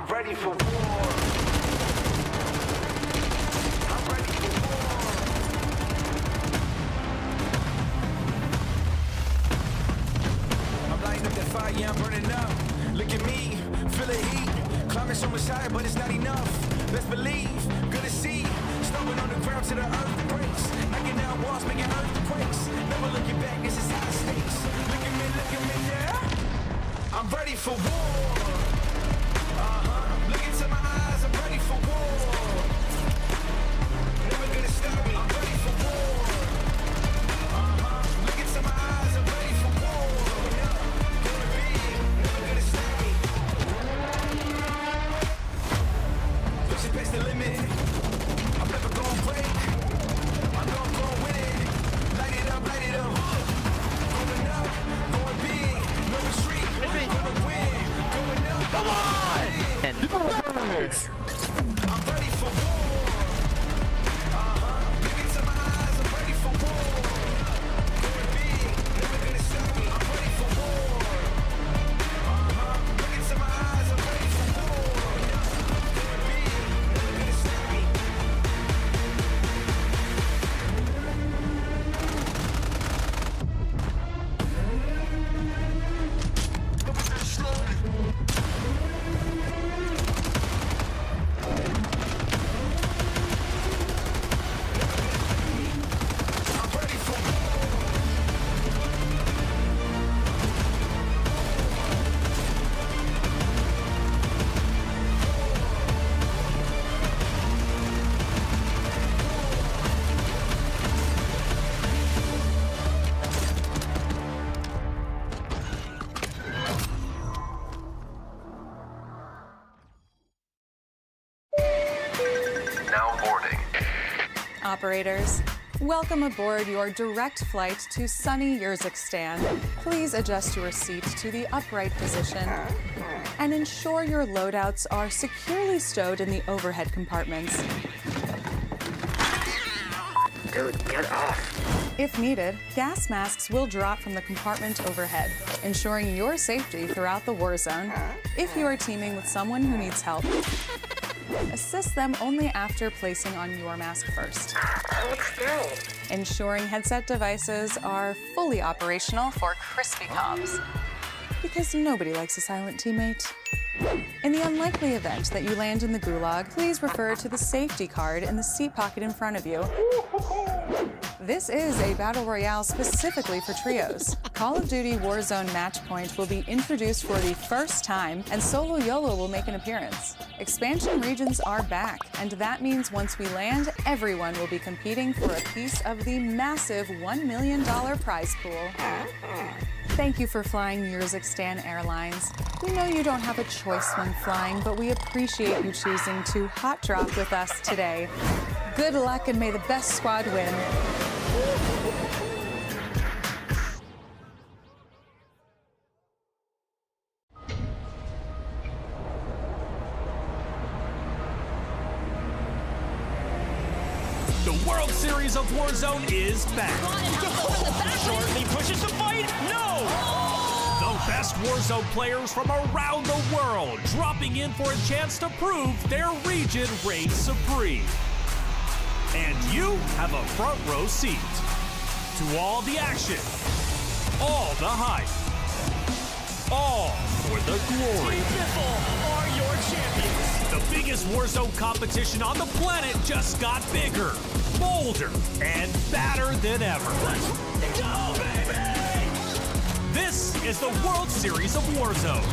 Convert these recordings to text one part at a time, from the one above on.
I'm ready for war. I'm ready for war. I'm lighting up that fire, yeah, I'm burning up. Look at me, feel the heat. Climbing so much higher, but it's not enough. Let's believe, good to see. Stomping on the ground till the earth breaks. Knocking down walls, making earthquakes. Never looking back, this is high stakes. Look at me, yeah. I'm ready for war. Look into my eyes, I'm ready for war. Never gonna stop me, I'm ready for war. Look into my eyes, I'm ready for war. Gonna be, never gonna stop me. Push it past the limit. I'm never gonna break. I know I'm gonna win it. Light it up, light it up. Going up, going big, no retreat. Gonna win, going up. Come on! And I'm ready for war. Look into my eyes, I'm ready for war. Going big, never gonna stop me. I'm ready for war. Look into my eyes, I'm ready for war. Going big, never gonna stop me. I'm ready for war. Now boarding. Operators, welcome aboard your direct flight to sunny Urzikstan. Please adjust your seat to the upright position and ensure your loadouts are securely stowed in the overhead compartments. dude, get off. If needed, gas masks will drop from the compartment overhead, ensuring your safety throughout the war zone. If you are teaming with someone who needs help, assist them only after placing on your mask first. I'm explain. Ensuring headset devices are fully operational for crispy comms. Because nobody likes a silent teammate. In the unlikely event that you land in the gulag, please refer to the safety card in the seat pocket in front of you. This is a battle royale specifically for trios. Call of Duty Warzone Matchpoint will be introduced for the first time, and Solo YOLO will make an appearance. Expansion regions are back, and that means once we land, everyone will be competing for a piece of the massive $1 million prize pool. Thank you for flying Urzikstan Airlines. We know you don't have a choice when flying, but we appreciate you choosing to hot drop with us today. Good luck and may the best squad win. The World Series of Warzone is back. Shortly pushes the fight. No! The best Warzone players from around the world dropping in for a chance to prove their region reigns supreme. And you have a front row seat to all the action, all the hype, all for the glory. Team Biffle are your champions. The biggest Warzone competition on the planet just got bigger, bolder, and badder than ever. Let's go, baby! This is the World Series of Warzone.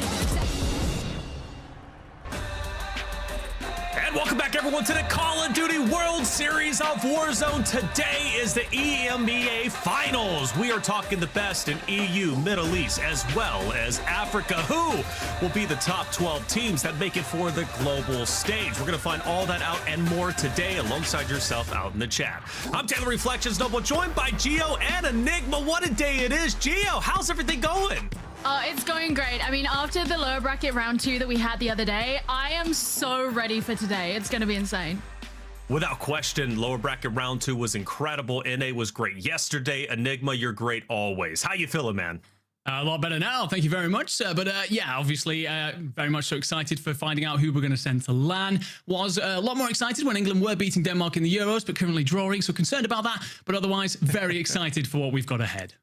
And welcome back, everyone, to the Call of Duty World Series of Warzone. Today is the EMEA Finals. We are talking the best in EU, Middle East, as well as Africa. Who will be the top 12 teams that make it for the global stage? We're going to find all that out and more today alongside yourself out in the chat. I'm Taylor Reflections Noble, joined by Gio and Enigma. What a day it is. Gio, how's everything going? It's going great. I mean, after the lower bracket round 2 that we had the other day, I am so ready for today. It's going to be insane. Without question, lower bracket round 2 was incredible. NA was great yesterday. Enigma, you're great always. How you feeling, man? A lot better now. Thank you very much, sir. But yeah, obviously, very much so excited for finding out who we're going to send to LAN. Was a lot more excited when England were beating Denmark in the Euros, but currently drawing, so concerned about that. But otherwise, very excited for what we've got ahead.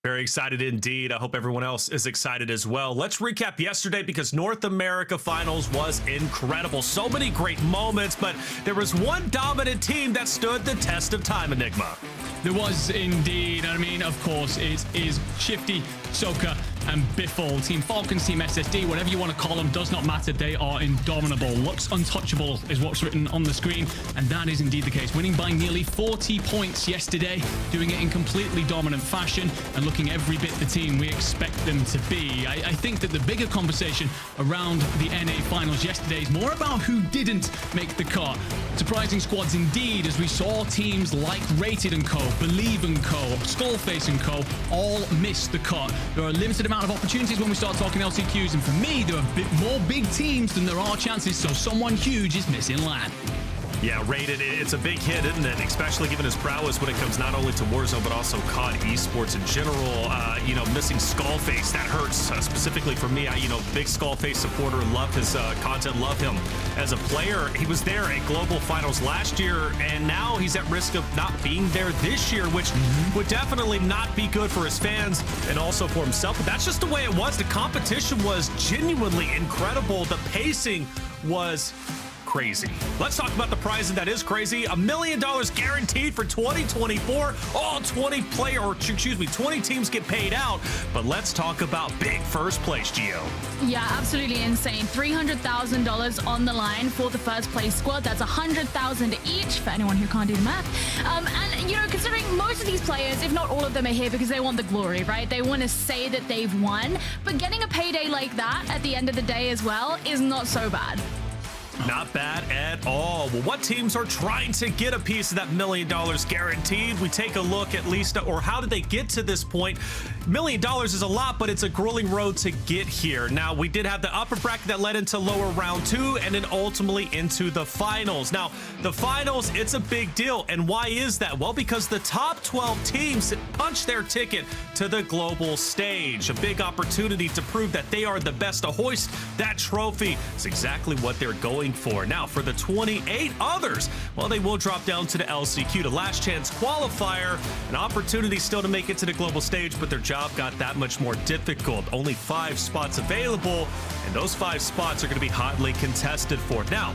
Very excited indeed. I hope everyone else is excited as well. Let's recap yesterday because North America Finals was incredible. So many great moments, but there was one dominant team that stood the test of time, Enigma. There was indeed. I mean, of course, it is Shifty, Soka, and Biffle. Team Falcons, Team SSD, whatever you want to call them, does not matter. They are indomitable. Looks untouchable is what's written on the screen, and that is indeed the case. Winning by nearly 40 points yesterday, doing it in completely dominant fashion, and looking every bit the team we expect them to be. I think that the bigger conversation around the NA Finals yesterday is more about who didn't make the cut. Surprising squads indeed, as we saw teams like Rated & Co, Believe & Co, Skullface & Co all miss the cut. There are a limited amount of opportunities when we start talking LCQs, and for me, there are a bit more big teams than there are chances, so someone huge is missing LAN. Yeah, Rated, it's a big hit, isn't it? Especially given his prowess when it comes not only to Warzone, but also COD esports in general. Missing Skullface, that hurts specifically for me. Big Skullface supporter, love his content, love him as a player. He was there at Global Finals last year, and now he's at risk of not being there this year, which would definitely not be good for his fans and also for himself. But that's just the way it was. The competition was genuinely incredible. The pacing was crazy. Let's talk about the prize, and that is crazy. $1 million guaranteed for 2024. All 20 teams get paid out. But let's talk about big first place, Gio. Yeah, absolutely insane. $300,000 on the line for the first place squad. That's $100,000 each for anyone who can't do the math. Considering most of these players, if not all of them, are here because they want the glory, right? They want to say that they've won. But getting a payday like that at the end of the day as well is not so bad. Not bad at all. Well, what teams are trying to get a piece of that $1 million guaranteed? We take a look at least, or how did they get to this point? $1 million is a lot, but it's a grueling road to get here. Now, we did have the upper bracket that led into lower round 2 and then ultimately into the finals. Now, the finals, it's a big deal. And why is that? Well, because the top 12 teams punch their ticket to the global stage. A big opportunity to prove that they are the best to hoist that trophy. It's exactly what they're going for. Now, for the 28 others, well, they will drop down to the LCQ, the last chance qualifier, an opportunity still to make it to the global stage, but their job got that much more difficult. Only 5 spots available, and those 5 spots are going to be hotly contested for. Now,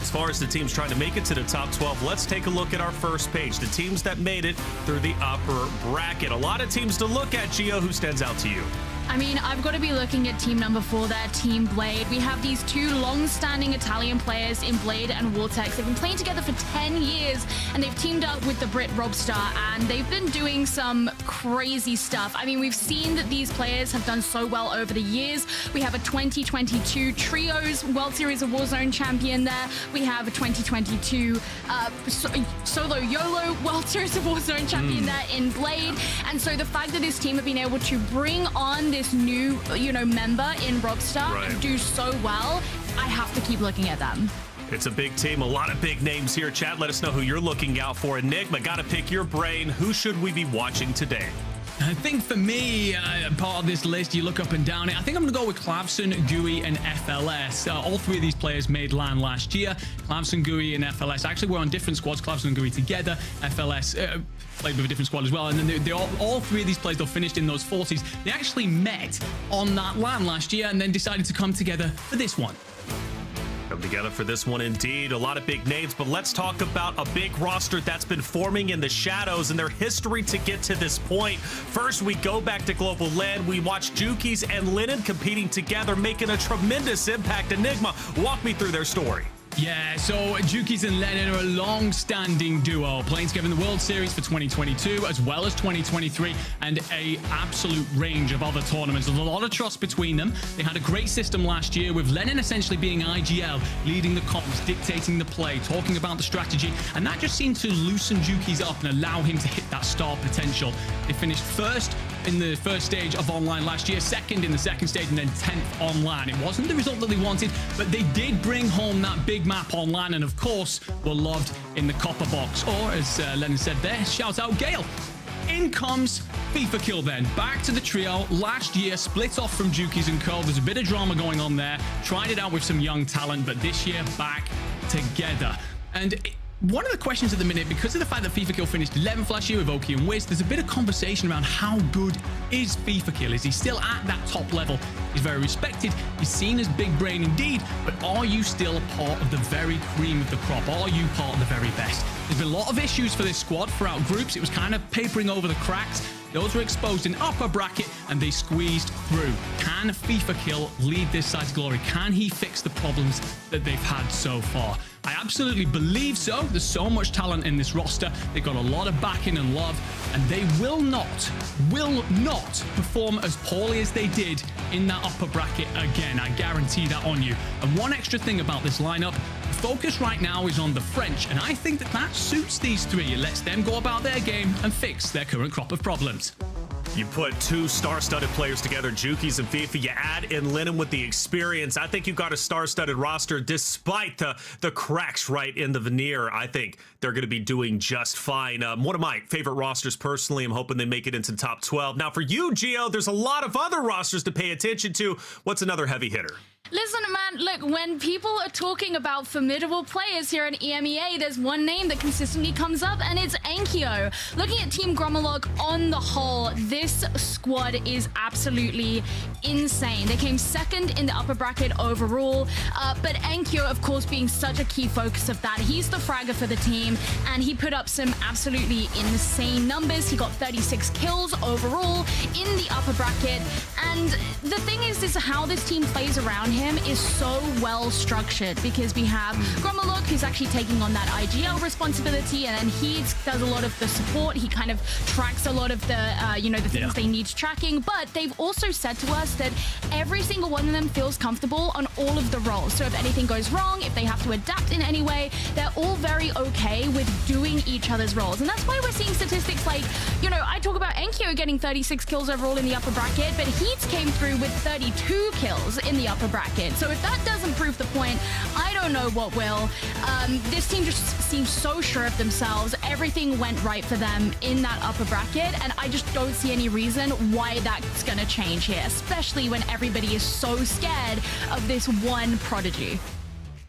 as far as the teams trying to make it to the top 12, let's take a look at our first page, the teams that made it through the upper bracket. A lot of teams to look at. Gio, who stands out to you? I mean, I've got to be looking at team number 4 there, Team Blade. We have these 2 long-standing Italian players in Blade and Vortex. They've been playing together for 10 years, and they've teamed up with the Brit Robstar, and they've been doing some crazy stuff. I mean, we've seen that these players have done so well over the years. We have a 2022 Trios World Series of Warzone champion there. We have a 2022 Solo YOLO World Series of Warzone champion there in Blade. And so the fact that this team have been able to bring on this new, member in Robstar and do so well, I have to keep looking at them. It's a big team, a lot of big names here. Chat, let us know who you're looking out for. Enigma, got to pick your brain. Who should we be watching today? I think for me, part of this list, you look up and down it. I think I'm going to go with Clavson, GUI, and FLS. All 3 of these players made LAN last year. Clavson, GUI, and FLS actually were on different squads. Clavson and GUI together. FLS played with a different squad as well. And then all 3 of these players, though, finished in those 40s. They actually met on that LAN last year and then decided to come together for this one. Come together for this one indeed. A lot of big names, but let's talk about a big roster that's been forming in the shadows and their history to get to this point. First, we go back to Global LAN. We watch Jukies and Lennon competing together, making a tremendous impact. Enigma, walk me through their story. Yeah, so Jukies and Lennon are a long-standing duo, playing together in the World Series for 2022 as well as 2023 and a absolute range of other tournaments. There's a lot of trust between them. They had a great system last year with Lennon essentially being IGL, leading the comps, dictating the play, talking about the strategy, and that just seemed to loosen Jukies up and allow him to hit that star potential. They finished first in the first stage of online last year, second in the second stage, and then 10th online. It wasn't the result that they wanted, but they did bring home that big map online, and of course were loved in the copper box, or as Lennon said there, shout out Gale. In comes FIFA Kill then. Back to the trio. Last year, split off from Jukies and Co. There's a bit of drama going on there. Tried it out with some young talent, but this year, back together. And one of the questions at the minute, because of the fact that FIFA Kill finished 11th last year with Oki and Wiz, there's a bit of conversation around how good is FIFA Kill? Is he still at that top level? He's very respected. He's seen as big brain indeed, but are you still a part of the very cream of the crop? Are you part of the very best? There's been a lot of issues for this squad throughout groups. It was kind of papering over the cracks. Those were exposed in upper bracket and they squeezed through. Can FIFA Kill lead this side's glory? Can he fix the problems that they've had so far? I absolutely believe so. There's so much talent in this roster. They've got a lot of backing and love, and they will not perform as poorly as they did in that upper bracket again. I guarantee that on you. And one extra thing about this lineup, the focus right now is on the French, and I think that suits these three. It lets them go about their game and fix their current crop of problems. You put two star-studded players together, Jukies and FIFA. You add in Lennon with the experience. I think you've got a star-studded roster despite the cracks right in the veneer. I think they're going to be doing just fine. One of my favorite rosters personally. I'm hoping they make it into the top 12. Now for you, Gio, there's a lot of other rosters to pay attention to. What's another heavy hitter? Listen, man, look, when people are talking about formidable players here in EMEA, there's one name that consistently comes up, and it's Enkyo. Looking at Team Grommelog on the whole, this squad is absolutely insane. They came second in the upper bracket overall, but Enkyo, of course, being such a key focus of that, he's the fragger for the team, and he put up some absolutely insane numbers. He got 36 kills overall in the upper bracket, and the thing is how this team plays around him is so well structured, because we have Grommelog, who's actually taking on that IGL responsibility, and then he does a lot of the support. He kind of tracks a lot of the the things they need tracking, but they've also said to us that every single one of them feels comfortable on all of the roles. So if anything goes wrong, if they have to adapt in any way, they're all very okay with doing each other's roles. And that's why we're seeing statistics like, I talk about Enkyo getting 36 kills overall in the upper bracket, but Heats came through with 32 kills in the upper bracket. So if that doesn't prove the point, I don't know what will. This team just seems so sure of themselves. Everything went right for them in that upper bracket, and I just don't see any reason why that's going to change here, especially when everybody is so scared of this one prodigy.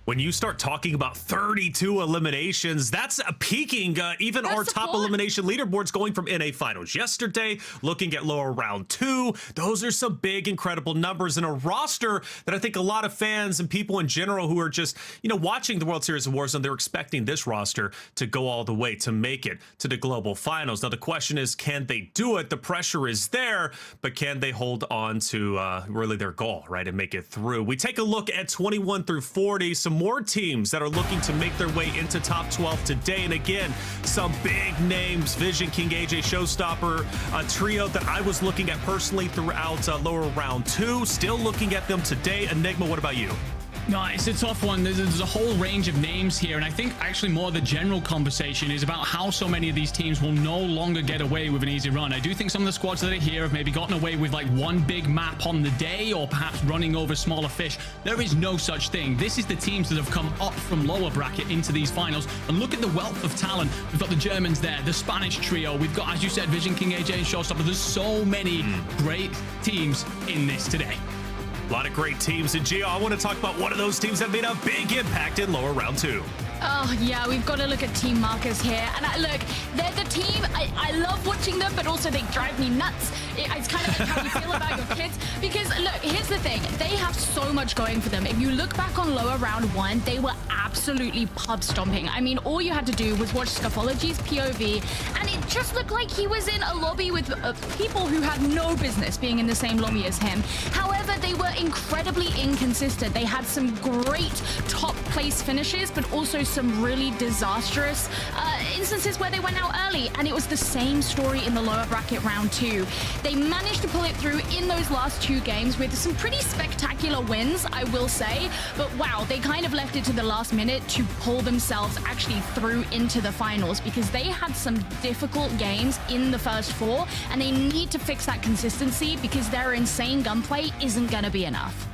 When you start talking about 32 eliminations, that's peaking even our top elimination leaderboards going from NA finals yesterday, looking at lower round 2. Those are some big, incredible numbers in a roster that I think a lot of fans and people in general who are just, watching the World Series of Warzone, they're expecting this roster to go all the way to make it to the global finals. Now, the question is, can they do it? The pressure is there, but can they hold on to really their goal, right, and make it through? We take a look at 21 through 40, some more teams that are looking to make their way into top 12 today. And again, some big names: Vision, King AJ, Showstopper, a trio that I was looking at personally throughout lower round 2. Still looking at them today. Enigma, what about you? No, it's a tough one. There's a whole range of names here, and I think actually more the general conversation is about how so many of these teams will no longer get away with an easy run. I do think some of the squads that are here have maybe gotten away with like one big map on the day, or perhaps running over smaller fish. There is no such thing. This is the teams that have come up from lower bracket into these finals, and look at the wealth of talent. We've got the Germans there, the Spanish trio. We've got, as you said, Vision, King AJ, and Showstopper. There's so many great teams in this today. A lot of great teams. And Gio, I want to talk about one of those teams that made a big impact in lower round 2. Oh, yeah, we've got to look at Team Marcus here. And look, they're the team. I love watching them, but also they drive me nuts. It's kind of like how you feel about your kids. Because, look, here's the thing. They have so much going for them. If you look back on lower round 1, they were absolutely pub stomping. I mean, all you had to do was watch Scaphology's POV, and it just looked like he was in a lobby with people who had no business being in the same lobby as him. However, they were incredibly inconsistent. They had some great top place finishes, but also some really disastrous instances where they went out early, and it was the same story in the lower bracket round 2. They managed to pull it through in those last 2 games with some pretty spectacular wins, I will say, but wow, they kind of left it to the last minute to pull themselves actually through into the finals, because they had some difficult games in the first 4, and they need to fix that consistency, because their insane gunplay isn't going to be enough.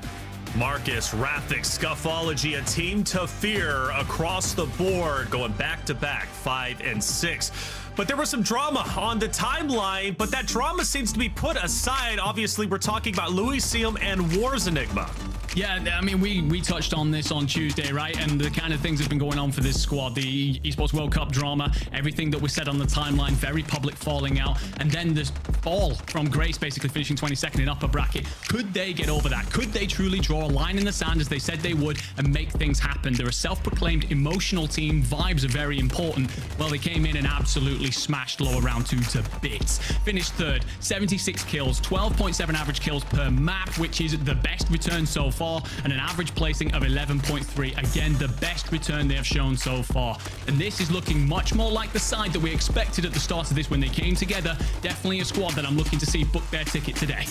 Marcus, Rafik, Scuffology, a team to fear across the board, going back-to-back, 5 and 6. But there was some drama on the timeline, but that drama seems to be put aside. Obviously, we're talking about Louisium and Wars Enigma. Yeah, I mean, we touched on this on Tuesday, right? And the kind of things that have been going on for this squad, the Esports World Cup drama, everything that was said on the timeline, very public falling out, and then this fall from Grace basically finishing 22nd in upper bracket. Could they get over that? Could they truly draw a line in the sand as they said they would and make things happen? They're a self-proclaimed emotional team. Vibes are very important. Well, they came in and absolutely smashed lower round 2 to bits. Finished third, 76 kills, 12.7 average kills per map, which is the best return so far, and an average placing of 11.3. Again, the best return they have shown so far. And this is looking much more like the side that we expected at the start of this when they came together. Definitely a squad that I'm looking to see book their ticket today.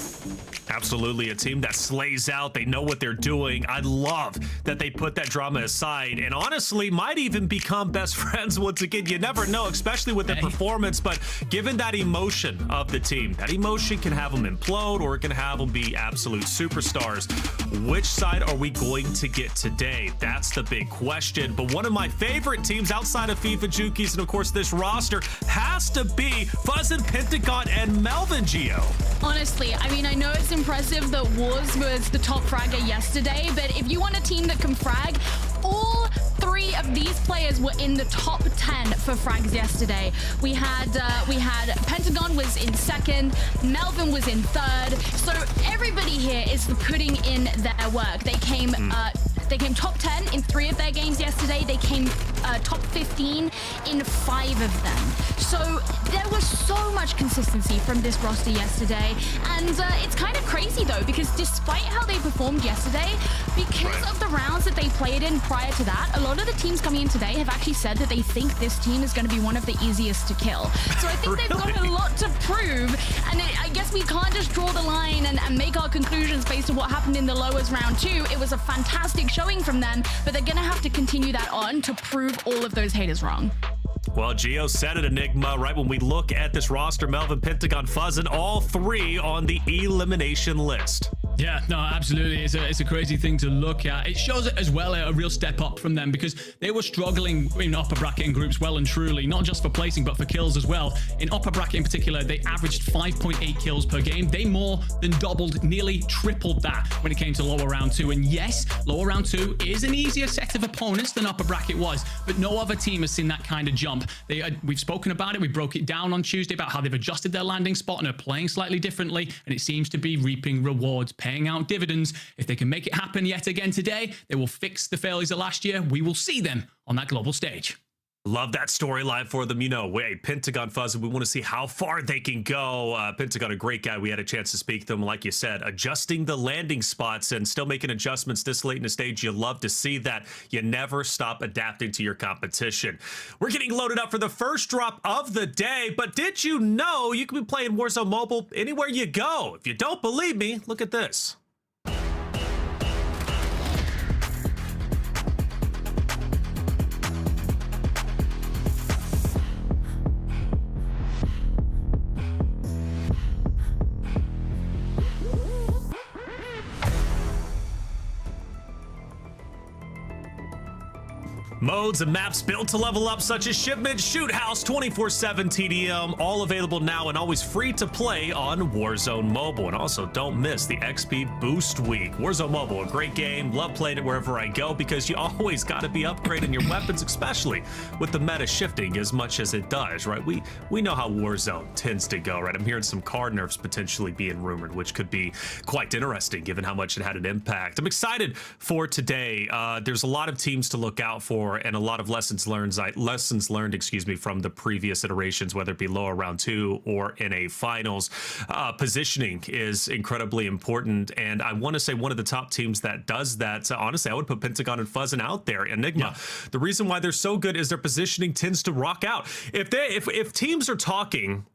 Absolutely, a team that slays out. They know what they're doing. I love that they put that drama aside and honestly might even become best friends once again. You never know, especially with their performance, but given that emotion of the team, that emotion can have them implode or it can have them be absolute superstars. Which side are we going to get today? That's the big question. But one of my favorite teams outside of FIFA Jukies and of course this roster has to be Fuzzin, Pentagon, and Melvin Geo. Honestly, I mean, I know it's impressive that Wars was the top fragger yesterday, but if you want a team that can frag, all 3 of these players were in the top 10 for frags yesterday. We had Pentagon was in 2nd, Melvin was in 3rd. So everybody here is putting in their work. They came top 10 in 3 of their games yesterday. They came top 15 in 5 of them. So there was so much consistency from this roster yesterday. And it's kind of crazy though, because despite how they performed yesterday, because of the rounds that they played in prior to that, a lot of the teams coming in today have actually said that they think this team is going to be one of the easiest to kill. So I think they've got a lot to prove. And I guess we can't just draw the line and make our conclusions based on what happened in the lowest round 2. It was a fantastic showing from them, but they're going to have to continue that on to prove all of those haters wrong. Well, Geo said it, Enigma, right when we look at this roster, Melvin, Pentagon, Fuzzin, all 3 on the elimination list. Yeah, no, absolutely. It's a crazy thing to look at. It shows as well a real step up from them because they were struggling in upper bracket and groups well and truly, not just for placing, but for kills as well. In upper bracket in particular, they averaged 5.8 kills per game. They more than doubled, nearly tripled that when it came to lower round 2. And yes, lower round 2 is an easier set of opponents than upper bracket was, but no other team has seen that kind of jump. We've spoken about it. We broke it down on Tuesday about how they've adjusted their landing spot and are playing slightly differently, and it seems to be reaping rewards, paying out dividends. If they can make it happen yet again today, they will fix the failures of last year. We will see them on that global stage. Love that storyline for them. You know, Pentagon, Fuzzin, we want to see how far they can go. Pentagon, a great guy. We had a chance to speak to them, like you said, adjusting the landing spots and still making adjustments this late in the stage. You love to see that. You never stop adapting to your competition. We're getting loaded up for the first drop of the day, but did you know you can be playing Warzone Mobile anywhere you go? If you don't believe me, look at this. Modes and maps built to level up, such as Shipment, Shoot House, 24/7 TDM, all available now and always free to play on Warzone Mobile. And also, don't miss the XP Boost Week. Warzone Mobile, a great game. Love playing it wherever I go because you always got to be upgrading your weapons, especially with the meta shifting as much as it does, right? We know how Warzone tends to go, right? I'm hearing some card nerfs potentially being rumored, which could be quite interesting given how much it had an impact. I'm excited for today. There's a lot of teams to look out for and a lot of lessons learned, from the previous iterations, whether it be lower round 2 or in a finals. Positioning is incredibly important, and I want to say one of the top teams that does that, honestly, I would put Pentagon and Fuzzin out there. Enigma, yeah. The reason why they're so good is their positioning tends to rock out. If teams are talking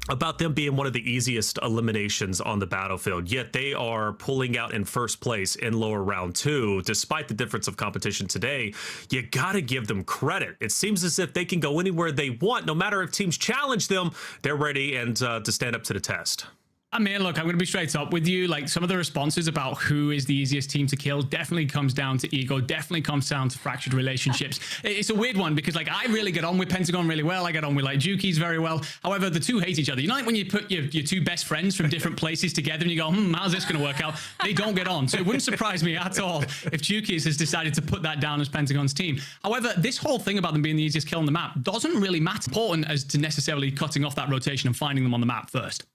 about them being one of the easiest eliminations on the battlefield, yet they are pulling out in first place in lower round 2, despite the difference of competition today, you gotta give them credit. It seems as if they can go anywhere they want, no matter if teams challenge them, they're ready and to stand up to the test. I mean, look, I'm going to be straight up with you. Like, some of the responses about who is the easiest team to kill definitely comes down to ego, definitely comes down to fractured relationships. It's a weird one because, like, I really get on with Pentagon really well. I get on with, like, Juki's very well. However, the two hate each other. You know, like when you put your two best friends from different places together and you go, how's this going to work out? They don't get on. So it wouldn't surprise me at all if Juki's has decided to put that down as Pentagon's team. However, this whole thing about them being the easiest kill on the map doesn't really matter important as to necessarily cutting off that rotation and finding them on the map first.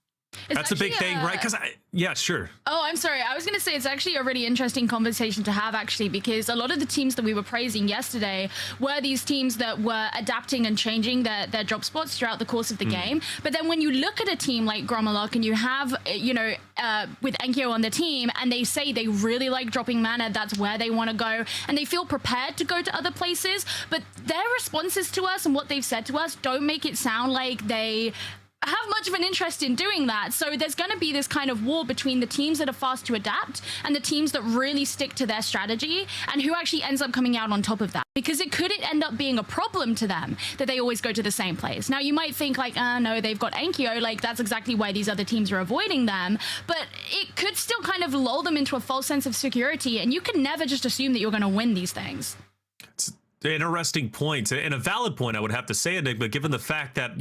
That's a big thing, right? Because yeah, sure. Oh, I'm sorry. I was going to say it's actually a really interesting conversation to have, actually, because a lot of the teams that we were praising yesterday were these teams that were adapting and changing their drop spots throughout the course of the game. But then when you look at a team like Grommelok and you have, with Enkyo on the team, and they say they really like dropping mana, that's where they want to go, and they feel prepared to go to other places, but their responses to us and what they've said to us don't make it sound like they have much of an interest in doing that. So there's going to be this kind of war between the teams that are fast to adapt and the teams that really stick to their strategy, and who actually ends up coming out on top of that, because it could end up being a problem to them that they always go to the same place. Now, you might think like, no, they've got Enkyo, like that's exactly why these other teams are avoiding them, but it could still kind of lull them into a false sense of security, and you can never just assume that you're going to win these things. Interesting point, and a valid point, I would have to say, Enigma, given the fact that,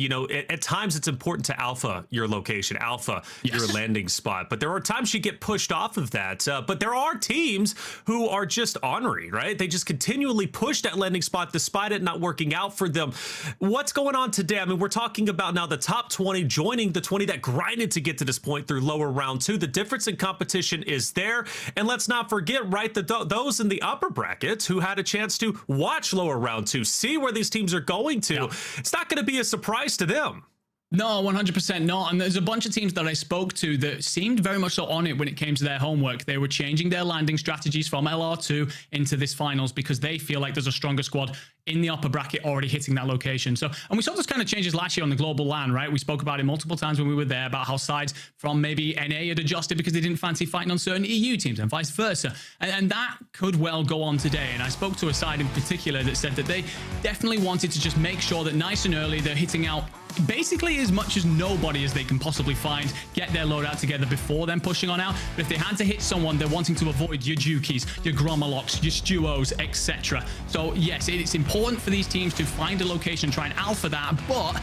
at times it's important to alpha your location, alpha your landing spot. But there are times you get pushed off of that. But there are teams who are just ornery, right? They just continually push that landing spot despite it not working out for them. What's going on today? I mean, we're talking about now the top 20 joining the 20 that grinded to get to this point through lower round 2. The difference in competition is there. And let's not forget, right, those in the upper brackets who had a chance to watch lower round 2, see where these teams are going to. It's not going to be a surprise to them. No, 100% not. And there's a bunch of teams that I spoke to that seemed very much so on it when it came to their homework. They were changing their landing strategies from LR2 into this finals because they feel like there's a stronger squad in the upper bracket already hitting that location. So, and we saw this kind of changes last year on the global LAN, right? We spoke about it multiple times when we were there about how sides from maybe NA had adjusted because they didn't fancy fighting on certain EU teams and vice versa. And that could well go on today. And I spoke to a side in particular that said that they definitely wanted to just make sure that nice and early they're hitting out basically as much as nobody as they can possibly find, get their loadout together before then pushing on out. But if they had to hit someone, they're wanting to avoid your Jukis, your Grommeloks, your Stuos, etc. So yes, it's important for these teams to find a location, try and alpha that, but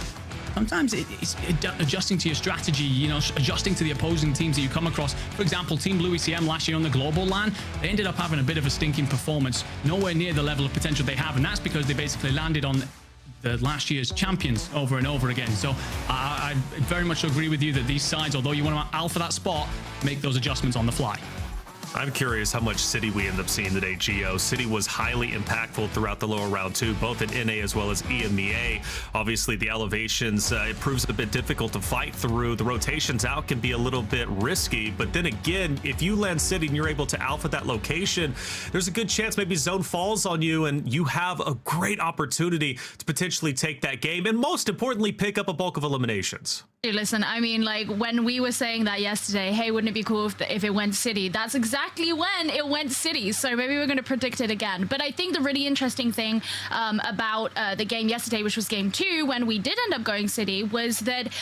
sometimes it's adjusting to your strategy, adjusting to the opposing teams that you come across. For example, Team Blue ECM last year on the global LAN, they ended up having a bit of a stinking performance, nowhere near the level of potential they have, and that's because they basically landed on the last year's champions over and over again. So I very much agree with you that these sides, although you want to alpha that spot, make those adjustments on the fly. I'm curious how much City we end up seeing today, Gio. City was highly impactful throughout the lower round 2, both in NA as well as EMEA. Obviously, the elevations, it proves a bit difficult to fight through. The rotations out can be a little bit risky, but then again, if you land City and you're able to alpha that location, there's a good chance maybe zone falls on you and you have a great opportunity to potentially take that game and most importantly, pick up a bulk of eliminations. Listen, I mean, like when we were saying that yesterday, hey, wouldn't it be cool if it went City? That's exactly when it went City. So maybe we're going to predict it again. But I think the really interesting thing about the game yesterday, which was game 2, when we did end up going City, was that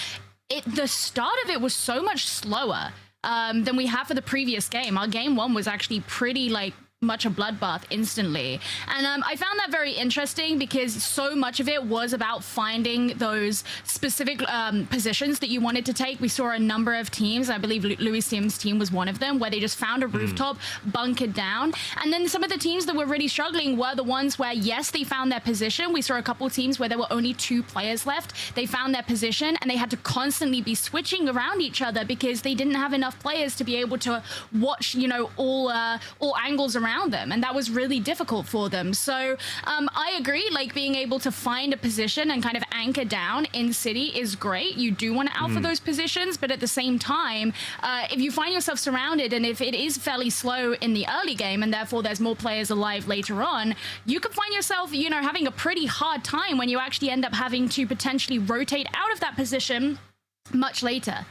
the start of it was so much slower than we have for the previous game. Our game 1 was actually pretty much a bloodbath instantly, and I found that very interesting because so much of it was about finding those specific positions that you wanted to take. We saw a number of teams, I believe Louis Sim's team was one of them, where they just found a rooftop, bunkered down, and then some of the teams that were really struggling were the ones where, yes, they found their position. We saw a couple of teams where there were only 2 players left. They found their position and they had to constantly be switching around each other because they didn't have enough players to be able to watch, all angles around them, and that was really difficult for them. So I agree, being able to find a position and kind of anchor down in City is great. You do want to alpha those positions, but at the same time, if you find yourself surrounded and if it is fairly slow in the early game and therefore there's more players alive later on, you could find yourself, having a pretty hard time when you actually end up having to potentially rotate out of that position much later.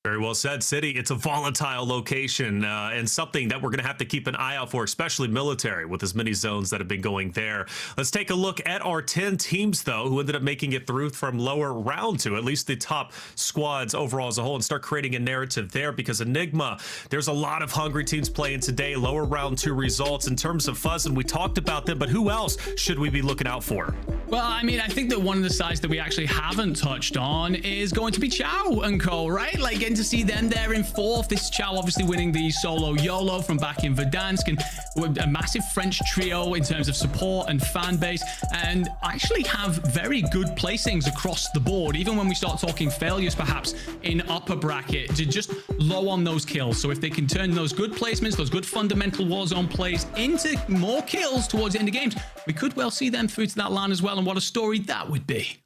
Very well said, City. It's a volatile location and something that we're going to have to keep an eye out for, especially military, with as many zones that have been going there. Let's take a look at our 10 teams, though, who ended up making it through from lower round two, at least the top squads overall as a whole, and start creating a narrative there, because Enigma, there's a lot of hungry teams playing today. Lower round two results in terms of Fuzz, and we talked about them, but who else should we be looking out for? Well, I mean, I think that one of the sides that we actually haven't touched on is going to be Chow and Co, right? Like, getting to see them there in fourth. This is Chow obviously winning the solo YOLO from back in Verdansk, and with a massive French trio in terms of support and fan base, and actually have very good placings across the board, even when we start talking failures perhaps in upper bracket, to just low on those kills. So if they can turn those good placements, those good fundamental Warzone plays into more kills towards the end of games, we could well see them through to that line as well, and what a story that would be.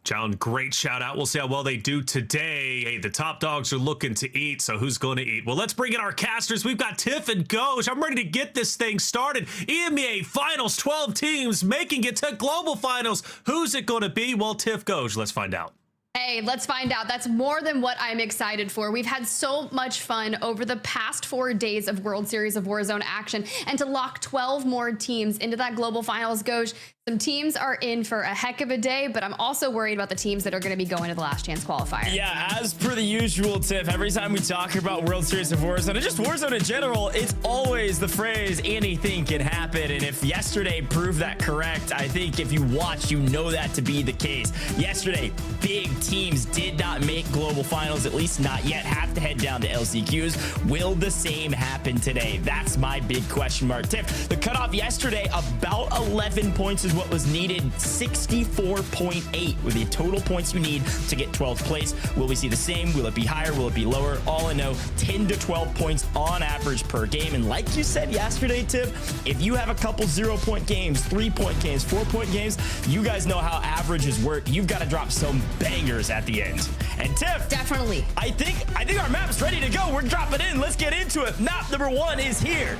John, great shout out. We'll see how well they do today. Hey, the top dogs are looking to eat, so who's going to eat? Well, let's bring in our casters. We've got Tiff and Goj. I'm ready to get this thing started. EMEA Finals, 12 teams making it to Global Finals. Who's it going to be? Well, Tiff, Goj, let's find out. Hey, let's find out. That's more than what I'm excited for. We've had so much fun over the past 4 days of World Series of Warzone action, and to lock 12 more teams into that Global Finals, Goj, some teams are in for a heck of a day, but I'm also worried about the teams that are going to be going to the last chance qualifier. Yeah, as per the usual, Tiff, every time we talk about World Series of Warzone, and just Warzone in general, it's always the phrase, anything can happen. And if yesterday proved that correct, I think if you watch, you know that to be the case. Yesterday, big teams did not make Global Finals, at least not yet, have to head down to LCQs. Will the same happen today? That's my big question mark. Tiff, the cutoff yesterday, about 11 points is what was needed. 64.8 with the total points you need to get 12th place. Will we see the same? Will it be higher? Will it be lower? All I know, 10 to 12 points on average per game. And like you said yesterday, Tiff, if you have a couple 0-point games, 3-point games, 4-point games, you guys know how averages work. You've got to drop some bangers at the end. And Tiff, Definitely. I think our map's ready to go. We're dropping in. Let's get into it. Map number 1 is here.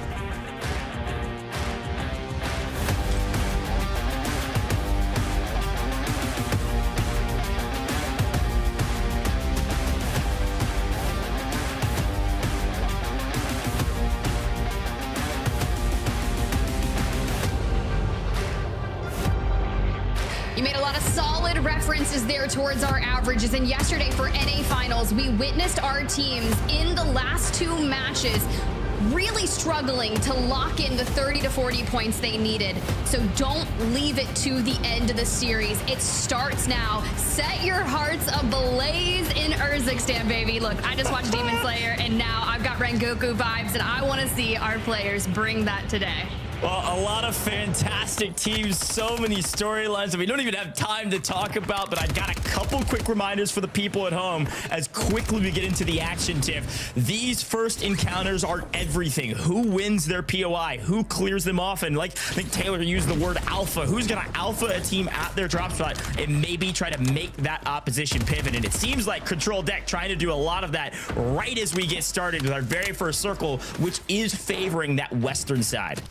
You made a lot of solid references there towards our averages, and yesterday for NA Finals, we witnessed our teams in the last 2 matches really struggling to lock in the 30 to 40 points they needed. So don't leave it to the end of the series. It starts now. Set your hearts ablaze in Urzikstan, baby. Look, I just watched Demon Slayer, and now I've got Rengoku vibes, and I want to see our players bring that today. Well, a lot of fantastic teams, so many storylines that we don't even have time to talk about, but I got a couple quick reminders for the people at home as quickly we get into the action, Tiff. These first encounters are everything. Who wins their POI? Who clears them off? And like I think Taylor used the word alpha. Who's going to alpha a team at their drop spot and maybe try to make that opposition pivot? And it seems like Control Deck trying to do a lot of that right as we get started with our very first circle, which is favoring that western side.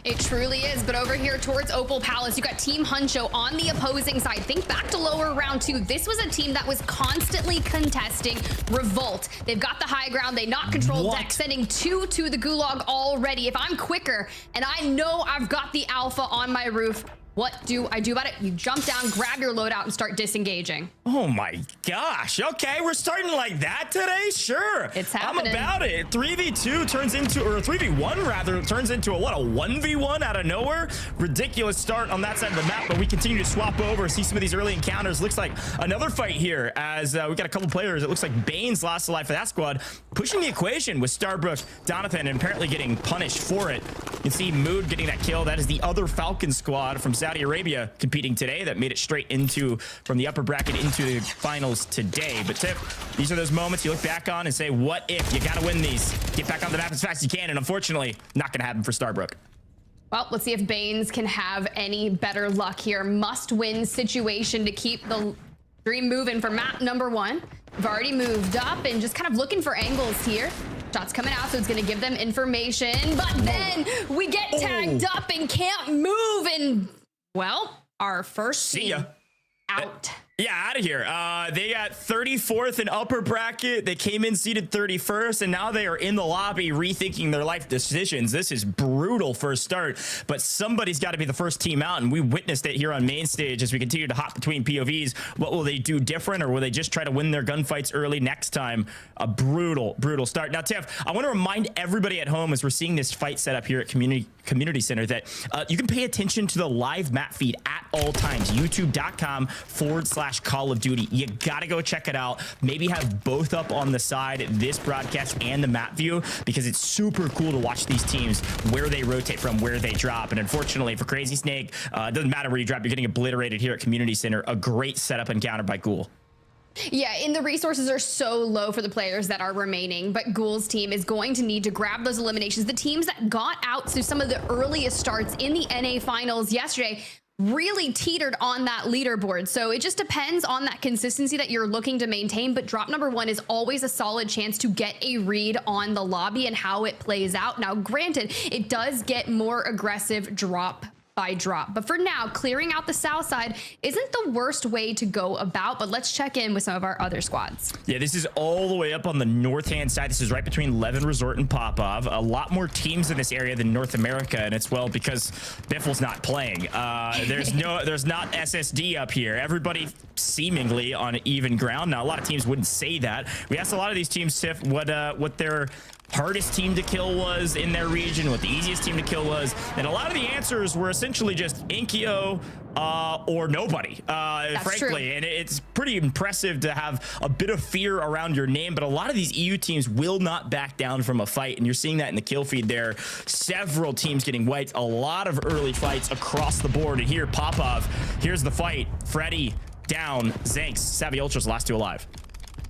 It truly is, but over here towards Opal Palace, you got Team Huncho on the opposing side. Think back to lower round 2. This was a team that was constantly contesting Revolt. They've got the high ground. They knock Control Deck, sending 2 to the Gulag already. If I'm quicker and I know I've got the alpha on my roof, what do I do about it? You jump down, grab your loadout, and start disengaging. Oh my gosh. Okay, we're starting like that today? Sure. It's happening. I'm about it. 3v2 turns into, or 3v1 rather, turns into a 1v1 out of nowhere? Ridiculous start on that side of the map, but we continue to swap over, see some of these early encounters. Looks like another fight here as we got a couple players. It looks like Bane's lost a life for that squad, pushing the equation with Starbrook, Donathan, and apparently getting punished for it. You can see Mood getting that kill. That is the other Falcon squad from Saudi Arabia competing today that made it straight into from the upper bracket into the finals today. But Tiff, these are those moments you look back on and say, what if? You gotta win these. Get back on the map as fast as you can, and unfortunately, not gonna happen for Starbrook. Well, let's see if Banes can have any better luck here. Must-win situation to keep the dream moving for map number 1. We've already moved up and just kind of looking for angles here. Shots coming out, so it's going to give them information. But then we get tagged up and can't move. And, well, our first See ya. out. Yeah, out of here. They got 34th in upper bracket. They came in seated 31st, and now they are in the lobby rethinking their life decisions. This is brutal first start, but somebody's got to be the first team out, and we witnessed it here on main stage as we continue to hop between POVs. What will they do different, or will they just try to win their gunfights early next time? A brutal start. Now, Tiff, I want to remind everybody at home as we're seeing this fight set up here at Community Center that you can pay attention to the live map feed at all times. YouTube.com/Call of Duty. You gotta go check it out. Maybe have both up on the side, this broadcast and the map view, because it's super cool to watch these teams, where they rotate from, where they drop. And unfortunately for Crazy Snake, it doesn't matter where you drop, you're getting obliterated here at Community Center. A great setup encounter by Ghoul. Yeah, and the resources are so low for the players that are remaining, but Ghoul's team is going to need to grab those eliminations. The teams that got out to some of the earliest starts in the NA finals yesterday really teetered on that leaderboard. So it just depends on that consistency that you're looking to maintain. But drop number 1 is always a solid chance to get a read on the lobby and how it plays out. Now, granted, it does get more aggressive drop by drop, but for now, clearing out the south side isn't the worst way to go about. But let's check in with some of our other squads. Yeah, this is all the way up on the north hand side. This is right between Levin Resort and Popov. A lot more teams in this area than North America, and it's, well, because Biffle's not playing. There's not SSD up here. Everybody seemingly on even ground. Now, a lot of teams wouldn't say that. We asked a lot of these teams, Tiff, what their hardest team to kill was in their region, what the easiest team to kill was, and a lot of the answers were essentially just Inkyo or nobody, frankly. True. And it's pretty impressive to have a bit of fear around your name, but a lot of these EU teams will not back down from a fight, and you're seeing that in the kill feed there. Several teams getting wiped, a lot of early fights across the board, and here Popov, here's the fight. Freddy down, Zanks, Savvy Ultra's last 2 alive.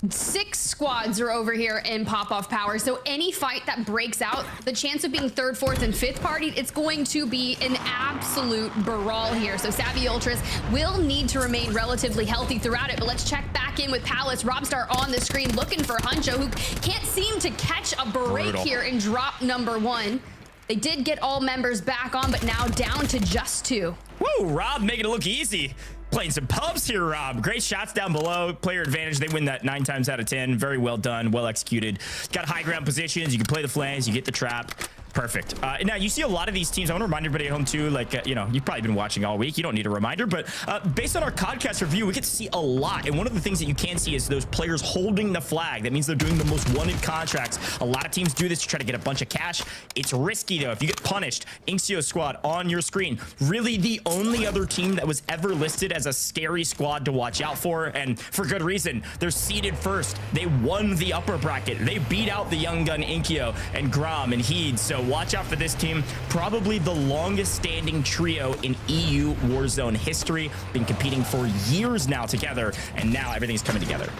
6 squads are over here in Pop-Off Power, so any fight that breaks out, the chance of being 3rd, 4th, and 5th party, it's going to be an absolute brawl here. So Savvy Ultras will need to remain relatively healthy throughout it, but let's check back in with Palace. Robstar on the screen looking for Huncho, who can't seem to catch a break here in drop number 1. They did get all members back on, but now down to just 2. Woo, Rob making it look easy. Playing some pubs here, Rob. Great shots down below. Player advantage. They win that 9 times out of 10. Very well done. Well executed. Got high ground positions. You can play the flanks. You get the trap. Perfect. Now, you see a lot of these teams. I want to remind everybody at home, too, like, you've probably been watching all week. You don't need a reminder. But based on our podcast review, we get to see a lot. And one of the things that you can see is those players holding the flag. That means they're doing the most wanted contracts. A lot of teams do this to try to get a bunch of cash. It's risky, though. If you get punished, Inxio squad on your screen. Really the only other team that was ever listed as a scary squad to watch out for. And for good reason. They're seeded first. They won the upper bracket. They beat out the young gun Inkyo and Grom and Heed. So watch out for this team. Probably the longest standing trio in EU Warzone history. Been competing for years now together, and now everything's coming together.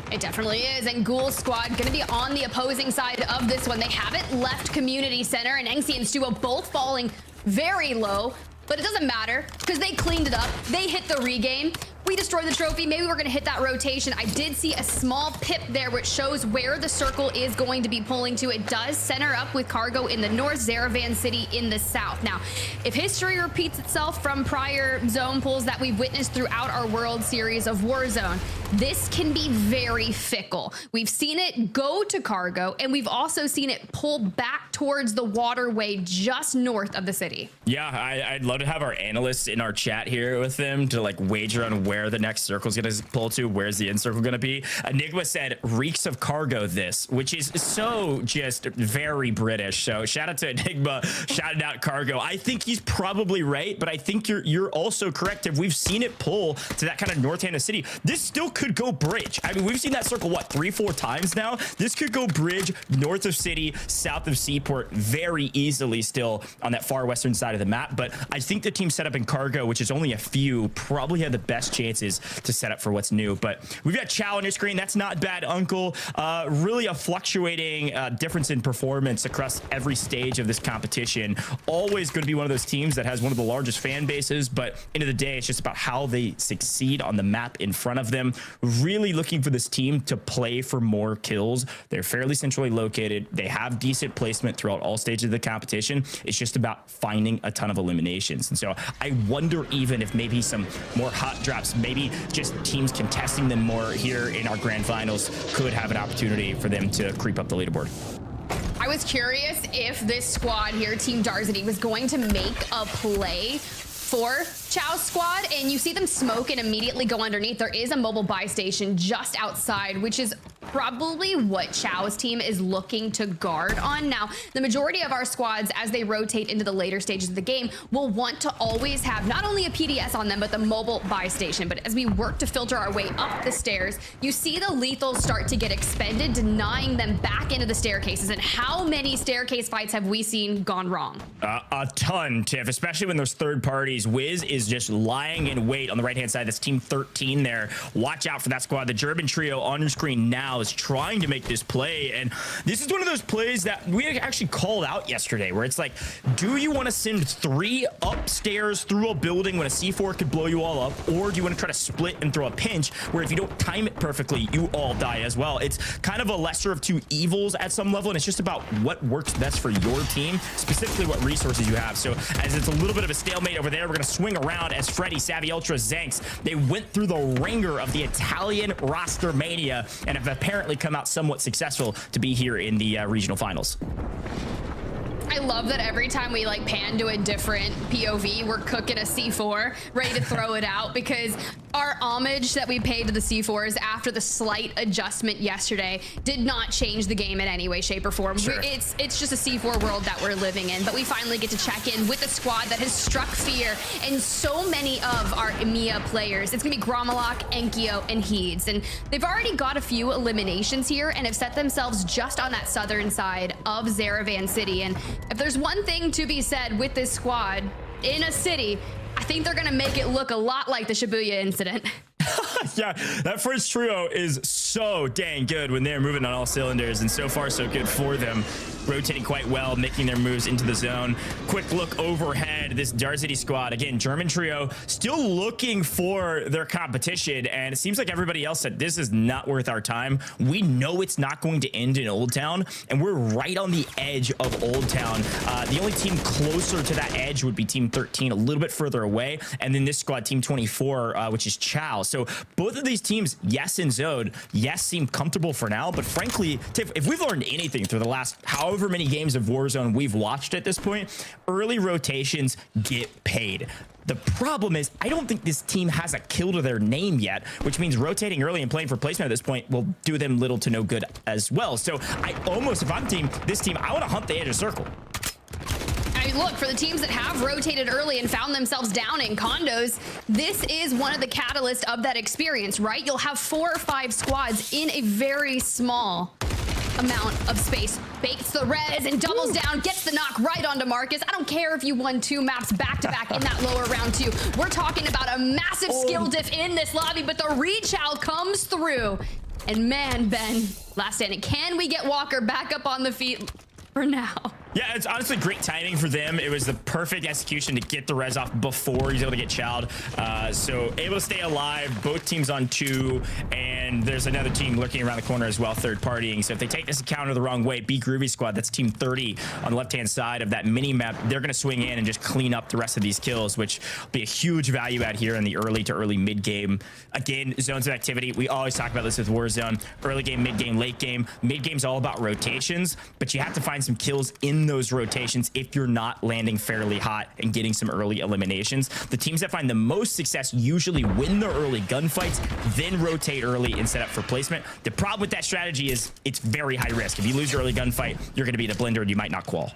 It definitely is, and Ghoul squad going to be on the opposing side of this one. They haven't left Community Center, and Engsi and Stuo both falling very low, but it doesn't matter because they cleaned it up. They hit the regame. We destroyed the trophy. Maybe we're going to hit that rotation. I did see a small pip there, which shows where the circle is going to be pulling to. It does center up with Cargo in the north, Zaravan City in the south. Now, if history repeats itself from prior zone pulls that we've witnessed throughout our World Series of Warzone, this can be very fickle. We've seen it go to Cargo, and we've also seen it pull back towards the waterway just north of the city. Yeah, I'd love to have our analysts in our chat here with them to like wager on where the next circle is going to pull to. Where's the end circle going to be? Enigma said reeks of Cargo this, which is so just very British. So shout out to Enigma, shouting out Cargo. I think he's probably right, but I think you're also correct. If we've seen it pull to that kind of north hand of city, this still could go bridge. I mean, we've seen that circle what 3-4 times now. This could go bridge north of city, south of Seaport very easily still on that far western side of the map. But I think the team set up in Cargo, which is only a few, probably had the best chances to set up for what's new. But we've got Chow on your screen. That's not bad, Uncle. Really a fluctuating difference in performance across every stage of this competition. Always going to be one of those teams that has one of the largest fan bases, but end of the day, it's just about how they succeed on the map in front of them. Really looking for this team to play for more kills. They're fairly centrally located. They have decent placement throughout all stages of the competition. It's just about finding a ton of eliminations. And so I wonder even if maybe some more hot drops maybe just teams contesting them more here in our grand finals could have an opportunity for them to creep up the leaderboard. I was curious if this squad here, Team Darzity, was going to make a play for Chow's squad, and you see them smoke and immediately go underneath. There is a mobile buy station just outside, which is probably what Chow's team is looking to guard on. Now, the majority of our squads, as they rotate into the later stages of the game, will want to always have not only a PDS on them, but the mobile buy station. But as we work to filter our way up the stairs, you see the lethals start to get expended, denying them back into the staircases. And how many staircase fights have we seen gone wrong? A ton, Tiff, especially when those third parties. Wiz is just lying in wait on the right-hand side. That's Team 13 there. Watch out for that squad. The German trio on your screen now is trying to make this play, and this is one of those plays that we actually called out yesterday, where it's like, do you want to send 3 upstairs through a building when a C4 could blow you all up, or do you want to try to split and throw a pinch where if you don't time it perfectly, you all die as well? It's kind of a lesser of two evils at some level, and it's just about what works best for your team, specifically what resources you have. So as it's a little bit of a stalemate over there, we're going to swing around as Freddy, Savvy Ultra, Zanks, they went through the ringer of the Italian roster mania and have apparently come out somewhat successful to be here in the regional finals. I love that every time we like pan to a different POV, we're cooking a C4 ready to throw it out, because our homage that we paid to the C4s after the slight adjustment yesterday did not change the game in any way, shape, or form. Sure. It's just a C4 world that we're living in, but we finally get to check in with a squad that has struck fear in so many of our EMEA players. It's gonna be Gromalok, Enkyo, and Heeds, and they've already got a few eliminations here and have set themselves just on that southern side of Zaravan City. And if there's one thing to be said with this squad in a city, I think they're gonna make it look a lot like the Shibuya incident. Yeah, that first trio is so dang good when they're moving on all cylinders, and so far so good for them. Rotating quite well, making their moves into the zone. Quick look overhead, this Darzity squad, again, German trio, still looking for their competition, and it seems like everybody else said, this is not worth our time. We know it's not going to end in Old Town, and we're right on the edge of Old Town. The only team closer to that edge would be Team 13, a little bit further away, and then this squad, Team 24, which is Chow. So both of these teams, yes, in zone, yes, seem comfortable for now, but frankly, Tiff, if we've learned anything through the last however many games of Warzone we've watched at this point, early rotations get paid. The problem is, I don't think this team has a kill to their name yet, which means rotating early and playing for placement at this point will do them little to no good as well. So I almost, if I'm this team, I want to hunt the edge of circle. I mean, look, for the teams that have rotated early and found themselves down in condos, this is one of the catalysts of that experience, right? You'll have 4 or 5 squads in a very small amount of space. Baits the res and doubles down, gets the knock right onto Marcus. I don't care if you won 2 maps back-to-back in that lower round 2. We're talking about a massive skill diff in this lobby, but the reach out comes through. And man, Ben, last standing. Can we get Walker back up on the feet for now? Yeah, it's honestly great timing for them. It was the perfect execution to get the res off before he's able to get chowed. So able to stay alive, both teams on 2, and there's another team lurking around the corner as well, third partying. So if they take this encounter the wrong way, B Groovy squad, that's Team 30 on the left-hand side of that mini map, they're going to swing in and just clean up the rest of these kills, which will be a huge value add here in the early to early mid game. Again, zones of activity. We always talk about this with Warzone. Early game, mid game, late game. Mid game's all about rotations, but you have to find some kills in those rotations if you're not landing fairly hot and getting some early eliminations. The teams that find the most success usually win the early gunfights, then rotate early and set up for placement. The problem with that strategy is it's very high risk. If you lose your early gunfight, you're going to be the blender and you might not qual.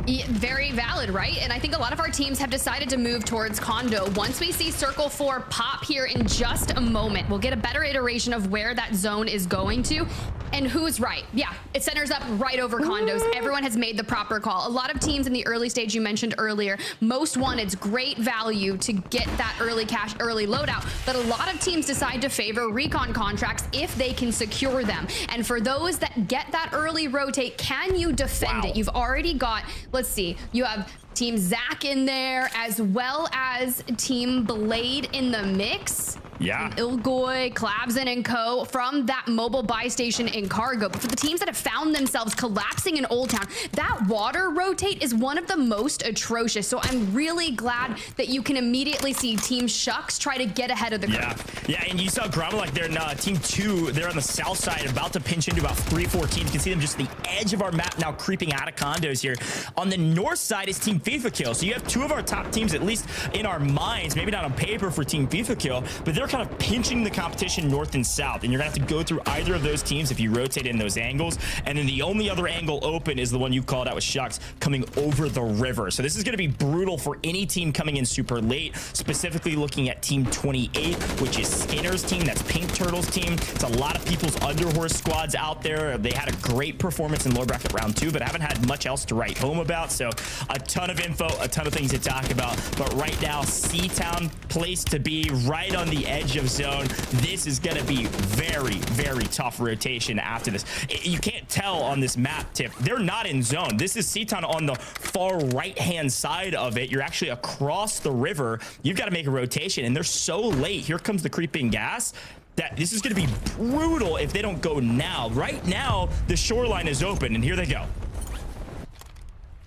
Yeah, very valid, right? And I think a lot of our teams have decided to move towards condo. Once we see Circle 4 pop here in just a moment, we'll get a better iteration of where that zone is going to and who's right. Yeah, it centers up right over condos. Everyone has made the proper call. A lot of teams in the early stage you mentioned earlier, most wanted's great value to get that early cash, early loadout, but a lot of teams decide to favor recon contracts if they can secure them. And for those that get that early rotate, can you defend it? You've already got, let's see, you have Team Zach in there as well as Team Blade in the mix. Yeah. Ilgoy, Clabson, and co. from that mobile buy station in Cargo. But for the teams that have found themselves collapsing in Old Town, that water rotate is one of the most atrocious. So I'm really glad that you can immediately see Team Shucks try to get ahead of the curve. Yeah, and you saw Grommet, like they're in team 2. They're on the south side, about to pinch into about 3-4 teams. You can see them just the edge of our map now, creeping out of condos here. On the north side is Team FIFA Kill. So you have 2 of our top teams, at least in our minds, maybe not on paper for Team FIFA Kill, but they're kind of pinching the competition north and south. And you're gonna have to go through either of those teams if you rotate in those angles. And then the only other angle open is the one you called out with Shucks coming over the river. So this is gonna be brutal for any team coming in super late, specifically looking at Team 28, which is Skinner's team. That's Pink Turtle's team. It's a lot of people's Underhorse squads out there. They had a great performance in lower bracket round 2, but haven't had much else to write home about. So a ton of info, a ton of things to talk about. But right now, C-Town, place to be, right on the edge of zone. This is going to be very, very tough rotation after this. You can't tell on this map, Tiff. They're not in zone. This is C-Town on the far right-hand side of it. You're actually across the river. You've got to make a rotation, and they're so late. Here comes the creeping gas. That this is going to be brutal if they don't go now. Right now, the shoreline is open, and here they go.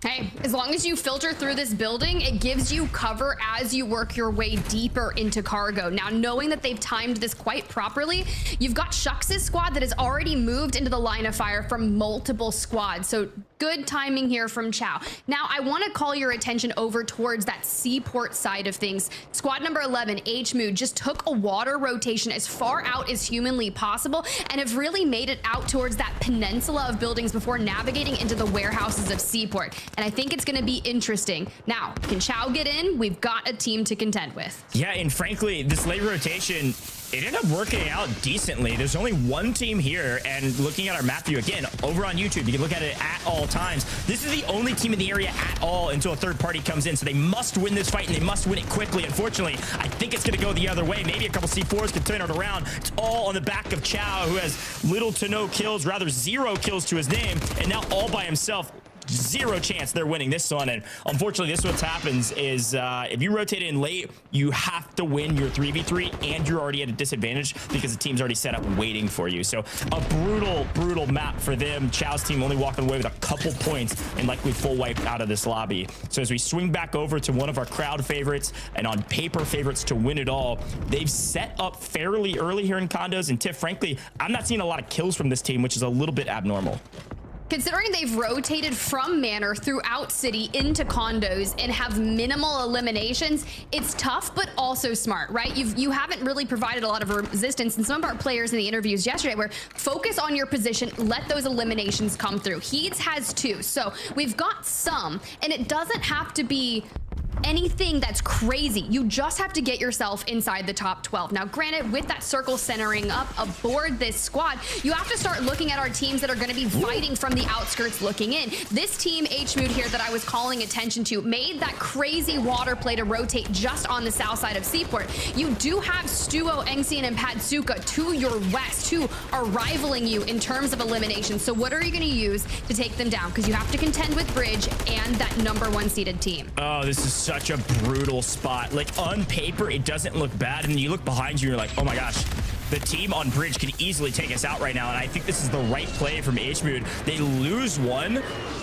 Hey, as long as you filter through this building, it gives you cover as you work your way deeper into Cargo. Now, knowing that they've timed this quite properly, you've got Shucks' squad that has already moved into the line of fire from multiple squads. So good timing here from Chow. Now, I want to call your attention over towards that seaport side of things. Squad number 11, H-Mood, just took a water rotation as far out as humanly possible and have really made it out towards that peninsula of buildings before navigating into the warehouses of Seaport. And I think it's going to be interesting. Now, can Chow get in? We've got a team to contend with. Yeah, and frankly, this late rotation, it ended up working out decently. There's only one team here, and looking at our map view again over on YouTube, you can look at it at all times. This is the only team in the area at all until a third party comes in, so they must win this fight, and they must win it quickly. Unfortunately, I think it's going to go the other way. Maybe a couple C4s can turn it around. It's all on the back of Chow, who has little to no kills, rather 0 kills to his name, and now all by himself. 0 chance they're winning this one. And unfortunately, this is what happens is if you rotate in late, you have to win your 3v3, and you're already at a disadvantage because the team's already set up waiting for you. So a brutal map for them. Chow's team only walking away with a couple points and likely full wipe out of this lobby. So as we swing back over to one of our crowd favorites and on paper favorites to win it all, they've set up fairly early here in condos. And Tiff, frankly, I'm not seeing a lot of kills from this team, which is a little bit abnormal. Considering they've rotated from Manor throughout City into condos and have minimal eliminations, it's tough, but also smart, right? You haven't really provided a lot of resistance, and some of our players in the interviews yesterday were focus on your position, let those eliminations come through. Heeds has 2, so we've got some, and it doesn't have to be anything that's crazy. You just have to get yourself inside the top 12. Now, granted, with that circle centering up aboard this squad, you have to start looking at our teams that are going to be fighting from the outskirts looking in. This team, H-Mood here, that I was calling attention to, made that crazy water play to rotate just on the south side of Seaport. You do have Stuo, Engsian, and Patsuka to your west, who are rivaling you in terms of elimination. So what are you going to use to take them down? Because you have to contend with Bridge and that #1 seeded team. Oh, this is such a brutal spot. Like, on paper, it doesn't look bad, and you look behind you, you're like, oh my gosh, the team on Bridge can easily take us out right now. And I think this is the right play from H-Mood. They lose one,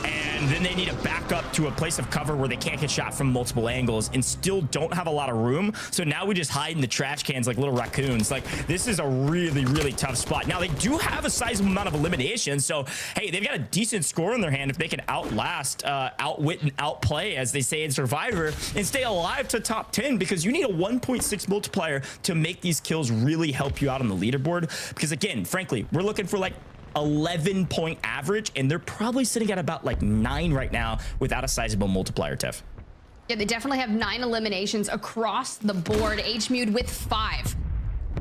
and then they need to back up to a place of cover where they can't get shot from multiple angles and still don't have a lot of room. So now we just hide in the trash cans like little raccoons. Like, this is a really tough spot. Now, they do have a sizable amount of eliminations, so hey, they've got a decent score in their hand if they can outlast, outwit, and outplay, as they say in Survivor, and stay alive to top 10, because you need a 1.6 multiplier to make these kills really help you out on the leaderboard. Because again, frankly, we're looking for like 11-point average, and they're probably sitting at about like 9 right now without a sizable multiplier, Tiff. Yeah, they definitely have 9 eliminations across the board. H-Mood with 5.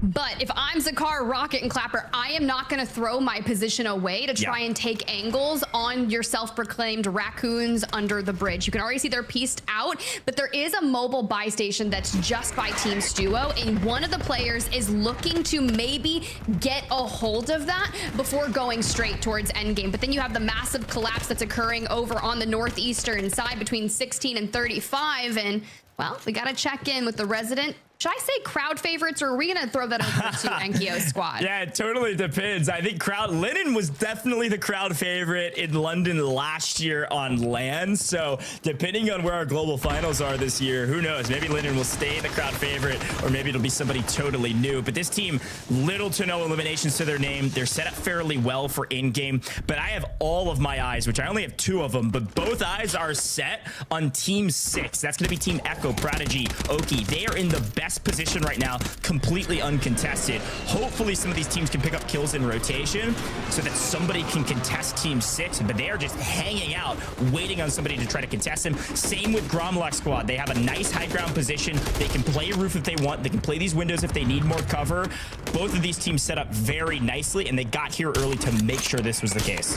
But if I'm Zakar, Rocket, and Clapper, I am not going to throw my position away to try and take angles on your self-proclaimed raccoons under the bridge. You can already see they're pieced out, but there is a mobile buy station that's just by Team Stuo, and one of the players is looking to maybe get a hold of that before going straight towards endgame. But then you have the massive collapse that's occurring over on the northeastern side between 16 and 35, and well, we got to check in with the resident Should I say crowd favorites, or are we going to throw that over to Enkyo's squad? Yeah, it totally depends. I think Linen was definitely the crowd favorite in London last year on LAN. So depending on where our global finals are this year, who knows? Maybe Linen will stay the crowd favorite, or maybe it'll be somebody totally new. But this team, little to no eliminations to their name. They're set up fairly well for in-game. But I have all of my eyes, which I only have 2 of them, but both eyes are set on Team 6. That's going to be Team Echo, Prodigy, Oki. They are in the best position right now, completely uncontested. Hopefully some of these teams can pick up kills in rotation so that somebody can contest Team 6, but they are just hanging out, waiting on somebody to try to contest them. Same with Gromlock squad. They have a nice high ground position. They can play roof if they want. They can play these windows if they need more cover. Both of these teams set up very nicely, and they got here early to make sure this was the case.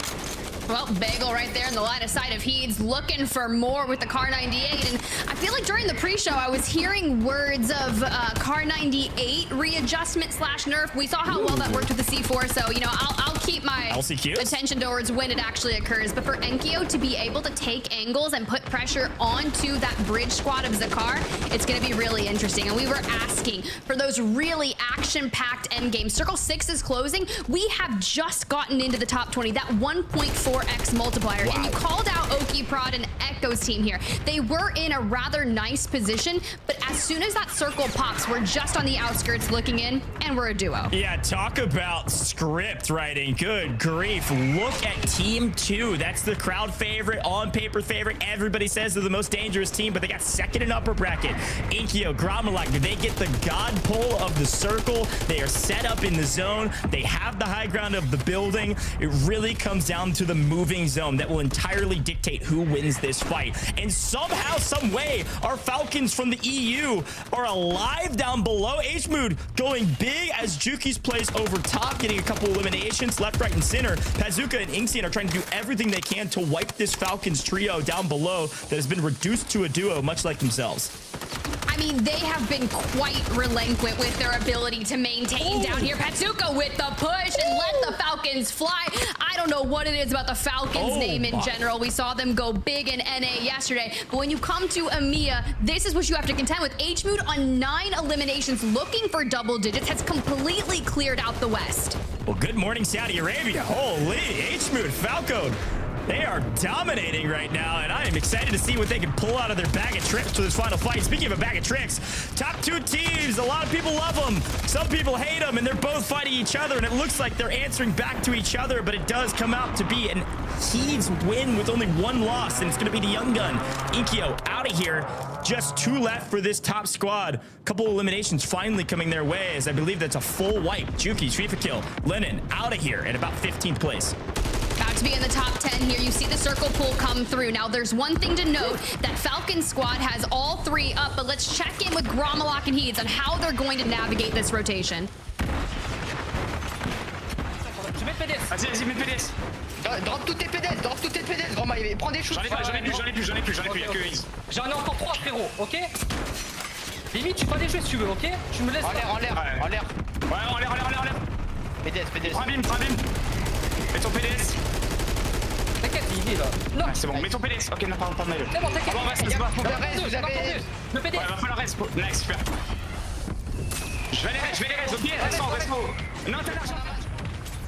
Well, Bagel right there in the line of sight of Heeds, looking for more with the Car 98. And I feel like during the pre-show, I was hearing words of Car 98 readjustment / nerf. We saw how well that worked with the C4, so, you know, I'll keep my attention towards when it actually occurs. But for Enkyo to be able to take angles and put pressure onto that bridge squad of Zakar, it's going to be really interesting. And we were asking for those really action-packed endgames. Circle 6 is closing. We have just gotten into the top 20, that 1.4x multiplier. Wow. And you called out Oki, Prod, and Echo's team here. They were in a rather nice position, but as soon as that circle pops, we're just on the outskirts looking in, and we're a duo. Yeah, talk about script writing. Good grief. Look at Team 2. That's the crowd favorite, on paper favorite. Everybody says they're the most dangerous team, but they got second in upper bracket. Inkyo, Gromlock, they get the god pull of the circle. They are set up in the zone. They have the high ground of the building. It really comes down to the moving zone that will entirely dictate who wins this fight. And somehow, some way, our Falcons from the EU are alive down below. H-Mood going big as Juki's plays over top, getting a couple eliminations left, right, and center. Pazuka and Inxian are trying to do everything they can to wipe this Falcons trio down below that has been reduced to a duo, much like themselves. I mean, they have been quite relinquent with their ability to maintain down here. Pazuka with the push and let the Falcons fly. I don't know what it is about the Falcons name in general. We saw them go big in NA yesterday, but when you come to EMEA, this is what you have to contend with. H-Mood on 9 eliminations, looking for double digits, has completely cleared out the West. Well, good morning, Saudi Arabia. Holy, H-Mood, Falco. They are dominating right now, and I am excited to see what they can pull out of their bag of tricks for this final fight. Speaking of a bag of tricks, top 2 teams, a lot of people love them. Some people hate them, and they're both fighting each other, and it looks like they're answering back to each other, but it does come out to be an Heeds win with only 1 loss, and it's going to be the Young Gun. Inkyo out of here. Just 2 left for this top squad. A couple eliminations finally coming their way, as I believe that's a full wipe. Juki, FIFA kill. Lennon out of here at about 15th place. About to be in the top 10 here. You see the circle pull come through. Now, there's one thing to note. That Falcon squad has all 3 up, but let's check in with Gromlock and Heeds on how they're going to navigate this rotation. Vas-y, mets PDS. Drop tous tes PDS, drop tous tes PDS. Grand Maï, prends des shoots. J'en ai plus, y'a que Heeds. J'en ai encore 3, frérot, ok? Limite, tu peux aller jouer si tu veux, ok? Tu me laisses. En l'air. Ouais, en l'air. PDS. Prends un bim. Mets ton PDS. T'inquiète, il est là. Non, c'est bon, mets ton PDS. Ok, non, pardon, mets-le. C'est bon, t'inquiète. Le reste, vous avez. Le PDS. Ouais, va falloir reste. Nice, super. Je vais les reste, ok? Reste. Non, t'as l'argent.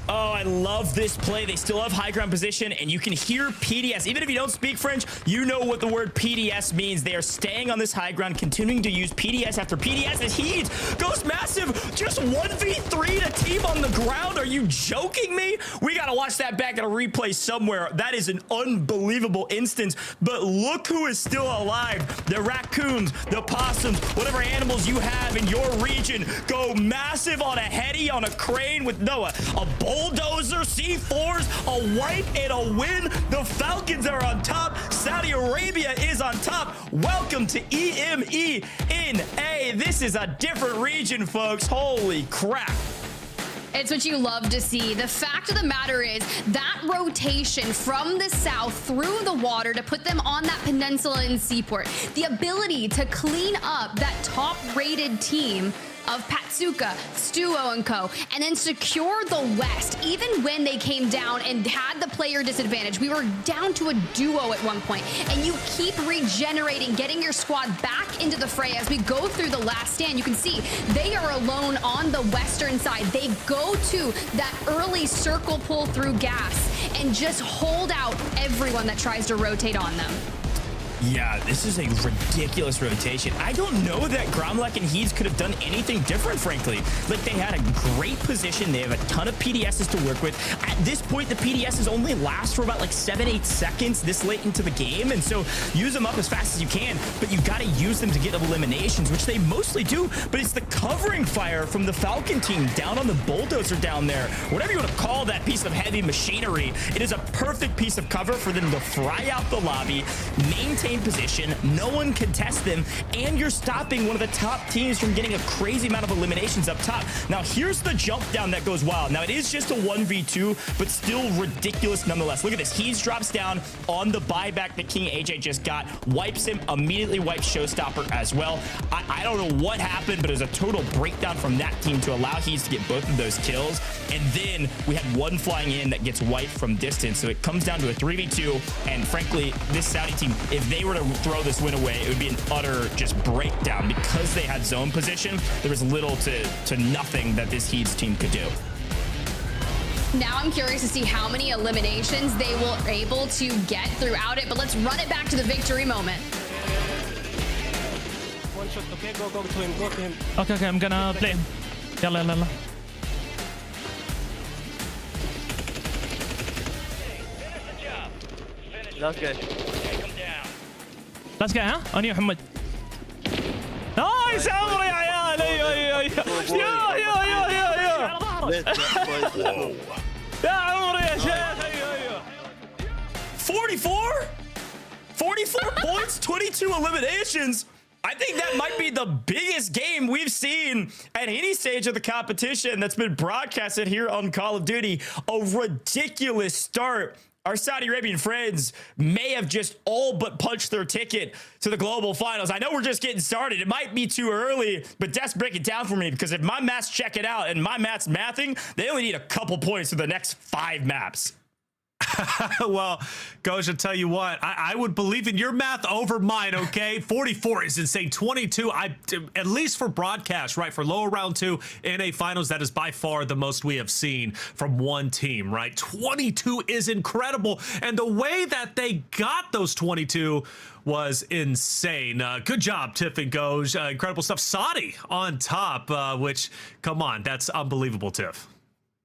Oh, I love this play. They still have high ground position, and you can hear PDS. Even if you don't speak French, you know what the word PDS means. They are staying on this high ground, continuing to use PDS after PDS as Heeds goes massive. Just 1v3 to team on the ground. Are you joking me? We got to watch that back at a replay somewhere. That is an unbelievable instance. But look who is still alive. The raccoons, the possums, whatever animals you have in your region go massive on a heady, on a crane with Noah. A bulldozer, C4s, a wipe, and a win. The Falcons are on top. Saudi Arabia is on top. Welcome to EMEA. This is a different region, folks. Holy crap. It's what you love to see. The fact of the matter is that rotation from the south through the water to put them on that peninsula in Seaport, the ability to clean up that top-rated team of Patsuka, Stuo and Co, and then secure the West. Even when they came down and had the player disadvantage, we were down to a duo at one point, and you keep regenerating, getting your squad back into the fray. As we go through the last stand, you can see they are alone on the western side. They go to that early circle pull through gas and just hold out everyone that tries to rotate on them. Yeah, this is a ridiculous rotation. I don't know that Gromlek and Heeds could have done anything different, frankly. Like, they had a great position. They have a ton of PDSs to work with. At this point, the PDSs only last for about like 7-8 seconds this late into the game. And so use them up as fast as you can, but you got to use them to get eliminations, which they mostly do. But it's the covering fire from the Falcon team down on the bulldozer down there. Whatever you want to call that piece of heavy machinery, it is a perfect piece of cover for them to fry out the lobby, maintain position, no one can test them, and you're stopping one of the top teams from getting a crazy amount of eliminations up top. Now here's the jump down that goes wild. Now it is just a 1v2, but still ridiculous nonetheless. Look at this. He's drops down on the buyback that King AJ just got, wipes him, immediately wipes Showstopper as well. I don't know what happened, but it was a total breakdown from that team to allow He's to get both of those kills. And then we had one flying in that gets wiped from distance. So it comes down to a 3v2. And frankly, this Saudi team, if they were to throw this win away, it would be an utter just breakdown. Because they had zone position, there was little to nothing that this Heeds team could do. Now I'm curious to see how many eliminations they will able to get throughout it, but let's run it back to the victory moment. One shot, okay? Go to him, go to him. Okay, I'm gonna play him. Yalla. That's good. Let's go, ها؟ أنا محمد. نايس عمري يا عيال. يا عمري يا شيخ. 44 points, 22 eliminations. I think that might be the biggest game we've seen at any stage of the competition that's been broadcasted here on Call of Duty. A ridiculous start. Our Saudi Arabian friends may have just all but punched their ticket to the global finals. I know we're just getting started. It might be too early, but Des, break it down for me, because if my maths check it out and my maths mathing, they only need a couple points for the next 5 maps. Well, Goj, I'll tell you what, I would believe in your math over mine, okay? 44 is insane. 22, at least for broadcast, right? For lower round 2 NA finals, that is by far the most we have seen from one team, right? 22 is incredible. And the way that they got those 22 was insane. Good job, Tiff and Goj. Incredible stuff. Saudi on top, which, come on, that's unbelievable, Tiff.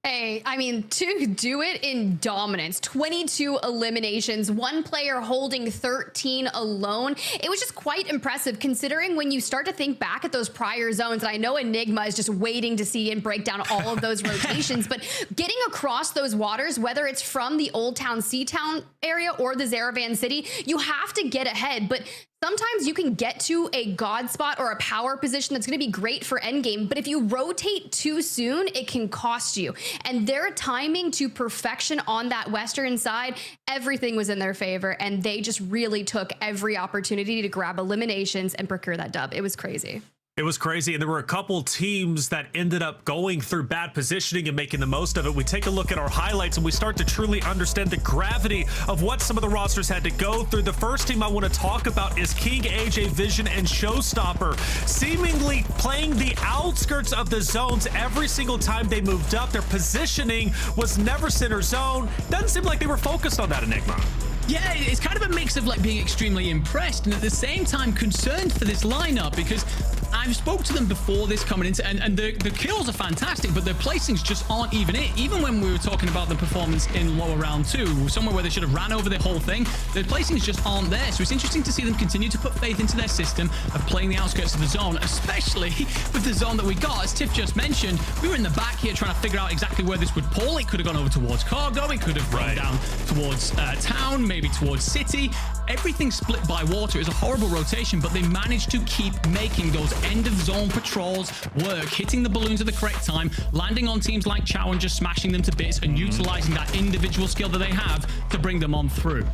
Hey, I mean, to do it in dominance, 22 eliminations, one player holding 13 alone. It was just quite impressive, considering when you start to think back at those prior zones, and I know Enigma is just waiting to see and break down all of those rotations, but getting across those waters, whether it's from the Old Town Sea-Town area or the Zaravan City, you have to get ahead. But sometimes you can get to a god spot or a power position that's going to be great for endgame, but if you rotate too soon, it can cost you. And their timing to perfection on that western side, everything was in their favor, and they just really took every opportunity to grab eliminations and procure that dub. It was crazy. It was crazy, and there were a couple teams that ended up going through bad positioning and making the most of it. We take a look at our highlights, and we start to truly understand the gravity of what some of the rosters had to go through. The first team I want to talk about is King AJ, Vision, and Showstopper, seemingly playing the outskirts of the zones every single time they moved up. Their positioning was never center zone. Doesn't seem like they were focused on that, Enigma. Yeah, it's kind of a mix of like being extremely impressed and at the same time concerned for this lineup, because I've spoke to them before this coming into, and the kills are fantastic, but their placings just aren't even it. Even when we were talking about the performance in lower round 2, somewhere where they should have ran over the whole thing, their placings just aren't there. So it's interesting to see them continue to put faith into their system of playing the outskirts of the zone, especially with the zone that we got. As Tiff just mentioned, we were in the back here trying to figure out exactly where this would pull. It could have gone over towards cargo, it could have run down towards town, maybe towards city. Everything split by water. It was a horrible rotation, but they managed to keep making those end of zone patrols work, hitting the balloons at the correct time, landing on teams like Chow and just smashing them to bits, and utilizing that individual skill that they have to bring them on through.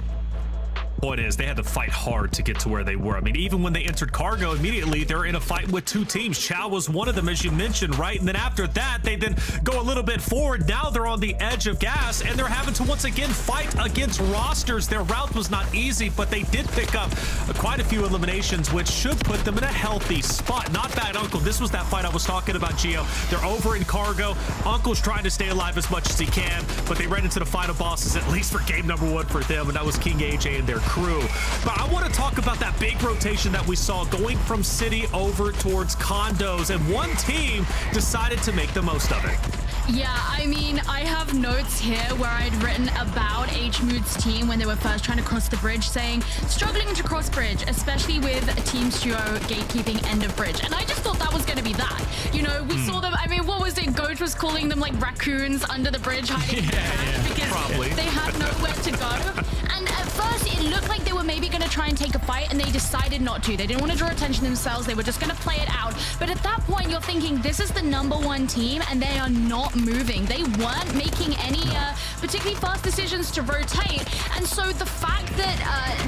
Point is, they had to fight hard to get to where they were. I mean, even when they entered cargo immediately, they're in a fight with two teams. Chow was one of them, as you mentioned, right? And then after that, they then go a little bit forward. Now they're on the edge of gas, and they're having to once again fight against rosters. Their route was not easy, but they did pick up quite a few eliminations, which should put them in a healthy spot. Not bad, Uncle. This was that fight I was talking about, Gio. They're over in cargo. Uncle's trying to stay alive as much as he can, but they ran into the final bosses, at least for game number 1 for them, and that was King AJ and their crew. But I want to talk about that big rotation that we saw going from city over towards condos, and one team decided to make the most of it. Yeah, I mean, I have notes here where I'd written about HMood's team when they were first trying to cross the bridge, saying, struggling to cross bridge, especially with Team Stuo gatekeeping end of bridge. And I just thought that was going to be that. You know, we saw them, I mean, what was it? Goat was calling them like raccoons under the bridge hiding because probably. They had nowhere to go. And at first, it looked like they were maybe going to try and take a fight, and they decided not to. They didn't want to draw attention to themselves. They were just going to play it out. But at that point, you're thinking, this is the #1 team, and they are not moving. They weren't making any particularly fast decisions to rotate. And so the fact that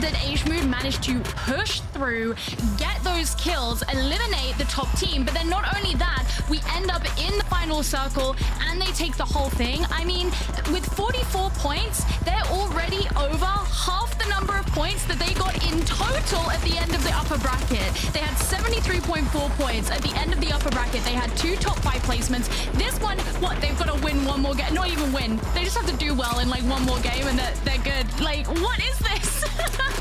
that HMood managed to push through, get those kills, eliminate the top team, but then not only that, we end up in the final circle, and they take the whole thing. I mean, with 44 points, they're already over half the number of points that they got in total at the end of the upper bracket. They had 73.4 points at the end of the upper bracket. They had 2 top 5 placements. This one, what, they've got to win one more game. Not even win. They just have to do well in like one more game, and they're good. Like, what is this?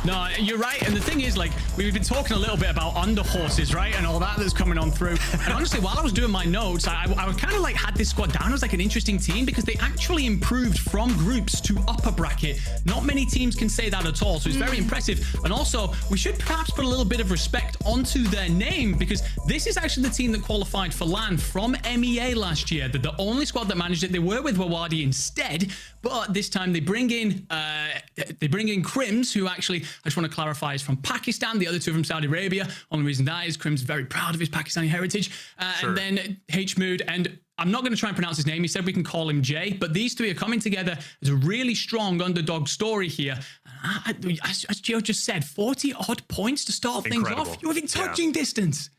No, you're right. And the thing is, like, we've been talking a little bit about under horses, right? And all that's coming on through. And honestly, while I was doing my notes, I kind of like had this squad down as like an interesting team because they actually improved from groups to upper bracket. Not many teams can say that at all. So it's very impressive. And also, we should perhaps put a little bit of respect onto their name, because this is actually the team that qualified for LAN from EMEA last year. They're the only squad that managed it. They were with Wawadi instead, but this time they bring in Crims, who actually, I just want to clarify, is from Pakistan. The other 2 from Saudi Arabia. Only reason that is Crims very proud of his Pakistani heritage. Sure. And then HMood, and I'm not going to try and pronounce his name. He said we can call him Jay, but these 3 are coming together as a really strong underdog story here. As Gio just said, 40 odd points to start things off. You're within touching distance.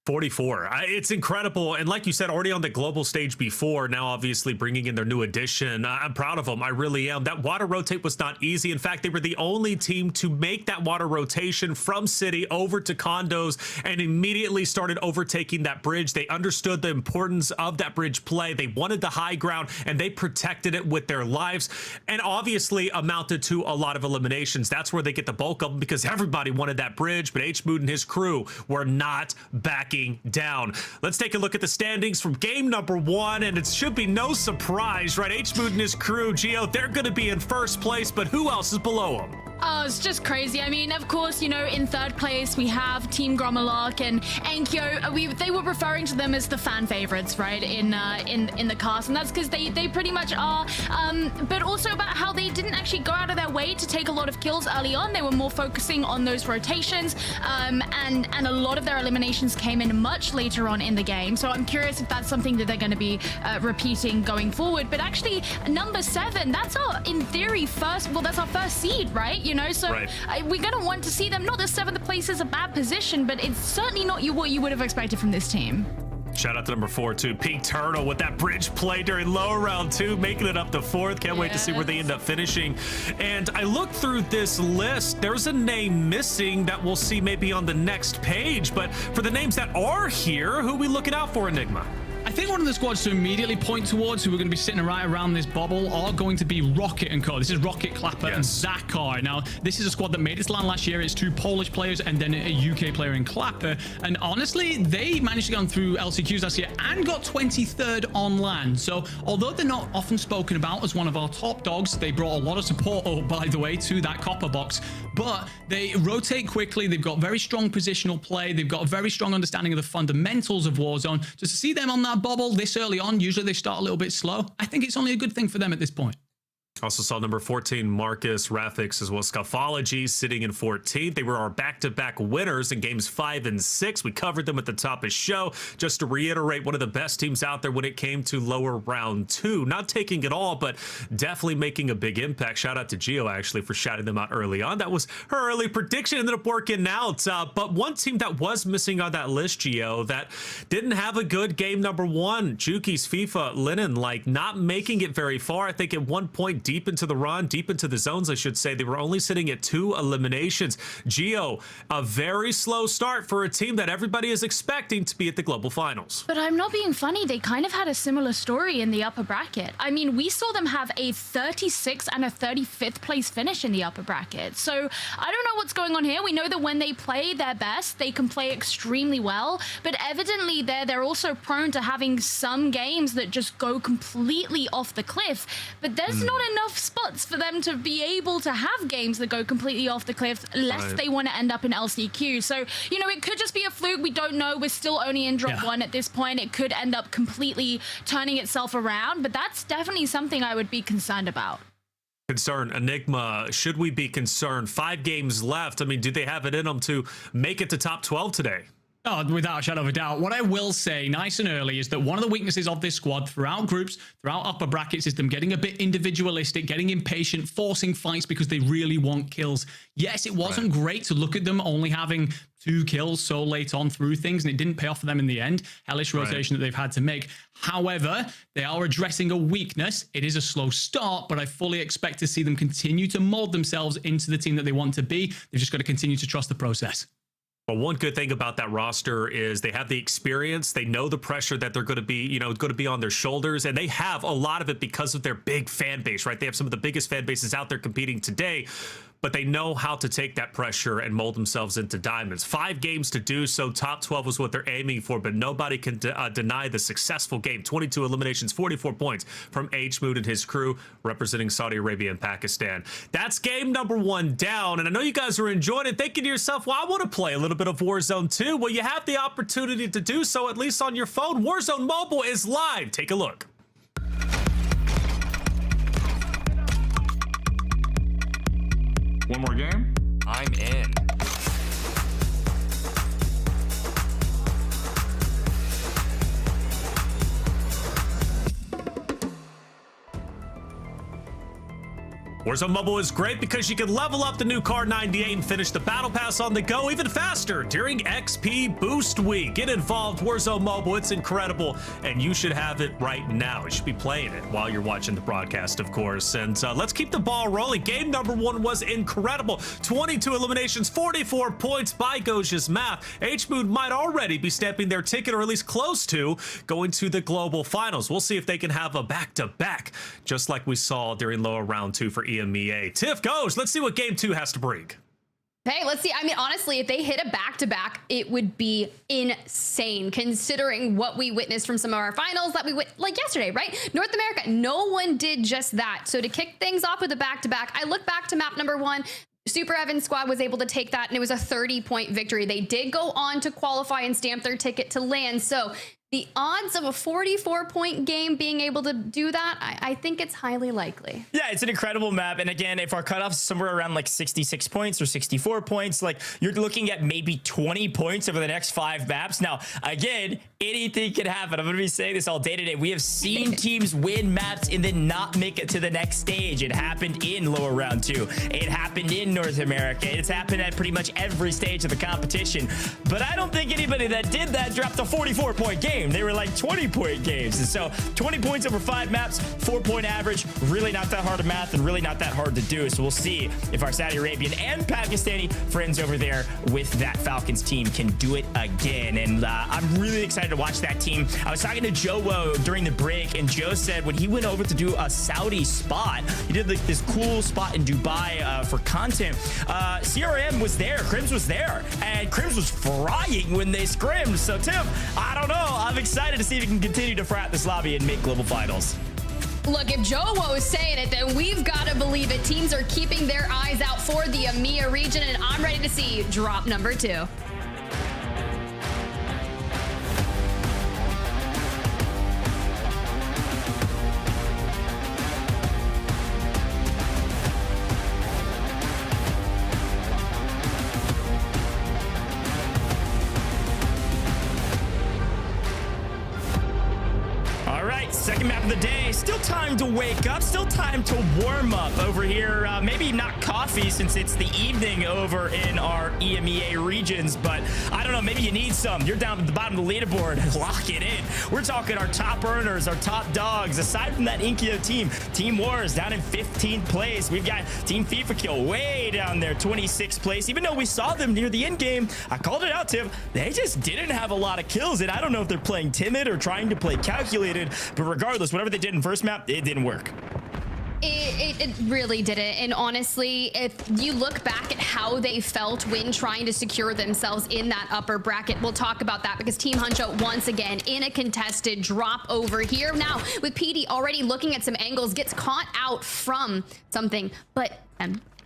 44. It's incredible. And like you said, already on the global stage before, now obviously bringing in their new addition. I'm proud of them. I really am. That water rotate was not easy. In fact, they were the only team to make that water rotation from city over to condos and immediately started overtaking that bridge. They understood the importance of that bridge play. They wanted the high ground, and they protected it with their lives, and obviously amounted to a lot of eliminations. That's where they get the bulk of them, because everybody wanted that bridge, but HMood and his crew were not back down. Let's take a look at the standings from game number 1, and it should be no surprise, right? HMood and his crew, Gio, they're going to be in first place, but who else is below them? Oh, it's just crazy. I mean, of course, you know, in 3rd place, we have Team Gromalark and Enkyo. They were referring to them as the fan favorites, right, in the cast, and that's because they pretty much are, but also about how they didn't actually go out of their way to take a lot of kills early on. They were more focusing on those rotations, and a lot of their eliminations came in much later on in the game. So I'm curious if that's something that they're going to be repeating going forward. But actually, number 7, that's our, in theory, that's our first seed, right? You know, so we're going to want to see them. Not that 7th place is a bad position, but it's certainly not what you would have expected from this team. Shout out to number 4 too, Pink Turtle, with that bridge play during lower round 2, making it up to 4th. Can't wait to see where they end up finishing. And I looked through this list. There's a name missing that we'll see maybe on the next page. But for the names that are here, who are we looking out for, Enigma? I think one of the squads to immediately point towards, who are going to be sitting right around this bubble, are going to be Rocket and Co. This is Rocket, Clapper, and Zakar. Now, this is a squad that made its LAN last year. It's 2 Polish players and then a UK player in Clapper. And honestly, they managed to go through LCQs last year and got 23rd on LAN. So, although they're not often spoken about as one of our top dogs, they brought a lot of support, by the way, to that copper box. But they rotate quickly. They've got very strong positional play. They've got a very strong understanding of the fundamentals of Warzone. Just to see them on that bubble this early on, usually they start a little bit slow. I think it's only a good thing for them at this point. Also saw number 14, Marcus Raffix, as well as Scoffology sitting in 14th. They were our back-to-back winners in games 5 and 6. We covered them at the top of the show. Just to reiterate, one of the best teams out there when it came to lower round 2. Not taking it all, but definitely making a big impact. Shout out to Gio, actually, for shouting them out early on. That was her early prediction. Ended up working out. But one team that was missing on that list, Gio, that didn't have a good game number 1, Juki's FIFA Linen, like not making it very far. I think at one point deep into the run, deep into the zones, I should say, they were only sitting at 2 eliminations. Gio, a very slow start for a team that everybody is expecting to be at the global finals. But I'm not being funny. They kind of had a similar story in the upper bracket. I mean, we saw them have a 36th and a 35th place finish in the upper bracket. So I don't know what's going on here. We know that when they play their best, they can play extremely well. But evidently they're also prone to having some games that just go completely off the cliff. But there's not enough spots for them to be able to have games that go completely off the cliff, lest they want to end up in LCQ. So, you know, it could just be a fluke. We don't know. We're still only in drop 1 at this point. It could end up completely turning itself around, but that's definitely something I would be concerned about. Concern, Enigma, should we be concerned? 5 games left. I mean, do they have it in them to make it to top 12 today? Oh, without a shadow of a doubt. What I will say nice and early is that one of the weaknesses of this squad throughout groups, throughout upper brackets, is them getting a bit individualistic, getting impatient, forcing fights because they really want kills. Yes, it wasn't great to look at them only having 2 kills so late on through things, and it didn't pay off for them in the end. Hellish rotation that they've had to make. However, they are addressing a weakness. It is a slow start, but I fully expect to see them continue to mold themselves into the team that they want to be. They've just got to continue to trust the process. Well, one good thing about that roster is they have the experience. They know the pressure that they're going to be, going to be on their shoulders, and they have a lot of it because of their big fan base, right? They have some of the biggest fan bases out there competing today, but they know how to take that pressure and mold themselves into diamonds. 5 games to do so. Top 12 was what they're aiming for, but nobody can deny the successful game. 22 eliminations, 44 points from H-Mood and his crew representing Saudi Arabia and Pakistan. That's game number 1 down, and I know you guys are enjoying it, thinking to yourself, well, I want to play a little bit of Warzone too. Well, you have the opportunity to do so, at least on your phone. Warzone Mobile is live. Take a look. One more game? I'm in. Warzone Mobile is great because you can level up the new Car 98 and finish the Battle Pass on the go even faster during XP Boost Week. Get involved, Warzone Mobile. It's incredible, and you should have it right now. You should be playing it while you're watching the broadcast, of course. And let's keep the ball rolling. Game number 1 was incredible. 22 eliminations, 44 points by Goj's math. H-Mood might already be stamping their ticket, or at least close to, going to the global finals. We'll see if they can have a back-to-back, just like we saw during lower round 2 for EMEA. Tiff goes. Let's see what game 2 has to bring. Hey, let's see. I mean, honestly, if they hit a back-to-back, it would be insane considering what we witnessed from some of our finals that we like yesterday, right? North America, no one did just that. So to kick things off with a back-to-back, I look back to map number 1. Super Evan's squad was able to take that, and it was a 30-point victory. They did go on to qualify and stamp their ticket to land. So the odds of a 44-point game being able to do that, I think it's highly likely. Yeah, it's an incredible map. And again, if our cutoff is somewhere around like 66 points or 64 points, like you're looking at maybe 20 points over the next 5 maps. Now, again, anything can happen. I'm going to be saying this all day today. We have seen teams win maps and then not make it to the next stage. It happened in lower round 2. It happened in North America. It's happened at pretty much every stage of the competition. But I don't think anybody that did that dropped a 44-point game. They were like 20-point games. And so 20 points over 5 maps, 4-point average, really not that hard of math and really not that hard to do. So we'll see if our Saudi Arabian and Pakistani friends over there with that Falcons team can do it again. And I'm really excited to watch that team. I was talking to Joe during the break, and Joe said when he went over to do a Saudi spot, he did like this cool spot in Dubai for content. CRM was there, Crims was there, and Crims was frying when they scrimmed. So Tim, I don't know. I'm excited to see if he can continue to frat this lobby and make global finals. Look, if Joe is saying it, then we've got to believe it. Teams are keeping their eyes out for the EMEA region, and I'm ready to see drop number 2. Second map of the day. Still time to wake up. Still time to warm up over here. Maybe not coffee since it's the evening over in our EMEA regions, but I don't know. Maybe you need some. You're down at the bottom of the leaderboard. Lock it in. We're talking our top earners, our top dogs. Aside from that Inkyo team, Team Wars down in 15th place. We've got Team FIFA Kill way down there, 26th place. Even though we saw them near the end game, I called it out, Tim. They just didn't have a lot of kills, and I don't know if they're playing timid or trying to play calculated, but regardless, whatever they did in first map, it didn't work. It really didn't. And honestly, if you look back at how they felt when trying to secure themselves in that upper bracket, we'll talk about that because Team Huncho once again in a contested drop over here. Now with PD already looking at some angles, gets caught out from something, but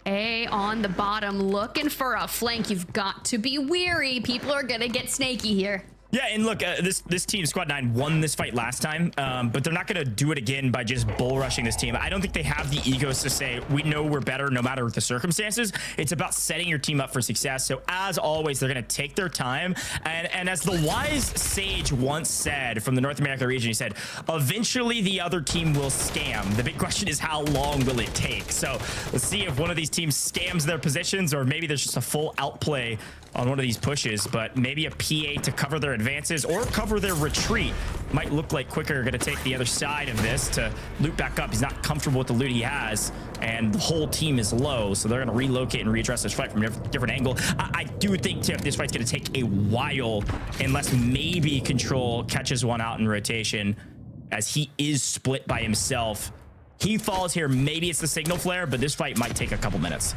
A on the bottom looking for a flank. You've got to be weary. People are gonna get snaky here. Yeah, and look, this team, Squad 9, won this fight last time, but they're not going to do it again by just bull rushing this team. I don't think they have the egos to say, we know we're better no matter the circumstances. It's about setting your team up for success. So as always, they're going to take their time. And as the wise sage once said from the North America region, he said, eventually the other team will scam. The big question is, how long will it take? So let's see if one of these teams scams their positions, or maybe there's just a full outplay on one of these pushes, but maybe a PA to cover their advances or cover their retreat might look like Quicker going to take the other side of this to loot back up. He's not comfortable with the loot he has, and the whole team is low, so they're going to relocate and readdress this fight from a different angle. I do think, Tip, this fight's going to take a while unless maybe Control catches one out in rotation, as he is split by himself. He falls here. Maybe it's the signal flare, but this fight might take a couple minutes.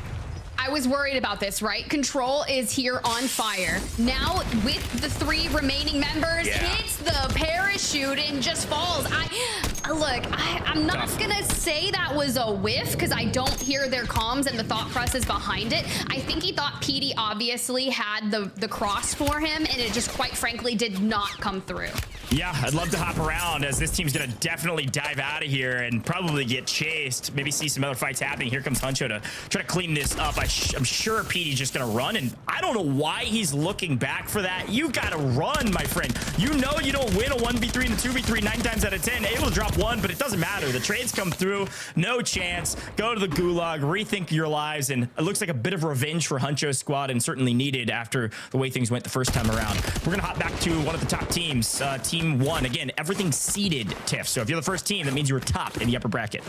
I was worried about this, right? Control is here on fire. Now, with the 3 remaining members, hits the parachute and just falls. I'm not gonna say that was a whiff because I don't hear their comms and the thought process behind it. I think he thought PD obviously had the cross for him, and it just quite frankly did not come through. Yeah, I'd love to hop around, as this team's gonna definitely dive out of here and probably get chased. Maybe see some other fights happening. Here comes Huncho to try to clean this up. I'm sure PD's just gonna run, and I don't know why he's looking back for that. You gotta run, my friend. You know you don't win a 1v3 and a 2v3 9 times out of 10. Able to drop 1, but it doesn't matter. The trades come through, no chance. Go to the gulag, rethink your lives, and it looks like a bit of revenge for Huncho's squad, and certainly needed after the way things went the first time around. We're gonna hop back to one of the top teams, Team 1. Again, everything's seeded, Tiff. So if you're the first team, that means you were top in the upper bracket.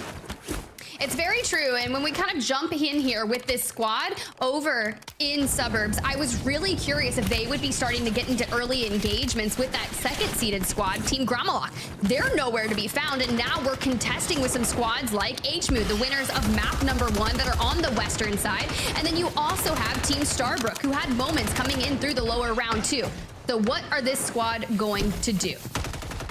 It's very true. And when we kind of jump in here with this squad over in Suburbs, I was really curious if they would be starting to get into early engagements with that second seeded squad, Team Gramalok. They're nowhere to be found, and now we're contesting with some squads like HMU, the winners of map number 1 that are on the western side. And then you also have Team Starbrook, who had moments coming in through the lower round too. So what are this squad going to do?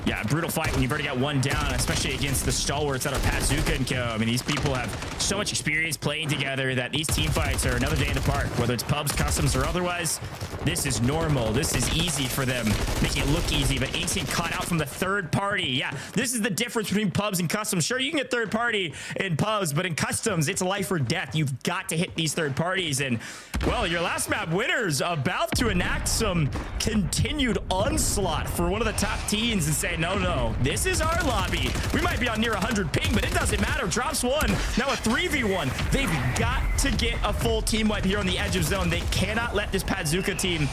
Yeah, brutal fight when you've already got one down, especially against the stalwarts that are Pazuka and Co. I mean, these people have so much experience playing together that these team fights are another day in the park, whether it's pubs, customs, or otherwise. This is normal. This is easy for them, making it look easy, but Ink's caught out from the third party. Yeah, this is the difference between pubs and customs. Sure, you can get third party in pubs, but in customs, it's life or death. You've got to hit these third parties, and well, your last map winners about to enact some continued onslaught for one of the top teams and say, no, this is our lobby. We might be on near 100 ping, but it doesn't matter. Drops 1, now a 3v1. They've got to get a full team wipe here on the edge of zone. They cannot let this Pazuka team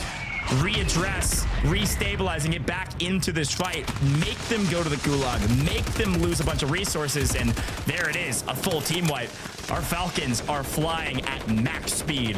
readdress, restabilize, and get back into this fight. Make them go to the gulag, make them lose a bunch of resources, and there it is, a full team wipe. Our Falcons are flying at max speed.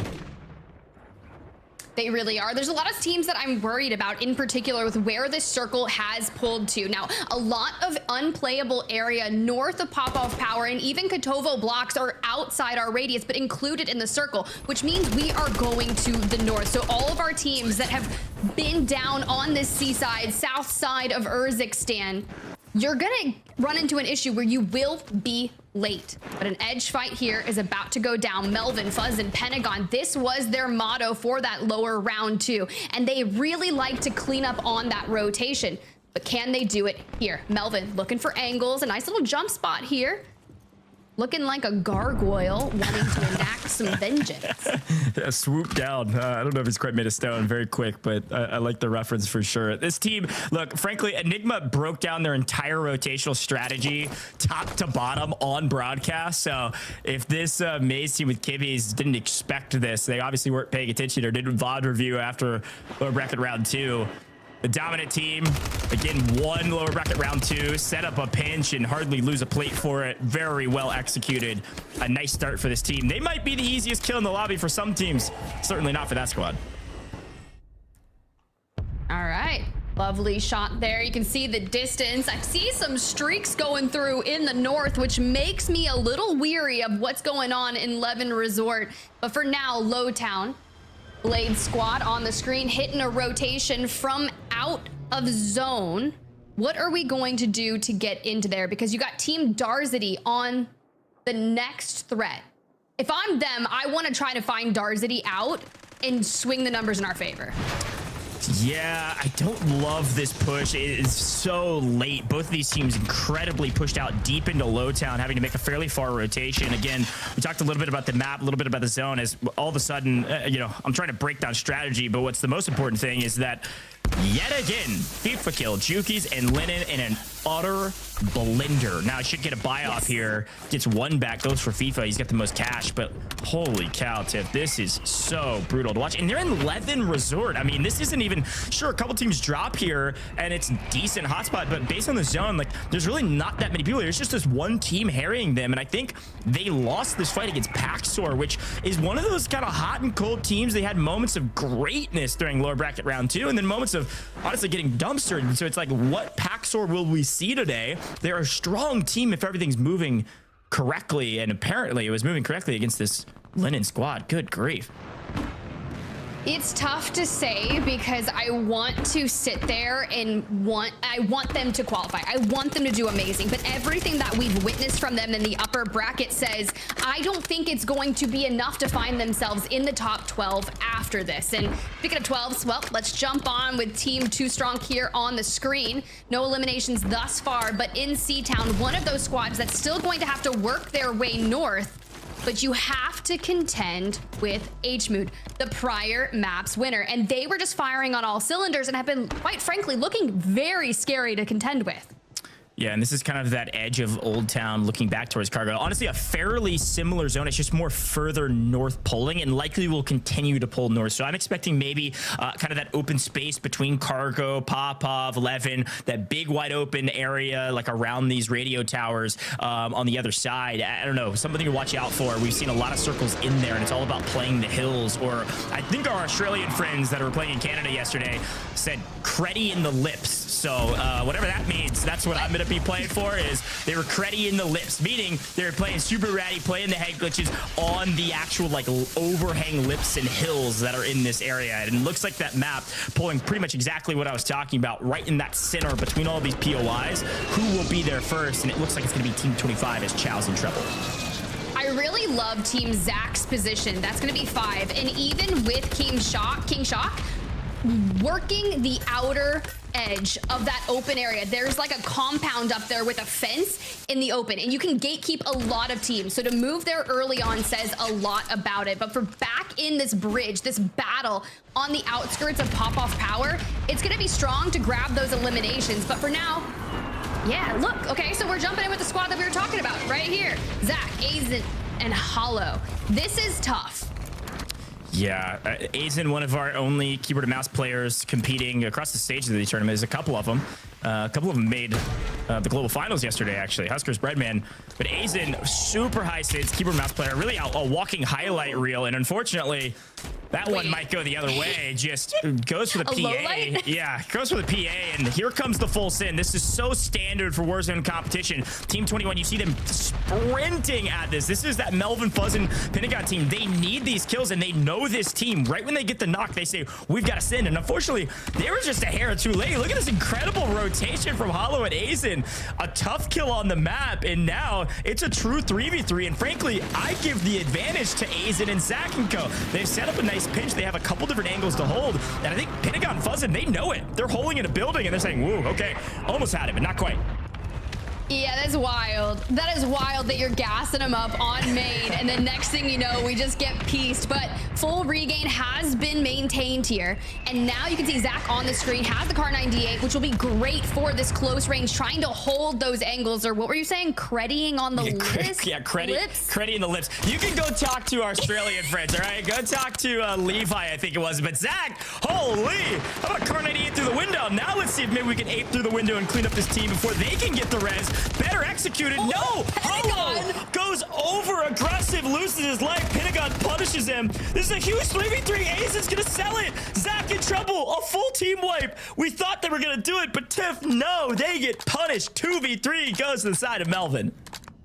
They really are. There's a lot of teams that I'm worried about, in particular with where this circle has pulled to. Now, a lot of unplayable area north of Pop-Off Power and even Kotovo blocks are outside our radius, but included in the circle, which means we are going to the north. So all of our teams that have been down on this seaside, south side of Urzikstan, you're gonna run into an issue where you will be late. But an edge fight here is about to go down. Melvin, Fuzz, and Pentagon, this was their motto for that lower round 2, and they really like to clean up on that rotation. But can they do it here? Melvin looking for angles, a nice little jump spot here. looking like a gargoyle wanting to enact some vengeance. Yeah, swoop down. I don't know if he's quite made of stone very quick, but I like the reference for sure. This team, look, frankly, Enigma broke down their entire rotational strategy top to bottom on broadcast. So if this Maze team with Kibbies didn't expect this, they obviously weren't paying attention or didn't VOD review after lower bracket round 2. The dominant team, again, won lower bracket round 2, set up a pinch and hardly lose a plate for it. Very well executed. A nice start for this team. They might be the easiest kill in the lobby for some teams. Certainly not for that squad. All right. Lovely shot there. You can see the distance. I see some streaks going through in the north, which makes me a little weary of what's going on in Levin Resort. But for now, Lowtown. Blade squad on the screen, hitting a rotation from out of zone. What are we going to do to get into there? Because you got Team Darzity on the next threat. If I'm them, I want to try to find Darzity out and swing the numbers in our favor. Yeah, I don't love this push. It is so late. Both of these teams incredibly pushed out deep into Lowtown, having to make a fairly far rotation. Again, we talked a little bit about the map, a little bit about the zone, as all of a sudden, I'm trying to break down strategy, but what's the most important thing is that yet again, FIFA kill Jukies and Linen in an utter blender. Now, I should get a buy off here. Gets one back, goes for FIFA. He's got the most cash, but holy cow, Tiff, this is so brutal to watch. And they're in Levin Resort. I mean, this isn't even, sure, a couple teams drop here and it's decent hotspot, but based on the zone, like, there's really not that many people here. It's just this one team harrying them. And I think they lost this fight against Paxor, which is one of those kind of hot and cold teams. They had moments of greatness during lower bracket round 2 and then moments of honestly getting dumpstered. And so it's like, what Paxor will we see today? They're a strong team if everything's moving correctly, and apparently it was moving correctly against this Linen squad. Good grief. It's tough to say because I want to sit there and I want them to qualify. I want them to do amazing, but everything that we've witnessed from them in the upper bracket says I don't think it's going to be enough to find themselves in the top 12 after this. And speaking of 12s, well, let's jump on with Team 2 Strong here on the screen. No eliminations thus far, but in C-Town, one of those squads that's still going to have to work their way north. But you have to contend with HMood, the prior maps winner. And they were just firing on all cylinders and have been, quite frankly, looking very scary to contend with. Yeah, and this is kind of that edge of Old Town looking back towards Cargo. Honestly, a fairly similar zone. It's just more further north pulling and likely will continue to pull north. So I'm expecting maybe kind of that open space between Cargo, Popov, Levin, that big wide open area like around these radio towers on the other side. I don't know, something to watch out for. We've seen a lot of circles in there and it's all about playing the hills, or I think our Australian friends that were playing in Canada yesterday said creddy in the lips. So whatever that means, that's what I'm going to be playing for. Is they were creddy in the lips, meaning they were playing super ratty, playing the head glitches on the actual like overhang lips and hills that are in this area. And it looks like that map pulling pretty much exactly what I was talking about, right in that center between all these POIs. Who will be there first? And it looks like it's going to be Team 25 as Chow's in trouble. I really love Team Zach's position. That's going to be 5. And even with King Shock, working the outer edge of that open area, there's like a compound up there with a fence in the open, and you can gatekeep a lot of teams. So to move there early on says a lot about it. But for back in this bridge, this battle on the outskirts of Pop-Off Power, it's going to be strong to grab those eliminations. But for now, yeah, look, okay, so we're jumping in with the squad that we were talking about right here. Zach, Azen, and Hollow. This is tough. Yeah, Azen, one of our only keyboard and mouse players competing across the stage of the tournament. There's a couple of them. A couple of them made the global finals yesterday, actually. Huskers Breadman. But Azen, super high stats, keyboard and mouse player, really a walking highlight reel. And unfortunately, that one might go the other way. Just goes for the PA. Yeah, goes for the PA, and here comes the full sin. This is so standard for Warzone competition. Team 21, you see them sprinting at this. This is that Melvin Fuzz and Pentagon team. They need these kills, and they know this team. Right when they get the knock, they say, we've got to send. And unfortunately, they were just a hair too late. Look at this incredible rotation from Hollow and Azen. A tough kill on the map, and now it's a true 3v3. And frankly, I give the advantage to Azen and Zach and Co. They've set up a nice pinch. They have a couple different angles to hold, and I think Pentagon Fuzzin, they know it. They're holding in a building and they're saying, woo, okay, almost had it, but not quite. Yeah, that's wild. That is wild that you're gassing them up on main, and then next thing you know, we just get pieced. But full regain has been maintained here, and now you can see Zach on the screen has the Kar 98, which will be great for this close range, trying to hold those angles. Or what were you saying? Creddying on the lips? Yeah, creddying the lips. You can go talk to our Australian friends, all right? Go talk to Levi, I think it was. But Zach, holy, how about Kar 98 through the window? Now let's see if maybe we can ape through the window and clean up this team before they can get the res. Better executed. No! Holo goes over aggressive, loses his life. Pentagon punishes him. This is a huge 3v3. Ace is going to sell it. Zach in trouble. A full team wipe. We thought they were going to do it, but Tiff, no. They get punished. 2v3 goes to the side of Melvin.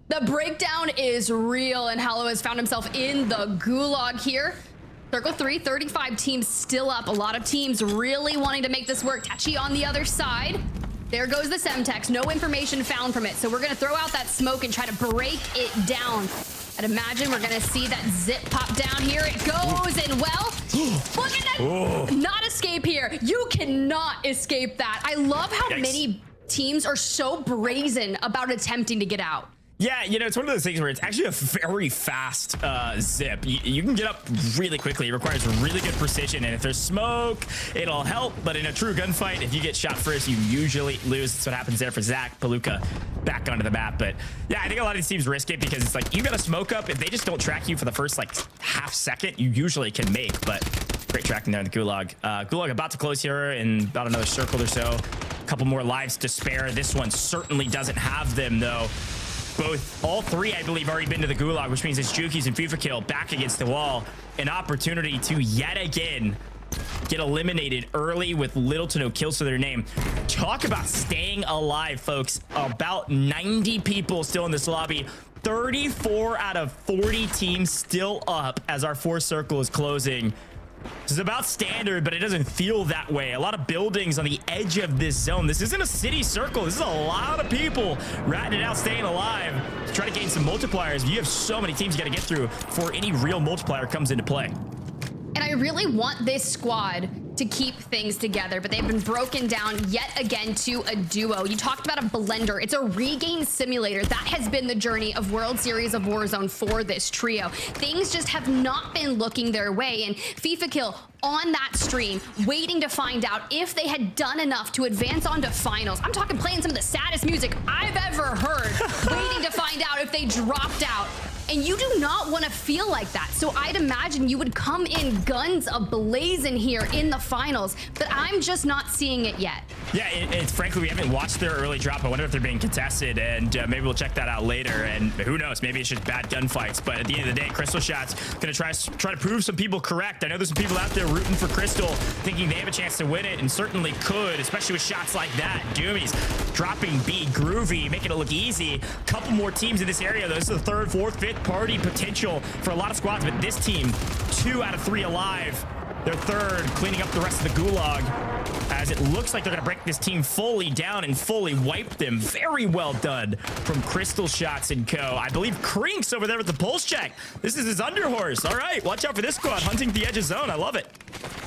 The breakdown is real, and Hallow has found himself in the gulag here. Circle 3, 35 teams still up. A lot of teams really wanting to make this work. Tachi on the other side. There goes the Semtex. No information found from it. So we're going to throw out that smoke and try to break it down. I'd imagine we're going to see that zip pop down here. It goes, and well, look at that. Not escape here. You cannot escape that. I love how many teams are so brazen about attempting to get out. Yeah, you know, it's one of those things where it's actually a very fast zip. You can get up really quickly. It requires really good precision, and if there's smoke, it'll help. But in a true gunfight, if you get shot first, you usually lose. That's what happens there for Zach. Palooka back onto the map. But yeah, I think a lot of these teams risk it because it's like you got to smoke up. If they just don't track you for the first like half second, you usually can make. But great tracking there in the Gulag. Gulag about to close here in about another circle or so. A couple more lives to spare. This one certainly doesn't have them, though. All three, I believe, already been to the Gulag, which means it's Jukies and FIFA Kill back against the wall. An opportunity to yet again get eliminated early with little to no kills to their name. Talk about staying alive, folks. About 90 people still in this lobby. 34 out of 40 teams still up as our fourth circle is closing. This is about standard, but it doesn't feel that way. A lot of buildings on the edge of this zone. This isn't a city circle. This is a lot of people ratting it out, staying alive to try to gain some multipliers. You have so many teams you got to get through before any real multiplier comes into play. And I really want this squad to keep things together, but they've been broken down yet again to a duo. You talked about a blender. It's a regain simulator. That has been the journey of World Series of Warzone for this trio. Things just have not been looking their way, and FIFA Kill on that stream, waiting to find out if they had done enough to advance on to finals. I'm talking playing some of the saddest music I've ever heard, waiting to find out if they dropped out. And you do not want to feel like that. So I'd imagine you would come in guns a-blazing here in the finals, but I'm just not seeing it yet. Yeah, it's frankly, we haven't watched their early drop. I wonder if they're being contested, and maybe we'll check that out later. And who knows, maybe it's just bad gunfights. But at the end of the day, Crystal Shot's gonna try to prove some people correct. I know there's some people out there rooting for Crystal, thinking they have a chance to win it, and certainly could, especially with shots like that. Doomies dropping B, Groovy, making it look easy. Couple more teams in this area, though. This is the third, fourth, fifth party potential for a lot of squads, but this team, 2 out of 3 alive. Their third, cleaning up the rest of the Gulag, as it looks like they're going to break this team fully down and fully wipe them. Very well done from Crystal Shots and Co. I believe Krink's over there with the pulse check. This is his underhorse. All right, watch out for this squad, hunting the edge of zone. I love it.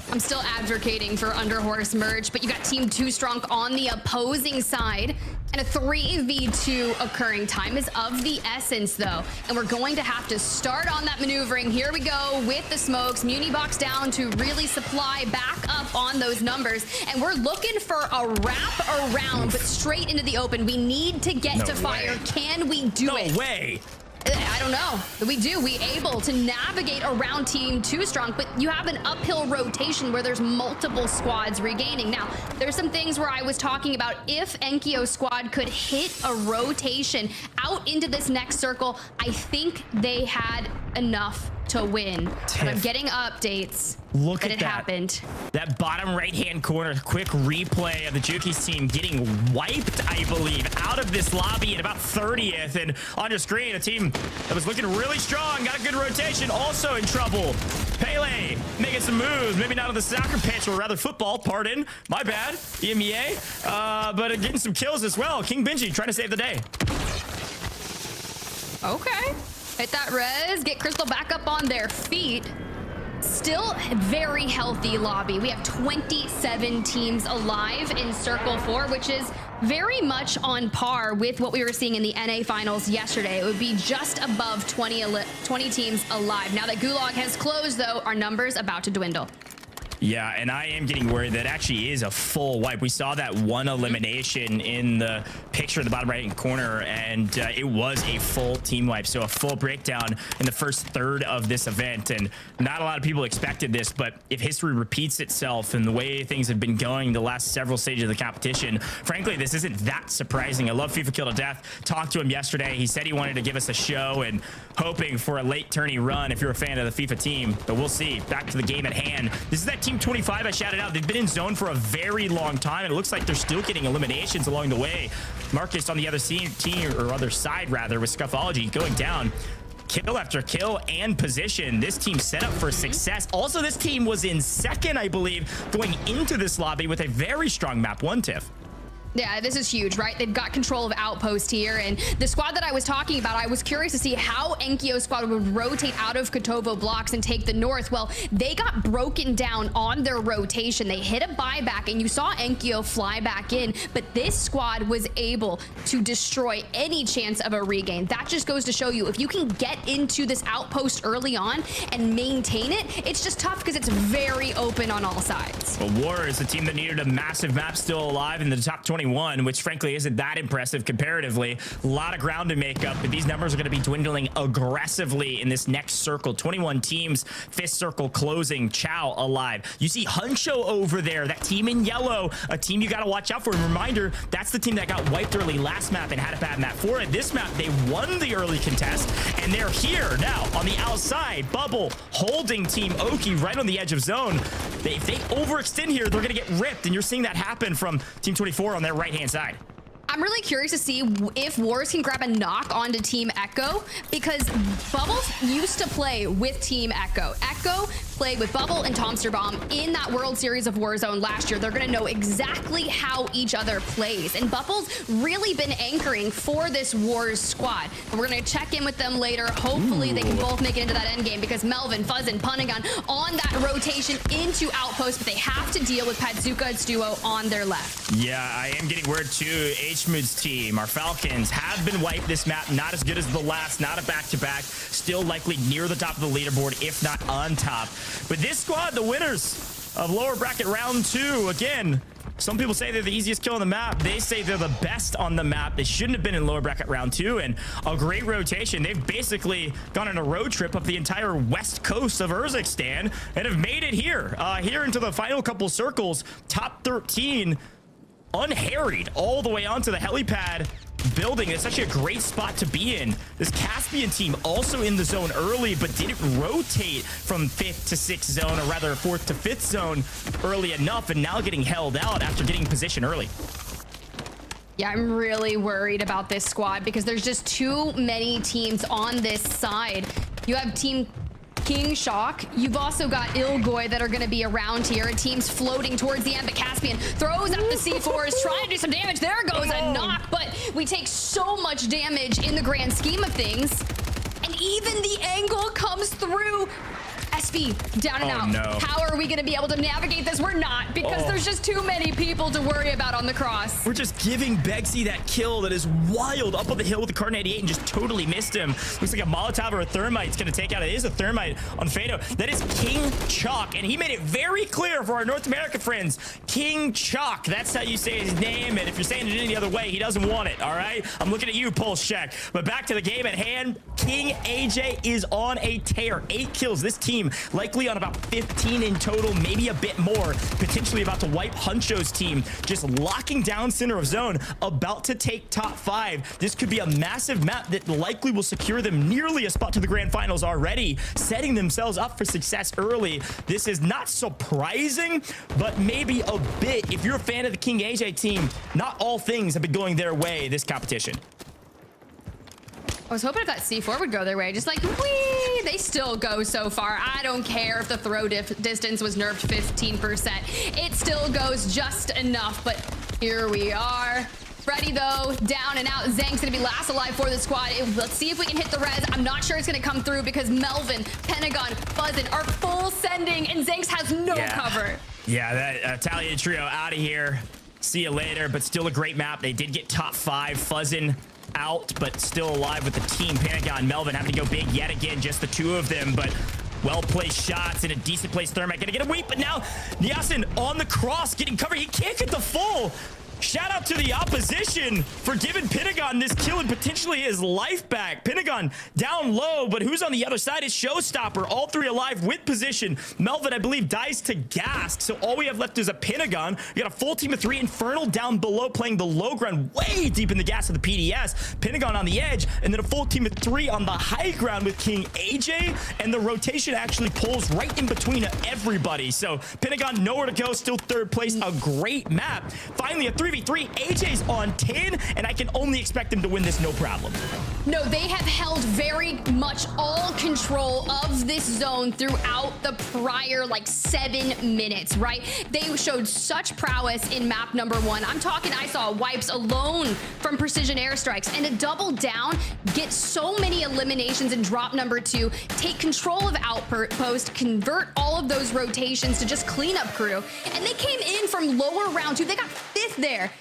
I'm still advocating for Underhorse merge, but you got Team 2 Strong on the opposing side, and a 3v2 occurring. Time is of the essence, though, and we're going to have to start on that maneuvering. Here we go with the smokes. Muni box down to really supply back up on those numbers, and we're looking for a wrap around, but straight into the open. We need to get to fire. Can we do it? No way. I don't know. We able to navigate around Team 2 Strong, but you have an uphill rotation where there's multiple squads regaining. Now, there's some things where I was talking about if Enkyo's squad could hit a rotation out into this next circle, I think they had enough to win. But I'm getting updates. Look at it happened. That bottom right-hand corner, quick replay of the Jukies team getting wiped, I believe, out of this lobby at about 30th. And on your screen, a team that was looking really strong, got a good rotation, also in trouble. Pele making some moves, maybe not on the soccer pitch, or rather football, pardon. My bad, EMEA. But getting some kills as well. King Benji trying to save the day. Okay. Hit that res, get Crystal back up on their feet. Still very healthy lobby. We have 27 teams alive in Circle 4, which is very much on par with what we were seeing in the NA finals yesterday. It would be just above 20 teams alive. Now that Gulag has closed, though, our numbers about to dwindle. Yeah, and I am getting worried that actually is a full wipe. We saw that one elimination in the picture in the bottom right-hand corner, and it was a full team wipe. So a full breakdown in the first third of this event. And not a lot of people expected this, but if history repeats itself and the way things have been going the last several stages of the competition, frankly, this isn't that surprising. I love FIFA Kill to Death. Talked to him yesterday. He said he wanted to give us a show and hoping for a late tourney run if you're a fan of the FIFA team, but we'll see. Back to the game at hand. This is that Team 25 I shouted out. They've been in zone for a very long time, and it looks like they're still getting eliminations along the way. Marcus on the other team, or other side rather, with Scuffology going down. Kill after kill and position. This team set up for success. Also, this team was in second, I believe, going into this lobby with a very strong map 1, Tiff. Yeah, this is huge, right? They've got control of Outpost here, and the squad that I was talking about, I was curious to see how Enkyo's squad would rotate out of Kotovo blocks and take the north. Well, they got broken down on their rotation. They hit a buyback, and you saw Enkyo fly back in, but this squad was able to destroy any chance of a regain. That just goes to show you, if you can get into this Outpost early on and maintain it, it's just tough because it's very open on all sides. Well, War is the team that needed a massive map still alive in the top 21, which frankly isn't that impressive comparatively. A lot of ground to make up, but these numbers are going to be dwindling aggressively in this next circle. 21 teams, fifth circle closing. Chow alive. You see Huncho over there, that team in yellow, a team you got to watch out for. And reminder, that's the team that got wiped early last map and had a bad map for it. This map, they won the early contest, and they're here now on the outside. Bubble holding Team Oki right on the edge of zone. If they overextend here, they're going to get ripped, and you're seeing that happen from Team 24 on their right-hand side. I'm really curious to see if Wars can grab a knock onto Team Echo, because Bubbles used to play with Team Echo. Echo played with Bubble and Tomsterbaum in that World Series of Warzone last year. They're going to know exactly how each other plays. And Bubble's really been anchoring for this Wars squad. And we're going to check in with them later. Hopefully they can both make it into that end game, because Melvin, Fuzz, and Punigan on that rotation into Outpost, but they have to deal with Patsuka's duo on their left. Yeah, I am getting word too. Hmood's team, our Falcons, have been wiped this map. Not as good as the last, not a back-to-back. Still likely near the top of the leaderboard, if not on top. But this squad, the winners of lower bracket round 2, again, some people say they're the easiest kill on the map. They say they're the best on the map. They shouldn't have been in lower bracket round 2, and a great rotation. They've basically gone on a road trip up the entire west coast of Urzikstan and have made it here, here into the final couple circles. Top 13, unharried all the way onto the helipad building. It's actually a great spot to be in. This Caspian team also in the zone early, but didn't rotate from 5th to 6th zone, or rather 4th to 5th zone early enough, and now getting held out after getting position early. Yeah, I'm really worried about this squad, because there's just too many teams on this side. You have Team King Shock. You've also got Ilgoy that are going to be around here. Teams floating towards the end, but Caspian throws up the C4s, trying to do some damage. There goes a knock, but we take so much damage in the grand scheme of things. And even the angle comes through. SB, down and out. No. How are we going to be able to navigate this? We're not, because there's just too many people to worry about on the cross. We're just giving Begsy that kill that is wild up on the hill with the Kar 98 and just totally missed him. Looks like a Molotov or a Thermite's going to take out. It is a Thermite on Fado. That is King Chalk, and he made it very clear for our North American friends. King Chalk, that's how you say his name, and if you're saying it any other way, he doesn't want it, all right? I'm looking at you, Pulse Check. But back to the game at hand. King AJ is on a tear. 8 kills. This team likely on about 15 in total, maybe a bit more. Potentially about to wipe Huncho's team. Just locking down center of zone, about to take top 5. This could be a massive map that likely will secure them nearly a spot to the grand finals already, setting themselves up for success early. This is not surprising, but maybe a bit. If you're a fan of the King AJ team, not all things have been going their way this competition. I was hoping if that C4 would go their way, just like, whee, they still go so far. I don't care if the throw distance was nerfed 15%. It still goes just enough, but here we are. Freddy, though, down and out. Zang's going to be last alive for the squad. Let's see if we can hit the res. I'm not sure it's going to come through, because Melvin, Pentagon, Buzzin are full sending, and Zangs has no cover. Yeah, that Italian trio out of here. See you later, but still a great map. They did get top 5. Fuzzin out, but still alive with the team. Pentagon, Melvin having to go big yet again, just the 2 of them, but well-placed shots and a decent place. Thermite gonna get a weep, but now Niasen on the cross getting covered. He can't get the full. Shout out to the opposition for giving Pentagon this kill and potentially his life back. Pentagon down low, but who's on the other side is Showstopper. All 3 alive with position. Melvin, I believe, dies to Gask. So all we have left is a Pentagon. We got a full team of 3. Infernal down below playing the low ground way deep in the gas of the PDS. Pentagon on the edge, and then a full team of 3 on the high ground with King AJ. And the rotation actually pulls right in between everybody. So Pentagon nowhere to go, still 3rd place. A great map. Finally, a 3v3. AJ's on 10, and I can only expect them to win this no problem. No, they have held very much all control of this zone throughout the prior 7 minutes, right? They showed such prowess in map number 1. I'm talking, I saw wipes alone from precision airstrikes, and to double down, get so many eliminations in drop number 2, take control of outpost, convert all of those rotations to just cleanup crew, and they came in from lower round 2. They got 5th there,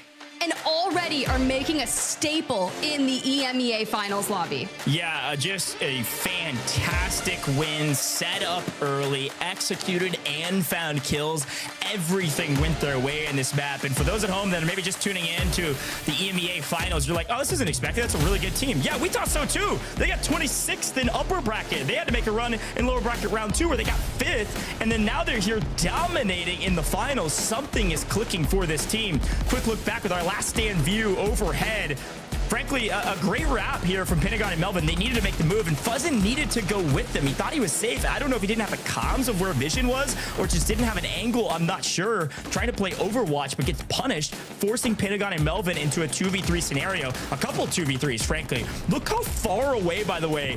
and already are making a staple in the EMEA finals lobby. Yeah, just a fantastic win, set up early, executed and found kills. Everything went their way in this map. And for those at home that are maybe just tuning in to the EMEA finals, you're like, oh, this isn't expected. That's a really good team. Yeah, we thought so too. They got 26th in upper bracket. They had to make a run in lower bracket round 2 where they got 5th. And then now they're here dominating in the finals. Something is clicking for this team. Quick look back with our last stand view overhead. Frankly, a great wrap here from Pentagon and Melvin. They needed to make the move, and Fuzzin needed to go with them. He thought he was safe. I don't know if he didn't have the comms of where Vision was or just didn't have an angle. I'm not sure. Trying to play Overwatch, but gets punished, forcing Pentagon and Melvin into a 2v3 scenario. A couple 2v3s, frankly. Look how far away, by the way,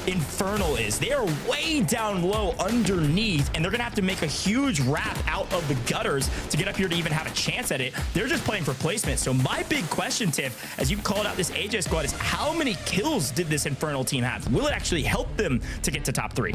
Infernal is. They are way down low underneath, and they're gonna have to make a huge wrap out of the gutters to get up here to even have a chance at it. They're just playing for placement. So my big question, Tiff, as you called out this AJ squad, is how many kills did this Infernal team have? Will it actually help them to get to top 3?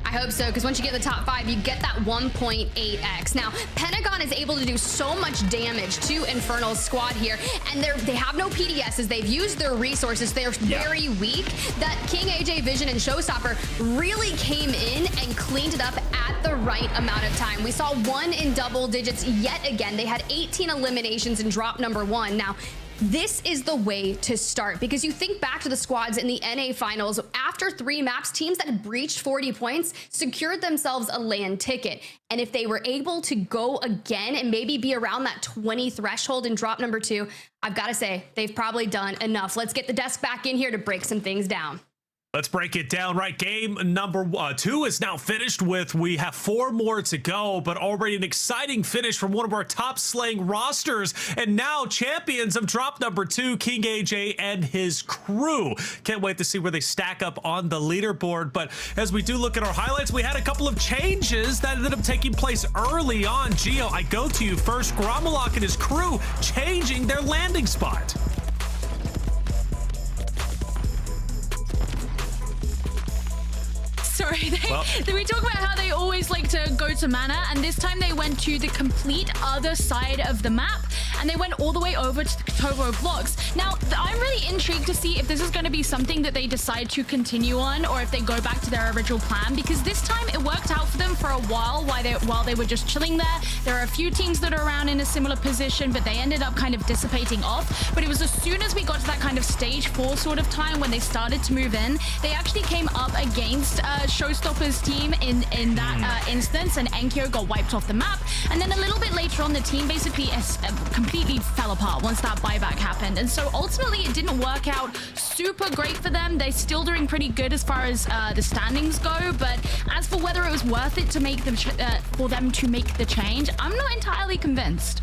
I hope so, because once you get the top 5, you get that 1.8x. Now, Pentagon is able to do so much damage to Infernal's squad here, and they have no PDSs. They've used their resources. They're very weak. That King AJ, Vision, and Showstopper really came in and cleaned it up at the right amount of time. We saw 1 in double digits yet again. They had 18 eliminations in drop number 1. Now, this is the way to start, because you think back to the squads in the NA finals. After 3 maps, teams that had breached 40 points secured themselves a LAN ticket. And if they were able to go again and maybe be around that 20 threshold in drop number 2, I've got to say, they've probably done enough. Let's get the desk back in here to break some things down. Let's break it down, right? Game number 2 is now finished with. We have 4 more to go, but already an exciting finish from one of our top slaying rosters. And now champions of drop number 2, King AJ and his crew. Can't wait to see where they stack up on the leaderboard. But as we do look at our highlights, we had a couple of changes that ended up taking place early on. Gio, I go to you first. Gromalok and his crew changing their landing spot. Sorry, we talk about how they always like to go to mana, and this time they went to the complete other side of the map, and they went all the way over to the Kotovo blocks. Now, I'm really intrigued to see if this is going to be something that they decide to continue on, or if they go back to their original plan, because this time it worked out for them for a while while they were just chilling there. There are a few teams that are around in a similar position, but they ended up kind of dissipating off. But it was as soon as we got to that kind of stage 4 sort of time when they started to move in, they actually came up against Showstopper's team in that instance, and Enkyo got wiped off the map. And then a little bit later on, the team basically completely fell apart once that buyback happened. And so ultimately, it didn't work out super great for them. They're still doing pretty good as far as the standings go. But as for whether it was worth it to make them for them to make the change, I'm not entirely convinced.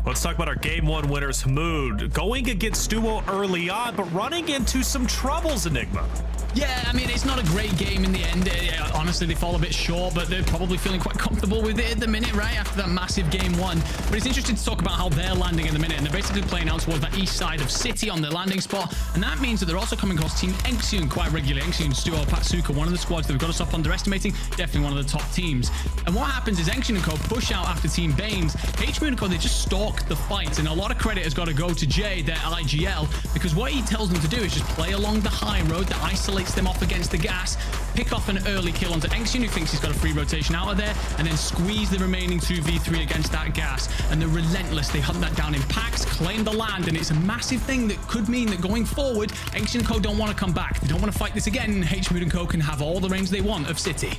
Let's talk about our game 1 winners. Mood going against Duo early on, but running into some troubles, Enigma. Yeah, I mean, it's not a great game in the end. Honestly, they fall a bit short, but they're probably feeling quite comfortable with it at the minute, right? After that massive game one. But it's interesting to talk about how they're landing in the minute. And they're basically playing out towards that east side of City on their landing spot. And that means that they're also coming across Team Exion quite regularly. Exion, Stuo, Patsuka, one of the squads that we've got to stop underestimating. Definitely one of the top teams. And what happens is Exion and Co push out after Team Baines. HMU and Co, they just stalk the fight. And a lot of credit has got to go to Jay, their IGL, because what he tells them to do is just play along the high road that isolates them off against the gas, pick off an early kill onto Exion, who thinks he's got a free rotation out of there, and then squeeze the remaining 2v3 against that gas. And they're relentless. They hunt that down in packs, claim the land, and it's a massive thing that could mean that going forward, Exion and Co don't want to come back. They don't want to fight this again, and HMU and Co can have all the range they want of City.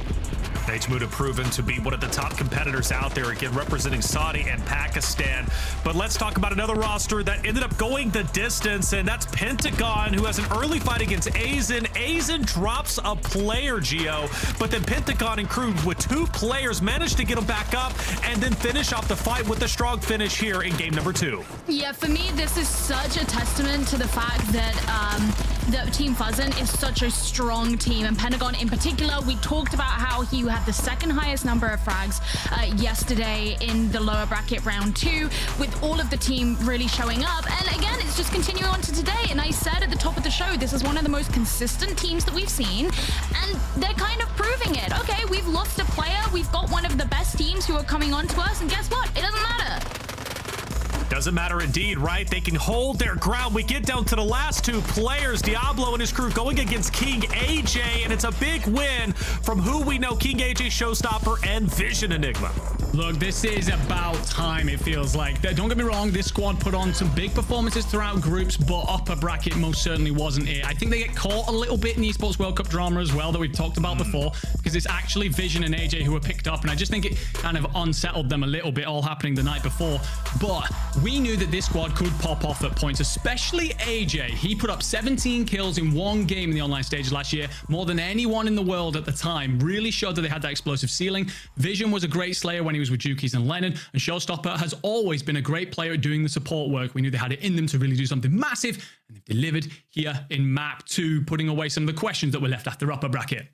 HMU have proven to be one of the top competitors out there, again, representing Saudi and Pakistan. But let's talk about another roster that ended up going the distance, and that's Pentagon, who has an early fight against Aizen. Aizen drops a player, Gio, but then Pentagon and crew with 2 players managed to get them back up and then finish off the fight with a strong finish here in game number 2. Yeah, for me, this is such a testament to the fact that Team Fuzzin is such a strong team, and Pentagon in particular. We talked about how he had the second highest number of frags yesterday in the lower bracket round 2, with all of the team really showing up. And again, it's just continuing on to today. And I said at the top of the show, this is one of the most consistent teams that we've seen, and they're kind of proving it. Okay, we've lost a player, we've got one of the best teams who are coming on to us, and guess what? It doesn't matter. Doesn't matter indeed, right? They can hold their ground. We get down to the last 2 players, Diablo and his crew going against King AJ, and it's a big win from who we know, King AJ, Showstopper, and Vision Enigma. Look, this is about time, it feels like. Don't get me wrong, this squad put on some big performances throughout groups, but upper bracket most certainly wasn't it. I think they get caught a little bit in the Esports World Cup drama as well that we've talked about before, because it's actually Vision and AJ who were picked up, and I just think it kind of unsettled them a little bit, all happening the night before. But we knew that this squad could pop off at points, especially AJ. He put up 17 kills in one game in the online stages last year, more than anyone in the world at the time. Really showed that they had that explosive ceiling. Vision was a great slayer when he was with Jukies and Lennon, and Showstopper has always been a great player at doing the support work. We knew they had it in them to really do something massive, and they've delivered here in map 2, putting away some of the questions that were left after upper bracket.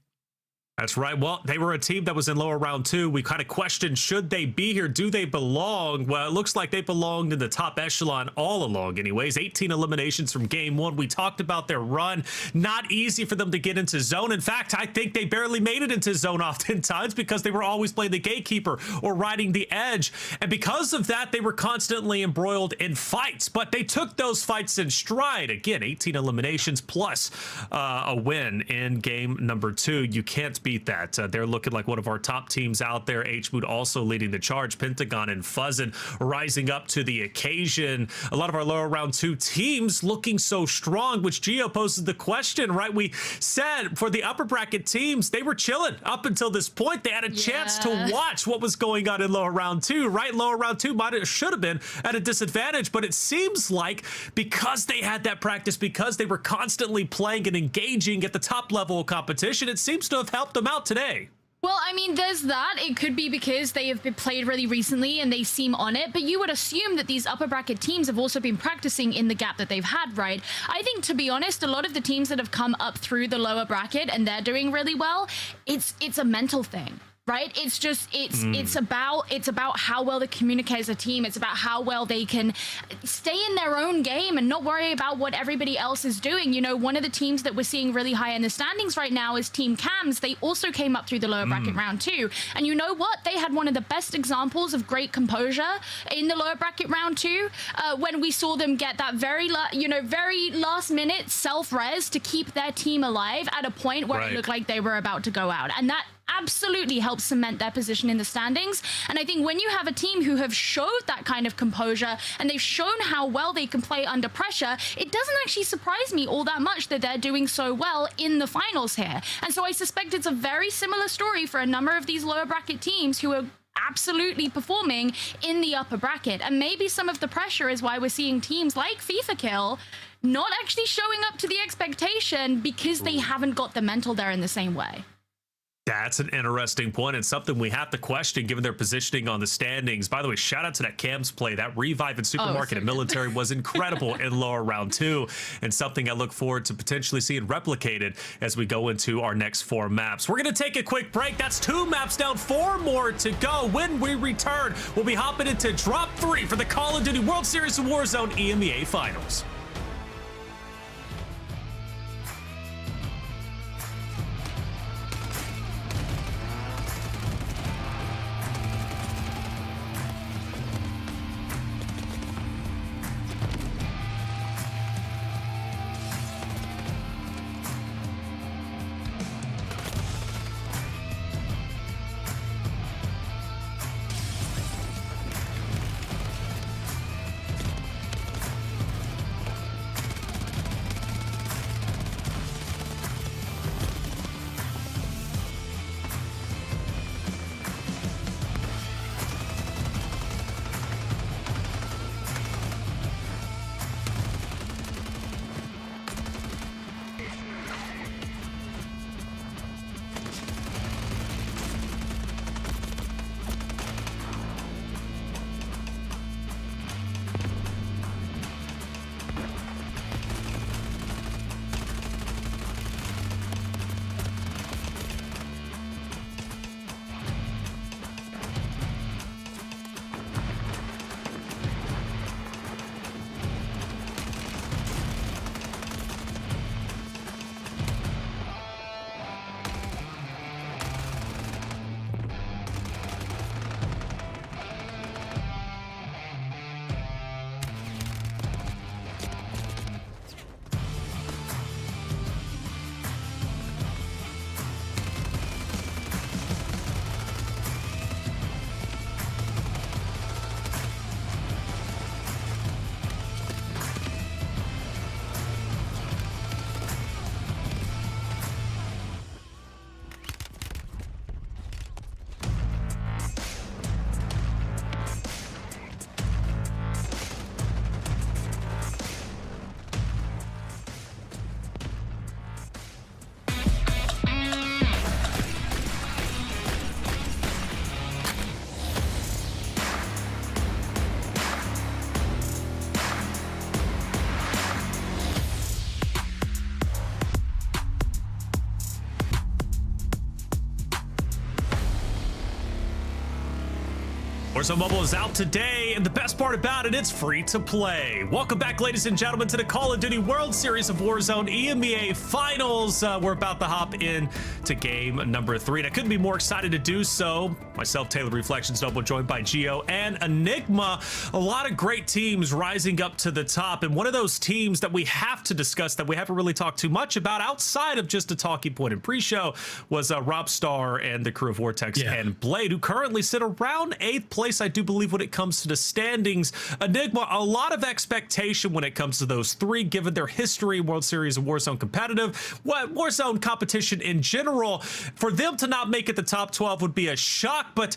That's right. Well, they were a team that was in lower round 2. We kind of questioned, should they be here? Do they belong? Well, it looks like they belonged in the top echelon all along anyways. 18 eliminations from game 1. We talked about their run. Not easy for them to get into zone. In fact, I think they barely made it into zone oftentimes because they were always playing the gatekeeper or riding the edge. And because of that, they were constantly embroiled in fights. But they took those fights in stride. Again, 18 eliminations plus a win in game number 2. You can't beat that. They're looking like one of our top teams out there. HMood also leading the charge. Pentagon and Fuzzin rising up to the occasion. A lot of our lower round 2 teams looking so strong, which Gio poses the question, right? We said for the upper bracket teams, they were chilling up until this point. They had a chance to watch what was going on in lower round 2, right? Lower round 2 should have been at a disadvantage, but it seems like because they had that practice, because they were constantly playing and engaging at the top level of competition, it seems to have helped them out today. Well, I mean, there's that. It could be because they have been played really recently and they seem on it, but you would assume that these upper bracket teams have also been practicing in the gap that they've had, right? I think, to be honest, a lot of the teams that have come up through the lower bracket and they're doing really well, it's a mental thing. Right? It's just, it's about how well they communicate as a team. It's about how well they can stay in their own game and not worry about what everybody else is doing. You know, one of the teams that we're seeing really high in the standings right now is Team Cams. They also came up through the lower bracket round 2. And you know what? They had one of the best examples of great composure in the lower bracket round 2 when we saw them get that very last minute self-res to keep their team alive at a point where it looked like they were about to go out. And that absolutely helps cement their position in the standings. And I think when you have a team who have showed that kind of composure and they've shown how well they can play under pressure, it doesn't actually surprise me all that much that they're doing so well in the finals here. And so I suspect it's a very similar story for a number of these lower bracket teams who are absolutely performing in the upper bracket. And maybe some of the pressure is why we're seeing teams like FIFA Kill not actually showing up to the expectation because they haven't got the mental there in the same way. That's an interesting point and something we have to question given their positioning on the standings. By the way, shout out to that Cam's play. That revive in supermarket and military was incredible in lower round 2 and something I look forward to potentially seeing replicated as we go into our next 4 maps. We're going to take a quick break. That's 2 maps down, 4 more to go. When we return, we'll be hopping into drop 3 for the Call of Duty World Series of Warzone EMEA Finals. Warzone Mobile is out today, and the best part about it, it's free to play. Welcome back, ladies and gentlemen, to the Call of Duty World Series of Warzone EMEA Finals. We're about to hop in to game number 3, and I couldn't be more excited to do so. Myself, Taylor Reflections Noble, joined by Geo and Enigma. A lot of great teams rising up to the top, and one of those teams that we have to discuss that we haven't really talked too much about outside of just a talking point in pre-show was Robstar and the crew of Vortex and Blade, who currently sit around 8th place, I do believe, when it comes to the standings. Enigma, a lot of expectation when it comes to those 3, given their history, World Series of Warzone competitive, Warzone competition in general. For them to not make it the top 12 would be a shock, but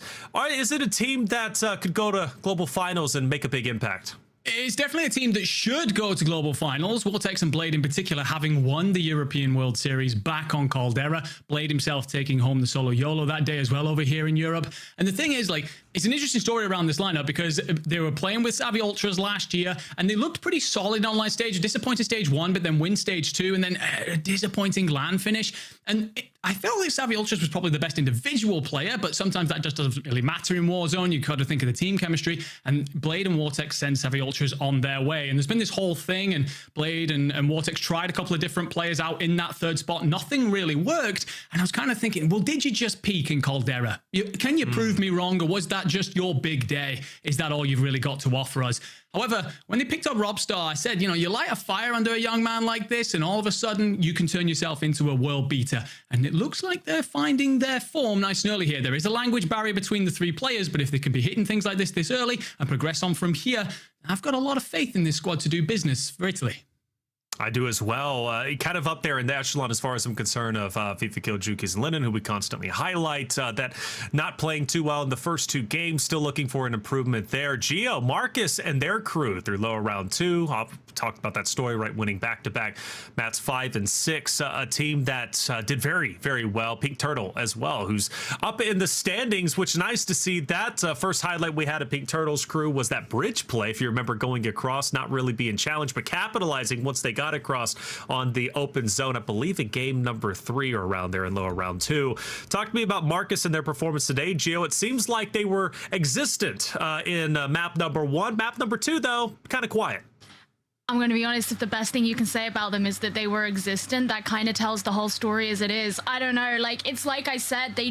is it a team that could go to global finals and make a big impact? It's definitely a team that should go to global finals. Vortex and Blade in particular having won the European World Series back on Caldera. Blade himself taking home the solo YOLO that day as well over here in Europe. And the thing is, like, it's an interesting story around this lineup because they were playing with Savvy Ultras last year and they looked pretty solid in online stage. Disappointed stage 1, but then win stage 2 and then a disappointing LAN finish. And I felt like Savvy Ultras was probably the best individual player, but sometimes that just doesn't really matter in Warzone. You got to think of the team chemistry, and Blade and Vortex send Savvy Ultras on their way. And there's been this whole thing, and Blade and Vortex tried a couple of different players out in that 3rd spot. Nothing really worked. And I was kind of thinking, well, did you just peak in Caldera? Can you prove me wrong, or was that just your big day? Is that all you've really got to offer us? However, when they picked up Robstar, I said, you know, you light a fire under a young man like this, and all of a sudden you can turn yourself into a world beater. And it looks like they're finding their form nice and early here. There is a language barrier between the 3 players, but if they can be hitting things like this early and progress on from here, I've got a lot of faith in this squad to do business for Italy. I do as well. Kind of up there in the echelon as far as I'm concerned of FIFA Kill, Jukies, and Lennon, who we constantly highlight. That not playing too well in the first 2 games, still looking for an improvement there. Geo, Marcus, and their crew through lower round 2. I'll talk about that story, right? Winning back-to-back mats 5 and 6. A team that did very, very well. Pink Turtle as well, who's up in the standings, which nice to see that. First highlight we had of Pink Turtle's crew was that bridge play. If you remember, going across, not really being challenged, but capitalizing once they got across on the open zone, I believe in game number 3 or around there in lower round 2. Talk to me about Marcus and their performance today, Gio. It seems like they were existent in map number 1. Map number 2, though, kind of quiet. I'm going to be honest, if the best thing you can say about them is that they were existent, that kind of tells the whole story as it is. I don't know, like, it's like I said, they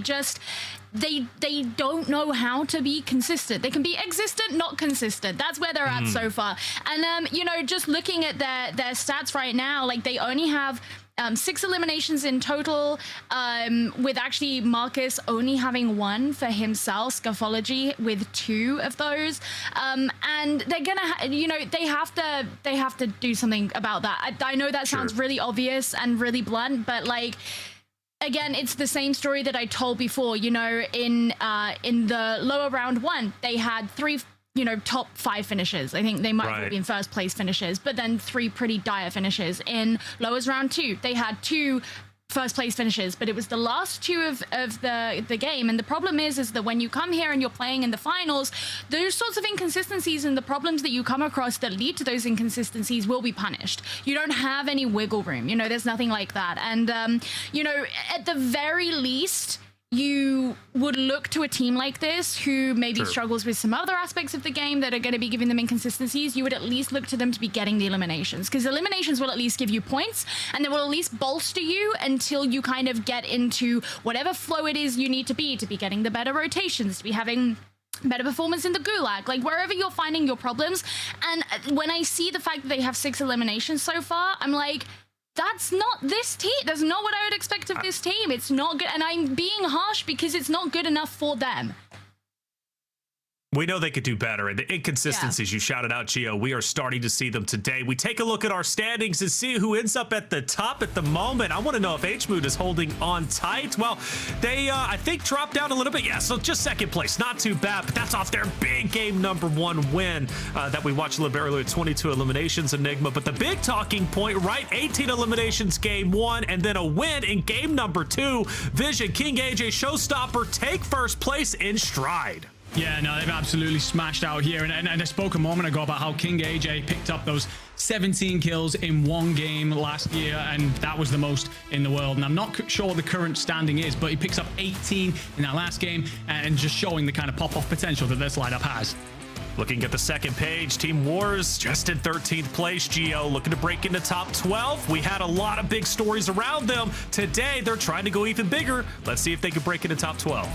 don't know how to be consistent. They can be existent, not consistent. That's where they're at so far. And, you know, just looking at their stats right now, like, they only have 6 eliminations in total, with actually Marcus only having 1 for himself, Scaphology with 2 of those. And they're gonna, you know, they have to do something about that. I know that sounds really obvious and really blunt, but like, again, it's the same story that I told before. You know, in the lower round 1, they had 3, you know, top 5 finishes. I think they might have been first place finishes, but then 3 pretty dire finishes. In lowers round 2, they had 2 first place finishes, but it was the last 2 of the game. And the problem is that when you come here and you're playing in the finals, those sorts of inconsistencies and the problems that you come across that lead to those inconsistencies will be punished. You don't have any wiggle room. You know, there's nothing like that. And, you know, at the very least, you would look to a team like this who maybe struggles with some other aspects of the game that are going to be giving them inconsistencies. You would at least look to them to be getting the eliminations, because eliminations will at least give you points and they will at least bolster you until you kind of get into whatever flow it is you need to be getting the better rotations, to be having better performance in the gulag, like wherever you're finding your problems. And when I see the fact that they have 6 eliminations so far, I'm like, that's not this team. That's not what I would expect of this team. It's not good. And I'm being harsh because it's not good enough for them. We know they could do better, and the inconsistencies you shouted out, Gio, we are starting to see them today. We take a look at our standings and see who ends up at the top at the moment. I want to know if H-Mood is holding on tight. Well, they, I think, dropped down a little bit. Yeah, so just second place. Not too bad, but that's off their big game number 1 win that we watched a little bit earlier, 22 eliminations, Enigma. But the big talking point, right, 18 eliminations game 1, and then a win in game number 2. Vision, King AJ, Showstopper take first place in stride. Yeah, no, they've absolutely smashed out here. And I spoke a moment ago about how King AJ picked up those 17 kills in 1 game last year, and that was the most in the world. And I'm not sure what the current standing is, but he picks up 18 in that last game, and just showing the kind of pop-off potential that this lineup has. Looking at the second page, Team Wars just in 13th place. Gio looking to break into top 12. We had a lot of big stories around them. Today, they're trying to go even bigger. Let's see if they can break into top 12.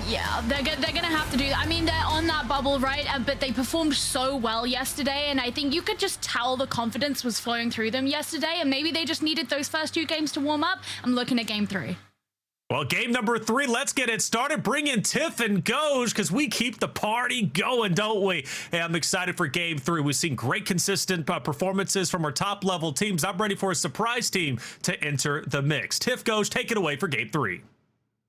Yeah, they're gonna have to do that. I mean, they're on that bubble, right? But they performed so well yesterday, and I think you could just tell the confidence was flowing through them yesterday, and maybe they just needed those first 2 games to warm up. I'm looking at game 3. Well, game number 3, let's get it started. Bring in Tiff and Goj, because we keep the party going, don't we? Hey, I'm excited for game 3. We've seen great consistent performances from our top-level teams. I'm ready for a surprise team to enter the mix. Tiff, Goj, take it away for game 3.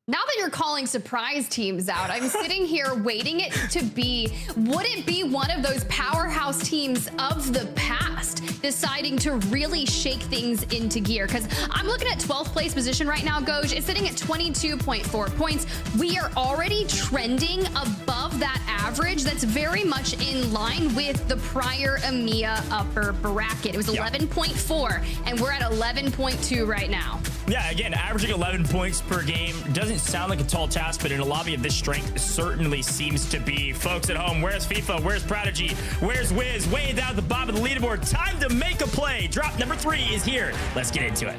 Now that you're calling surprise teams out, I'm sitting here waiting it to be, would it be one of those powerhouse teams of the past deciding to really shake things into gear? Because I'm looking at 12th place position right now, Goj. It's sitting at 22.4 points. We are already trending above that average. That's very much in line with the prior EMEA upper bracket. It was 11.4, and we're at 11.2 right now. Yeah, again, averaging 11 points per game doesn't sound like a tall task, but in a lobby of this strength, certainly seems to be. Folks at home, where's FIFA? Where's Prodigy? Where's Wiz? Way down at the bottom of the leaderboard. Time to make a play. Drop number 3 is here. Let's get into it.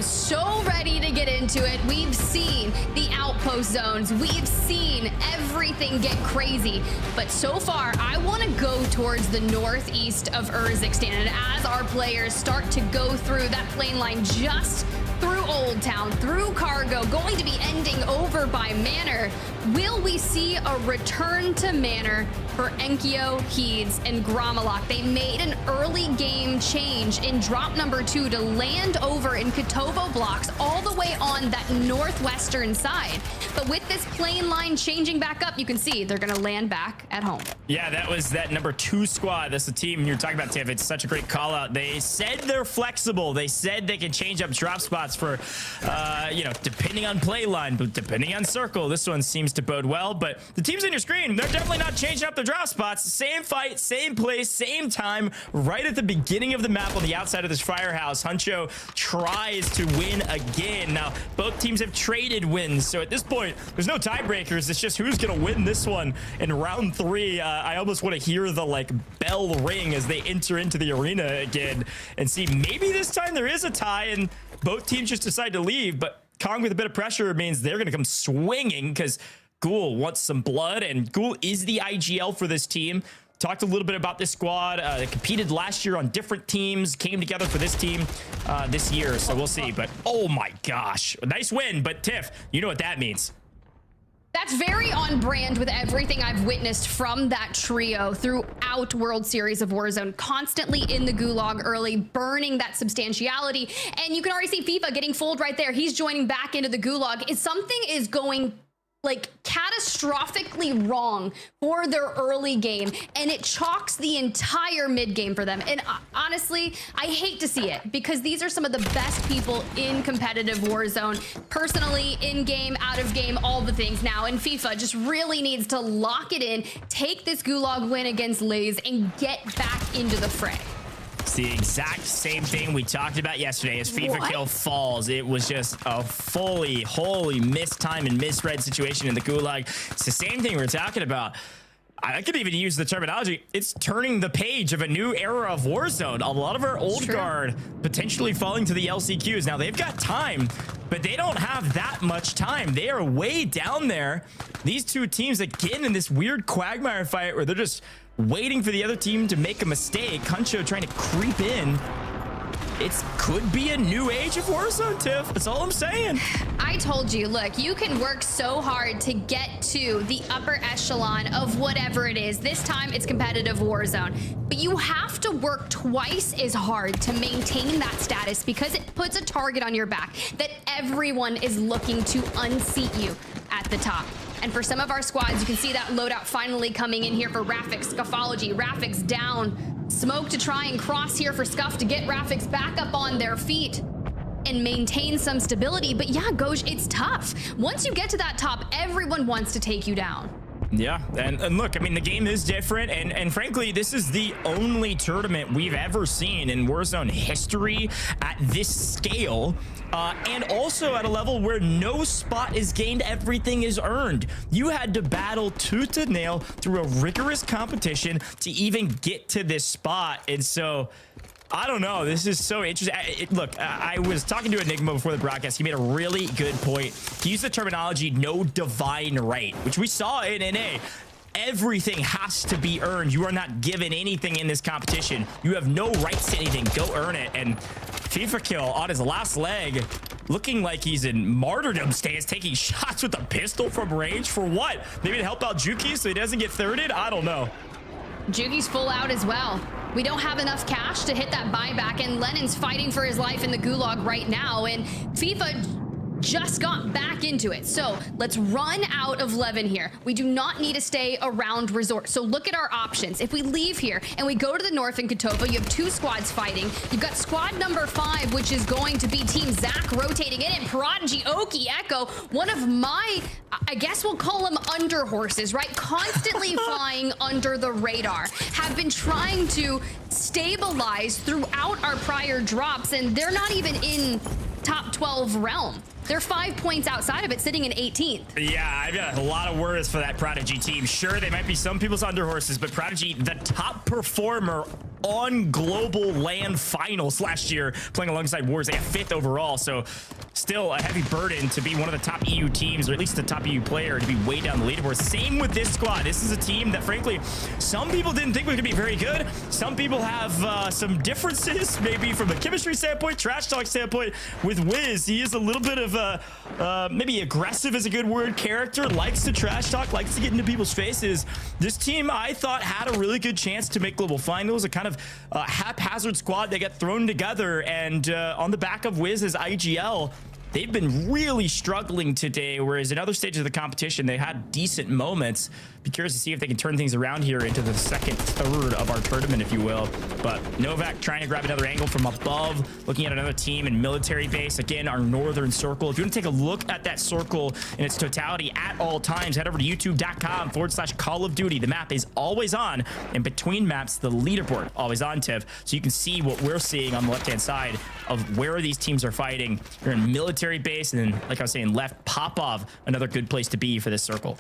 So ready to get into it. We've seen the outpost zones. We've seen everything get crazy. But so far, I want to go towards the northeast of Urzikstan. And as our players start to go through that plane line just through Old Town, through Cargo, going to be ending over by Manor, will we see a return to Manor for Enkyo, Heeds, and Gromalok? They made an early game change in drop number 2 to land over in Kotovo blocks all the way on that northwestern side. But with this plane line changing back up, you can see they're going to land back at home. Yeah, that was that number 2 squad. That's the team you're talking about, Tiff. It's such a great call out. They said they're flexible. They said they can change up drop spots for, you know, depending on play line, but depending on circle. This one seems to bode well, but the teams on your screen, they're definitely not changing up their drop spots. Same fight, same place, same time, right at the beginning of the map on the outside of this firehouse. Huncho tries to win again. Now, both teams have traded wins, so at this point, there's no tiebreakers. It's just who's going to win this one in round 3. I almost want to hear the like bell ring as they enter into the arena again and see maybe this time there is a tie and both teams just decide to leave. But Kong with a bit of pressure means they're going to come swinging because Ghoul wants some blood, and Ghoul is the IGL for this team. Talked a little bit about this squad. They competed last year on different teams, came together for this team this year, so we'll see. But oh my gosh, a nice win. But Tiff, you know what that means. That's very on brand with everything I've witnessed from that trio throughout World Series of Warzone. Constantly in the gulag early, burning that substantiality. And you can already see FIFA getting fooled right there. He's joining back into the gulag. If something is going like catastrophically wrong for their early game, and it chalks the entire mid game for them. And honestly, I hate to see it because these are some of the best people in competitive Warzone, personally, in game, out of game, all the things now. And FIFA just really needs to lock it in, take this gulag win against Lays, and get back into the fray. It's the exact same thing we talked about yesterday as FIFA kill falls. It was just a fully, wholly mistime and misread situation in the gulag. It's the same thing we're talking about. I could even use the terminology. It's turning the page of a new era of Warzone. A lot of our old guard potentially falling to the LCQs. Now, they've got time, but they don't have that much time. They are way down there. These two teams, again, in this weird quagmire fight where they're just waiting for the other team to make a mistake. Huncho trying to creep in. It could be a new age of Warzone, Tiff. That's all I'm saying. I told you, look, you can work so hard to get to the upper echelon of whatever it is. This time it's competitive Warzone, but you have to work twice as hard to maintain that status because it puts a target on your back that everyone is looking to unseat you at the top. And for some of our squads, you can see that loadout finally coming in here for Rafik, Scuffology. Rafik's down. Smoke to try and cross here for Scuff to get Rafik's back up on their feet and maintain some stability. But yeah, Goj, it's tough. Once you get to that top, everyone wants to take you down. Yeah, and look, I mean, the game is different, and frankly, this is the only tournament we've ever seen in Warzone history at this scale, and also at a level where no spot is gained, everything is earned. You had to battle tooth and nail through a rigorous competition to even get to this spot, and so I don't know. This is so interesting. Look, I was talking to Enigma before the broadcast. He made a really good point. He used the terminology no divine right, which we saw in NA. Everything has to be earned. You are not given anything in this competition. You have no rights to anything. Go earn it. And FIFA kill on his last leg, looking like he's in martyrdom stance, taking shots with a pistol from range. For what? Maybe to help out Juki so he doesn't get thirded? I don't know. Juki's full out as well. We don't have enough cash to hit that buyback, and Lennon's fighting for his life in the gulag right now, and FIFA just got back into it. So let's run out of Levin here. We do not need to stay around resort. So look at our options. If we leave here and we go to the north in Kotovo, you have two squads fighting. You've got squad number 5, which is going to be Team Zach rotating in, and Prodigy, Oki, Echo, one of my, I guess we'll call them under horses, right? Constantly flying under the radar, have been trying to stabilize throughout our prior drops, and they're not even in top 12 realm. They're 5 points outside of it, sitting in 18th. Yeah, I've got a lot of words for that Prodigy team. Sure, they might be some people's under horses, but Prodigy, the top performer on global LAN finals last year, playing alongside Wars, they got 5th overall. So still a heavy burden to be one of the top EU teams, or at least the top EU player, to be way down the leaderboard. Same with this squad. This is a team that, frankly, some people didn't think was going to be very good. Some people have some differences, maybe from a chemistry standpoint, trash talk standpoint. With Wiz, he is a little bit of a, maybe aggressive is a good word, character, likes to trash talk, likes to get into people's faces. This team, I thought, had a really good chance to make global finals, a kind of haphazard squad that got thrown together, and on the back of Wiz's IGL, they've been really struggling today, whereas in other stages of the competition, they had decent moments. Be curious to see if they can turn things around here into the second third of our tournament, if you will. But Novak trying to grab another angle from above, looking at another team in military base. Again, our northern circle. If you want to take a look at that circle in its totality at all times, head over to youtube.com/Call of Duty. The map is always on, and between maps, the leaderboard always on, Tiff. So you can see what we're seeing on the left-hand side of where these teams are fighting. You're in military base, and then, like I was saying, left Popov, another good place to be for this circle.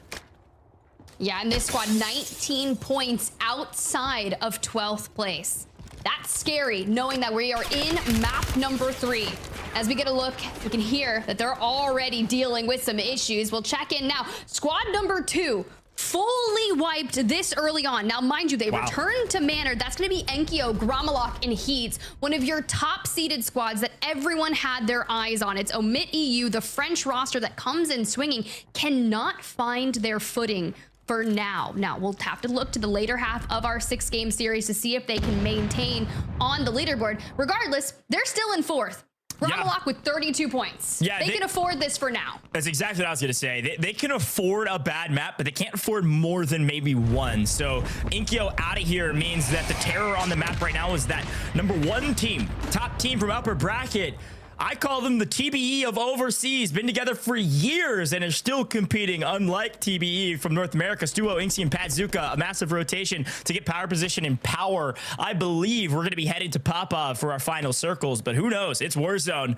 Yeah, and this squad, 19 points outside of 12th place. That's scary, knowing that we are in map number 3. As we get a look, we can hear that they're already dealing with some issues. We'll check in now. Squad number 2, fully wiped this early on. Now, mind you, they returned to Manor. That's going to be Enkyo, Gromalok, and Heats, one of your top-seeded squads that everyone had their eyes on. It's Omit EU, the French roster that comes in swinging, cannot find their footing for now. Now, we'll have to look to the later half of our 6-game series to see if they can maintain on the leaderboard. Regardless, they're still in 4th. Gromalok with 32 points. Yeah, they can afford this for now. That's exactly what I was going to say. They can afford a bad map, but they can't afford more than maybe one. So Inkyo out of here means that the terror on the map right now is that number 1 team, top team from upper bracket. I call them the TBE of overseas, been together for years and are still competing, unlike TBE from North America. Stuo, Inksy, and Pazuka, a massive rotation to get power position and power. I believe we're going to be headed to Popov for our final circles, but who knows? It's Warzone.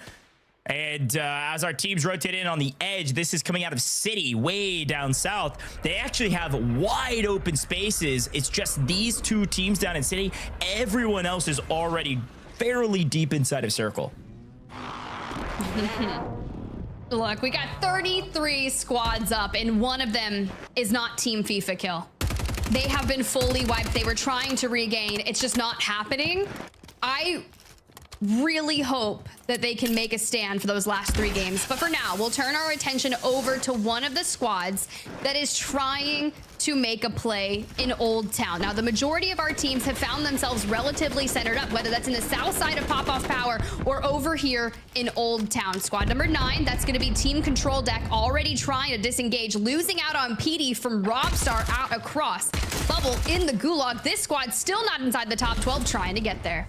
And as our teams rotate in on the edge, this is coming out of City, way down south. They actually have wide open spaces. It's just these 2 teams down in City. Everyone else is already fairly deep inside of Circle. Look, we got 33 squads up, and one of them is not Team FIFA Kill. They have been fully wiped. They were trying to regain. It's just not happening. I really hope that they can make a stand for those last 3 games. But for now, we'll turn our attention over to one of the squads that is trying to make a play in Old Town. Now, the majority of our teams have found themselves relatively centered up, whether that's in the south side of Popov Power or over here in Old Town. Squad number 9, that's going to be Team Control Deck, already trying to disengage, losing out on PD from Robstar out across. Bubble in the gulag. This squad still not inside the top 12, trying to get there.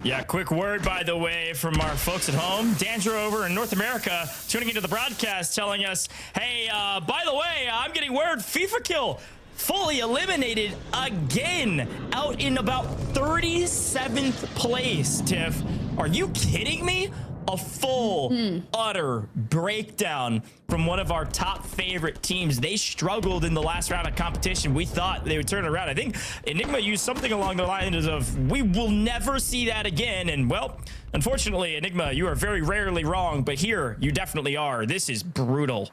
Yeah, quick word, by the way, from our folks at home. Dandra over in North America tuning into the broadcast telling us, hey, by the way, I'm getting word FIFA Kill fully eliminated again, out in about 37th place, Tiff. Are you kidding me? A full, utter breakdown from one of our top favorite teams. They struggled in the last round of competition. We thought they would turn it around. I think Enigma used something along the lines of, we will never see that again. And, well, unfortunately, Enigma, you are very rarely wrong, but here you definitely are. This is brutal.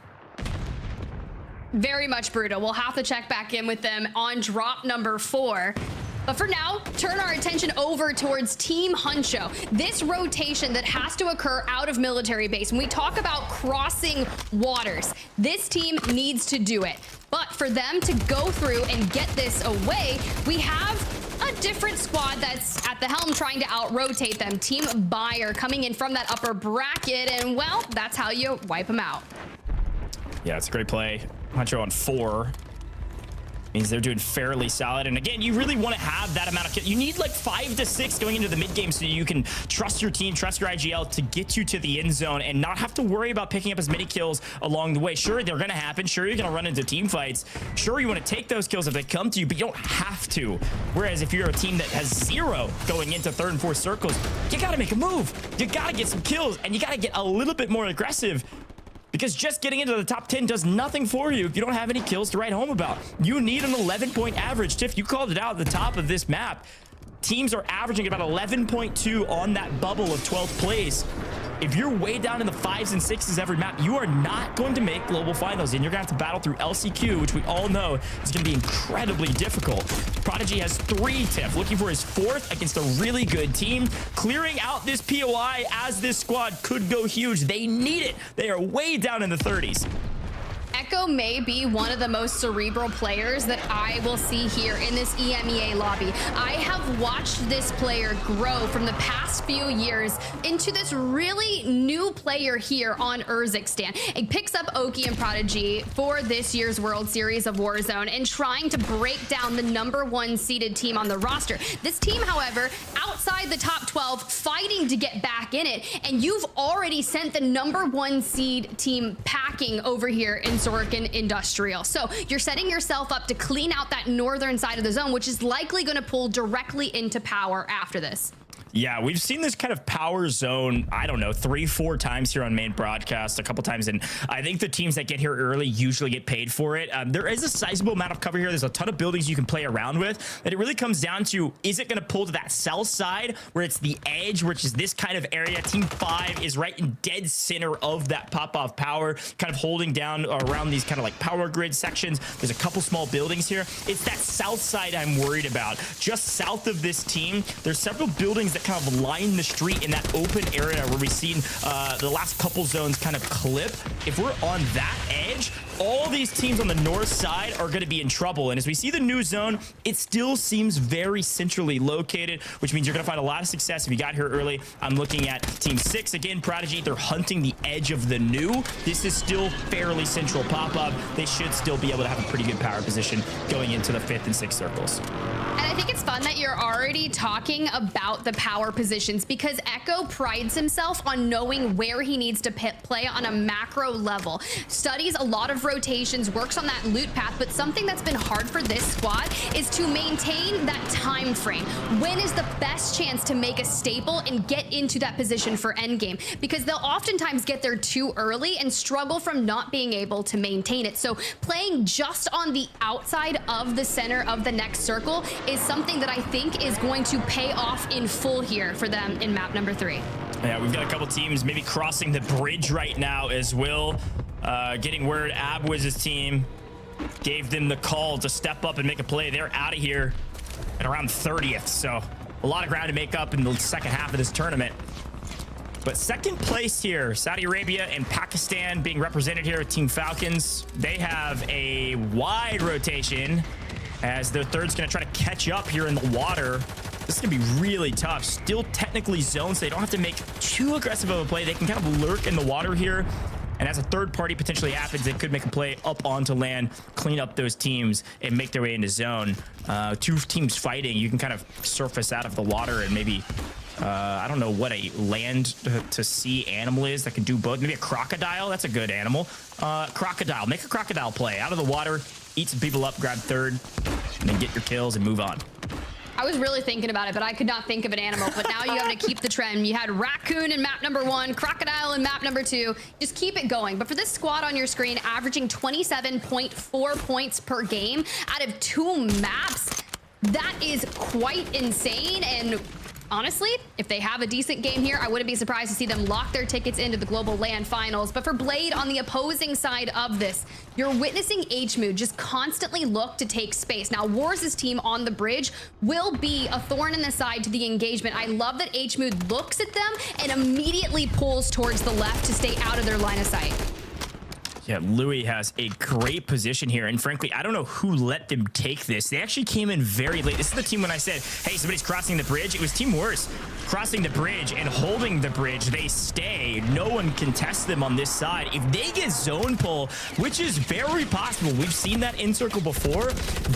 Very much brutal. We'll have to check back in with them on drop number 4. But for now, turn our attention over towards Team Huncho. This rotation that has to occur out of military base. When we talk about crossing waters, this team needs to do it. But for them to go through and get this away, we have a different squad that's at the helm trying to out-rotate them. Team Bayer coming in from that upper bracket, and, well, that's how you wipe them out. Yeah, it's a great play. Huncho on 4. Means they're doing fairly solid. And again, you really want to have that amount of kills. You need like 5 to 6 going into the mid game so you can trust your team, trust your IGL to get you to the end zone and not have to worry about picking up as many kills along the way. Sure, they're going to happen. Sure, you're going to run into team fights. Sure, you want to take those kills if they come to you, but you don't have to. Whereas if you're a team that has 0 going into 3rd and 4th circles, you got to make a move. You got to get some kills and you got to get a little bit more aggressive. Because just getting into the top 10 does nothing for you if you don't have any kills to write home about. You need an 11-point average. Tiff, you called it out at the top of this map. Teams are averaging about 11.2 on that bubble of 12th place. If you're way down in the 5s and 6s every map, you are not going to make global finals, and you're gonna have to battle through LCQ, which we all know is gonna be incredibly difficult. Prodigy has 3 TIF, looking for his 4th against a really good team. Clearing out this POI as this squad could go huge. They need it. They are way down in the 30s. Echo may be one of the most cerebral players that I will see here in this EMEA lobby. I have watched this player grow from the past few years into this really new player here on Urzikstan. It picks up Oki and Prodigy for this year's World Series of Warzone and trying to break down the #1 seeded team on the roster. This team, however, outside the top 12, fighting to get back in it, and you've already sent the #1 seed team packing over here in Sorokin Industrial. So you're setting yourself up to clean out that northern side of the zone, which is likely going to pull directly into power after this. Yeah, we've seen this kind of power zone, I don't know, 3-4 times here on main broadcast, a couple times, and I think the teams that get here early usually get paid for it. There is a sizable amount of cover here. There's a ton of buildings you can play around with, and it really comes down to, is it going to pull to that south side where it's the edge, which is this kind of area? Team 5 is right in dead center of that pop-off power, kind of holding down around these kind of like power grid sections. There's a couple small buildings here. It's that south side I'm worried about. Just south of this team, there's several buildings that kind of line the street in that open area where we've seen the last couple zones kind of clip. If we're on that edge, all these teams on the north side are going to be in trouble. And as we see the new zone, it still seems very centrally located, which means you're going to find a lot of success if you got here early. I'm looking at Team 6 again, Prodigy. They're hunting the edge of the new. This is still fairly central pop-up. They should still be able to have a pretty good power position going into the 5th and 6th circles. And I think it's fun that you're already talking about the power positions, because Echo prides himself on knowing where he needs to play on a macro level. Studies a lot of rotations, works on that loot path, but something that's been hard for this squad is to maintain that time frame. When is the best chance to make a staple and get into that position for endgame? Because they'll oftentimes get there too early and struggle from not being able to maintain it. So playing just on the outside of the center of the next circle is something that I think is going to pay off in full here for them in map number 3. Yeah, we've got a couple teams maybe crossing the bridge right now as well. Getting word Abwiz's team gave them the call to step up and make a play. They're out of here at around 30th, so a lot of ground to make up in the second half of this tournament. But second place here, Saudi Arabia and Pakistan being represented here with Team Falcons. They have a wide rotation as their third's going to try to catch up here in the water. This is going to be really tough. Still technically zoned, so they don't have to make too aggressive of a play. They can kind of lurk in the water here. And as a third party potentially happens, they could make a play up onto land, clean up those teams, and make their way into zone. 2 teams fighting. You can kind of surface out of the water and maybe... I don't know what a land to sea animal is that can do both. Maybe a crocodile. That's a good animal. Crocodile. Make a crocodile play. Out of the water, eat some people up, grab third, and then get your kills and move on. I was really thinking about it, but I could not think of an animal. But now you have to keep the trend. You had raccoon in map number 1, crocodile in map number 2. Just keep it going. But for this squad on your screen, averaging 27.4 points per game out of 2 maps, that is quite insane. And honestly, if they have a decent game here, I wouldn't be surprised to see them lock their tickets into the Global LAN Finals. But for Blade on the opposing side of this, you're witnessing HMood just constantly look to take space. Now, Wars' team on the bridge will be a thorn in the side to the engagement. I love that HMood looks at them and immediately pulls towards the left to stay out of their line of sight. Yeah, Louis has a great position here. And frankly, I don't know who let them take this. They actually came in very late. This is the team when I said, hey, somebody's crossing the bridge. It was Team Worse crossing the bridge and holding the bridge. They stay. No one can test them on this side. If they get zone pull, which is very possible, we've seen that in circle before,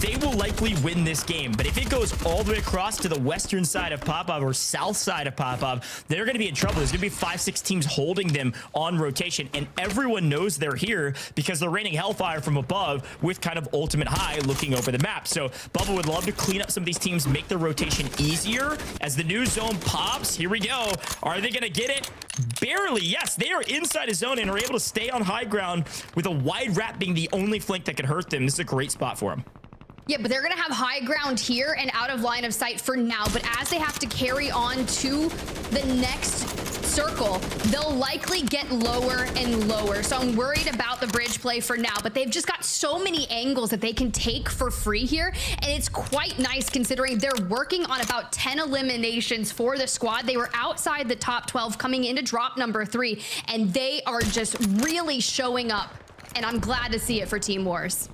they will likely win this game. But if it goes all the way across to the western side of Pop-Up or south side of Pop-Up, they're going to be in trouble. There's going to be 5-6 teams holding them on rotation, and everyone knows they're here because they're raining hellfire from above with kind of ultimate high looking over the map. So Bubba would love to clean up some of these teams, make the rotation easier as the new zone pops. Here we go. Are they going to get it? Barely. Yes, they are inside a zone and are able to stay on high ground with a wide wrap being the only flank that could hurt them. This is a great spot for them. Yeah, but they're going to have high ground here and out of line of sight for now. But as they have to carry on to the next circle, they'll likely get lower and lower. So I'm worried about the bridge play for now, but they've just got so many angles that they can take for free here. And it's quite nice considering they're working on about 10 eliminations for the squad. They were outside the top 12 coming into drop number 3, and they are just really showing up. And I'm glad to see it for Team Wars.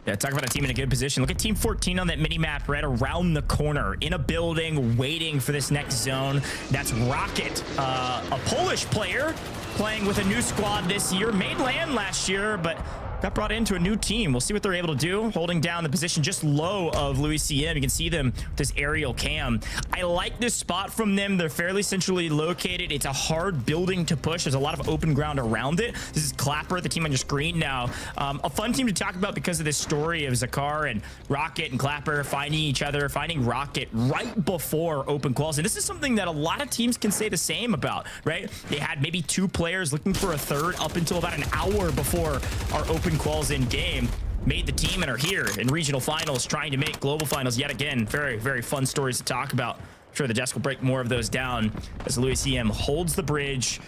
Yeah, talk about a team in a good position. Look at Team 14 on that mini-map right around the corner in a building waiting for this next zone. That's Rocket, a Polish player playing with a new squad this year. Made land last year, but got brought into a new team. We'll see what they're able to do, holding down the position just low of Louis CM. You can see them with this aerial cam. I like this spot from them. They're fairly centrally located. It's a hard building to push. There's a lot of open ground around it. This is Clapper, the team on your screen now. A fun team to talk about because of this story of Zakar and Rocket and Clapper finding each other, finding Rocket right before open quals. And this is something that a lot of teams can say the same about, right? They had maybe 2 players looking for a third up until about an hour before our open quals in game, made the team and are here in regional finals trying to make global finals yet again. Very, very fun stories to talk about. I'm sure the desk will break more of those down as Louis CM holds the bridge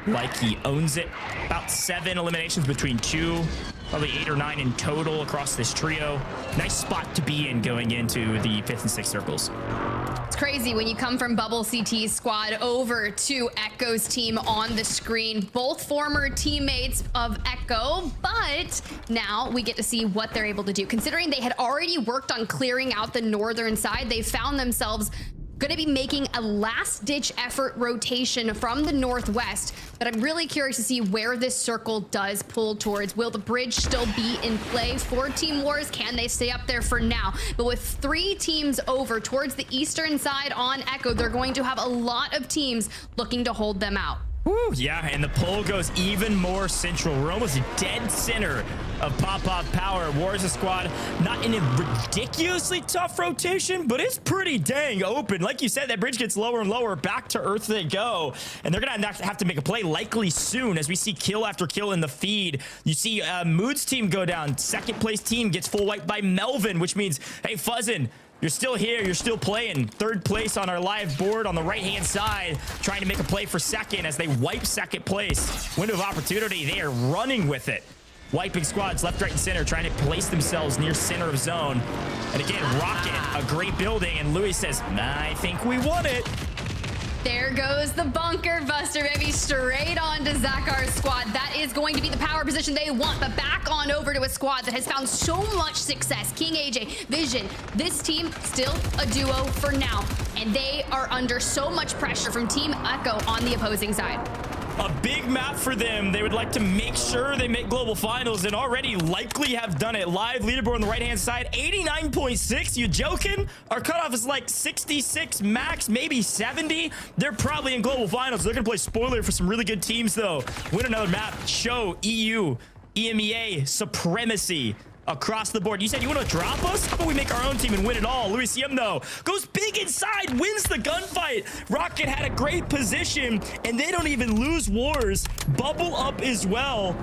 like he owns it. About 7 eliminations between 2, probably 8 or 9 in total across this trio. Nice spot to be in going into the 5th and 6th circles. It's crazy when you come from Bubble CT's squad over to Echo's team on the screen. Both former teammates of Echo, but now we get to see what they're able to do. Considering they had already worked on clearing out the northern side, they found themselves going to be making a last-ditch effort rotation from the northwest, but I'm really curious to see where this circle does pull towards. Will the bridge still be in play for Team Wars? Can they stay up there for now? But with 3 teams over towards the eastern side on Echo, they're going to have a lot of teams looking to hold them out. Woo, yeah, and the pull goes even more central. We're almost dead center of pop-off power. Wars' squad not in a ridiculously tough rotation, but it's pretty dang open. Like you said, that bridge gets lower and lower. Back to earth they go, and they're gonna have to make a play likely soon as we see kill after kill in the feed. You see Mood's team go down. 2nd place team gets full wipe by Melvin, which means, hey, Fuzzin', you're still here. You're still playing. 3rd place on our live board on the right-hand side, trying to make a play for 2nd as they wipe 2nd place. Window of opportunity. They are running with it. Wiping squads left, right, and center, trying to place themselves near center of zone. And again, Rocket, a great building. And Louis says, I think we won it. There goes the bunker buster, baby, straight on to Zakar's squad. That is going to be the power position they want, but back on over to a squad that has found so much success. King AJ, Vision, this team still a duo for now, and they are under so much pressure from Team Echo on the opposing side. A big map for them. They would like to make sure they make global finals and already likely have done it. Live leaderboard on the right-hand side, 89.6. You joking? Our cutoff is like 66 max, maybe 70. They're probably in global finals. They're going to play spoiler for some really good teams, though. Win another map. Show EU, EMEA supremacy across the board. You said you want to drop us? How about we make our own team and win it all? Louis CM, though, goes big inside, wins the gunfight. Rocket had a great position, and they don't even lose wars. Bubble up as well.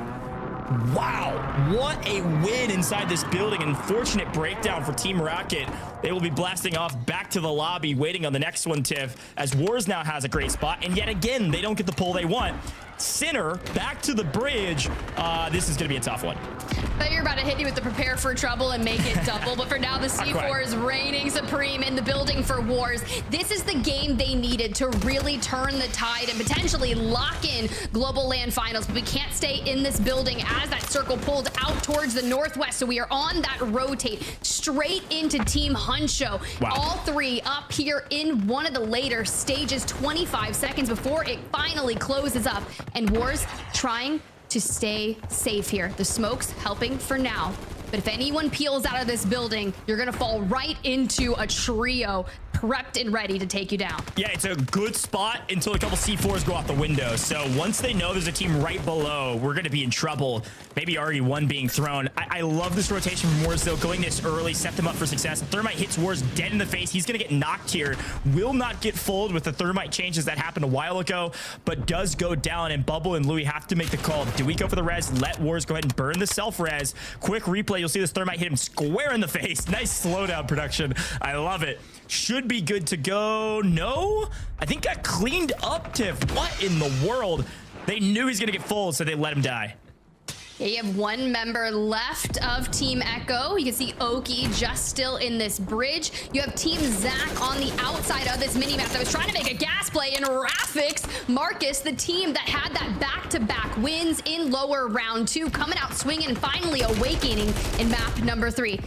Wow, what a win inside this building. Unfortunate breakdown for Team Rocket. They will be blasting off back to the lobby, waiting on the next one, Tiff, as Wars now has a great spot, and yet again, they don't get the pull they want. Center, back to the bridge. This is going to be a tough one. I thought you were about to hit me with the prepare for trouble and make it double, but for now, the C4 is reigning supreme in the building for Wars. This is the game they needed to really turn the tide and potentially lock in global LAN finals, but we can't stay in this building as that circle pulled out towards the northwest, so we are on that rotate straight into Team Huncho. Wow. All 3 up here in one of the later stages, 25 seconds before it finally closes up, and Wars trying to stay safe here. The smoke's helping for now, but if anyone peels out of this building, you're gonna fall right into a trio. prepped and ready to take you down. Yeah, it's a good spot until a couple C4s go out the window. So once they know there's a team right below, we're going to be in trouble. Maybe already one being thrown. I love this rotation from Wars, though. Going this early, set them up for success. Thermite hits Wars dead in the face. He's going to get knocked here. Will not get fooled with the Thermite changes that happened a while ago, but does go down. And Bubble and Louis have to make the call. Do we go for the res? Let Wars go ahead and burn the self-res. Quick replay. You'll see this Thermite hit him square in the face. Nice slowdown production. I love it. Should be good to go. No, I think got cleaned up, Tiff. What in the world? They knew he's gonna get fooled, so they let him die. Yeah, you have one member left of Team Echo. You can see Oki just still in this bridge. You have Team Zach on the outside of this mini-map that was trying to make a gas play in Rafix. Marcus, the team that had that back-to-back wins in lower round 2, coming out swinging and finally awakening in map number 3.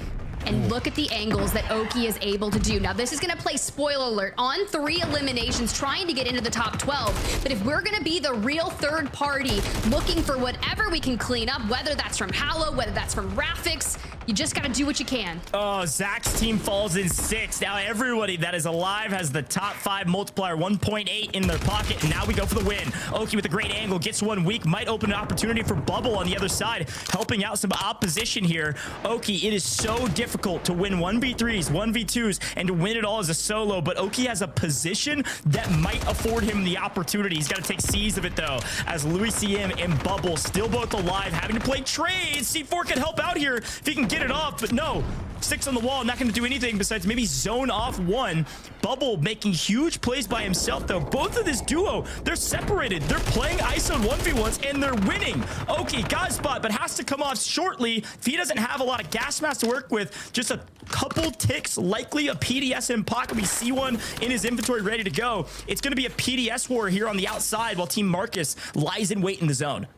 And look at the angles that Oki is able to do. Now, this is going to play spoiler alert on 3 eliminations, trying to get into the top 12. But if we're going to be the real third party looking for whatever we can clean up, whether that's from Hallow, whether that's from Rafix, you just got to do what you can. Oh, Zach's team falls in 6. Now everybody that is alive has the top 5 multiplier, 1.8 in their pocket. And now we go for the win. Oki with a great angle, gets one weak, might open an opportunity for Bubble on the other side, helping out some opposition here. Oki, it is so difficult to win 1v3s, 1v2s, and to win it all as a solo. But Oki has a position that might afford him the opportunity. He's got to take seize of it, though, as Louis CM and Bubble still both alive, having to play trades. C4 can help out here if he can get it off, but no. 6 on the wall, not going to do anything besides maybe zone off 1. Bubble making huge plays by himself, though. Both of this duo, they're separated. They're playing ISO 1v1s, and they're winning. Okay, got a spot, but has to come off shortly. If he doesn't have a lot of gas mask to work with, just a couple ticks, likely a PDS in pocket. We see one in his inventory ready to go. It's going to be a PDS war here on the outside while Team Marcus lies in wait in the zone.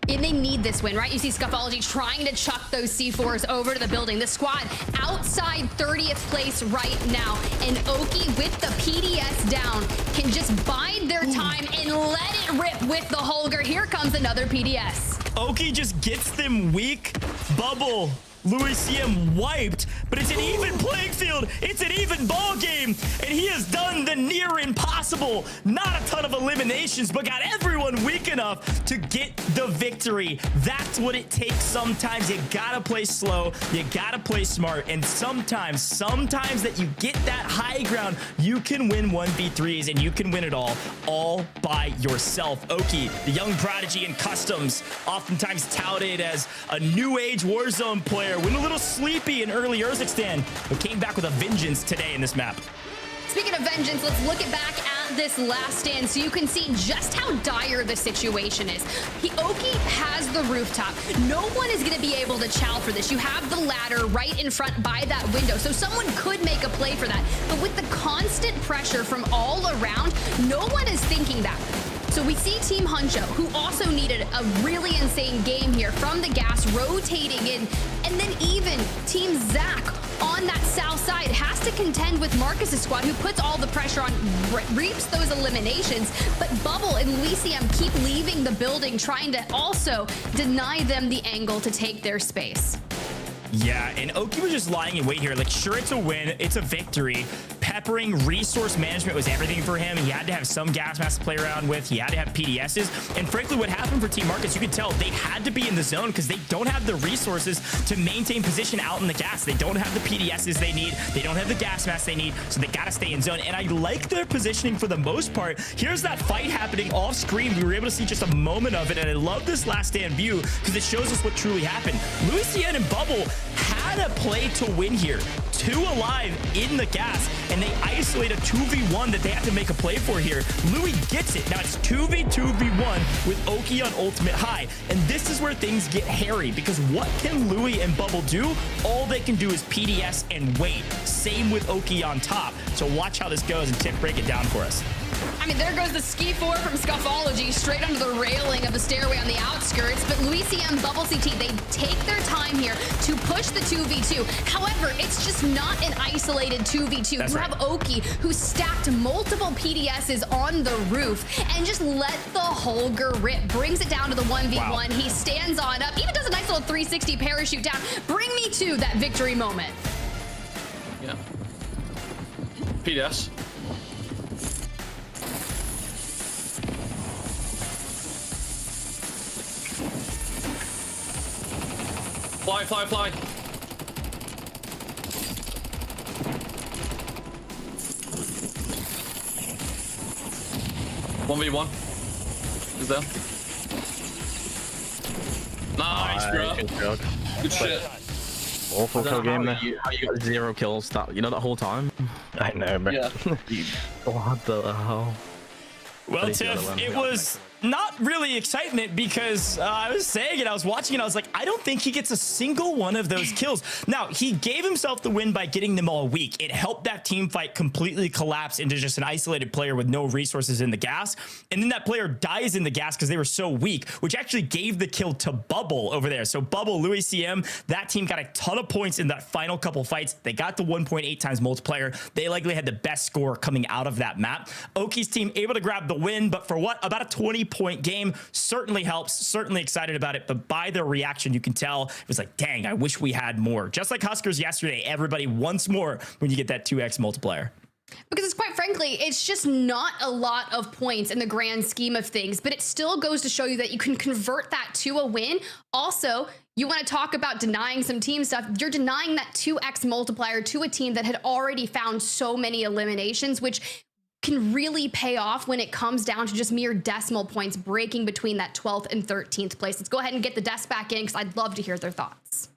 And they need this win, right? You see Scuffology trying to chuck those C4s over to the building. The squad outside 30th place right now. And Oki with the PDS down can just bide their time and let it rip with the Holger. Here comes another PDS. Oki just gets them weak. Bubble, Louis CM wiped, but it's an even playing field. It's an even ball game, and he has done the near impossible. Not a ton of eliminations, but got everyone weak enough to get the victory. That's what it takes sometimes. You gotta play slow, you gotta play smart, and sometimes that you get that high ground, you can win 1v3s, and you can win it all by yourself. Oki, the young prodigy in customs, oftentimes touted as a new age Warzone player, went a little sleepy in early Urzikstan, but came back with a vengeance today in this map. Speaking of vengeance, let's look back at this last stand so you can see just how dire the situation is. Oki has the rooftop. No one is going to be able to chow for this. You have the ladder right in front by that window, so someone could make a play for that. But with the constant pressure from all around, no one is thinking that. So we see Team Huncho, who also needed a really insane game here from the gas, rotating in, and then even Team Zach on that south side has to contend with Marcus's squad, who puts all the pressure on, reaps those eliminations, but Bubble and Lyceum keep leaving the building, trying to also deny them the angle to take their space. Yeah, and Oki was just lying in wait here. Like, sure, it's a win, it's a victory. Peppering resource management was everything for him. He had to have some gas mask to play around with. He had to have PDSs. And frankly, what happened for Team Marcus, you could tell they had to be in the zone because they don't have the resources to maintain position out in the gas. They don't have the PDSs they need. They don't have the gas mask they need. So they got to stay in zone. And I like their positioning for the most part. Here's that fight happening off screen. We were able to see just a moment of it. And I love this last stand view because it shows us what truly happened. Louisiana and Bubble had a play to win here. 2 alive in the gas, and they isolate a 2v1 that they have to make a play for here. Louis gets it. Now it's 2v1 with Oki on ultimate high, and this is where things get hairy because what can Louis and Bubble do? All they can do is PDS and wait. Same with Oki on top. So watch how this goes, and Tiff, break it down for us. I mean, there goes the ski 4 from Scuffology straight under the railing of the stairway on the outskirts. But Louisiana, Bubble CT, they take their time here to push the 2v2. However, it's just not an isolated 2v2. That's you right. have Oki, who stacked multiple PDSs on the roof and just let the Holger rip. Brings it down to the 1v1. Wow. He stands on up, even does a nice little 360 parachute down. Bring me to that victory moment. Yeah. PDS. Fly, fly, fly. One v one. Is there? Nice, bro. Good shit. Awful kill game there. How you got 0 kills that, you know, that whole time? I know, bro. Yeah. What the hell? Well, Tiff, it was not really excitement because I was saying it, I was watching it, I was like, I don't think he gets a single one of those kills. Now, he gave himself the win by getting them all weak. It helped that team fight completely collapse into just an isolated player with no resources in the gas. And then that player dies in the gas because they were so weak, which actually gave the kill to Bubble over there. So Bubble, Louis CM, that team got a ton of points in that final couple fights. They got the 1.8 times multiplier. They likely had the best score coming out of that map. Oki's team able to grab the win, but for what? About a 20-point game. Certainly helps. Certainly excited about it. But by their reaction, you can tell it was like, dang, I wish we had more. Just like Huskers yesterday, everybody wants more when you get that 2x multiplier. Because it's quite frankly, it's just not a lot of points in the grand scheme of things, but it still goes to show you that you can convert that to a win. Also, you want to talk about denying some team stuff. You're denying that 2x multiplier to a team that had already found so many eliminations, which can really pay off when it comes down to just mere decimal points breaking between that 12th and 13th place. Let's go ahead and get the Des back in because I'd love to hear their thoughts.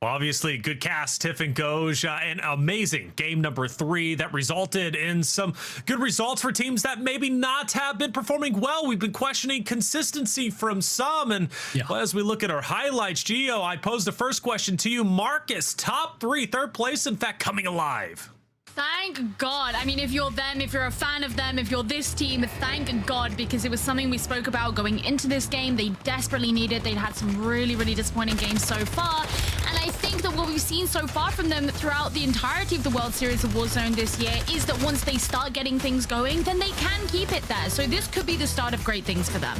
Well, obviously, good cast, Tiff and Goj, and amazing game number 3 that resulted in some good results for teams that maybe not have been performing well. We've been questioning consistency from some, and well, as we look at our highlights, Gio, I posed the first question to you. Marcus, top 3, 3rd place, in fact, coming alive. Thank God. I mean, if you're them, if you're a fan of them, if you're this team, thank God, because it was something we spoke about going into this game. They desperately needed. They'd had some really, really disappointing games so far. And I think that what we've seen so far from them throughout the entirety of the World Series of Warzone this year is that once they start getting things going, then they can keep it there. So this could be the start of great things for them.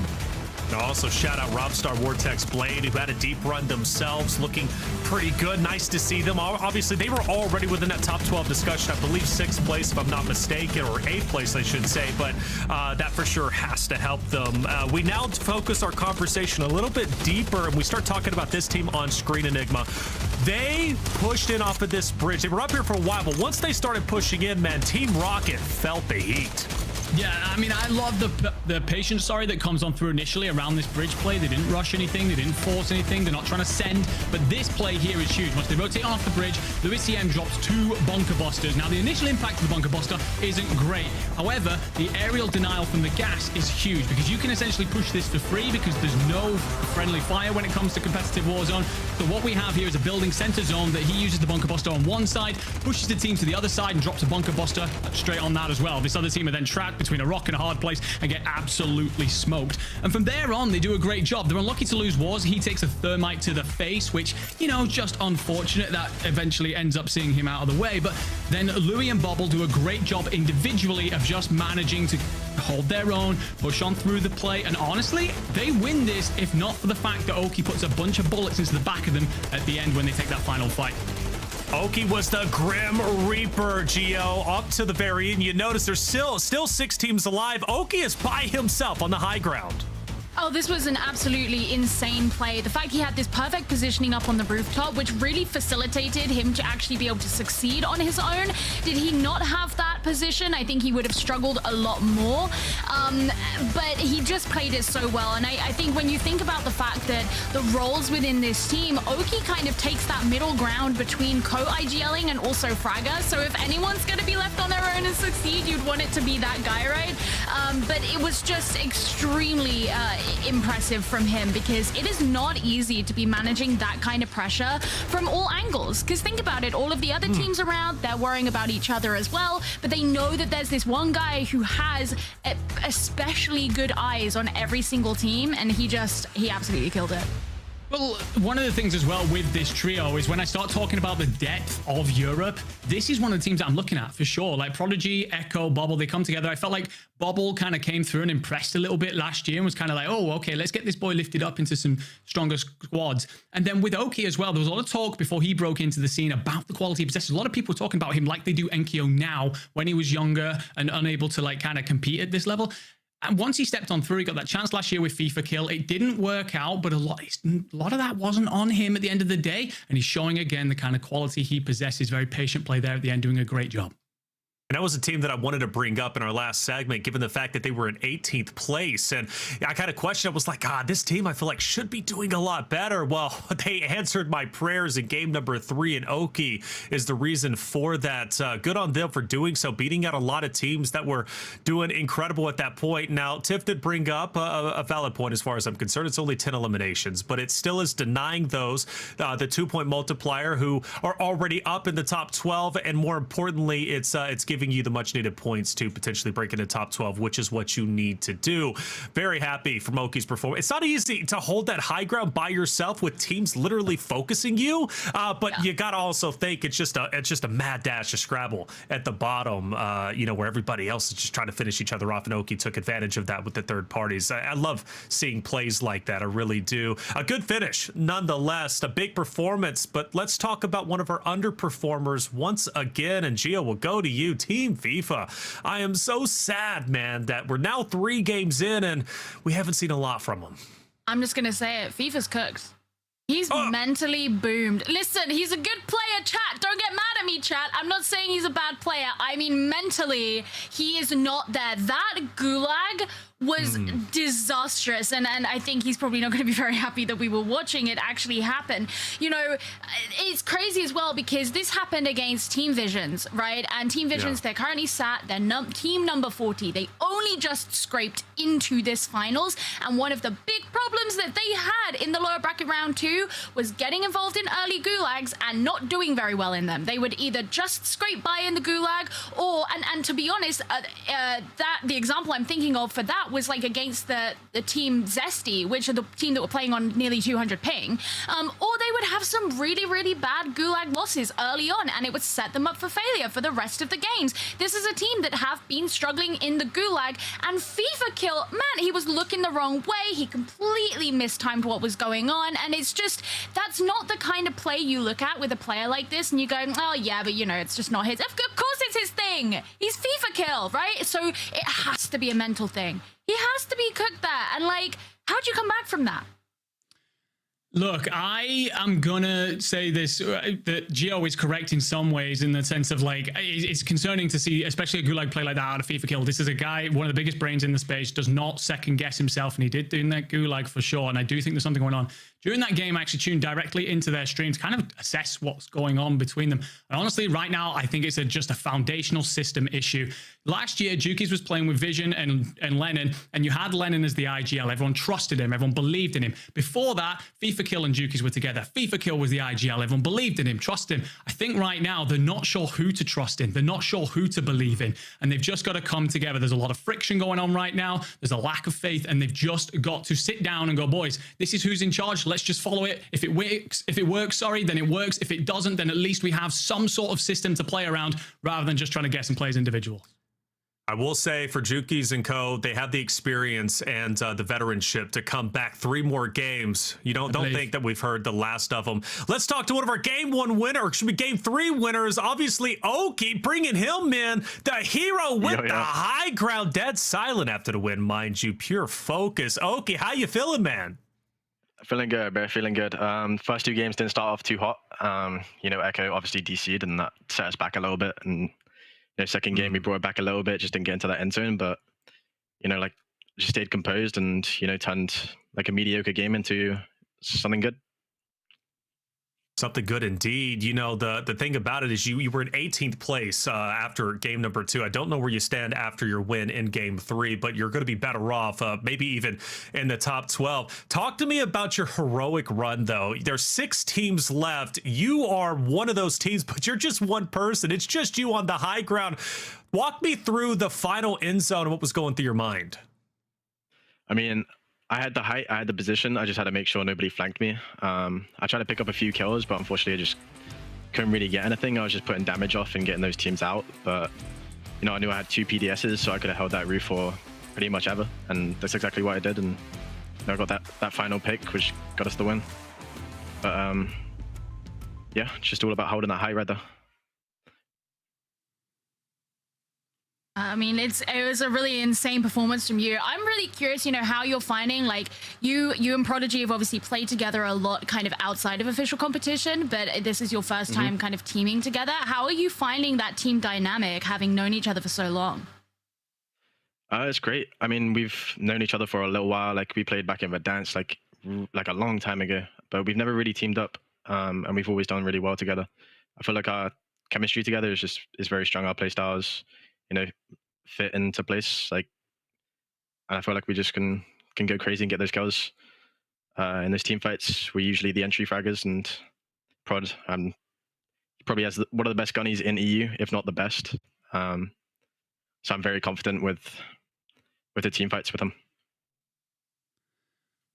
And also shout out Robstar Vortex Blade, who had a deep run themselves, looking pretty good. Nice to see them. Obviously, they were already within that top 12 discussion. I believe 6th place, if I'm not mistaken, or 8th place, I should say. But that for sure has to help them. We now focus our conversation a little bit deeper, and we start talking about this team on screen, Enigma. They pushed in off of this bridge. They were up here for a while, but once they started pushing in, man, Team Rocket felt the heat. Yeah, I mean, I love the patience, that comes on through initially around this bridge play. They didn't rush anything. They didn't force anything. They're not trying to send. But this play here is huge. Once they rotate off the bridge, Louis CM drops 2 bunker busters. Now, the initial impact of the bunker buster isn't great. However, the aerial denial from the gas is huge because you can essentially push this for free because there's no friendly fire when it comes to competitive Warzone. So what we have here is a building center zone that he uses the bunker buster on one side, pushes the team to the other side and drops a bunker buster straight on that as well. This other team are then trapped between a rock and a hard place and get absolutely smoked. And from there on, they do a great job. They're unlucky to lose Wars. He takes a thermite to the face, which, you know, just unfortunate. That eventually ends up seeing him out of the way. But then Louis and Bubble do a great job individually of just managing to hold their own, push on through the play. And honestly, they win this if not for the fact that Oki puts a bunch of bullets into the back of them at the end when they take that final fight. Oki was the Grim Reaper, Gio, up to the very end. You notice there's still 6 teams alive. Oki is by himself on the high ground. Oh, this was an absolutely insane play. The fact he had this perfect positioning up on the rooftop, which really facilitated him to actually be able to succeed on his own. Did he not have that position, I think he would have struggled a lot more. But he just played it so well. And I think when you think about the fact that the roles within this team, Oki kind of takes that middle ground between co-IGLing and also Fragger. So if anyone's going to be left on their own and succeed, you'd want it to be that guy, right? But it was just extremely impressive from him because it is not easy to be managing that kind of pressure from all angles. Because think about it, all of the other teams around, they're worrying about each other as well, but they know that there's this one guy who has especially good eyes on every single team, and he absolutely killed it. Well, one of the things as well with this trio is when I start talking about the depth of Europe, this is one of the teams that I'm looking at for sure. Like Prodigy, Echo, Bobble, they come together. I felt like Bobble kind of came through and impressed a little bit last year and was kind of like, oh, okay, let's get this boy lifted up into some stronger squads. And then with Oki as well, there was a lot of talk before he broke into the scene about the quality of possessions. A lot of people were talking about him like they do Enkyo now when he was younger and unable to like kind of compete at this level. And once he stepped on through, he got that chance last year with FIFA Kill. It didn't work out, but a lot of that wasn't on him at the end of the day. And he's showing again the kind of quality he possesses. Very patient play there at the end, doing a great job. And that was a team that I wanted to bring up in our last segment, given the fact that they were in 18th place. And I kind of questioned, I was like, God, this team I feel like should be doing a lot better. Well, they answered my prayers in game number 3, and Oki is the reason for that. Good on them for doing so, beating out a lot of teams that were doing incredible at that point. Now, Tiff did bring up a valid point as far as I'm concerned. It's only 10 eliminations, but it still is denying those, the 2-point multiplier, who are already up in the top 12. And more importantly, it's giving you the much needed points to potentially break into top 12, which is what you need to do. Very happy for Moki's performance. It's not easy to hold that high ground by yourself with teams literally focusing you, but you gotta also think it's just a mad dash of Scrabble at the bottom, you know, where everybody else is just trying to finish each other off, and Oki took advantage of that with the third parties. I love seeing plays like that. I really do. A good finish nonetheless, a big performance. But let's talk about one of our underperformers once again, and Gio, will go to you. Team FIFA. I am so sad, man, that we're now 3 games in and we haven't seen a lot from them. I'm just gonna say it. FIFA's cooked. He's mentally boomed. Listen, he's a good player, chat. Don't get mad at me, chat. I'm not saying he's a bad player. I mean, mentally, he is not there. That gulag was disastrous, and I think he's probably not going to be very happy that we were watching it actually happen. You know, it's crazy as well because this happened against Team Visions, right? And Team Visions, they're currently sat, they're team number 40. They only just scraped into this finals, and one of the big problems that they had in the lower bracket round 2 was getting involved in early gulags and not doing very well in them. They would either just scrape by in the gulag, or, and to be honest, the example I'm thinking of for that was like against the team Zesty, which are the team that were playing on nearly 200 ping, or they would have some really, really bad gulag losses early on, and it would set them up for failure for the rest of the games. This is a team that have been struggling in the gulag, and FIFA Kill, man, he was looking the wrong way. He completely mistimed what was going on, and it's just, that's not the kind of play you look at with a player like this, and you go, oh yeah, but you know, it's just not his. Of course it's his thing. He's FIFA Kill, right? So it has to be a mental thing. He has to be cooked there. And like, how'd you come back from that? Look, I am gonna say this, that Gio is correct in some ways, in the sense of like, it's concerning to see, especially a gulag play like that out of FIFA Kill. This is a guy, one of the biggest brains in the space, does not second guess himself, and he did do that gulag for sure. And I do think there's something going on. During that game, I actually tuned directly into their stream to kind of assess what's going on between them. And honestly, right now, I think it's just a foundational system issue. Last year, Jukies was playing with Vision and Lennon, and you had Lennon as the IGL. Everyone trusted him. Everyone believed in him. Before that, FIFA Kill and Jukies were together. FIFA Kill was the IGL. Everyone believed in him, trusted him. I think right now, they're not sure who to trust in. They're not sure who to believe in. And they've just got to come together. There's a lot of friction going on right now. There's a lack of faith, and they've just got to sit down and go, boys, this is who's in charge. Let's just follow it. If it works, then it works. If it doesn't, then at least we have some sort of system to play around rather than just trying to guess and play as individuals. I will say for Jukies and Co, they have the experience and the veteranship to come back 3 more games. You don't think that we've heard the last of them. Let's talk to one of our game 1 winner, or should be game 3 winners. Obviously, Oki, bringing him in, the hero with the high ground, dead silent after the win, mind you, pure focus. Oki, how you feeling, man? Feeling good, bro. Feeling good. First 2 games didn't start off too hot. You know, Echo obviously DC'd, and that set us back a little bit. And you know, second game we brought it back a little bit, just didn't get into that end zone. But you know, like, just stayed composed, and you know, turned like a mediocre game into something good. Something good indeed. You know, the thing about it is you were in 18th place after game number 2. I don't know where you stand after your win in game 3, but you're going to be better off, maybe even in the top 12. Talk to me about your heroic run, though. There's 6 teams left. You are one of those teams, but you're just one person. It's just you on the high ground. Walk me through the final end zone and what was going through your mind. I mean, I had the height, I had the position. I just had to make sure nobody flanked me. I tried to pick up a few kills, but unfortunately I just couldn't really get anything. I was just putting damage off and getting those teams out. But, you know, I knew I had 2 PDSs, so I could have held that roof for pretty much ever. And that's exactly what I did. And you know, I got that final pick, which got us the win. But, yeah, it's just all about holding that height right there. I mean, it was a really insane performance from you. I'm really curious, you know, how you're finding, like, you and Prodigy have obviously played together a lot kind of outside of official competition, but this is your first time kind of teaming together. How are you finding that team dynamic, having known each other for so long? It's great. I mean, we've known each other for a little while. Like, we played back in Verdansk like a long time ago, but we've never really teamed up, and we've always done really well together. I feel like our chemistry together is very strong. Our play styles, you know, fit into place, like, and I feel like we just can go crazy and get those kills. In those team fights, we're usually the entry fraggers, and Prod probably has one of the best gunnies in EU, if not the best. So I'm very confident with the team fights with him.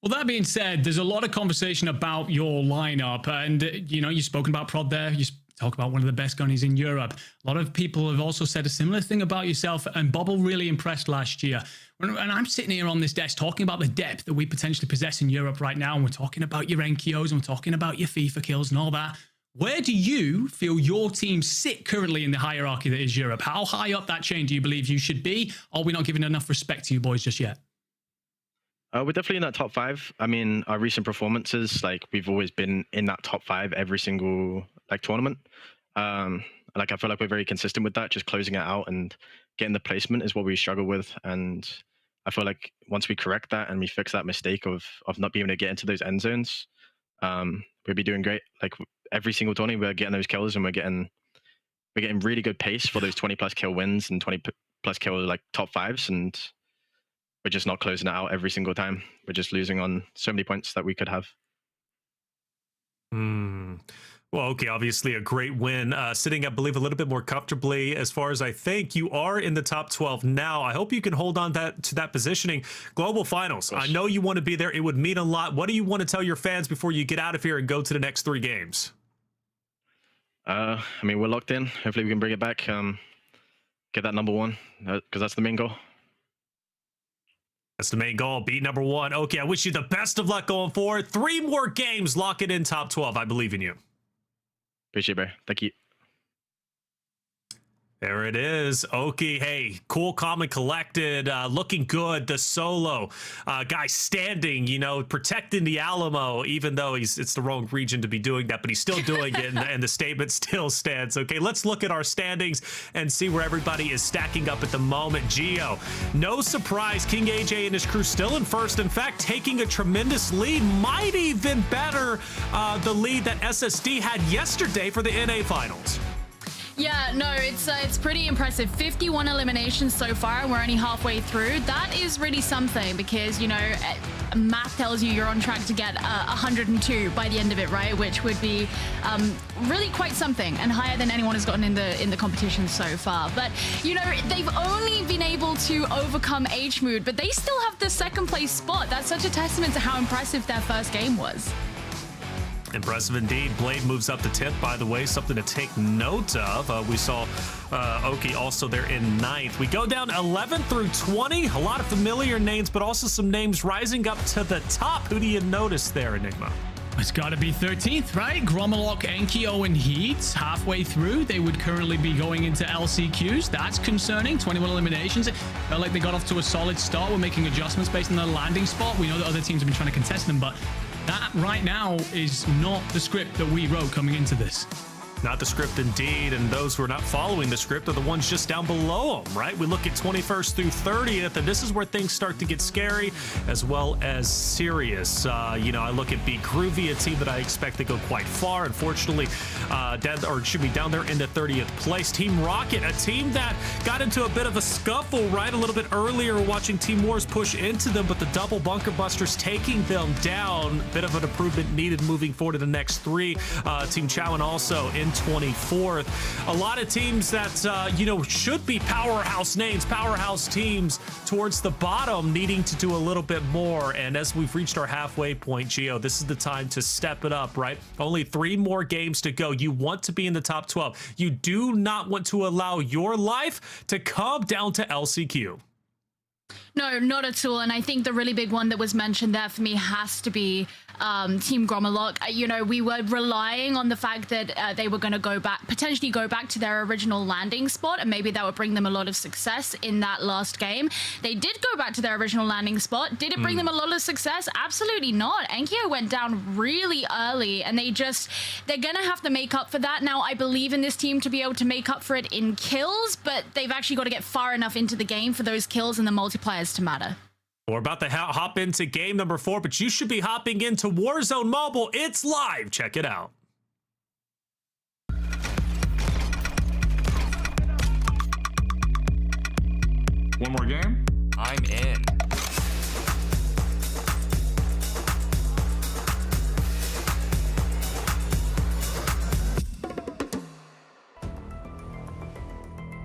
Well, that being said, there's a lot of conversation about your lineup, and you know, you've spoken about Prod there. You talk about one of the best gunnies in Europe. A lot of people have also said a similar thing about yourself, and Bobble really impressed last year. And I'm sitting here on this desk talking about the depth that we potentially possess in Europe right now, and we're talking about your NKOs, and we're talking about your FIFA kills and all that. Where do you feel your team sit currently in the hierarchy that is Europe? How high up that chain do you believe you should be? Or are we not giving enough respect to you boys just yet? We're definitely in that top 5. I mean, our recent performances, like, we've always been in that top 5 every single like tournament. Like, I feel like we're very consistent with that. Just closing it out and getting the placement is what we struggle with. And I feel like once we correct that and we fix that mistake of not being able to get into those end zones, we'll be doing great. Like, every single tournament, we're getting those kills, and we're getting really good pace for those 20+ kill wins and 20+ kill like top 5s, and we're just not closing it out every single time. We're just losing on so many points that we could have. Well, okay, obviously a great win. Sitting, I believe, a little bit more comfortably as far as I think. You are in the top 12 now. I hope you can hold on to that positioning. Global Finals, I know you want to be there. It would mean a lot. What do you want to tell your fans before you get out of here and go to the next 3 games? I mean, we're locked in. Hopefully we can bring it back. Get that number 1, because that's the main goal. That's the main goal. Beat number 1. Okay, I wish you the best of luck going forward. 3 more games. Lock it in top 12. I believe in you. Appreciate it, bro. Thank you. There it is. Oki, hey, cool, calm, and collected. Looking good. The solo guy standing, you know, protecting the Alamo, even though it's the wrong region to be doing that, but he's still doing it, and the statement still stands. Okay, let's look at our standings and see where everybody is stacking up at the moment. Geo, no surprise, King AJ and his crew still in first. In fact, taking a tremendous lead, might even better the lead that SSD had yesterday for the NA Finals. Yeah, no, it's pretty impressive. 51 eliminations so far, and we're only halfway through. That is really something, because, you know, math tells you you're on track to get 102 by the end of it, right? Which would be really quite something, and higher than anyone has gotten in the competition so far. But, you know, they've only been able to overcome H-Mood, but they still have the 2nd place spot. That's such a testament to how impressive their first game was. Impressive indeed. Blade moves up to 10th, by the way, something to take note of. We saw Oki also there in 9th. We go down 11 through 20. A lot of familiar names, but also some names rising up to the top. Who do you notice there, Enigma? It's got to be 13th, right? Gromolok, Enkyo, and Heat. Halfway through, they would currently be going into LCQs. That's concerning. 21 eliminations. It felt like they got off to a solid start. We're making adjustments based on their landing spot. We know that other teams have been trying to contest them, but that right now is not the script that we wrote coming into this. Not the script indeed, and those who are not following the script are the ones just down below them, right? We look at 21st through 30th, and this is where things start to get scary as well as serious. You know, I look at Be Groovy, a team that I expect to go quite far. Unfortunately, down there in the 30th place. Team Rocket, a team that got into a bit of a scuffle, right? A little bit earlier, watching Team Wars push into them, but the double bunker busters taking them down. Bit of an improvement needed moving forward to the next 3. Team Chowan also into 24th. A lot of teams that, you know, should be powerhouse names, powerhouse teams towards the bottom needing to do a little bit more. And as we've reached our halfway point, Gio, this is the time to step it up, right? Only 3 more games to go. You want to be in the top 12. You do not want to allow your life to come down to LCQ. No, not at all. And I think the really big one that was mentioned there for me has to be Team Grommelok. You know, we were relying on the fact that they were going to potentially go back to their original landing spot, and maybe that would bring them a lot of success in that last game. They did go back to their original landing spot. Did it bring them a lot of success? Absolutely not. Enkyo went down really early, and they're going to have to make up for that. Now, I believe in this team to be able to make up for it in kills, but they've actually got to get far enough into the game for those kills and the multipliers to matter. We're about to hop into game number 4, but you should be hopping into Warzone Mobile. It's live. Check it out. One more game? I'm in.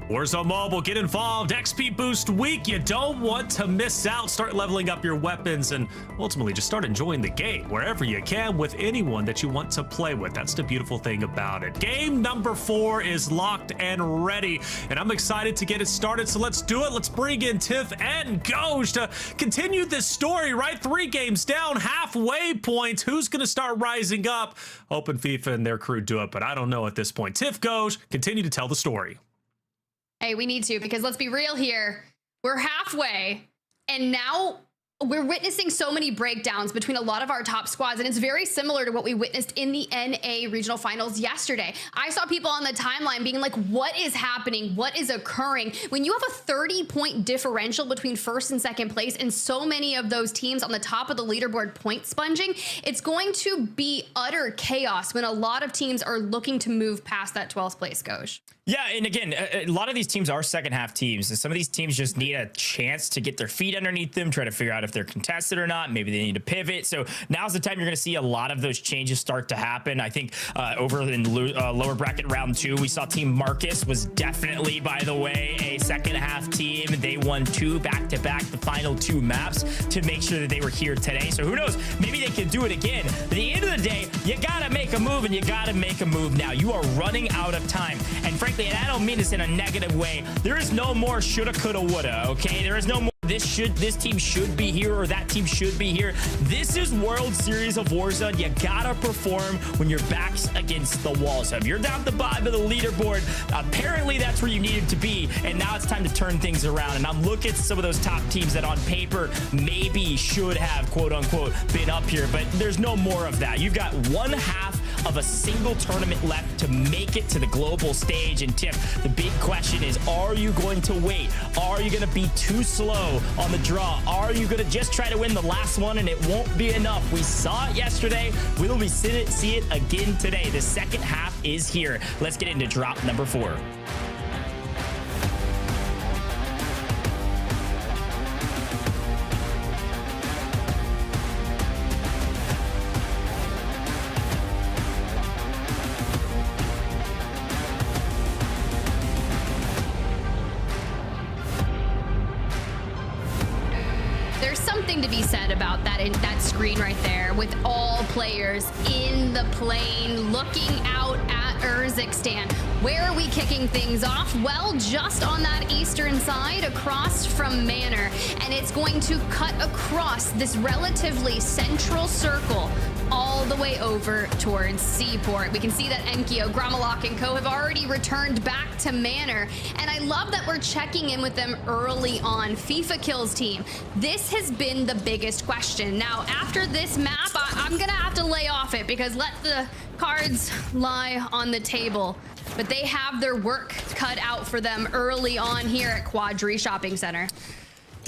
Warzone Mobile, get involved. XP boost week. You don't want to miss out. Start leveling up your weapons and ultimately just start enjoying the game wherever you can with anyone that you want to play with. That's the beautiful thing about it. Game number 4 is locked and ready, and I'm excited to get it started. So let's do it. Let's bring in Tiff and Goj to continue this story, right? 3 games down, halfway point. Who's going to start rising up? Hoping FIFA and their crew do it, but I don't know at this point. Tiff, Goj, continue to tell the story. Hey, we need to, because let's be real here. We're halfway, and now we're witnessing so many breakdowns between a lot of our top squads, and it's very similar to what we witnessed in the NA regional finals yesterday. I saw people on the timeline being like, what is happening? What is occurring? When you have a 30-point differential between first and second place, and so many of those teams on the top of the leaderboard point sponging, it's going to be utter chaos when a lot of teams are looking to move past that 12th place, Goj. Yeah, and again, a lot of these teams are second half teams, and some of these teams just need a chance to get their feet underneath them, try to figure out if they're contested or not. Maybe they need to pivot. So now's the time you're going to see a lot of those changes start to happen. I think over in lower bracket round 2, we saw Team Marcus was definitely, by the way, a second half team. They won 2 back-to-back, the final 2 maps, to make sure that they were here today. So who knows? Maybe they can do it again. But at the end of the day, you got to make a move, and you got to make a move now. You are running out of time. And frankly, and I don't mean this in a negative way, there is no more shoulda, coulda, woulda, okay? There is no more this team should be here or that team should be here. This is World Series of Warzone. You gotta perform when your back's against the wall. So if you're down at the bottom of the leaderboard, apparently that's where you needed to be, and now it's time to turn things around. And I'm looking at some of those top teams that on paper maybe should have, quote unquote, been up here, but there's no more of that. You've got 1/2 of a single tournament left to make it to the global stage. And Tiff, the big question is, are you going to wait? Are you going to be too slow on the draw? Are you going to just try to win the last one and it won't be enough? We saw it yesterday. We'll be see it again today. The second half is here. Let's get into drop number 4. To be said about that screen right there, with all players in the plane looking out at Urzikstan. Where are we kicking things off? Well, just on that eastern side across from Manor, and it's going to cut across this relatively central circle all the way over towards Seaport. We can see that Enkyo, Grommelok, and co have already returned back to Manor, and I love that we're checking in with them early on. FIFA Kills team, this has been the biggest question. Now, after this map, I'm gonna have to lay off it, because let the cards lie on the table. But they have their work cut out for them early on here at Quadri Shopping Center.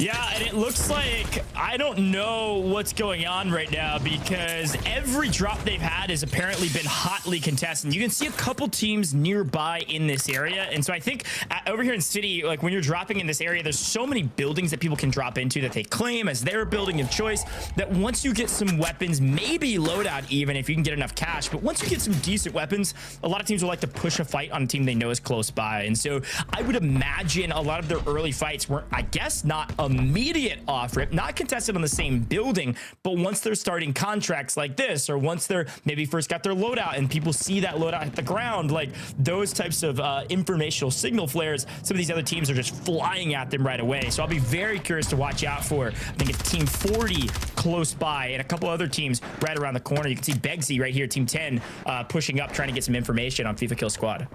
Yeah, and it looks like I don't know what's going on right now because every drop they've had has apparently been hotly contested. You can see a couple teams nearby in this area. And so I think over here in City, like when you're dropping in this area, there's so many buildings that people can drop into that they claim as their building of choice that once you get some weapons, maybe loadout even if you can get enough cash, but once you get some decent weapons, a lot of teams will like to push a fight on a team they know is close by. And so I would imagine a lot of their early fights were, I guess, not immediate off rip, not contested on the same building, but once they're starting contracts like this, or once they're maybe first got their loadout and people see that loadout hit the ground, like those types of informational signal flares, some of these other teams are just flying at them right away. So I'll be very curious to watch out for. I think it's Team 40 close by and a couple other teams right around the corner. You can see Begsy right here, Team 10, pushing up, trying to get some information on FIFA Kill Squad.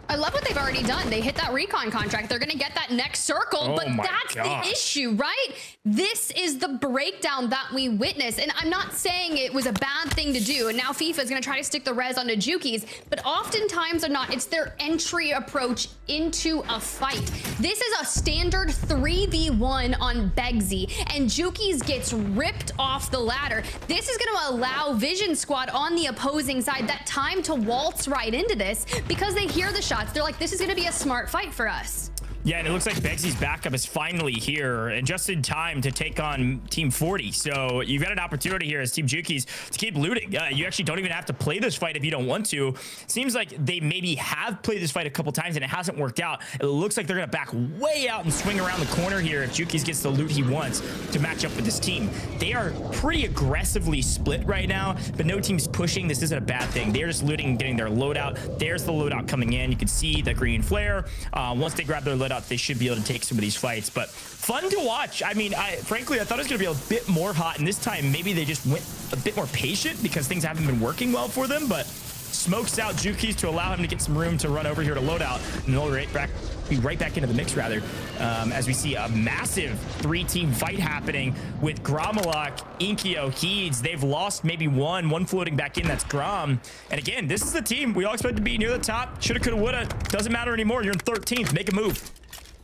I love what they've already done. They hit that recon contract. They're going to get that next circle, but that's the issue, right? This is the breakdown that we witnessed. And I'm not saying it was a bad thing to do. And now FIFA is going to try to stick the res onto Jukies, but oftentimes or not, it's their entry approach into a fight. This is a standard 3v1 on Begsy, and Jukies gets ripped off the ladder. This is going to allow Vision Squad on the opposing side that time to waltz right into this because they hear the shots. They're like, this is going to be a smart fight for us. Yeah, and it looks like Begsy's backup is finally here and just in time to take on Team 40. So you've got an opportunity here as Team Jukies to keep looting. You actually don't even have to play this fight if you don't want to. Seems like they maybe have played this fight a couple times and it hasn't worked out. It looks like they're going to back way out and swing around the corner here if Jukies gets the loot he wants to match up with this team. They are pretty aggressively split right now, but no team's pushing. This isn't a bad thing. They're just looting and getting their loadout. There's the loadout coming in. You can see the green flare. Once they grab their loadout, they should be able to take some of these fights, but fun to watch. I mean, frankly, I thought it was going to be a bit more hot, and this time maybe they just went a bit more patient because things haven't been working well for them, but smokes out Jukies to allow him to get some room to run over here to loadout, and they'll be right back into the mix, rather, as we see a massive 3-team fight happening with Gromalok, Inkyo, Heeds. They've lost maybe one floating back in. That's Grom. And again, this is the team we all expect to be near the top. Shoulda, coulda, woulda. Doesn't matter anymore. You're in 13th. Make a move.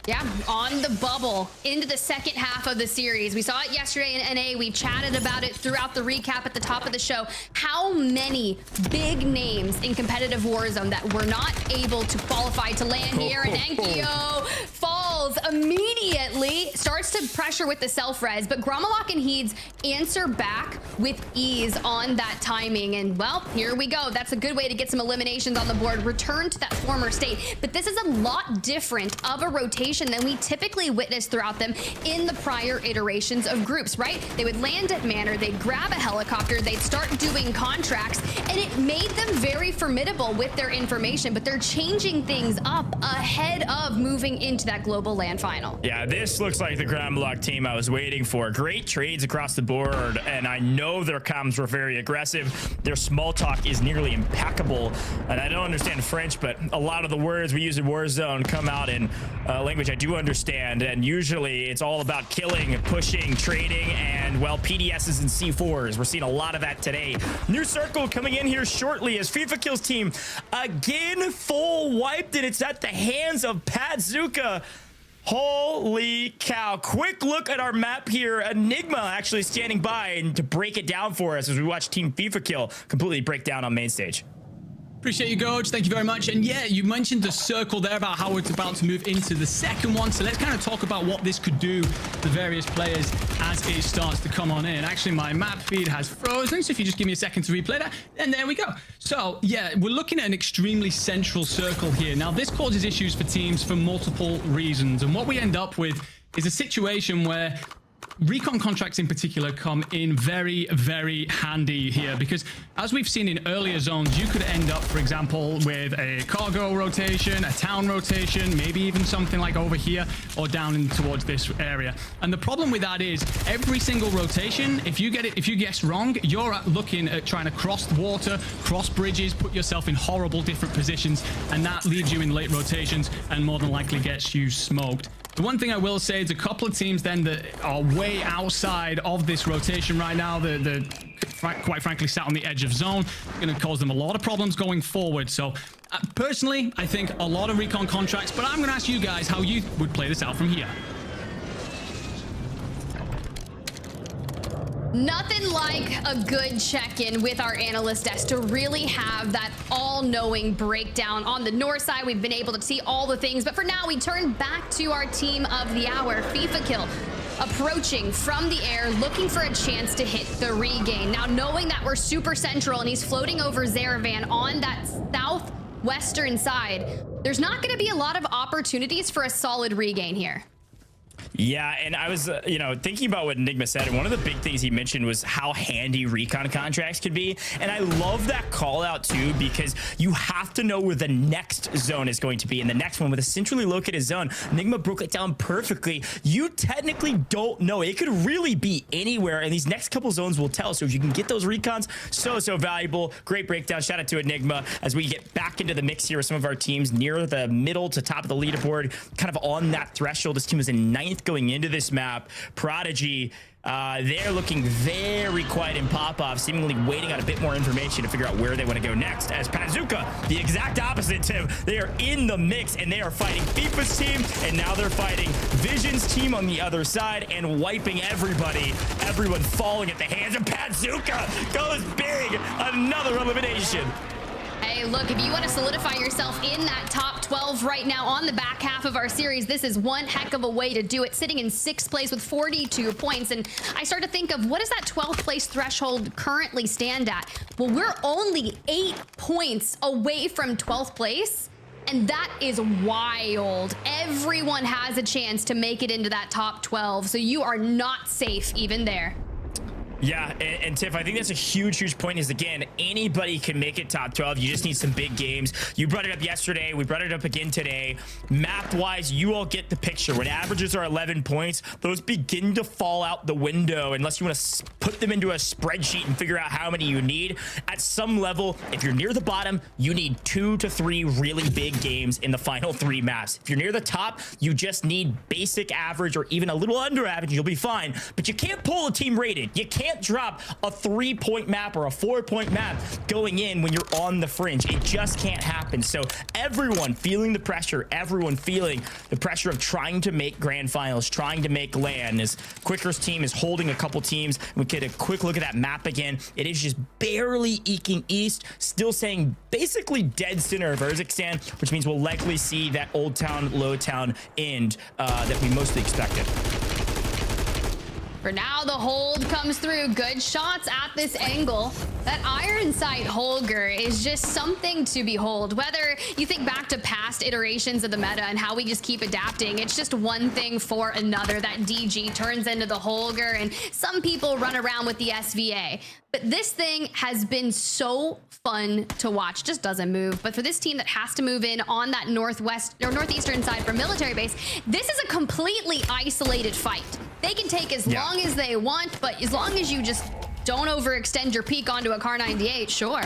Yeah, on the bubble into the second half of the series. We saw it yesterday in NA. We chatted about it throughout the recap at the top of the show. How many big names in competitive Warzone that were not able to qualify to land here, and Enkyo falls immediately, starts to pressure with the self-res, but Gromalok and Heeds answer back with ease on that timing. And well, here we go. That's a good way to get some eliminations on the board. Return to that former state. But this is a lot different of a rotation than we typically witness throughout them in the prior iterations of groups, right? They would land at Manor, they'd grab a helicopter, they'd start doing contracts, and it made them very formidable with their information, but they're changing things up ahead of moving into that global land final. Yeah, this looks like the Gromalok team I was waiting for. Great trades across the board, and I know their comms were very aggressive. Their small talk is nearly impeccable, and I don't understand French, but a lot of the words we use in Warzone come out in language I do understand, and usually it's all about killing, pushing, trading, and well, PDSs and C4s. We're seeing a lot of that today. New circle coming in here shortly as FIFA Kills team again full wiped, and it's at the hands of Padzuka. Holy cow. Quick look at our map here. Enigma actually standing by and to break it down for us as we watch Team FIFA Kill completely break down on main stage. Appreciate you, Coach. Thank you very much. And yeah, you mentioned the circle there about how it's about to move into the second one. So let's kind of talk about what this could do to various players as it starts to come on in. Actually, my map feed has frozen. So if you just give me a second to replay that, and there we go. So yeah, we're looking at an extremely central circle here. Now, this causes issues for teams for multiple reasons. And what we end up with is a situation where recon contracts in particular come in very, very handy here, because as we've seen in earlier zones, you could end up, for example, with a cargo rotation, a town rotation, maybe even something like over here or down in towards this area. And the problem with that is every single rotation, if you guess wrong, you're looking at trying to cross the water, cross bridges, put yourself in horrible different positions, and that leaves you in late rotations and more than likely gets you smoked. The one thing I will say is a couple of teams then that are way outside of this rotation right now, they're quite frankly sat on the edge of zone, going to cause them a lot of problems going forward. So personally, I think a lot of recon contracts, but I'm going to ask you guys how you would play this out from here. Nothing like a good check-in with our analyst desk to really have that all-knowing breakdown. On the north side, we've been able to see all the things, but for now, we turn back to our team of the hour, FIFA Kill, approaching from the air, looking for a chance to hit the regain. Now, knowing that we're super central and he's floating over Zeravan on that southwestern side, there's not going to be a lot of opportunities for a solid regain here. Yeah, and I was, thinking about what Enigma said, and one of the big things he mentioned was how handy recon contracts could be. And I love that call out too, because you have to know where the next zone is going to be. And the next one with a centrally located zone, Enigma broke it down perfectly. You technically don't know. It could really be anywhere, and these next couple zones will tell. So if you can get those recons, so valuable. Great breakdown. Shout out to Enigma as we get back into the mix here with some of our teams near the middle to top of the leaderboard, kind of on that threshold. This team was in 9th going into this map. Prodigy, they're looking very quiet in pop-off, seemingly waiting on a bit more information to figure out where they want to go next. As Pazuka, the exact opposite, Tim, they are in the mix and they are fighting FIFA's team, and now they're fighting Vision's team on the other side and wiping everybody. Everyone falling at the hands of Pazuka. Goes big, another elimination. Hey, look, if you want to solidify yourself in that top 12 right now on the back half of our series, this is one heck of a way to do it. Sitting in 6th place with 42 points. And I start to think of, what does that 12th place threshold currently stand at? Well, we're only 8 points away from 12th place. And that is wild. Everyone has a chance to make it into that top 12. So you are not safe even there. Yeah, and Tiff, I think that's a huge point is, again, anybody can make it top 12. You just need some big games. You brought it up yesterday. We brought it up again today. Map-wise, you all get the picture. When averages are 11 points, those begin to fall out the window unless you want to put them into a spreadsheet and figure out how many you need. At some level, if you're near the bottom, you need 2 to 3 really big games in the final 3 maps. If you're near the top, you just need basic average or even a little under average. You'll be fine. But you can't pull a team rated. You can't drop a 3-point map or a 4-point map going in when you're on the fringe. It just can't happen. So everyone feeling the pressure, everyone feeling the pressure of trying to make grand finals, trying to make LAN. As Quicker's team is holding a couple teams. We get a quick look at that map again. It is just barely eking east, still saying basically dead center of Urzikstan, which means we'll likely see that Old Town, Low Town end that we mostly expected. For now, the hold comes through. Good shots at this angle. That iron sight Holger is just something to behold. Whether you think back to past iterations of the meta and how we just keep adapting, it's just one thing for another. That DG turns into the Holger, and some people run around with the SVA. But this thing has been so fun to watch. Just doesn't move. But for this team that has to move in on that northwest or northeastern side for military base, this is a completely isolated fight. They can take as long as they want, but as long as you just don't overextend your peak onto a Car 98, sure.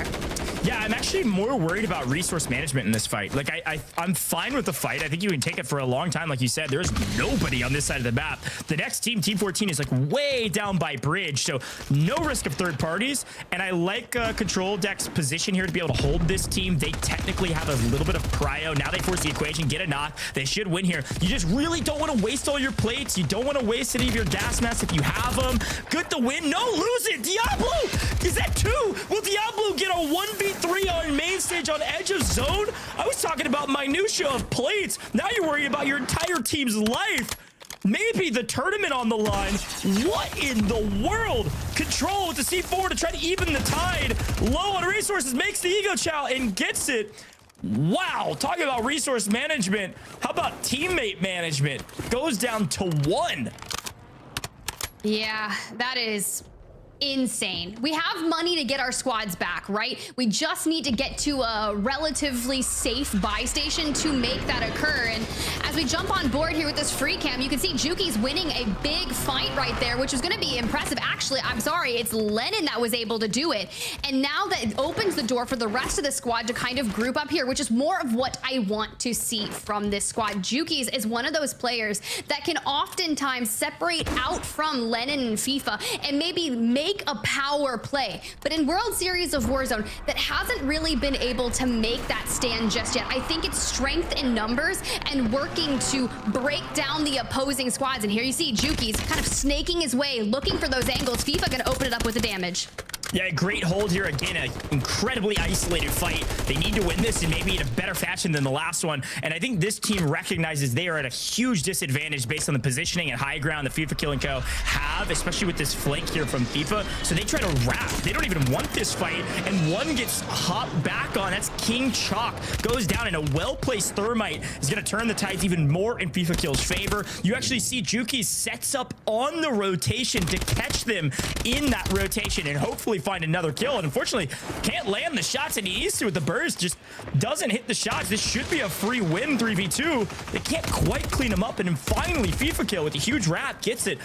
Yeah, I'm actually more worried about resource management in this fight. Like, I'm fine with the fight. I think you can take it for a long time. Like you said, there's nobody on this side of the map. The next team, Team 14, is like way down by bridge, so no risk of third parties. And I like Control Deck's position here to be able to hold this team. They technically have a little bit of prio. Now they force the equation, get a knock. They should win here. You just really don't want to waste all your plates. You don't want to waste any of your gas masks if you have them. Good to win. No, lose it. Diablo! Is that 2? Will Diablo get a 1v3 on main stage on edge of zone? I was talking about minutia of plates. Now you're worried about your entire team's life. Maybe the tournament on the line. What in the world? Control with the C4 to try to even the tide. Low on resources, makes the ego chow and gets it. Wow, talking about resource management. How about teammate management? Goes down to 1. Yeah, that is insane. We have money to get our squads back, right? We just need to get to a relatively safe buy station to make that occur. And as we jump on board here with this free cam, you can see Juki's winning a big fight right there, which is going to be impressive. Actually, I'm sorry, it's Lennon that was able to do it. And now that opens the door for the rest of the squad to kind of group up here, which is more of what I want to see from this squad. Juki's is one of those players that can oftentimes separate out from Lennon and FIFA and maybe make make a power play. But in World Series of Warzone, that hasn't really been able to make that stand just yet. I think it's strength in numbers and working to break down the opposing squads. And here you see Juki's kind of snaking his way, looking for those angles. FIFA gonna open it up with the damage. Yeah, great hold here. Again, an incredibly isolated fight. They need to win this and maybe in a better fashion than the last one. And I think this team recognizes they are at a huge disadvantage based on the positioning and high ground that FIFA Kill & Co. have, especially with this flank here from FIFA. So they try to wrap. They don't even want this fight. And one gets hopped back on. That's King Chalk. Goes down, and a well-placed Thermite is going to turn the tides even more in FIFA Kill's favor. You actually see Juki sets up on the rotation to catch them in that rotation and hopefully find another kill. And unfortunately can't land the shots that he needs to with the burst. Just doesn't hit the shots. This should be a free win 3v2. They can't quite clean him up, and then finally FIFA Kill with a huge wrap gets it,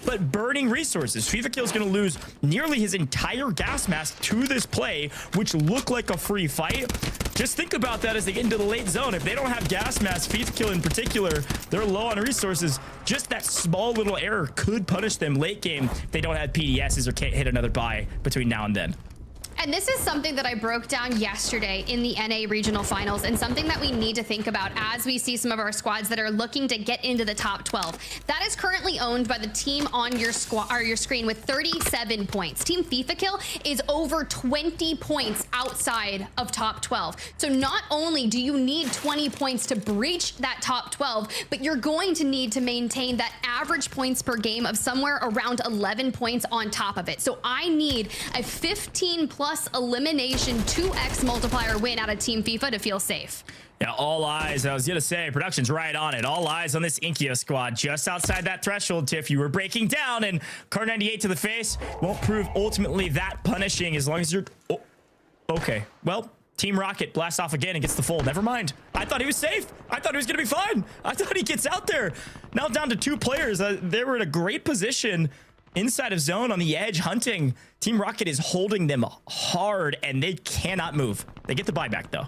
but burning resources. FIFA Kill is going to lose nearly his entire gas mask to this play, which looked like a free fight. Just think about that as they get into the late zone. If they don't have gas mask, FIFA Kill in particular, they're low on resources. Just that small little error could punish them late game if they don't have PDSs or can't hit another buy between now and then. And this is something that I broke down yesterday in the NA regional finals, and something that we need to think about as we see some of our squads that are looking to get into the top 12. That is currently owned by the team on your squad or your screen with 37 points. Team FIFA Kill is over 20 points outside of top 12. So not only do you need 20 points to breach that top 12, but you're going to need to maintain that average points per game of somewhere around 11 points on top of it. So I need a 15 plus elimination 2x multiplier win out of Team FIFA to feel safe. Yeah, all eyes. I was going to say, production's right on it. All eyes on this Inkyo squad just outside that threshold, Tiff. You were breaking down, and Car 98 to the face won't prove ultimately that punishing as long as you're... Oh, okay, well, Team Rocket blasts off again and gets the full. Never mind. I thought he was safe. I thought he was going to be fine. I thought he gets out there. Now down to 2 players. They were in a great position inside of zone on the edge hunting. Team Rocket is holding them hard, and they cannot move. They get the buyback, though.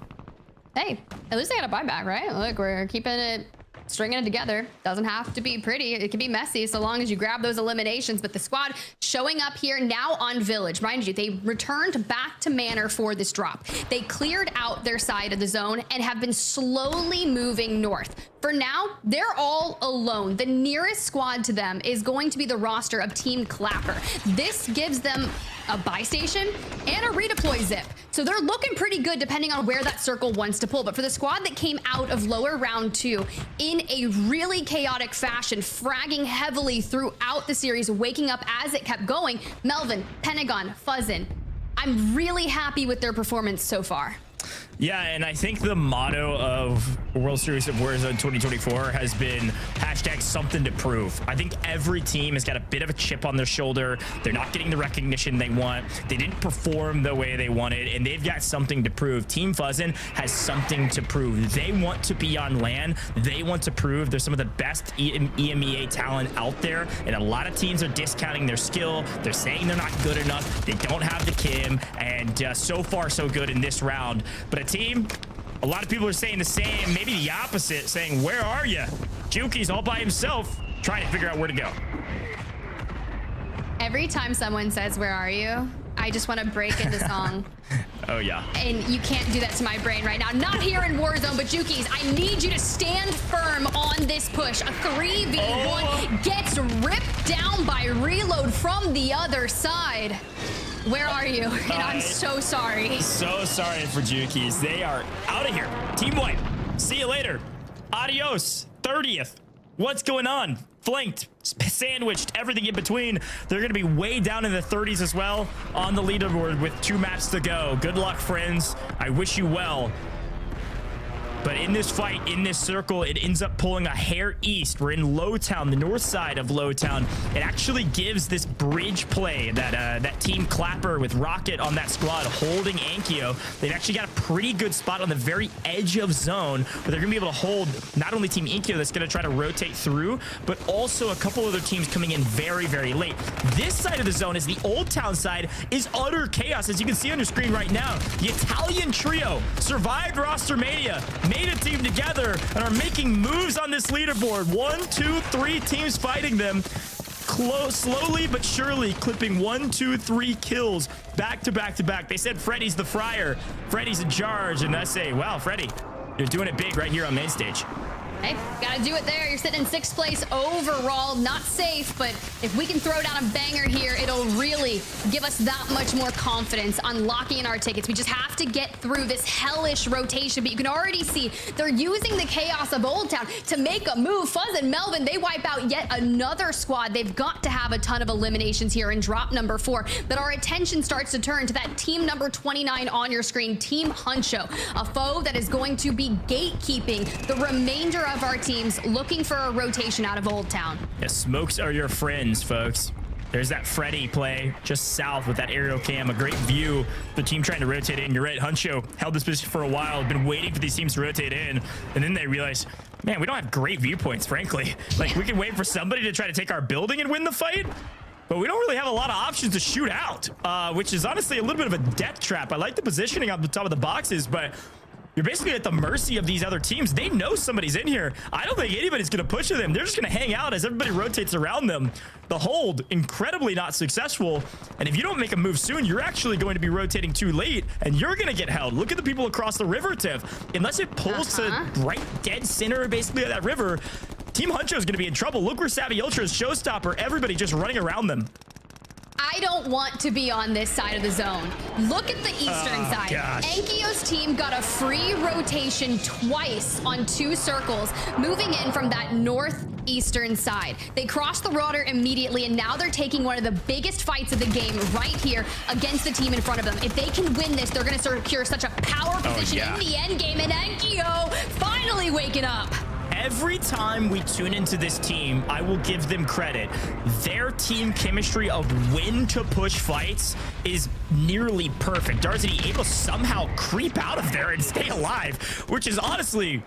Hey, at least they got a buyback, right? Look, we're keeping it, stringing it together. Doesn't have to be pretty. It can be messy so long as you grab those eliminations. But the squad showing up here now on Village. Mind you, they returned back to Manor for this drop. They cleared out their side of the zone and have been slowly moving north. For now, they're all alone. The nearest squad to them is going to be the roster of Team Clapper. This gives them a buy station and a redeploy zip. So they're looking pretty good depending on where that circle wants to pull. But for the squad that came out of lower round 2 in a really chaotic fashion, fragging heavily throughout the series, waking up as it kept going, Melvin, Pentagon, Fuzzin, I'm really happy with their performance so far. Yeah, and I think the motto of World Series of Warzone 2024 has been hashtag something to prove. I think every team has got a bit of a chip on their shoulder. They're not getting the recognition they want. They didn't perform the way they wanted, and they've got something to prove. Team Fuzzin has something to prove. They want to be on LAN. They want to prove they're some of the best EMEA talent out there, and a lot of teams are discounting their skill. They're saying they're not good enough. They don't have the Kim, and so far so good in this round. But a team, a lot of people are saying the same, maybe the opposite, saying, where are you? Juki's all by himself trying to figure out where to go. Every time someone says, where are you? I just want to break into song. Oh, yeah. And you can't do that to my brain right now. Not here in Warzone, but Juki's, I need you to stand firm on this push. A 3v1 gets ripped down by Reload from the other side. Where are you? And I'm so sorry. So sorry for Juki's. They are out of here. Team White, see you later. Adios. 30th. What's going on? Flanked, sandwiched, everything in between. They're going to be way down in the 30s as well on the leaderboard with 2 maps to go. Good luck, friends. I wish you well. But in this fight, in this circle, it ends up pulling a hair east. We're in Lowtown, the north side of Lowtown. It actually gives this bridge play that Team Clapper with Rocket on that squad holding Ankyo. They've actually got a pretty good spot on the very edge of zone where they're going to be able to hold not only Team Ankyo that's going to try to rotate through, but also a couple other teams coming in very, very late. This side of the zone is the Old Town side is utter chaos, as you can see on your screen right now. The Italian trio survived Roster Mania, made a team together, and are making moves on this leaderboard. 1, 2, 3 teams fighting them. slowly but surely clipping 1, 2, 3 kills back to back to back. They said Freddy's the fryer. Freddy's in charge. And I say, wow, Freddy, you're doing it big right here on main stage. Hey, gotta do it there. You're sitting in 6th place overall. Not safe, but if we can throw down a banger here, it'll really give us that much more confidence on locking in our tickets. We just have to get through this hellish rotation, but you can already see they're using the chaos of Old Town to make a move. Fuzz and Melvin, they wipe out yet another squad. They've got to have a ton of eliminations here in drop number 4, but our attention starts to turn to that team number 29 on your screen, Team Huncho, a foe that is going to be gatekeeping the remainder of our teams, looking for a rotation out of Old Town. Yeah, smokes are your friends, folks. There's that Freddy play just south with that aerial cam. A great view. The team trying to rotate in. You're right, Huncho held this position for a while. Been waiting for these teams to rotate in. And then they realize, man, we don't have great viewpoints, frankly. Like, we can wait for somebody to try to take our building and win the fight, but we don't really have a lot of options to shoot out, which is honestly a little bit of a death trap. I like the positioning on the top of the boxes, but you're basically at the mercy of these other teams. They know somebody's in here. I don't think anybody's going to push them. They're just going to hang out as everybody rotates around them. The hold, incredibly not successful. And if you don't make a move soon, you're actually going to be rotating too late, and you're going to get held. Look at the people across the river, Tiff. Unless it pulls to right dead center, basically, of that river, Team Huncho is going to be in trouble. Look where Savvy Ultra is showstopper. Everybody just running around them. I don't want to be on this side of the zone. Look at the eastern side. Enkyo's team got a free rotation twice on 2 circles, moving in from that northeastern side. They crossed the water immediately, and now they're taking one of the biggest fights of the game right here against the team in front of them. If they can win this, they're going to secure such a power position in the end game, and Enkyo finally waking up. Every time we tune into this team, I will give them credit. Their team chemistry of when to push fights is nearly perfect. Darzity able to somehow creep out of there and stay alive, which is honestly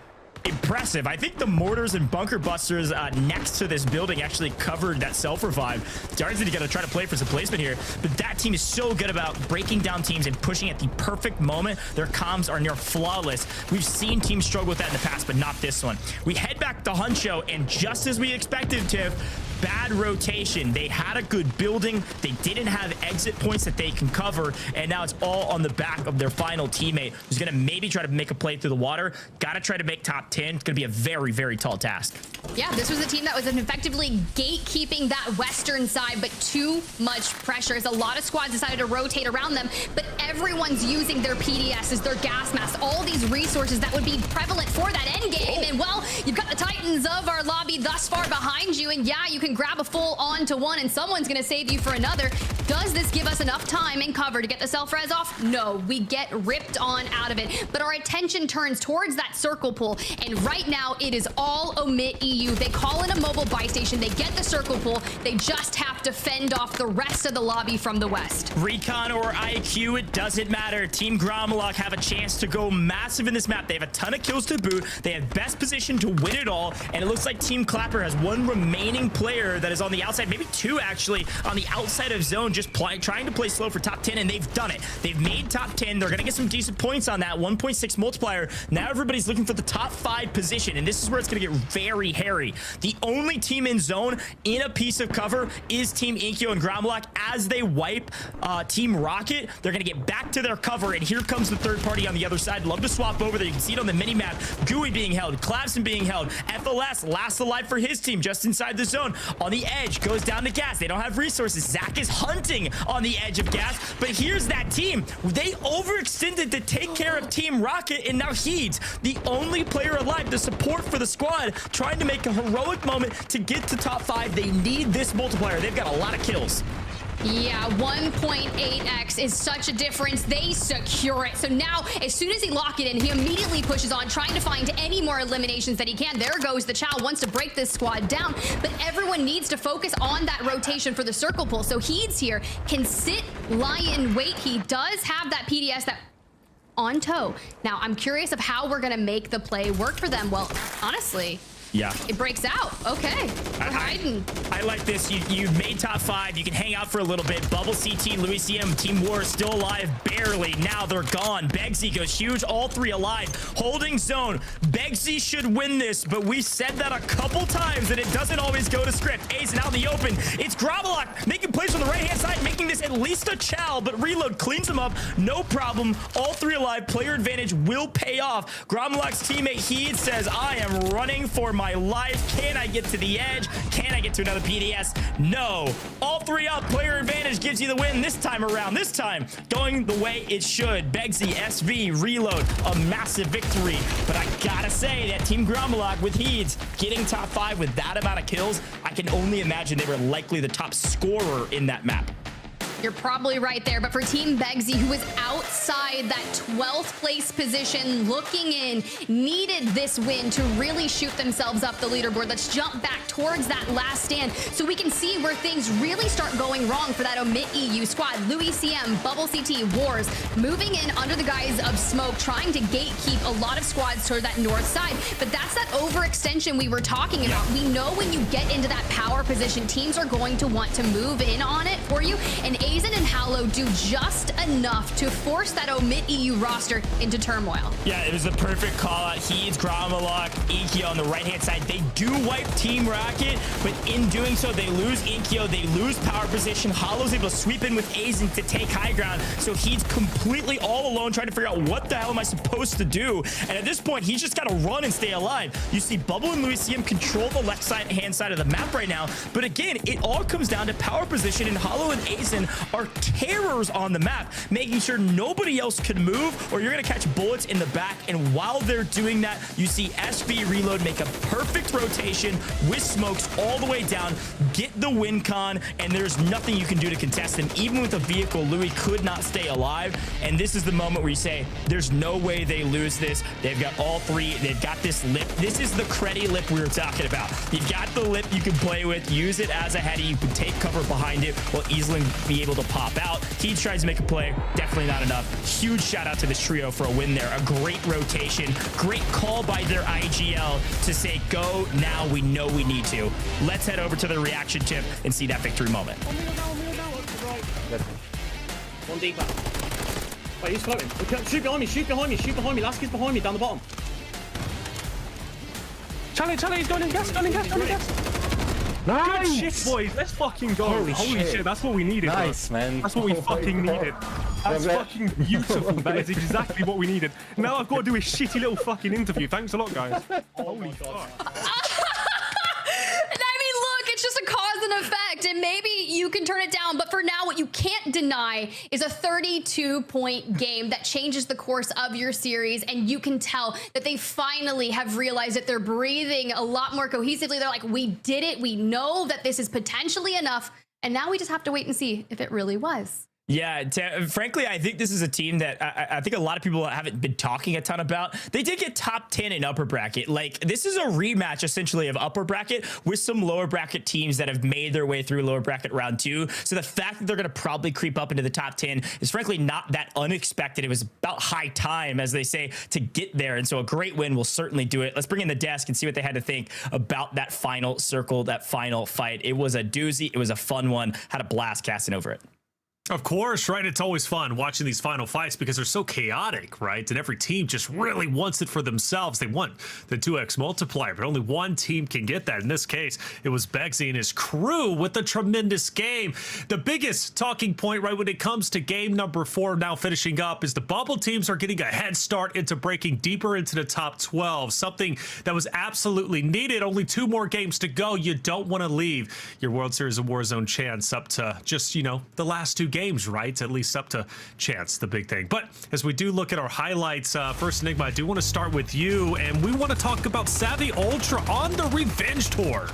impressive. I think the mortars and bunker busters next to this building actually covered that self-revive. Darzity got to try to play for some placement here, but that team is so good about breaking down teams and pushing at the perfect moment. Their comms are near flawless. We've seen teams struggle with that in the past, but not this one. We head back to Huncho, and just as we expected, Tiff, bad rotation. They had a good building. They didn't have exit points that they can cover, and now it's all on the back of their final teammate, who's going to maybe try to make a play through the water. Got to try to make top 10. It's going to be a very, very tall task. Yeah, this was a team that was effectively gatekeeping that western side, but too much pressure as a lot of squads decided to rotate around them, but everyone's using their PDSs, their gas masks, all these resources that would be prevalent for that end game. And well, you've got the Titans of our lobby thus far behind you, and yeah, you can grab a full on-to one, and someone's going to save you for another. Does this give us enough time and cover to get the self-res off? No, we get ripped on out of it, but our attention turns towards that circle pull, and right now it is all omit EU. They call in a mobile buy station, they get the circle pull, they just have to fend off the rest of the lobby from the west. Recon or IQ, it doesn't matter. Team Gromalok have a chance to go massive in this map. They have a ton of kills to boot. They have best position to win it all, and it looks like Team Clapper has one remaining player that is on the outside, maybe 2 actually, on the outside of zone, just trying to play slow for top 10, and they've done it. They've made top 10. They're going to get some decent points on that 1.6 multiplier. Now everybody's looking for the top 5 position, and this is where it's going to get very hairy. The only team in zone in a piece of cover is Team Inkyo and Gromalok. As they wipe Team Rocket, they're going to get back to their cover, and here comes the third party on the other side. Love to swap over there. You can see it on the mini-map. Gooey being held, Clavson being held, FLS last alive for his team just inside the zone. On the edge, goes down to gas. They don't have resources. Zach is hunting on the edge of gas, but here's that team. They overextended to take care of Team Rocket, and now Heeds, the only player alive, the support for the squad, trying to make a heroic moment to get to top 5. They need this multiplier. They've got a lot of kills. Yeah, 1.8x is such a difference. They secure it. So now, as soon as he lock it in, he immediately pushes on, trying to find any more eliminations that he can. There goes the Chow, wants to break this squad down, but everyone needs to focus on that rotation for the circle pull. So Heeds here can sit, lie in wait. He does have that PDS that on toe. Now, I'm curious of how we're going to make the play work for them. Well, honestly, Yeah. It breaks out. Okay. We're hiding. I like this. You've made top 5. You can hang out for a little bit. Bubble CT, Louis CM, Team War still alive. Barely. Now they're gone. Begsy goes huge. All 3 alive. Holding zone. Begsy should win this, but we said that a couple times that it doesn't always go to script. Ace out in the open. It's Gravelok making plays on the right-hand side, making this at least a chow, but Reload cleans him up. No problem. All 3 alive. Player advantage will pay off. Gravelok's teammate Heed says, I am running for my life. Can I get to the edge? Can I get to another PDS? No. All 3 up. Player advantage gives you the win this time around. This time going the way it should. Begsy, SV, Reload, a massive victory. But I gotta say that Team Gravelok with Heeds getting top 5 with that amount of kills, I can only imagine they were likely the top scorer in that map. You're probably right there, but for Team Begsy, who was outside that 12th place position, looking in, needed this win to really shoot themselves up the leaderboard. Let's jump back towards that last stand so we can see where things really start going wrong for that Omit EU squad. Louis CM, Bubble CT, Wars, moving in under the guise of smoke, trying to gatekeep a lot of squads toward that north side. But that's that overextension we were talking about. We know when you get into that power position, teams are going to want to move in on it for you, and Azen and Hallow do just enough to force that Omit EU roster into turmoil. Yeah, it was a perfect call out. Heeds, Gravelok, Inkyo on the right-hand side. They do wipe Team Rocket, but in doing so, they lose Inkyo. They lose power position. Hollow's able to sweep in with Azen to take high ground. So he's completely all alone trying to figure out what the hell am I supposed to do. And at this point, he's just got to run and stay alive. You see Bubble and Louis CM control the left side, hand side of the map right now. But again, it all comes down to power position, and Hollow and Azen are terrors on the map, making sure nobody else can move or you're going to catch bullets in the back. And while they're doing that, you see SB Reload make a perfect rotation with smokes all the way down, get the win con, and there's nothing you can do to contest them. Even with a vehicle, Louis could not stay alive. And this is the moment where you say, there's no way they lose this. They've got all 3. They've got this lip. This is the creddy lip we were talking about. You've got the lip you can play with, use it as a heady. You can take cover behind it while easily be able to pop out. He tries to make a play. Definitely not enough. Huge shout out to this trio for a win there. A great rotation. Great call by their IGL to say, go now. We know we need to. Let's head over to the reaction tip and see that victory moment. One deeper. Wait, he's floating. Shoot behind me, shoot behind me, shoot behind me. Last kid's behind me, down the bottom. Charlie, he's going in gas, going in gas. Nice. Good shit, boys. Let's fucking go. Holy shit. That's what we needed. Nice, bro. Man. That's what we fucking needed. That's fucking beautiful. That is exactly what we needed. Now I've got to do a shitty little fucking interview. Thanks a lot, guys. Holy fuck. It's just a cause and effect, and maybe you can turn it down, but for now, what you can't deny is a 32-point game that changes the course of your series, and you can tell that they finally have realized that they're breathing a lot more cohesively. They're like, we did it. We know that this is potentially enough, and now we just have to wait and see if it really was. Yeah, frankly, I think this is a team that I think a lot of people haven't been talking a ton about. They did get top 10 in upper bracket. Like, this is a rematch, essentially, of upper bracket with some lower bracket teams that have made their way through lower bracket round 2. So the fact that they're going to probably creep up into the top 10 is frankly not that unexpected. It was about high time, as they say, to get there. And so a great win will certainly do it. Let's bring in the desk and see what they had to think about that final circle, that final fight. It was a doozy. It was a fun one. Had a blast casting over it. Of course, right? It's always fun watching these final fights because they're so chaotic, right? And every team just really wants it for themselves. They want the 2x multiplier, but only one team can get that. In this case, it was Begsy and his crew with a tremendous game. The biggest talking point, right, when it comes to game number 4 now finishing up is the bubble teams are getting a head start into breaking deeper into the top 12, something that was absolutely needed. Only 2 more games to go. You don't want to leave your World Series of Warzone chance up to just, you know, the last 2 games, right? At least up to chance, the big thing. But as we do look at our highlights, first, Enigma, I do want to start with you, and we want to talk about Savvy Ultra on the Revenge Tour.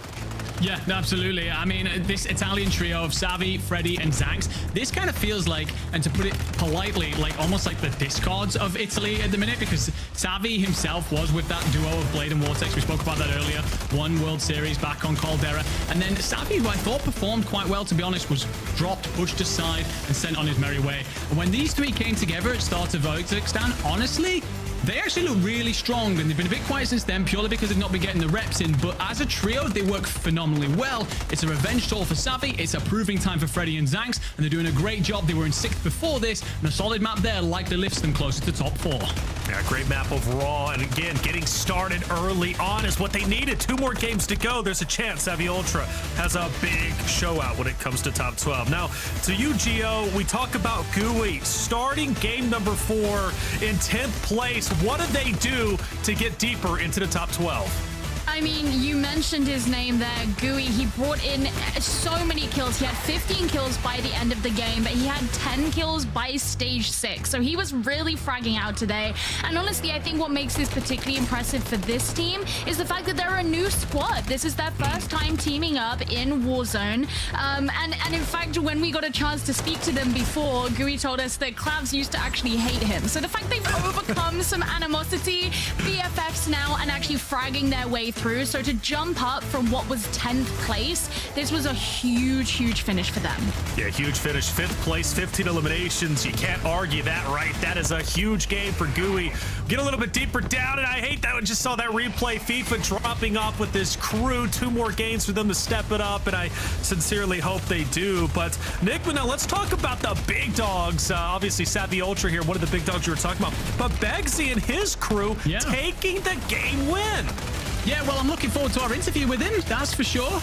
Yeah, absolutely. I mean, this Italian trio of Savvy, Freddy, and Zanx, this kind of feels like, and to put it politely, like almost like the discards of Italy at the minute, because Savvy himself was with that duo of Blade and Vortex. We spoke about that earlier. Won World Series back on Caldera. And then Savvy, who I thought performed quite well, to be honest, was dropped, pushed aside, and sent on his merry way. And when these 3 came together at start of Kazakhstan, honestly, They actually look really strong, and they've been a bit quiet since then, purely because they've not been getting the reps in. But as a trio, they work phenomenally well. It's a revenge tour for Savvy. It's a proving time for Freddy and Zanks, and they're doing a great job. They were in 6th before this, and a solid map there likely lifts them closer to top 4. Yeah, great map overall. And again, getting started early on is what they needed. 2 more games to go. There's a chance Savvy Ultra has a big show out when it comes to top 12. Now, to you, Gio, we talk about GUI starting game number 4 in 10th place. What did they do to get deeper into the top 12? I mean, you mentioned his name there, GUI. He brought in so many kills. He had 15 kills by the end of the game, but he had 10 kills by stage 6. So he was really fragging out today. And honestly, I think what makes this particularly impressive for this team is the fact that they're a new squad. This is their first time teaming up in Warzone. And in fact, when we got a chance to speak to them before, GUI told us that Clavs used to actually hate him. So the fact they've overcome some animosity, BFFs now, and actually fragging their way through. So to jump up from what was 10th place, this was a huge finish for them. Yeah, huge finish. 5th place, 15 eliminations. You can't argue that, right? That is a huge game for GUI. Get a little bit deeper down, and I hate that. I just saw that replay. FIFA dropping off with this crew. 2 more games for them to step it up, and I sincerely hope they do. But Nick, now let's talk about the big dogs. Obviously, Savvy Ultra here, one of the big dogs you were talking about. But Begsy and his crew taking the game win. Yeah, well, I'm looking forward to our interview with him, that's for sure.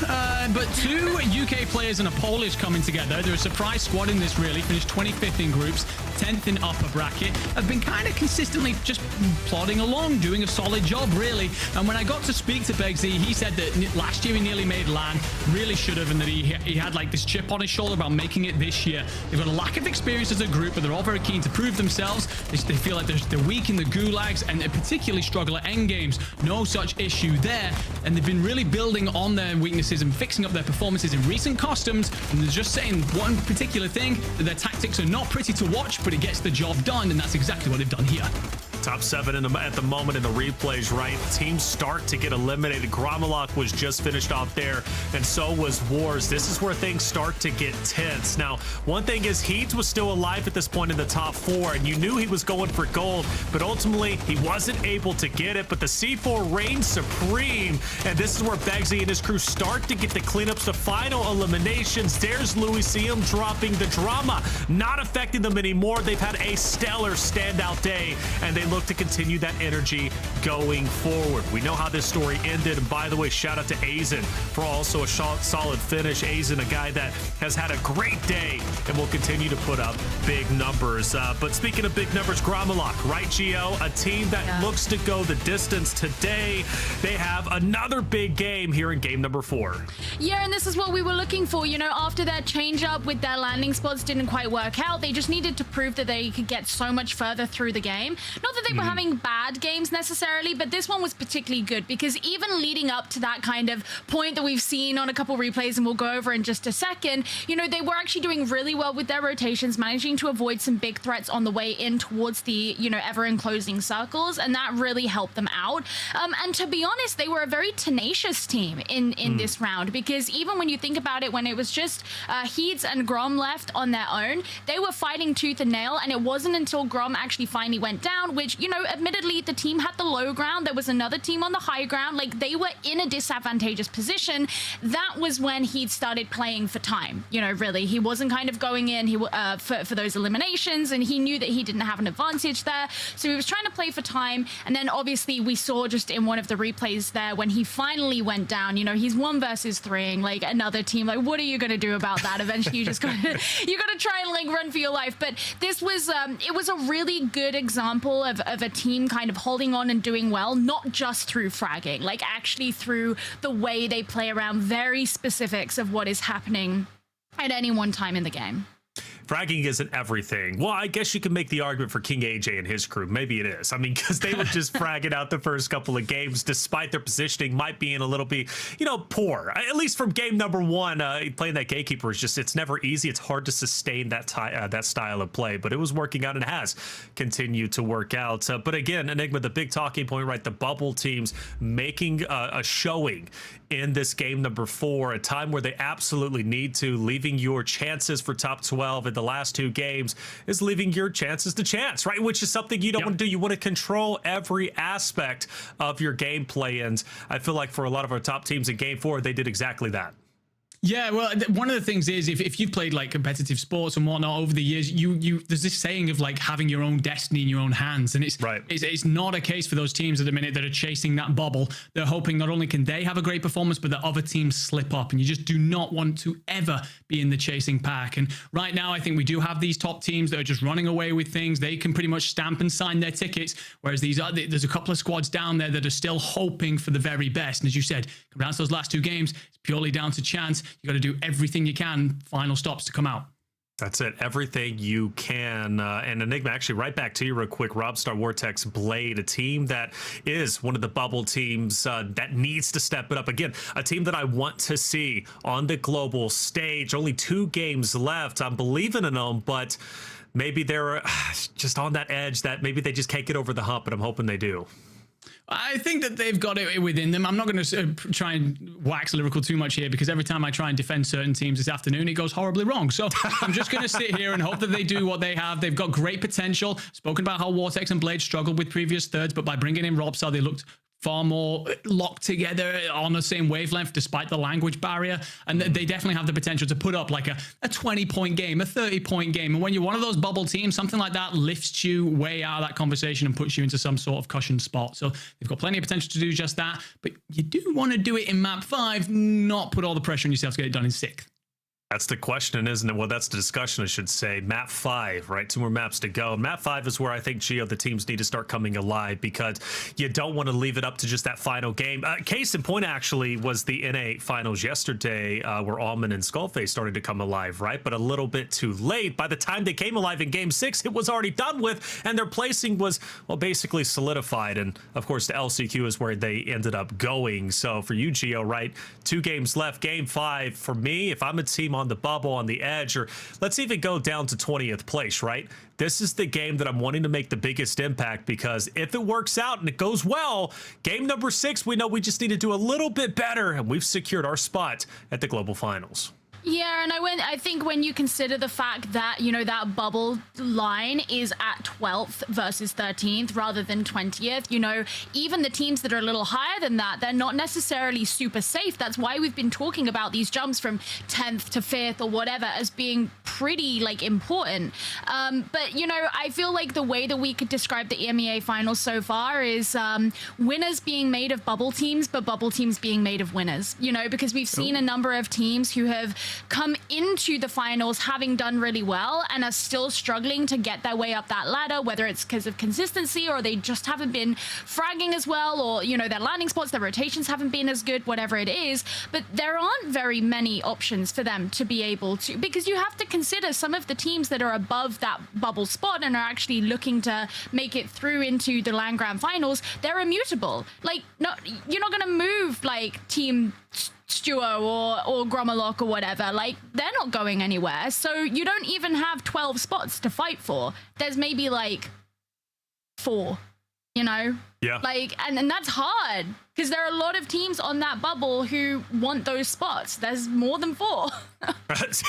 But 2 UK players and a Polish coming together. They're a surprise squad in this, really. Finished 25th in groups, 10th in upper bracket. Have been kind of consistently just plodding along, doing a solid job, really. And when I got to speak to Begsy, he said that last year he nearly made LAN, really should have, and that he had like this chip on his shoulder about making it this year. They've got a lack of experience as a group, but they're all very keen to prove themselves. They feel like they're weak in the gulags, and they particularly struggle at end games. No such issue there, and they've been really building on their weaknesses and fixing up their performances in recent customs. And they're just saying one particular thing, that their tactics are not pretty to watch, but it gets the job done, and that's exactly what they've done here. Top 7 at the moment in the replays, right? Teams start to get eliminated. Gromalok was just finished off there, and so was Wars. This is where things start to get tense. Now, one thing is Heat was still alive at this point in the top 4, and you knew he was going for gold, but ultimately he wasn't able to get it. But the C4 reigns supreme, and this is where Begsy and his crew start to get the cleanups, the final eliminations. There's Louis CM dropping the drama, not affecting them anymore. They've had a stellar standout day, and they look to continue that energy going forward. We know how this story ended, and by the way, shout out to Aizen for also a solid finish. Aizen, a guy that has had a great day and will continue to put up big numbers. But speaking of big numbers, Gromalok, right, Gio? A team that looks to go the distance today. They have another big game here in game number 4. Yeah, and this is what we were looking for. You know, after that change up with their landing spots didn't quite work out, they just needed to prove that they could get so much further through the game. Not that they were having bad games necessarily, but this one was particularly good because even leading up to that kind of point that we've seen on a couple replays, and we'll go over in just a second, you know, they were actually doing really well with their rotations, managing to avoid some big threats on the way in towards the, you know, ever enclosing circles, and that really helped them out. And to be honest, they were a very tenacious team in this round, because even when you think about it, when it was just Heats and Grom left on their own, they were fighting tooth and nail, and it wasn't until Grom actually finally went down, which, you know, admittedly, the team had the low ground. There was another team on the high ground. Like, they were in a disadvantageous position. That was when he started playing for time. You know, really, he wasn't kind of going in for those eliminations, and he knew that he didn't have an advantage there. So he was trying to play for time. And then obviously we saw just in one of the replays there when he finally went down, you know, he's 1 versus 3, like another team. Like, what are you going to do about that? Eventually you just got to try and like run for your life. But this was it was a really good example of a team kind of holding on and doing well, not just through fragging, like actually through the way they play around very specifics of what is happening at any one time in the game. Fragging isn't everything. Well, I guess you can make the argument for King AJ and his crew. Maybe it is. I mean, because they were just fragging out the first couple of games, despite their positioning might be in a little bit, you know, poor. At least from game number 1, playing that gatekeeper is just, it's never easy. It's hard to sustain that style of play, but it was working out and has continued to work out. But again, Enigma, the big talking point, right? The bubble teams making a showing in this game number 4, a time where they absolutely need to, leaving your chances for top 12 in the last 2 games is leaving your chances to chance, right? Which is something you don't want to do. You want to control every aspect of your gameplay. And I feel like for a lot of our top teams in game 4, they did exactly that. Yeah, well, one of the things is if you've played like competitive sports and whatnot over the years, there's this saying of like having your own destiny in your own hands, and it's not a case for those teams at the minute that are chasing that bubble. They're hoping not only can they have a great performance, but that other teams slip up, and you just do not want to ever be in the chasing pack. And right now, I think we do have these top teams that are just running away with things. They can pretty much stamp and sign their tickets, whereas there's a couple of squads down there that are still hoping for the very best. And as you said, come down to those last 2 games, it's purely down to chance. You got to do everything you can, final stops to come out. That's it. Everything you can. And Enigma, actually, right back to you real quick. Robstar Vortex Blade, a team that is one of the bubble teams that needs to step it up. Again, a team that I want to see on the global stage. Only 2 games left. I'm believing in them, but maybe they're just on that edge that maybe they just can't get over the hump, but I'm hoping they do. I think that they've got it within them. I'm not going to try and wax lyrical too much here, because every time I try and defend certain teams this afternoon, it goes horribly wrong. So I'm just going to sit here and hope that they do what they have. They've got great potential. Spoken about how Vortex and Blade struggled with previous thirds, but by bringing in Robstar, they looked far more locked together on the same wavelength despite the language barrier, and they definitely have the potential to put up like a 20-point game, a 30-point game. And when you're one of those bubble teams, something like that lifts you way out of that conversation and puts you into some sort of cushioned spot. So they've got plenty of potential to do just that, but you do want to do it in map 5, not put all the pressure on yourself to get it done in 6th. That's the question, isn't it? Well, that's the discussion, I should say. Map 5, right? 2 more maps to go. Map 5 is where I think, Gio, the teams need to start coming alive, because you don't want to leave it up to just that final game. Case in point, actually, was the NA finals yesterday, where Almond and Skullface started to come alive, right? But a little bit too late. By the time they came alive in game 6, it was already done with, and their placing was, well, basically solidified. And, of course, the LCQ is where they ended up going. So for you, Gio, right? 2 games left. Game 5, for me, if I'm a team on the bubble, on the edge, or let's even go down to 20th place, right? This is the game that I'm wanting to make the biggest impact, because if it works out and it goes well, game number 6, we know we just need to do a little bit better, and we've secured our spot at the global finals. Yeah, and I think when you consider the fact that, you know, that bubble line is at 12th versus 13th rather than 20th, you know, even the teams that are a little higher than that, they're not necessarily super safe. That's why we've been talking about these jumps from 10th to 5th or whatever as being pretty, like, important. But, you know, I feel like the way that we could describe the EMEA finals so far is winners being made of bubble teams, but bubble teams being made of winners, you know, because we've seen a number of teams who have come into the finals having done really well and are still struggling to get their way up that ladder, whether it's because of consistency or they just haven't been fragging as well, or, you know, their landing spots, their rotations haven't been as good, whatever it is. But there aren't very many options for them to be able to, because you have to consider some of the teams that are above that bubble spot and are actually looking to make it through into the land grand finals, they're immutable. Like, no, you're not going to move like Team Stuart or Grommelok or whatever. Like, they're not going anywhere. So you don't even have 12 spots to fight for. There's maybe like 4, you know? Yeah. Like, and that's hard, because there are a lot of teams on that bubble who want those spots. There's more than 4.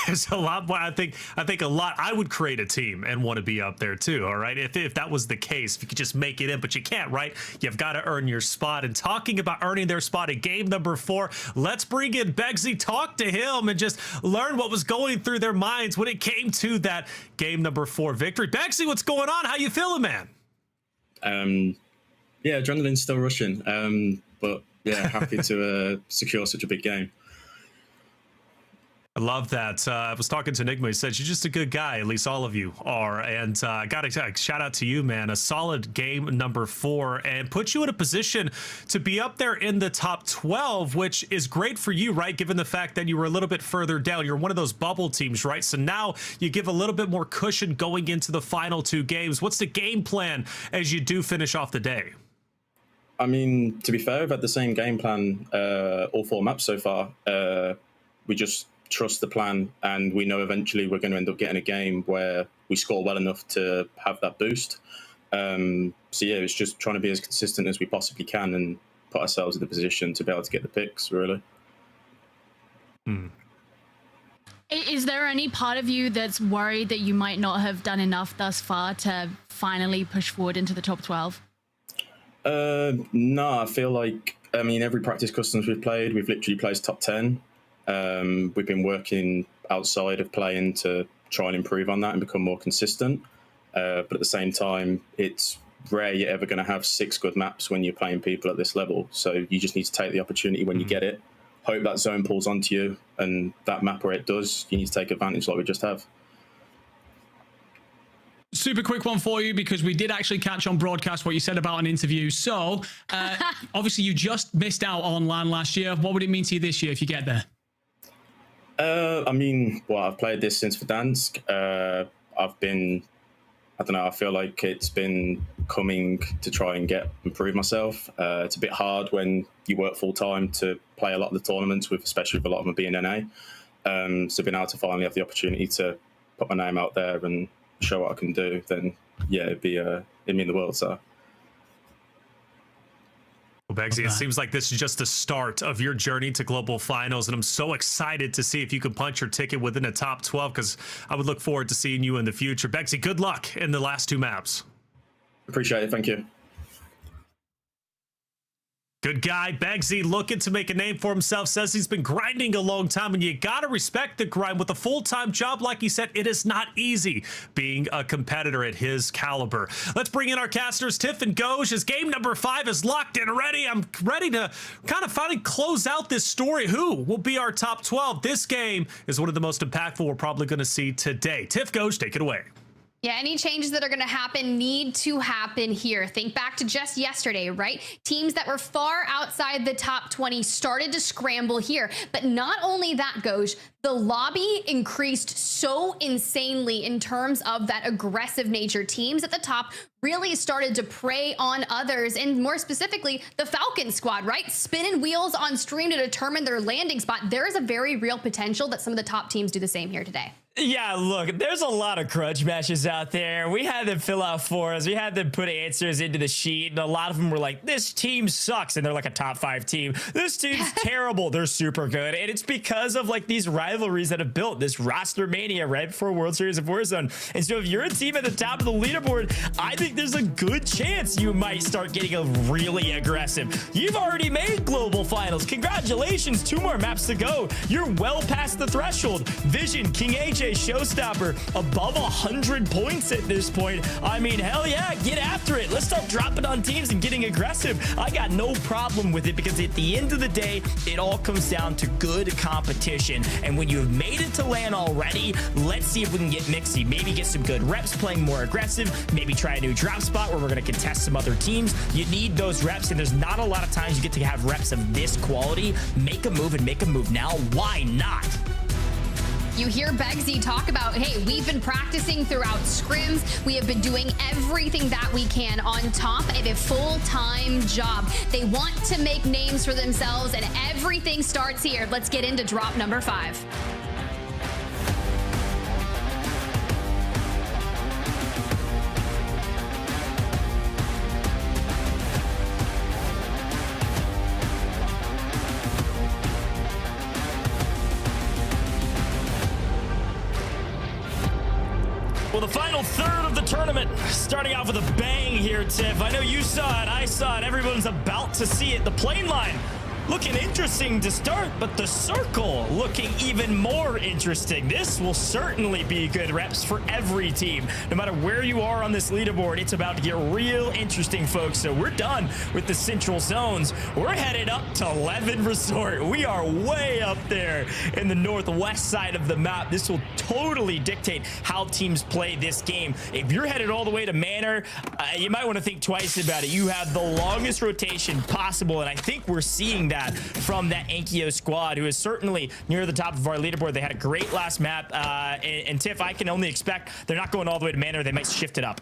There's a lot more. I think a lot. I would create a team and want to be up there too. All right. If that was the case, if you could just make it in, but you can't, right? You've got to earn your spot. And talking about earning their spot in game number 4, let's bring in Begsy, talk to him, and just learn what was going through their minds when it came to that game number 4 victory. Begsy, what's going on? How you feeling, man? Yeah, adrenaline's still rushing, but yeah, happy to secure such a big game. I love that. I was talking to Enigma. He said, you're just a good guy. At least all of you are. And I got to shout out to you, man. A solid game number 4 and put you in a position to be up there in the top 12, which is great for you, right? Given the fact that you were a little bit further down. You're one of those bubble teams, right? So now you give a little bit more cushion going into the final 2 games. What's the game plan as you do finish off the day? I mean, to be fair, we've had the same game plan all 4 maps so far. We just trust the plan, and we know eventually we're going to end up getting a game where we score well enough to have that boost. So yeah, it's just trying to be as consistent as we possibly can and put ourselves in the position to be able to get the picks, really. Is there any part of you that's worried that you might not have done enough thus far to finally push forward into the top 12? No, I feel like, I mean, every practice customs we've played, we've literally placed top 10. We've been working outside of playing to try and improve on that and become more consistent. But at the same time, it's rare you're ever going to have 6 good maps when you're playing people at this level. So you just need to take the opportunity when you get it. Hope that zone pulls onto you, and that map where it does, you need to take advantage like we just have. Super quick one for you, because we did actually catch on broadcast what you said about an interview. So obviously you just missed out on LAN last year. What would it mean to you this year if you get there? I mean, well, I've played this since Verdansk. I've been, I don't know, I feel like it's been coming to try and improve myself. It's a bit hard when you work full time to play a lot of the tournaments, especially with a lot of them being NA. So being able to finally have the opportunity to put my name out there and show what I can do, then yeah, it'd mean the world. So. Well, Begsy, it seems like this is just the start of your journey to global finals, and I'm so excited to see if you can punch your ticket within the top 12, because I would look forward to seeing you in the future. Begsy, good luck in the last 2 maps. Appreciate it. Thank you. Good guy, Begsy, looking to make a name for himself, says he's been grinding a long time, and you gotta respect the grind. With a full-time job, like he said, it is not easy being a competitor at his caliber. Let's bring in our casters, Tiff and Goj, as game number 5 is locked and ready. I'm ready to kind of finally close out this story. Who will be our top 12? This game is one of the most impactful we're probably gonna see today. Tiff, Goj, take it away. Yeah, any changes that are going to happen need to happen here. Think back to just yesterday, right? Teams that were far outside the top 20 started to scramble here. But not only that, Goj, the lobby increased so insanely in terms of that aggressive nature. Teams at the top really started to prey on others, and more specifically, the Falcon squad, right? Spinning wheels on stream to determine their landing spot. There is a very real potential that some of the top teams do the same here today. Yeah, look, there's a lot of crunch matches out there. We had them fill out for us. We had them put answers into the sheet, and a lot of them were like, this team sucks, and they're like a top 5 team. This team's terrible. They're super good, and it's because of like these rivalries that have built this roster mania right before World Series of Warzone. And so if you're a team at the top of the leaderboard, I think there's a good chance you might start getting a really aggressive. You've already made global finals. Congratulations, 2 more maps to go. You're well past the threshold. Vision, King AJ, Showstopper, above 100 points at this point. I mean, hell yeah, get after it. Let's start dropping on teams and getting aggressive. I got no problem with it, because at the end of the day, it all comes down to good competition. And when you've made it to LAN already, let's see if we can get mixy. Maybe get some good reps playing more aggressive. Maybe try a new drop spot where we're going to contest some other teams. You need those reps, and there's not a lot of times you get to have reps of this quality. Make a move, and make a move now. Why not? You hear Begsy talk about, hey, we've been practicing throughout scrims. We have been doing everything that we can on top of a full-time job. They want to make names for themselves, and everything starts here. Let's get into drop number 5. Well, the final third of the tournament, starting off with a bang here, Tiff. I know you saw it, I saw it, everyone's about to see it. The plane line looking interesting to start, but the circle looking even more interesting. This will certainly be good reps for every team. No matter where you are on this leaderboard, it's about to get real interesting, folks. So we're done with the central zones. We're headed up to 11 Resort. We are way up there in the northwest side of the map. This will totally dictate how teams play this game. If you're headed all the way to Manor, you might want to think twice about it. You have the longest rotation possible, and I think we're seeing that from that Ankyo squad, who is certainly near the top of our leaderboard. They had a great last map, and Tiff, I can only expect they're not going all the way to Manor. They might shift it up.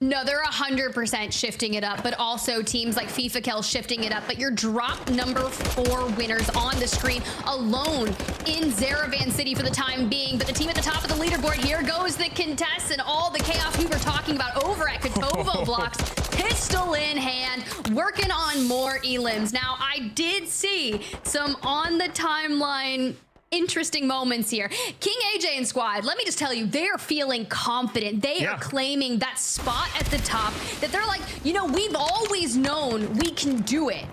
No, they're 100% shifting it up, but also teams like FIFA Kel shifting it up. But your drop number 4 winners on the screen alone in Zaravan City for the time being. But the team at the top of the leaderboard, here goes the contest and all the chaos we were talking about over at Kotovo Blocks. Pistol in hand, working on more elims. Now, I did see some on the timeline interesting moments here. King AJ and squad, let me just tell you, they're feeling confident. They are claiming that spot at the top, that they're like, you know, we've always known we can do it.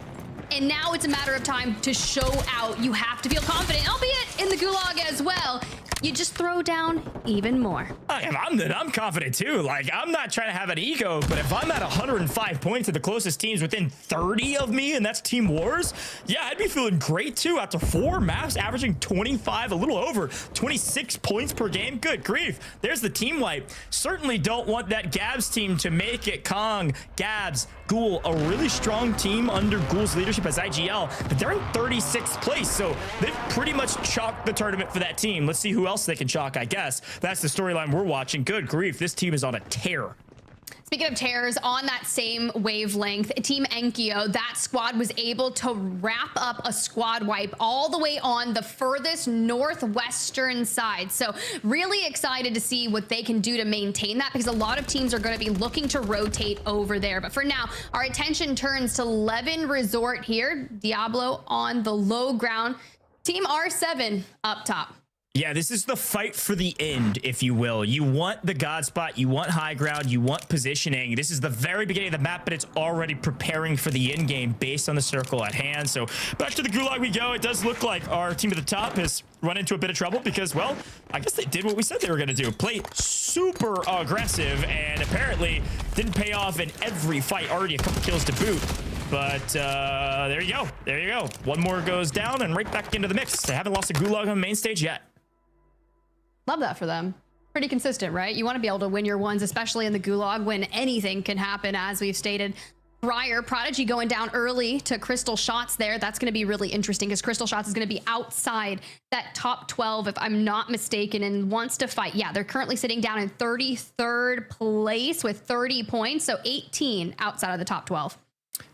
And now it's a matter of time to show out. You have to feel confident, albeit in the gulag as well. You just throw down even more. I'm confident too. Like, I'm not trying to have an ego, but if I'm at 105 points to the closest teams within 30 of me, and that's Team Wars, yeah, I'd be feeling great too. After 4 maps, averaging 25, a little over 26 points per game. Good grief. There's the team wipe. Certainly don't want that Gabs team to make it. Kong, Gabs, Ghoul, a really strong team under Ghoul's leadership as IGL, but they're in 36th place, so they've pretty much chalked the tournament for that team. Let's see who else they can chalk, I guess. That's the storyline we're watching. Good grief, this team is on a tear. Speaking of tears, on that same wavelength, Team Enkyo, that squad was able to wrap up a squad wipe all the way on the furthest northwestern side. So really excited to see what they can do to maintain that, because a lot of teams are going to be looking to rotate over there. But for now, our attention turns to Levin Resort here. Diablo on the low ground. Team R7 up top. Yeah, this is the fight for the end, if you will. You want the God spot, you want high ground, you want positioning. This is the very beginning of the map, but it's already preparing for the end game based on the circle at hand. So back to the gulag we go. It does look like our team at the top has run into a bit of trouble because, well, I guess they did what we said they were going to do. Play super aggressive, and apparently didn't pay off in every fight. Already a couple kills to boot. But there you go. There you go. One more goes down and right back into the mix. They haven't lost a gulag on main stage yet. Love that for them. Pretty consistent, right? You want to be able to win your ones, especially in the gulag when anything can happen, as we've stated prior. Prodigy going down early to Crystal Shots there. That's going to be really interesting because Crystal Shots is going to be outside that top 12, if I'm not mistaken, and wants to fight. Yeah, they're currently sitting down in 33rd place with 30 points, so 18 outside of the top 12.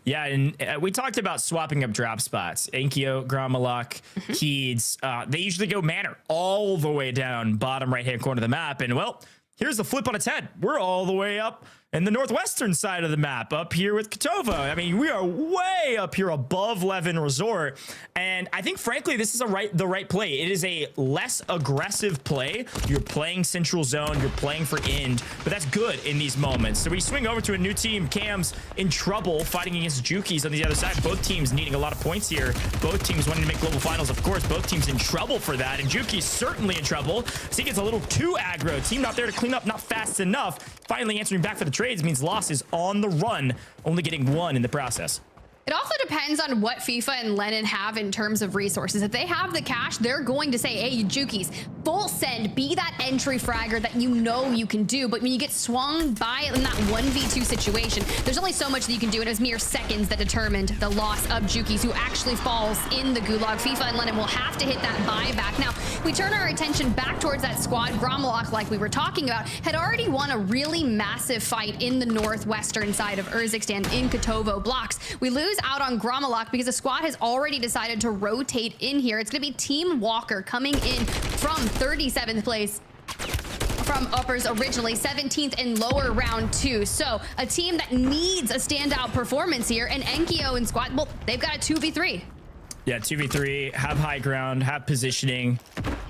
Yeah, and we talked about swapping up drop spots. Enkyo, Gromalok, Keeds, they usually go Manor all the way down bottom right-hand corner of the map. And, well, here's the flip on its head. We're all the way up in the northwestern side of the map, up here with Kotovo. I mean, we are way up here above Levin Resort. And I think, frankly, this is the right play. It is a less aggressive play. You're playing Central Zone. You're playing for end. But that's good in these moments. So we swing over to a new team. Cam's in trouble fighting against Juki's on the other side. Both teams needing a lot of points here. Both teams wanting to make global finals, of course. Both teams in trouble for that. And Juki's certainly in trouble. So he gets a little too aggro. Team not there to clean up, not fast enough. Finally answering back for the trades means losses on the run, only getting 1 in the process. It also depends on what FIFA and Lennon have in terms of resources. If they have the cash, they're going to say, hey, you Jukies, full send, be that entry fragger that you know you can do. But when you get swung by in that 1v2 situation, there's only so much that you can do. And it was mere seconds that determined the loss of Jukies, who actually falls in the gulag. FIFA and Lennon will have to hit that buyback. Now, we turn our attention back towards that squad. Gromalok, like we were talking about, had already won a really massive fight in the northwestern side of Urzikstan in Kotovo blocks. We lose out on Gromalok because the squad has already decided to rotate in here. It's going to be Team Walker coming in from 37th place from uppers originally, 17th in lower round 2. So a team that needs a standout performance here, and Enkyo and squad, well, they've got a 2v3. Yeah, 2v3, have high ground, have positioning.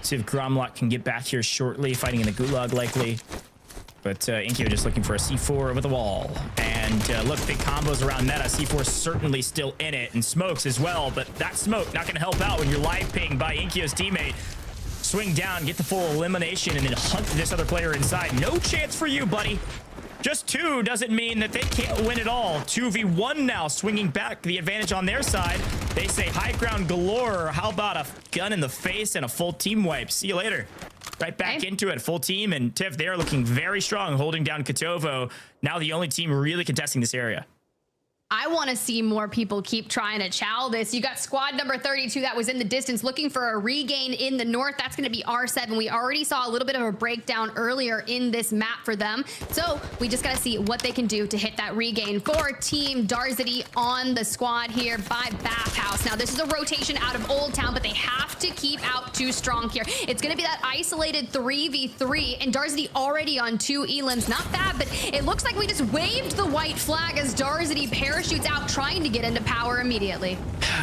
See if Gromalok can get back here shortly, fighting in the gulag likely. But Enkyo just looking for a C4 over the wall. And look, big combos around meta. C4 certainly still in it, and smokes as well. But that smoke not going to help out when you're live pinged by Enkyo's teammate. Swing down, get the full elimination, and then hunt this other player inside. No chance for you, buddy. Just 2 doesn't mean that they can't win it all. 2v1 now, swinging back the advantage on their side. They say high ground galore. How about a gun in the face and a full team wipe? See you later. Right back into it, full team, and Tiff, they are looking very strong, holding down Kotovo. Now the only team really contesting this area. I want to see more people keep trying to chow this. You got squad number 32 that was in the distance looking for a regain in the north. That's going to be R7. We already saw a little bit of a breakdown earlier in this map for them. So we just got to see what they can do to hit that regain for Team Darzity on the squad here by Bathhouse. Now, this is a rotation out of Old Town, but they have to keep out 2 strong here. It's going to be that isolated 3v3, and Darzity already on 2 elims. Not bad, but it looks like we just waved the white flag as Darzity parachutes out, trying to get into power immediately.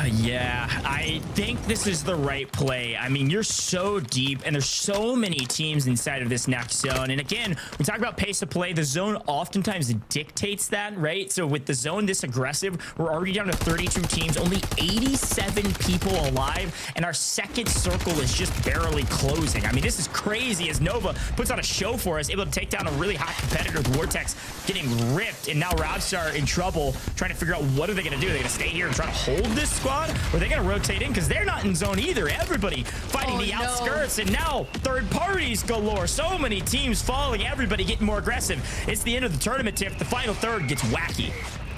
Yeah, I think this is the right play. I mean, you're so deep and there's so many teams inside of this next zone. And again, we talk about pace of play. The zone oftentimes dictates that, right? So with the zone this aggressive, we're already down to 32 teams, only 87 people alive, and our second circle is just barely closing. I mean, this is crazy as Nova puts on a show for us, able to take down a really hot competitor, Vortex, getting ripped, and now Robstar in trouble, trying to figure out what are they going to do. Are they going to stay here and try to hold this squad, or are they going to rotate in? Because they're not in zone either. Everybody fighting the outskirts, and now third parties galore. So many teams falling, everybody getting more aggressive. It's the end of the tournament, Tiff. The final third gets wacky.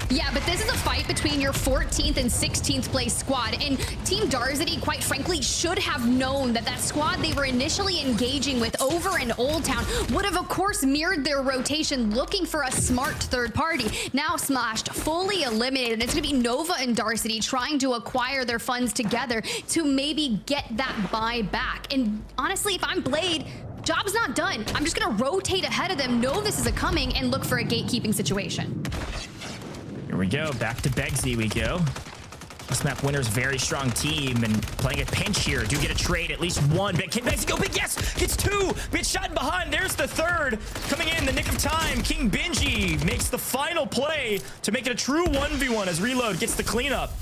Yeah, but this is a fight between your 14th and 16th place squad, and Team Darzity, quite frankly, should have known that that squad they were initially engaging with over in Old Town would have, of course, mirrored their rotation, looking for a smart third party. Now Smashed, fully eliminated. It's going to be Nova and Darzity trying to acquire their funds together to maybe get that buy back. And honestly, if I'm Blade, job's not done. I'm just going to rotate ahead of them, know this is a coming, and look for a gatekeeping situation. Here we go. Back to Begsy we go. This map winner's very strong team and playing a pinch here. Do get a trade, at least one. But can Begsy go big? Yes! Gets two! Gets shot behind. There's the third. Coming in the nick of time. King Benji makes the final play to make it a true 1v1 as Reload gets the cleanup.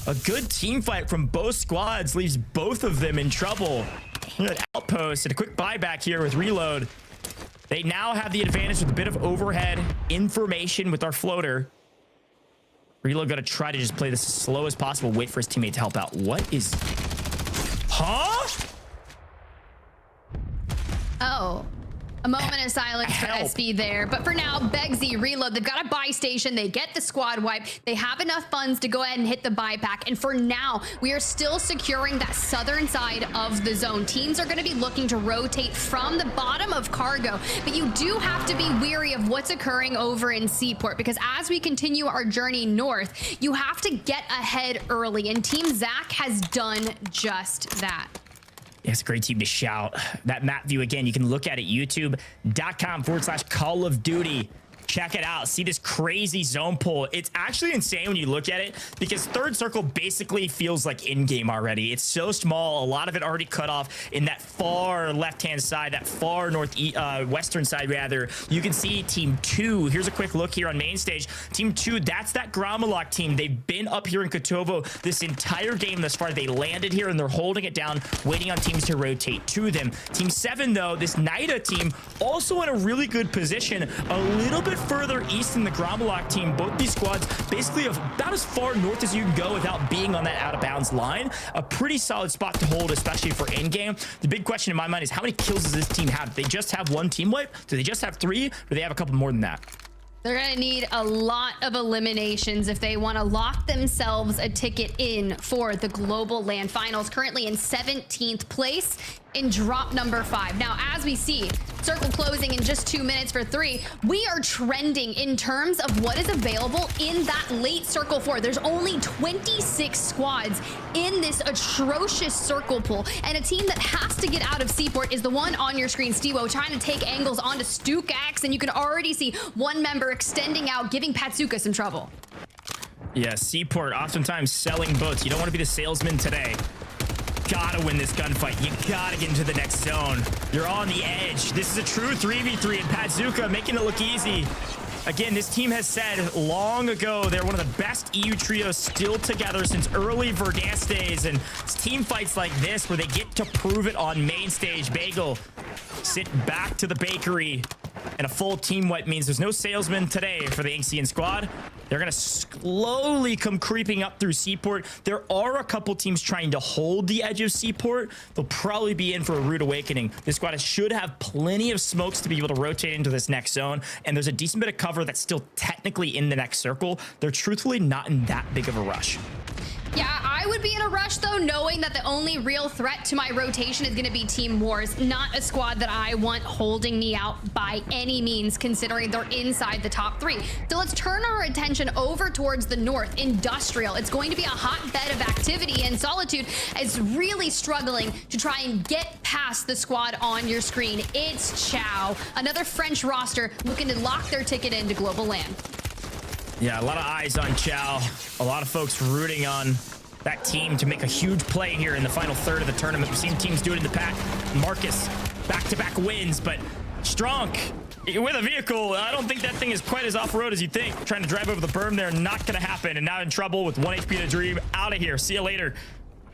A good team fight from both squads leaves both of them in trouble. An outpost and a quick buyback here with Reload. They now have the advantage with a bit of overhead information with our floater. Reload got to try to just play this as slow as possible. Wait for his teammate to help out. What is... Huh? Oh. A moment of silence for SB there. But for now, Begsy, Reload, they've got a buy station. They get the squad wipe. They have enough funds to go ahead and hit the buyback. And for now, we are still securing that southern side of the zone. Teams are going to be looking to rotate from the bottom of Cargo. But you do have to be weary of what's occurring over in Seaport, because as we continue our journey north, you have to get ahead early. And Team Zach has done just that. Yeah, it's a great team to shout. That map view, again, you can look at it, youtube.com/Call of Duty. Check it out. See this crazy zone pull. It's actually insane when you look at it, because third circle basically feels like in-game already. It's so small. A lot of it already cut off in that far left-hand side, that far western side, rather. You can see Team 2. Here's a quick look here on main stage. Team 2, that's that Gromalok team. They've been up here in Kotovo this entire game thus far. They landed here, and they're holding it down, waiting on teams to rotate to them. Team 7, though, this Nida team, also in a really good position, a little bit further east than the Gromalok team. Both these squads basically about as far north as you can go without being on that out-of-bounds line. A pretty solid spot to hold, especially for in-game. The big question in my mind is, how many kills does this team have? Do they just have one team wipe? Do they just have 3? Or do they have a couple more than that? They're going to need a lot of eliminations if they want to lock themselves a ticket in for the Global LAN Finals, currently in 17th place in drop number 5. Now, as we see, circle closing in just 2 minutes for 3, we are trending in terms of what is available in that late circle 4. There's only 26 squads in this atrocious circle pool, and a team that has to get out of Seaport is the one on your screen, Stevo, trying to take angles onto Stukax, and you can already see one member extending out, giving Patsuka some trouble. Yeah, Seaport oftentimes selling boats. You don't want to be the salesman today. Gotta win this gunfight. You gotta get into the next zone. You're on the edge. This is a true 3v3, and Patsuka making it look easy. Again, this team has said long ago they're one of the best EU trios still together since early Verdansk days, and it's team fights like this where they get to prove it on main stage. Bagel, sit back to the bakery, and a full team wipe means there's no salesman today for the Inxian squad. They're going to slowly come creeping up through Seaport. There are a couple teams trying to hold the edge of Seaport. They'll probably be in for a rude awakening. This squad should have plenty of smokes to be able to rotate into this next zone, and there's a decent bit of cover that's still technically in the next circle. They're truthfully not in that big of a rush. Yeah, I would be in a rush, though, knowing that the only real threat to my rotation is going to be Team Wars, not a squad that I want holding me out by any means, considering they're inside the top 3. So let's turn our attention over towards the north, Industrial. It's going to be a hotbed of activity, and Solitude is really struggling to try and get past the squad on your screen. It's Chow, another French roster looking to lock their ticket into Global LAN. Yeah, a lot of eyes on Chow. A lot of folks rooting on that team to make a huge play here in the final third of the tournament. We've seen teams do it in the past. Marcus, back-to-back wins, but Strong with a vehicle. I don't think that thing is quite as off-road as you think. Trying to drive over the berm there, not gonna happen. And now in trouble with 1 HP to Dream. Out of here. See you later.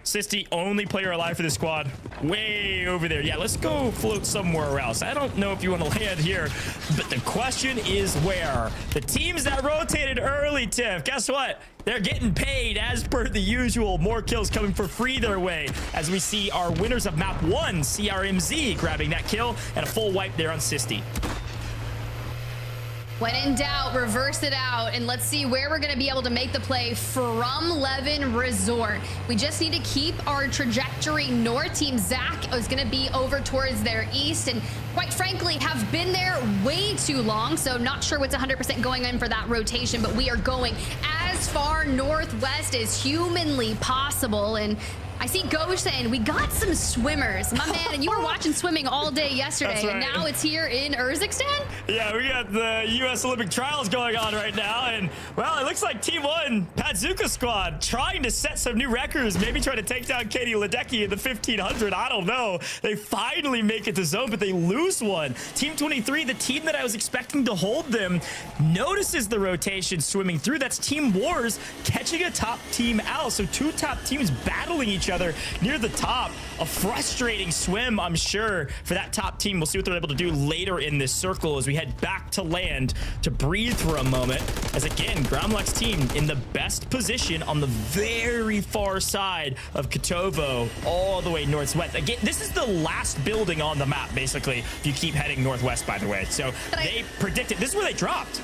Sisty, only player alive for this squad. Way over there. Yeah, let's go float somewhere else. I don't know if you want to land here, but the question is where? The teams that rotated early, Tiff, guess what? They're getting paid as per the usual. More kills coming for free their way as we see our winners of map 1, CRMZ, grabbing that kill and a full wipe there on Sisty. When in doubt, reverse it out, and let's see where we're going to be able to make the play from Levin Resort. We just need to keep our trajectory north. Team Zach is going to be over towards their east, and quite frankly, have been there way too long, so not sure what's 100% going on for that rotation, but we are going as far northwest as humanly possible, and I see Ghost saying, we got some swimmers. My man, and you were watching swimming all day yesterday, That's right. And now it's here in Urzikstan? Yeah, we got the U.S. Olympic trials going on right now, and, well, it looks like Team 1, Pazuka squad, trying to set some new records, maybe trying to take down Katie Ledecky in the 1500. I don't know. They finally make it to zone, but they lose one. Team 23, the team that I was expecting to hold them, notices the rotation swimming through. That's Team Wars catching a top team out, so two top teams battling each other near the top. A frustrating swim, I'm sure, for that top team. We'll see what they're able to do later in this circle as we head back to land to breathe for a moment. As again, Groundlock's team in the best position on the very far side of Kotovo, all the way northwest. Again, this is the last building on the map, basically, if you keep heading northwest, by the way. So they predicted, this is where they dropped.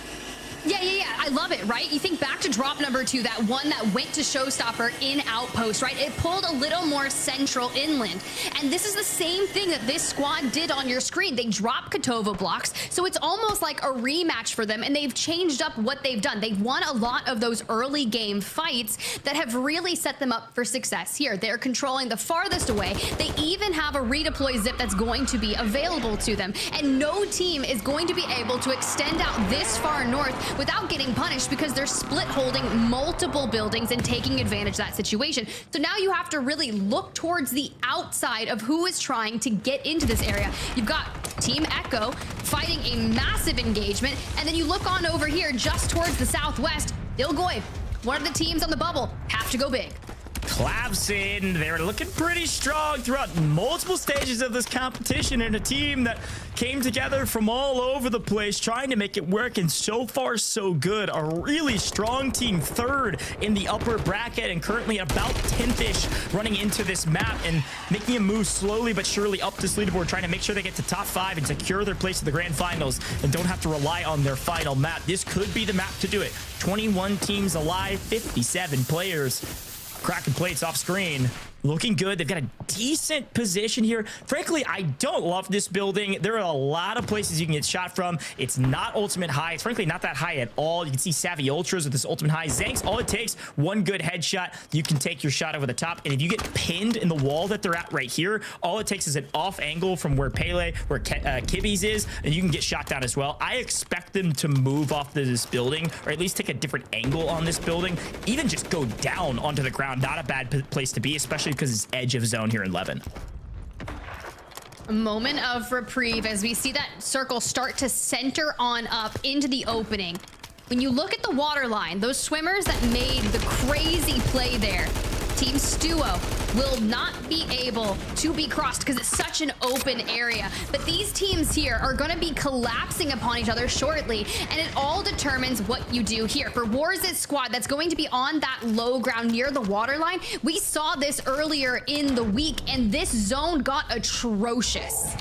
Yeah. I love it, right? You think back to drop number 2, that one that went to Showstopper in Outpost, right? It pulled a little more central inland. And this is the same thing that this squad did on your screen. They dropped Kotovo blocks, so it's almost like a rematch for them, and they've changed up what they've done. They've won a lot of those early game fights that have really set them up for success here. They're controlling the farthest away. They even have a redeploy zip that's going to be available to them. And no team is going to be able to extend out this far north without getting punished because they're split holding multiple buildings and taking advantage of that situation. So now you have to really look towards the outside of who is trying to get into this area. You've got Team Echo fighting a massive engagement, and then you look on over here just towards the southwest. Ilgoy, one of the teams on the bubble, have to go big. Clavson, they're looking pretty strong throughout multiple stages of this competition, and a team that came together from all over the place trying to make it work, and so far so good. A really strong team, third in the upper bracket and currently about 10th-ish running into this map and making a move slowly but surely up this leaderboard, trying to make sure they get to top 5 and secure their place to the grand finals and don't have to rely on their final map. This could be the map to do it. 21 teams alive, 57 players. Cracking plates off screen. Looking good. They've got a decent position here. Frankly, I don't love this building. There are a lot of places you can get shot from. It's not ultimate high. It's frankly not that high at all. You can see Savvy Ultras with this ultimate high. Zanks, all it takes, one good headshot. You can take your shot over the top. And if you get pinned in the wall that they're at right here, all it takes is an off angle from where Pele, where Kibby's is, and you can get shot down as well. I expect them to move off this building, or at least take a different angle on this building. Even just go down onto the ground. Not a bad place to be, especially because it's edge of zone here in Levin. A moment of reprieve as we see that circle start to center on up into the opening. When you look at the water line, those swimmers that made the crazy play there, Team Stuo will not be able to be crossed because it's such an open area. But these teams here are going to be collapsing upon each other shortly, and it all determines what you do here. For Wars' squad that's going to be on that low ground near the water line, we saw this earlier in the week, and this zone got atrocious.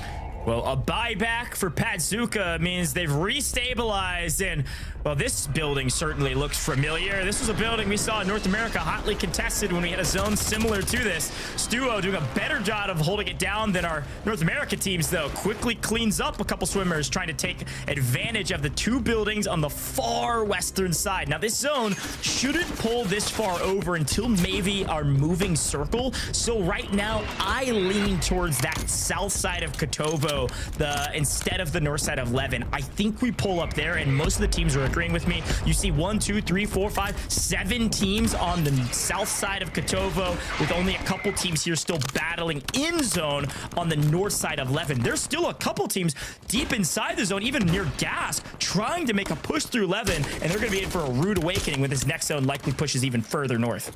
Well, a buyback for Pazuka means they've restabilized, and, well, this building certainly looks familiar. This was a building we saw in North America hotly contested when we had a zone similar to this. Stuo doing a better job of holding it down than our North America teams, though. Quickly cleans up a couple swimmers trying to take advantage of the two buildings on the far western side. Now, this zone shouldn't pull this far over until maybe our moving circle. So right now, I lean towards that south side of Kotovo Echo instead of the north side of Levin. I think we pull up there, and most of the teams are agreeing with me. You see 1, 2, 3, 4, 5, 7 teams on the south side of Kotovo, with only a couple teams here still battling in zone on the north side of Levin. There's still a couple teams deep inside the zone, even near gas, trying to make a push through Levin, and they're going to be in for a rude awakening when this next zone likely pushes even further north.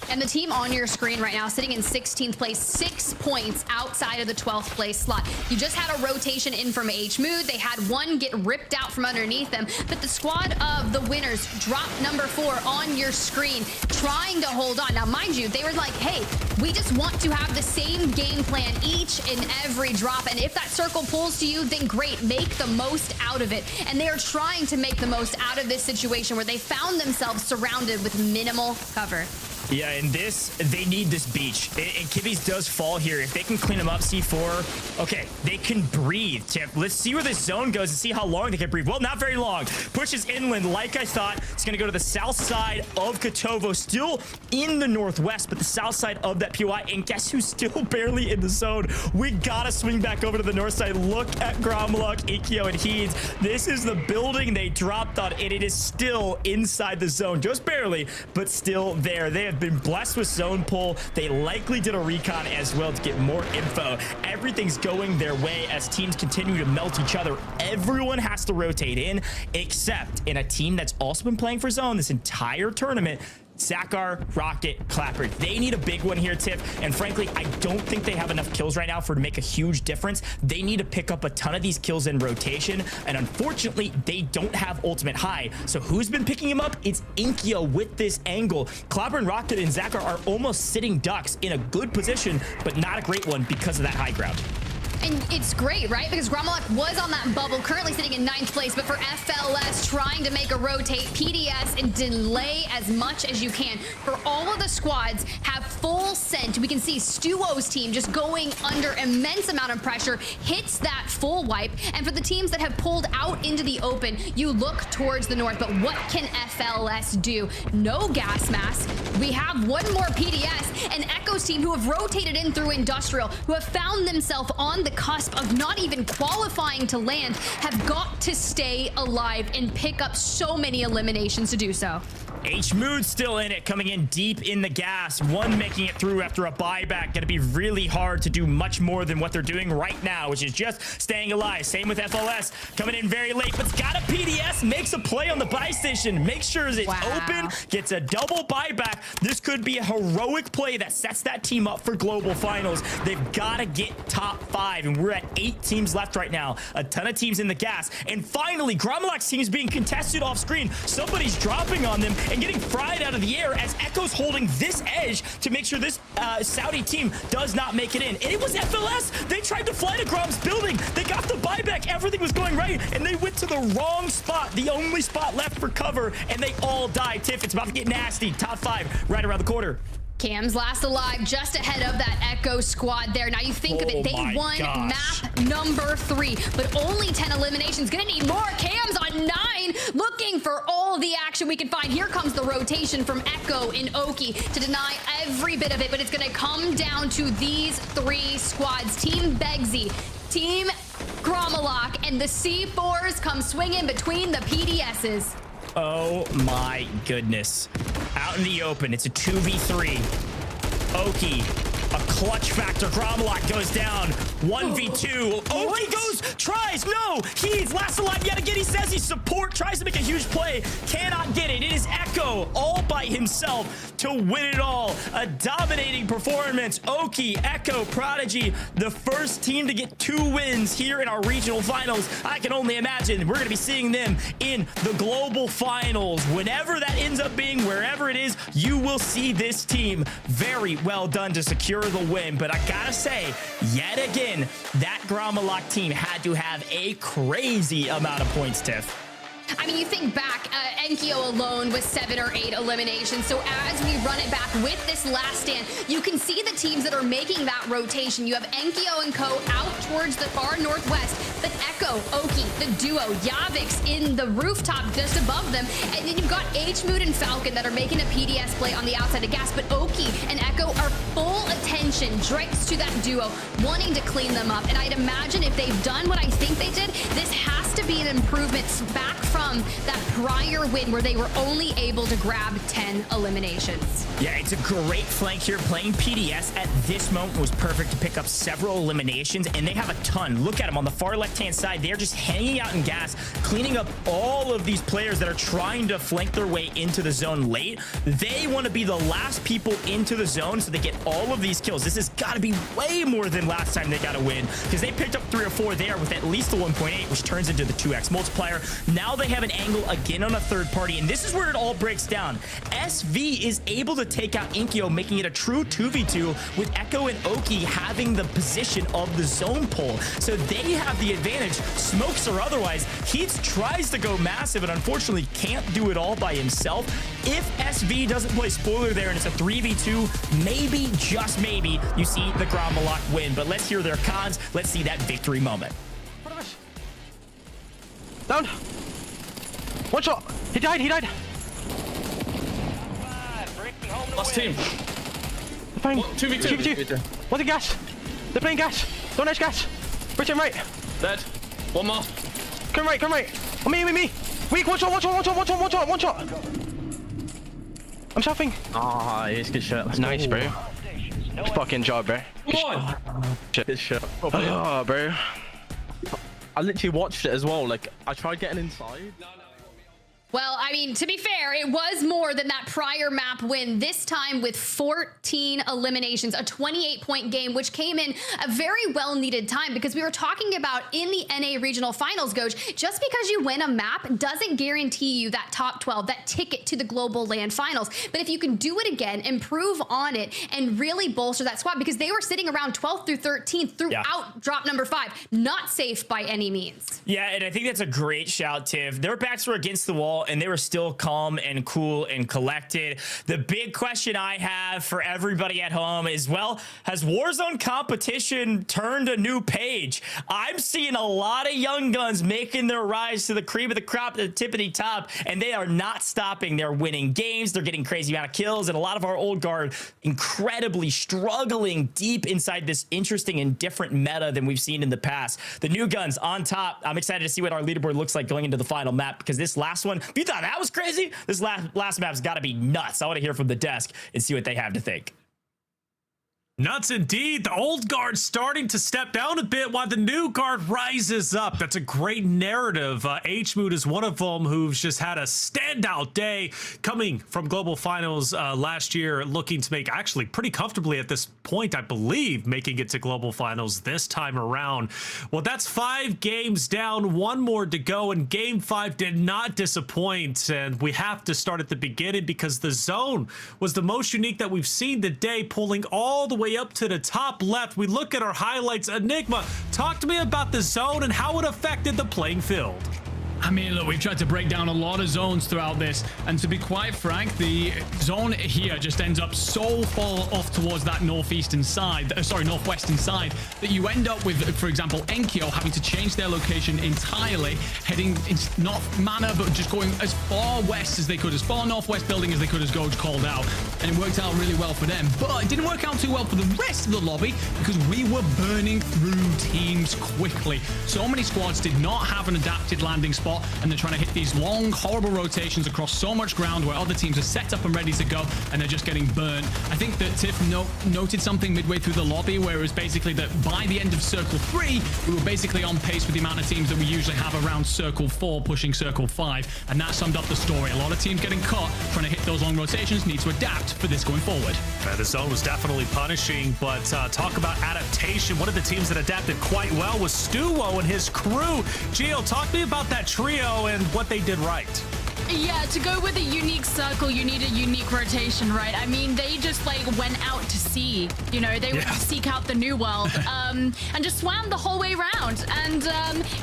And the team on your screen right now sitting in 16th place, 6 points outside of the 12th place slot. You just had a rotation in from H-Mood. They had one get ripped out from underneath them, but the squad of the winners dropped number 4 on your screen, trying to hold on. Now, mind you, they were like, hey, we just want to have the same game plan each and every drop, and if that circle pulls to you, then great, make the most out of it. And they are trying to make the most out of this situation where they found themselves surrounded with minimal cover. Yeah, and they need this beach. And Kibby's does fall here. If they can clean them up, C4, okay, they can breathe. Tip, let's see where this zone goes and see how long they can breathe. Well, not very long. Pushes inland like I thought. It's going to go to the south side of Kotovo, still in the northwest, but the south side of that POI. And guess who's still barely in the zone? We got to swing back over to the north side. Look at Gromlock, Ikeo, and Heeds. This is the building they dropped on, and it is still inside the zone. Just barely, but still there. They have been blessed with zone pull. They likely did a recon as well to get more info. Everything's going their way as teams continue to melt each other. Everyone has to rotate in, except in a team that's also been playing for zone this entire tournament. Sakar, Rocket, Clapper. They need a big one here, Tiff. And frankly, I don't think they have enough kills right now for to make a huge difference. They need to pick up a ton of these kills in rotation. And unfortunately, they don't have ultimate high. So who's been picking him up? It's Inkyo with this angle. Clapper and Rocket and Zakar are almost sitting ducks in a good position, but not a great one because of that high ground. And it's great, right? Because Gromlock was on that bubble, currently sitting in 9th place, but for FLS, trying to make a rotate, PDS, and delay as much as you can. For all of the squads have full scent. We can see Stuo's team just going under immense amount of pressure, hits that full wipe. And for the teams that have pulled out into the open, you look towards the north. But what can FLS do? No gas mask. We have one more PDS, and Echo's team who have rotated in through Industrial, who have found themselves on the cusp of not even qualifying to land, have got to stay alive and pick up so many eliminations to do so. H-Mood still in it, coming in deep in the gas. One making it through after a buyback. Going to be really hard to do much more than what they're doing right now, which is just staying alive. Same with FLS, coming in very late, but's got a PDS, makes a play on the buy station, makes sure it's open, gets a double buyback. This could be a heroic play that sets that team up for global finals. They've got to get top 5, and we're at 8 teams left right now. A ton of teams in the gas. And finally, Gromlock's team is being contested off screen. Somebody's dropping on them and getting fried out of the air as Echo's holding this edge to make sure this Saudi team does not make it in. And it was FLS. They tried to fly to Grom's building. They got the buyback. Everything was going right. And they went to the wrong spot, the only spot left for cover, and they all died. Tiff, it's about to get nasty. Top 5 right around the corner. Cam's last alive, just ahead of that Echo squad there. Now you think of it, they won map number 3, but only 10 eliminations. Gonna need more. Cam's on 9, looking for all the action we can find. Here comes the rotation from Echo and Oki to deny every bit of it, but it's gonna come down to these 3 squads. Team Begsy, Team Gromlock, and the C4s come swinging between the PDSs. Oh my goodness. Out in the open, it's a 2v3. Oki, a clutch factor. Gromlock goes down. 1v2. Oki goes, tries, no! He's last alive yet again. He says he's support, tries to make a huge play. Cannot get it. It is Echo all by himself to win it all. A dominating performance. Oki, Echo, Prodigy, the first team to get 2 wins here in our regional finals. I can only imagine we're going to be seeing them in the global finals. Whenever that ends up being, wherever it is, you will see this team. Very well done to secure the win. But I gotta say, yet again, that Gromlock team had to have a crazy amount of points, Tiff. I mean, you think back, Enkyo alone was 7 or 8 eliminations. So as we run it back with this last stand, you can see the teams that are making that rotation. You have Enkyo and Co. out towards the far northwest, but Echo, Oki, the duo, Yavix in the rooftop just above them. And then you've got H-Mood and Falcon that are making a PDS play on the outside of gas, but Oki and Echo are full attention, directs to that duo, wanting to clean them up. And I'd imagine if they've done what I think they did, this has to be an improvement back from that prior win where they were only able to grab 10 eliminations. Yeah, it's a great flank here. Playing PDS at this moment was perfect to pick up several eliminations, and they have a ton. Look at them on the far left-hand side. They're just hanging out in gas, cleaning up all of these players that are trying to flank their way into the zone late. They want to be the last people into the zone so they get all of these kills. This has got to be way more than last time they got a win, because they picked up 3 or 4 there with at least the 1.8, which turns into the 2x multiplier. Now they have an angle again on a third party, and this is where it all breaks down. SV is able to take out Inkyo, making it a true 2v2 with Echo and Oki having the position of the zone pull. So they have the advantage, smokes or otherwise. Heats tries to go massive and unfortunately can't do it all by himself. If SV doesn't play spoiler there and it's a 3v2, maybe, just maybe, you see the ground block win. But let's hear their cons. Let's see that victory moment. Down. One shot. He died. Last team. They're playing 2v2. What's the gas? They're playing gas. Don't edge gas. Bridge him right. Dead. One more. Come right. On me. Weak. One shot. I'm selfing. Ah, he's good shot. Nice, bro. Fucking job, bro. Come on. Good shot. Oh, bro. I literally watched it as well. Like, I tried getting inside. Well, I mean, to be fair, it was more than that prior map win, this time with 14 eliminations, a 28-point game, which came in a very well-needed time because we were talking about in the NA Regional Finals, Goj, just because you win a map doesn't guarantee you that top 12, that ticket to the Global LAN Finals. But if you can do it again, improve on it, and really bolster that squad, because they were sitting around 12th through 13th throughout drop number 5, not safe by any means. Yeah, and I think that's a great shout, Tiv. Their backs were against the wall, and they were still calm and cool and collected. The big question I have for everybody at home is, well, has Warzone competition turned a new page? I'm seeing a lot of young guns making their rise to the cream of the crop, the tippity top, and they are not stopping. They're winning games. They're getting crazy amount of kills, and a lot of our old guard incredibly struggling deep inside this interesting and different meta than we've seen in the past. The new guns on top. I'm excited to see what our leaderboard looks like going into the final map, because this last one, if you thought that was crazy, this last map's got to be nuts. I want to hear from the desk and see what they have to think. Nuts indeed. The old guard starting to step down a bit while the new guard rises up. That's a great narrative. H-Mood is one of them who's just had a standout day coming from Global Finals last year, looking to make actually pretty comfortably at this point, I believe, making it to Global Finals this time around. Well, that's 5 games down, 1 more to go, and Game 5 did not disappoint. And we have to start at the beginning because the zone was the most unique that we've seen today, pulling all the way up to the top left. We look at our highlights. Enigma, talk to me about the zone and how it affected the playing field. I mean, look, we've tried to break down a lot of zones throughout this, and to be quite frank, the zone here just ends up so far off towards that northwestern side, that you end up with, for example, Enkyo having to change their location entirely, heading into not Mana, but just going as far west as they could, as far northwest building as they could, as Goj called out, and it worked out really well for them. But it didn't work out too well for the rest of the lobby because we were burning through teams quickly. So many squads did not have an adapted landing spot, and they're trying to hit these long, horrible rotations across so much ground where other teams are set up and ready to go, and they're just getting burnt. I think that Tiff noted something midway through the lobby where it was basically that by the end of Circle 3, we were basically on pace with the amount of teams that we usually have around Circle 4, pushing Circle 5, and that summed up the story. A lot of teams getting caught trying to hit those long rotations, need to adapt for this going forward. The zone was definitely punishing, but talk about adaptation. One of the teams that adapted quite well was Stuwo and his crew. Gio, talk to me about that trio and what they did right. Yeah, to go with a unique circle, you need a unique rotation, right? I mean, they just like went out to sea, you know, they went to seek out the new world, and just swam the whole way around. And,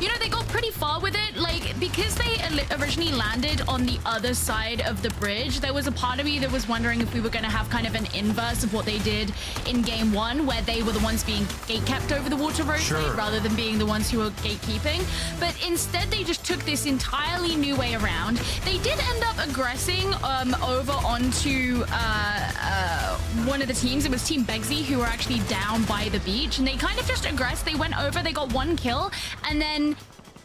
you know, they got pretty far with it, like, because they originally landed on the other side of the bridge, there was a part of me that was wondering if we were going to have kind of an inverse of what they did in game one, where they were the ones being gate-kept over the water rotate rather than being the ones who were gatekeeping. But instead, they just took this entirely new way around. They did end up aggressing over onto one of the teams. It was Team Begsy, who were actually down by the beach, and they kind of just aggressed. They went over, they got one kill, and then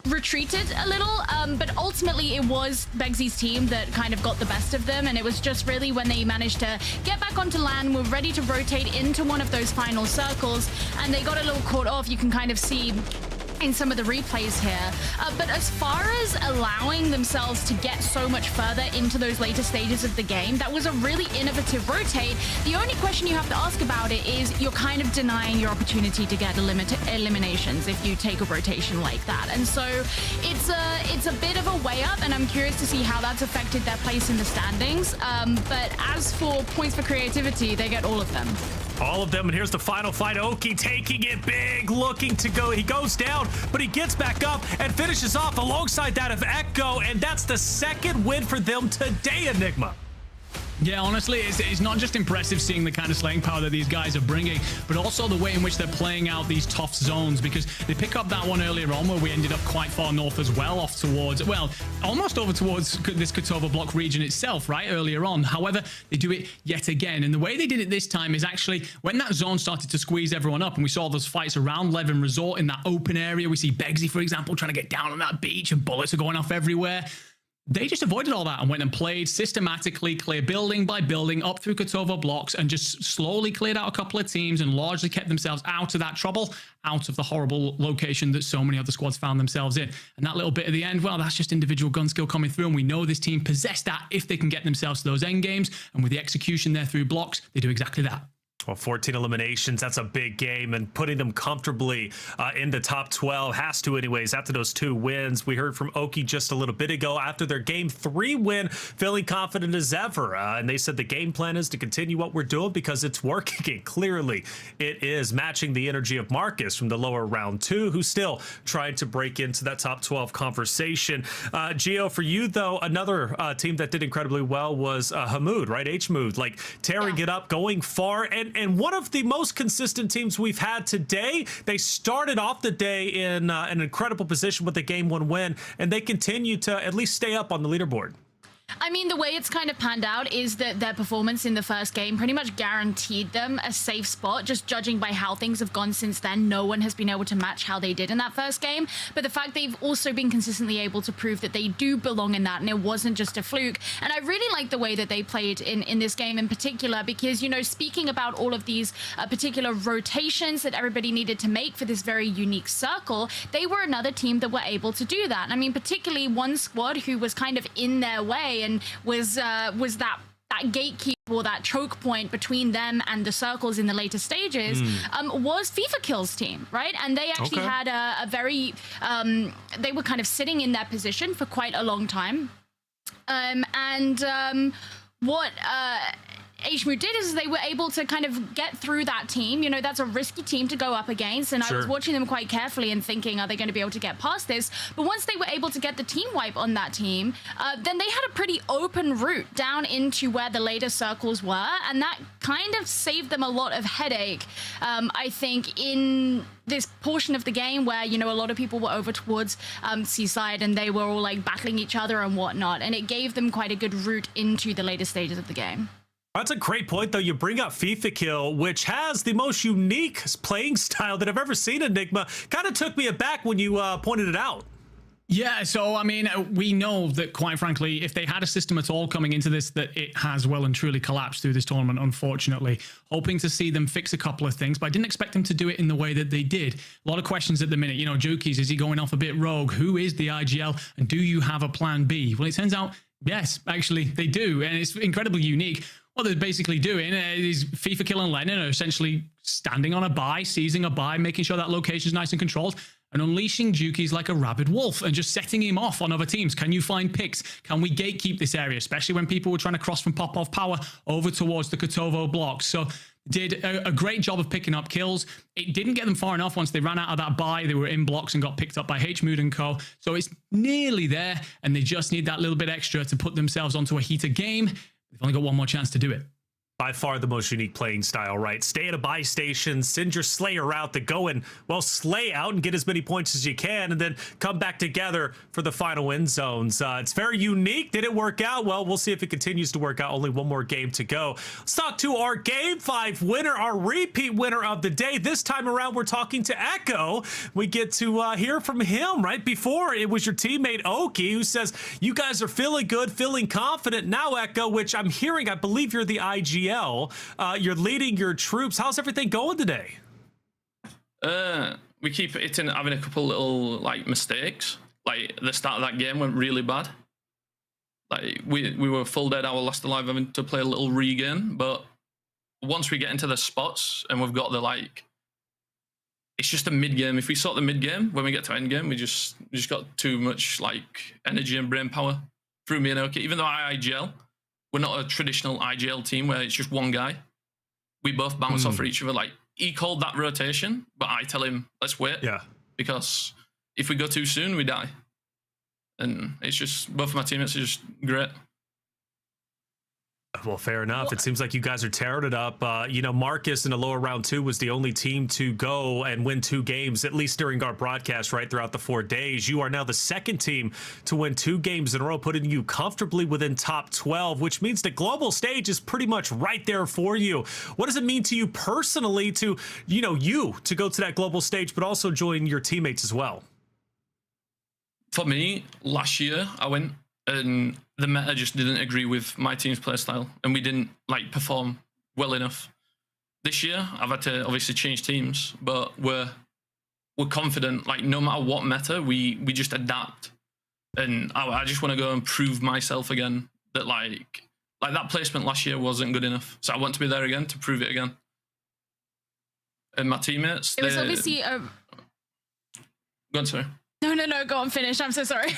retreated a little, but ultimately it was Begsy's team that kind of got the best of them, and it was just really when they managed to get back onto land, were ready to rotate into one of those final circles, and they got a little caught off. You can kind of see in some of the replays here, but as far as allowing themselves to get so much further into those later stages of the game, that was a really innovative rotate. The only question you have to ask about it is you're kind of denying your opportunity to get eliminations if you take a rotation like that, and so it's a bit of a way up, and I'm curious to see how that's affected their place in the standings, but as for points for creativity, they get all of them. All of them, and here's the final fight. Oki taking it big, looking to go. He goes down, but he gets back up and finishes off alongside that of Echo, and that's the second win for them today, Enigma. Yeah, honestly, it's not just impressive seeing the kind of slaying power that these guys are bringing, but also the way in which they're playing out these tough zones, because they pick up that one earlier on where we ended up quite far north as well, off towards, well, almost over towards this Kotovo block region itself, right, earlier on. However, they do it yet again, and the way they did it this time is actually when that zone started to squeeze everyone up, and we saw those fights around Levin Resort in that open area. We see Begsy, for example, trying to get down on that beach, and bullets are going off everywhere. They just avoided all that and went and played systematically, clear building by building up through Kotovo blocks, and just slowly cleared out a couple of teams and largely kept themselves out of that trouble, out of the horrible location that so many other squads found themselves in. And that little bit at the end, well, that's just individual gun skill coming through, and we know this team possess that if they can get themselves to those end games, and with the execution there through blocks, they do exactly that. Well, 14 eliminations, that's a big game, and putting them comfortably in the top 12, has to anyways, after those 2 wins. We heard from Oki just a little bit ago after their game 3 win, feeling confident as ever, and they said the game plan is to continue what we're doing because it's working, and clearly it is, matching the energy of Marcus from the lower round 2, who's still trying to break into that top 12 conversation. Gio, for you though, another team that did incredibly well was Hamoud, right? H-Mood, like tearing it up, going far, and one of the most consistent teams we've had today. They started off the day in an incredible position with the game 1 win, and they continue to at least stay up on the leaderboard. I mean, the way it's kind of panned out is that their performance in the first game pretty much guaranteed them a safe spot. Just judging by how things have gone since then, no one has been able to match how they did in that first game. But the fact they've also been consistently able to prove that they do belong in that, and it wasn't just a fluke. And I really like the way that they played in this game in particular, because, you know, speaking about all of these particular rotations that everybody needed to make for this very unique circle, they were another team that were able to do that. I mean, particularly one squad who was kind of in their way and was that gatekeeper, or that choke point between them and the circles in the later stages, was FIFA Kill's team, right? And they actually had a very, they were kind of sitting in that position for quite a long time. What HMU did is they were able to kind of get through that team. You know, that's a risky team to go up against, and I was watching them quite carefully and thinking, are they going to be able to get past this? But once they were able to get the team wipe on that team, then they had a pretty open route down into where the later circles were, and that kind of saved them a lot of headache, I think, in this portion of the game where, you know, a lot of people were over towards Seaside, and they were all like battling each other and whatnot, and it gave them quite a good route into the later stages of the game. That's a great point, though. You bring up FIFA Kill, which has the most unique playing style that I've ever seen, Enigma. Kind of took me aback when you pointed it out. Yeah, so, I mean, we know that, quite frankly, if they had a system at all coming into this, that it has well and truly collapsed through this tournament, unfortunately. Hoping to see them fix a couple of things, but I didn't expect them to do it in the way that they did. A lot of questions at the minute. You know, Juki's, is he going off a bit rogue? Who is the IGL? And do you have a plan B? Well, it turns out, yes, actually, they do, and it's incredibly unique. What they're basically doing is FIFA Kill and Lennon are essentially standing on a buy, seizing a buy, making sure that location is nice and controlled, and unleashing Juki's like a rabid wolf and just setting him off on other teams. Can you find picks? Can we gatekeep this area, especially when people were trying to cross from Popov Power over towards the Kotovo blocks? So did a great job of picking up kills. It didn't get them far enough. Once they ran out of that buy, they were in blocks and got picked up by H-Mood and co. So it's nearly there, and they just need that little bit extra to put themselves onto a heated game. They've only got one more chance to do it. By far the most unique playing style, right? Stay at a buy station, send your Slayer out to go and, well, slay out and get as many points as you can, and then come back together for the final end zones. It's very unique. Did it work out? Well, we'll see if it continues to work out. Only one more game to go. Let's talk to our Game 5 winner, our repeat winner of the day. This time around, we're talking to Echo. We get to hear from him. Right before, it was your teammate Oki, who says, you guys are feeling good, feeling confident. Now, Echo, which I'm hearing, I believe you're the IGL. You're leading your troops. How's everything going today? We keep having a couple little like mistakes. Like the start of that game went really bad. Like we were full dead hour last alive, having to play a little regain. But once we get into the spots and we've got the like, it's just a mid game. If we sort the mid game, when we get to end game, we just got too much like energy and brain power through me and Oki. Even though I IGL. We're not a traditional IGL team where it's just one guy. We both bounce off for each other. Like, he called that rotation, but I tell him, let's wait. Yeah. Because if we go too soon, we die. And it's just, both of my teammates are just great. Well, fair enough. It seems like you guys are tearing it up. You know, Marcus in the lower round 2 was the only team to go and win 2 games, at least during our broadcast, right, throughout the 4 days. You are now the second team to win 2 games in a row, putting you comfortably within top 12, which means the global stage is pretty much right there for you. What does it mean to you personally to, to go to that global stage, but also join your teammates as well? For me, last year, I went and the meta just didn't agree with my team's playstyle, and we didn't like perform well enough. This year, I've had to obviously change teams, but we're confident. Like no matter what meta, we just adapt, and I just want to go and prove myself again that like that placement last year wasn't good enough. So I want to be there again to prove it again. And my teammates, it was obviously a. Go on, sorry. No, go on, finish. I'm so sorry.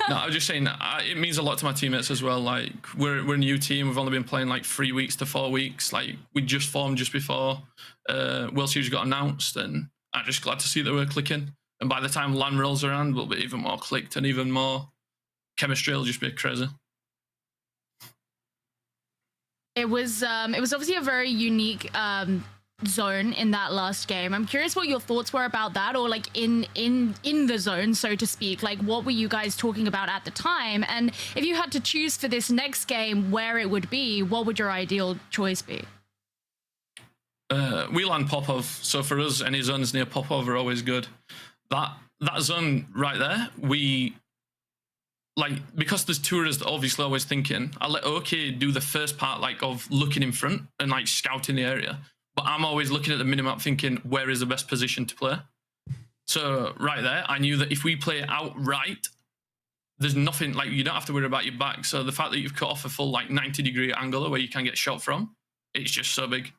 No, I was just saying that it means a lot to my teammates as well. Like we're a new team. We've only been playing like 3 weeks to 4 weeks. Like we just formed just before World Series got announced, and I'm just glad to see that we're clicking. And by the time LAN rolls around, we'll be even more clicked and even more chemistry. Will just be crazy. It was obviously a very unique zone in that last game. I'm curious what your thoughts were about that, or like in the zone, so to speak. Like what were you guys talking about at the time? And if you had to choose for this next game where it would be, what would your ideal choice be? We land Popov, so for us any zones near Popov are always good. That zone right there, we like, because there's tourists obviously always thinking, I'll let OK do the first part like of looking in front and like scouting the area. But I'm always looking at the minimap thinking, where is the best position to play? So right there, I knew that if we play outright, there's nothing, like you don't have to worry about your back. So the fact that you've cut off a full like 90-degree angle where you can get shot from, it's just so big.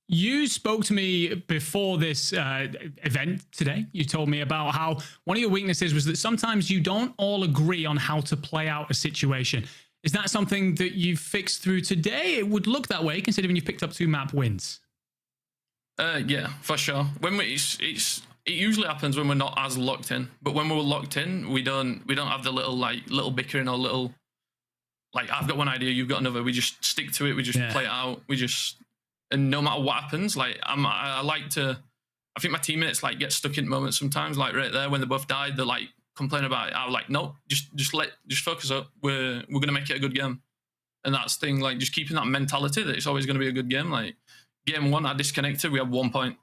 You spoke to me before this event today. You told me about how one of your weaknesses was that sometimes you don't all agree on how to play out a situation. Is that something that you've fixed through today? It would look that way, considering you've picked up 2 map wins. Yeah, for sure. When it usually happens when we're not as locked in. But when we're locked in, we don't have the little bickering or little like I've got one idea, you've got another. We just stick to it. We just play it out. And no matter what happens, like I think my teammates like get stuck in moments sometimes, like right there when they both died, they're like complain about it. I was like, no, just focus up. We're gonna make it a good game, and that's the thing. Like just keeping that mentality that it's always gonna be a good game. Like game 1, I disconnected. We had 1 point,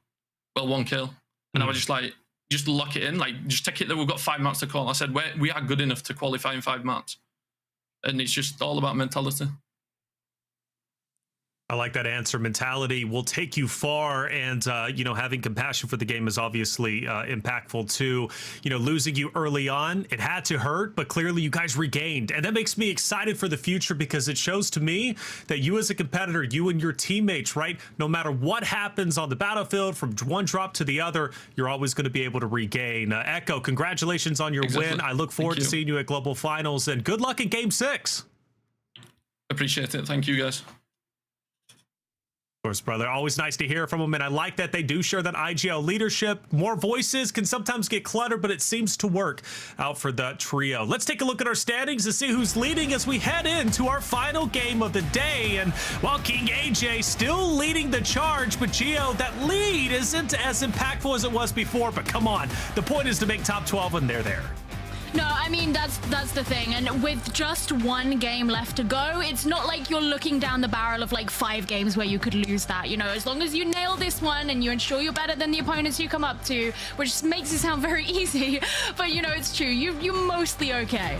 1 kill, and I was just like, just lock it in. Like just take it that we've got 5 maps to call. I said we are good enough to qualify in 5 maps, and it's just all about mentality. I like that answer. Mentality will take you far, and you know, having compassion for the game is obviously impactful too. You know, losing you early on, it had to hurt, but clearly you guys regained, and that makes me excited for the future because it shows to me that you as a competitor, you and your teammates, right, no matter what happens on the battlefield from one drop to the other, you're always going to be able to regain. Echo, congratulations on your win. I look forward to seeing you at Global Finals, and good luck in Game 6. Appreciate it. Thank you, guys. Of course, brother. Always nice to hear from them, and I like that they do share that IGL leadership. More voices can sometimes get cluttered, but it seems to work out for the trio. Let's take a look at our standings to see who's leading as we head into our final game of the day. And while King AJ still leading the charge, but Gio, that lead isn't as impactful as it was before. But come on, the point is to make top 12 and they're there. No, I mean, that's the thing. And with just one game left to go, it's not like you're looking down the barrel of like 5 games where you could lose that. You know, as long as you nail this one and you ensure you're better than the opponents you come up to, which makes it sound very easy, but you know, it's true. You're mostly okay.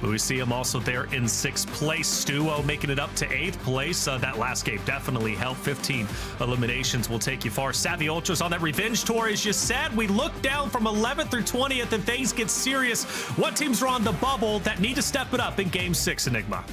We see him also there in 6th place. Stuo making it up to 8th place. That last game definitely helped. 15 eliminations will take you far. Savvy Ultras on that revenge tour, as you said. We look down from 11th through 20th and things get serious. What teams are on the bubble that need to step it up in Game 6, Enigma?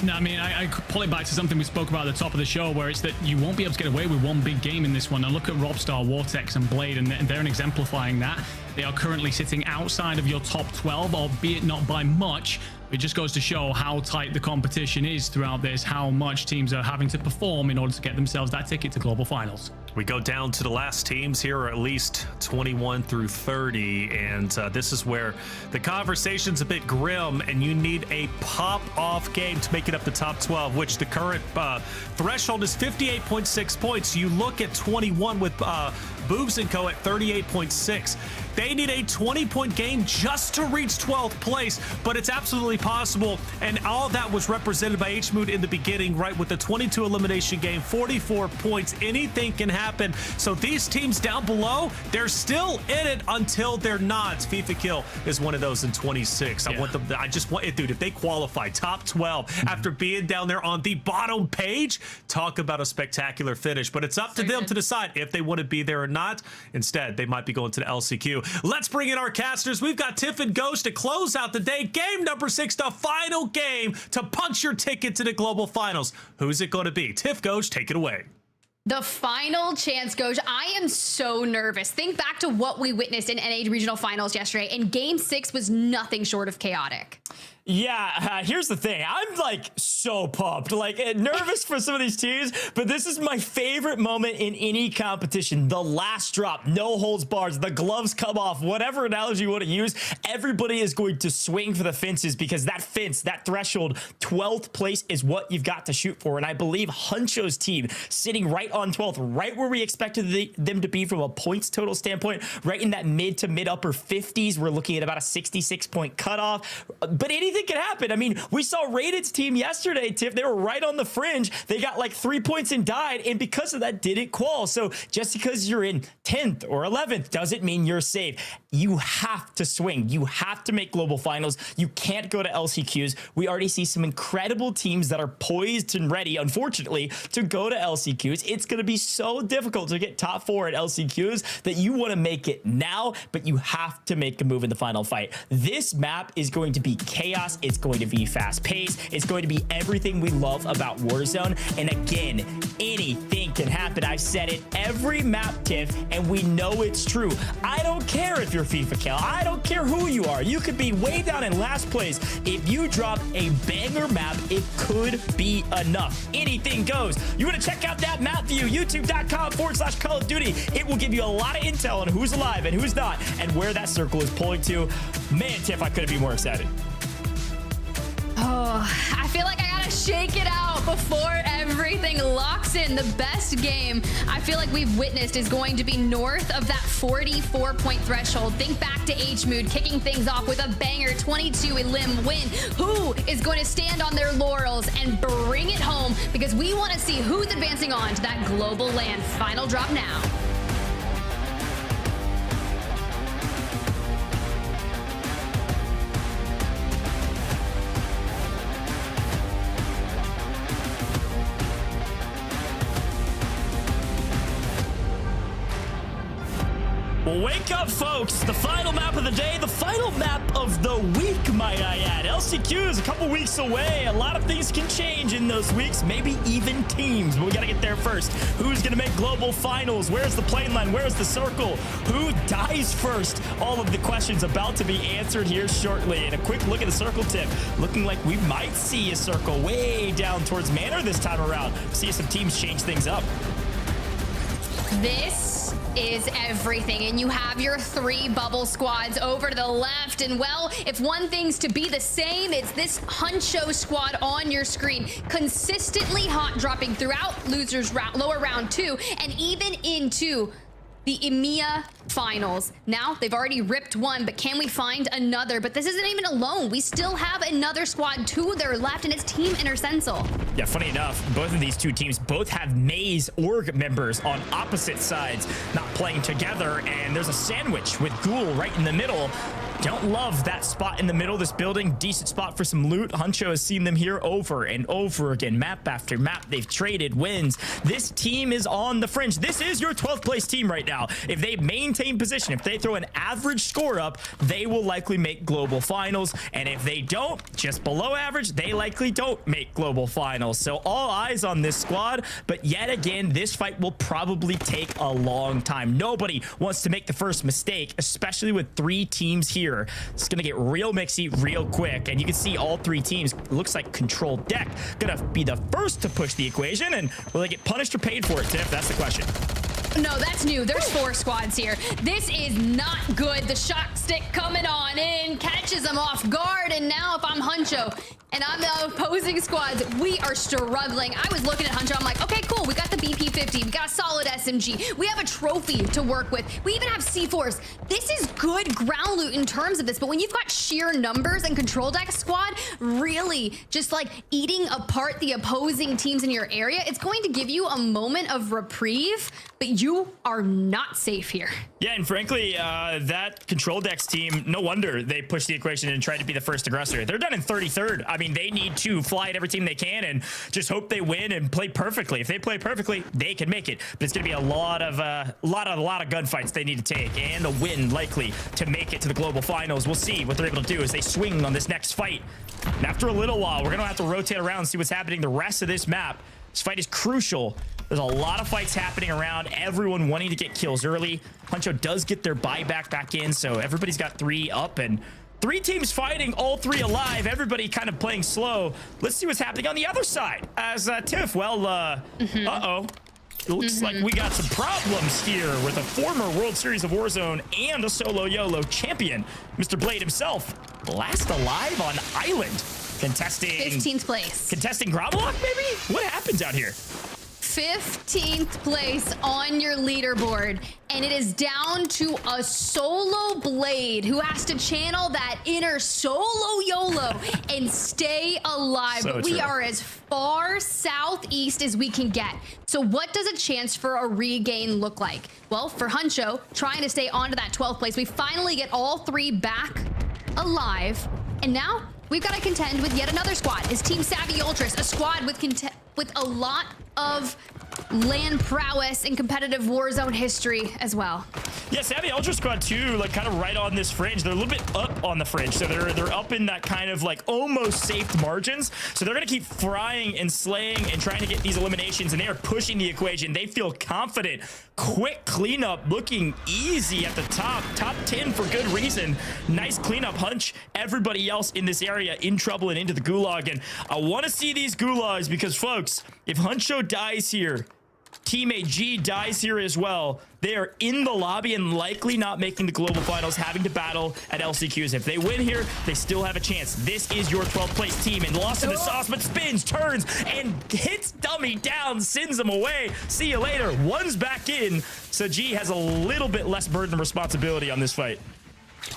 No, I mean, I pull it back to something we spoke about at the top of the show, where it's that you won't be able to get away with one big game in this one. Now look at Robstar, Vortex, and Blade, and they're exemplifying that. They are currently sitting outside of your top 12, albeit not by much. It just goes to show how tight the competition is throughout this, how much teams are having to perform in order to get themselves that ticket to Global Finals. We go down to the last teams here, or at least 21 through 30, and this is where the conversation's a bit grim, and you need a pop-off game to make it up the top 12, which the current threshold is 58.6 points. You look at 21 with Boobs & Co. at 38.6. They need a 20-point game just to reach 12th place, but it's absolutely possible, and all that was represented by HMood in the beginning, right, with the 22 elimination game, 44 points. Anything can happen. So these teams down below, they're still in it until they're not. FIFA Kill is one of those in 26. I want them, I just want it, dude, if they qualify top 12 after being down there on the bottom page, talk about a spectacular finish, but it's up to them to decide if they want to be there or not. Instead, they might be going to the LCQ. Let's bring in our casters. We've got Tiff and Ghost to close out the day. Game number 6, the final game to punch your ticket to the Global Finals. Who's it going to be? Tiff, Ghost, take it away. The final chance, Goj. I am so nervous. Think back to what we witnessed in NA Regional Finals yesterday, and Game 6 was nothing short of chaotic. Yeah, here's the thing. I'm like so pumped, like nervous for some of these teams, but this is my favorite moment in any competition. The last drop, no holds bars, the gloves come off, whatever analogy you want to use, everybody is going to swing for the fences because that fence, that threshold, 12th place is what you've got to shoot for. And I believe Huncho's team sitting right on 12th, right where we expected them to be from a points total standpoint, right in that mid to mid upper 50s. We're looking at about a 66-point cutoff, but anything can happen. I mean, we saw Raided's team yesterday, Tiff. They were right on the fringe. They got like 3 points and died, and because of that, didn't qual. So just because you're in 10th or 11th doesn't mean you're safe. You have to swing. You have to make Global Finals. You can't go to LCQs. We already see some incredible teams that are poised and ready, unfortunately, to go to LCQs. It's going to be so difficult to get top 4 at LCQs that you want to make it now, but you have to make a move in the final fight. This map is going to be chaos. It's going to be fast paced. It's going to be everything we love about Warzone. And again, anything can happen. I've said it every map, Tiff, and we know it's true. I don't care if you're FIFA Cal. I don't care who you are. You could be way down in last place. If you drop a banger map, it could be enough. Anything goes. You want to check out that map view, youtube.com/Call of Duty. It will give you a lot of intel on who's alive and who's not and where that circle is pulling to. Man, Tiff, I couldn't be more excited. Oh, I feel like I gotta shake it out before everything locks in. The best game I feel like we've witnessed is going to be north of that 44-point threshold. Think back to HMood kicking things off with a banger 22 elim win. Who is going to stand on their laurels and bring it home? Because we want to see who's advancing on to that global land. Final drop now. Well, wake up, folks. The final map of the day, the final map of the week, might I add. LCQ is a couple weeks away. A lot of things can change in those weeks, maybe even teams. But we got to get there first. Who's going to make global finals? Where's the plane line? Where's the circle? Who dies first? All of the questions about to be answered here shortly. And a quick look at the circle tip. Looking like we might see a circle way down towards Manor this time around. See if some teams change things up. This is everything, and you have your 3 bubble squads over to the left. And well, if one thing's to be the same, it's this Huncho squad on your screen, consistently hot dropping throughout losers round, lower round 2, and even into the EMEA finals. Now they've already ripped one, but can we find another? But this isn't even alone. We still have another squad to their left, and it's Team Intercensal. Yeah, funny enough, both of these two teams both have Maze org members on opposite sides, not playing together, and there's a sandwich with Ghoul right in the middle. Don't love that spot in the middle of this building. Decent spot for some loot. Huncho has seen them here over and over again, map after map. They've traded wins. This team is on the fringe. This is your 12th place team right now. If they maintain position, if they throw an average score up, they will likely make global finals. And if they don't, just below average, they likely don't make global finals. So all eyes on this squad. But yet again, this fight will probably take a long time. Nobody wants to make the first mistake, especially with 3 teams here. It's gonna get real mixy real quick, and you can see all 3 teams, looks like control deck, gonna be the first to push the equation. And will they get punished or paid for it, Tiff? That's the question. No, that's new. There's 4 squads here. This is not good. The shock stick coming on in, catches them off guard, and now if I'm Huncho and I'm the opposing squads, we are struggling. I was looking at Huncho, I'm like, okay, cool, we got the BP-50, we got a solid SMG, we have a trophy to work with, we even have C4s. This is good ground loot in terms of this, but when you've got sheer numbers and control deck squad really just like eating apart the opposing teams in your area, it's going to give you a moment of reprieve, but you are not safe here. Yeah, and frankly, that control decks team, no wonder they pushed the equation and tried to be the first aggressor. They're done in 33rd. I mean, they need to fly at every team they can and just hope they win and play perfectly. If they play perfectly, they can make it. But it's going to be a lot of gunfights they need to take, and a win likely to make it to the global finals. We'll see what they're able to do as they swing on this next fight. And after a little while, we're going to have to rotate around and see what's happening the rest of this map. This fight is crucial. There's a lot of fights happening around, everyone wanting to get kills early. Huncho does get their buyback back in, so everybody's got 3 up and 3 teams fighting, all 3 alive. Everybody kind of playing slow. Let's see what's happening on the other side. As Tiff, well, uh-oh. It looks like we got some problems here with a former World Series of Warzone and a solo YOLO champion. Mr. Blade himself, last alive on Island. Contesting 15th place. Contesting Gromlock, maybe? What happened out here? 15th place on your leaderboard, and it is down to a solo Blade who has to channel that inner solo YOLO and stay alive. So but we true. are as far southeast as we can get. So what does a chance for a regain look like? Well, for Huncho, trying to stay onto that 12th place, we finally get all 3 back alive, and now we've got to contend with yet another squad. Is Team Savvy Ultras, a squad with a lot of land prowess and competitive Warzone history as well. Yeah, Savvy Ultra Squad too, like kind of right on this fringe. They're a little bit up on the fringe, so they're up in that kind of like almost safe margins. So they're gonna keep frying and slaying and trying to get these eliminations, and they are pushing the equation. They feel confident. Quick cleanup, looking easy at the top 10 for good reason. Nice cleanup hunch. Everybody else in this area in trouble and into the gulag, and I want to see these gulags because, folks, if Huncho dies here, Teammate G dies here as well, they are in the lobby and likely not making the global finals, having to battle at LCQs. If they win here, they still have a chance. This is your 12th place team, and lost in the sauce, but spins, turns, and hits dummy down, sends them away. See you later. One's back in, so G has a little bit less burden and responsibility on this fight.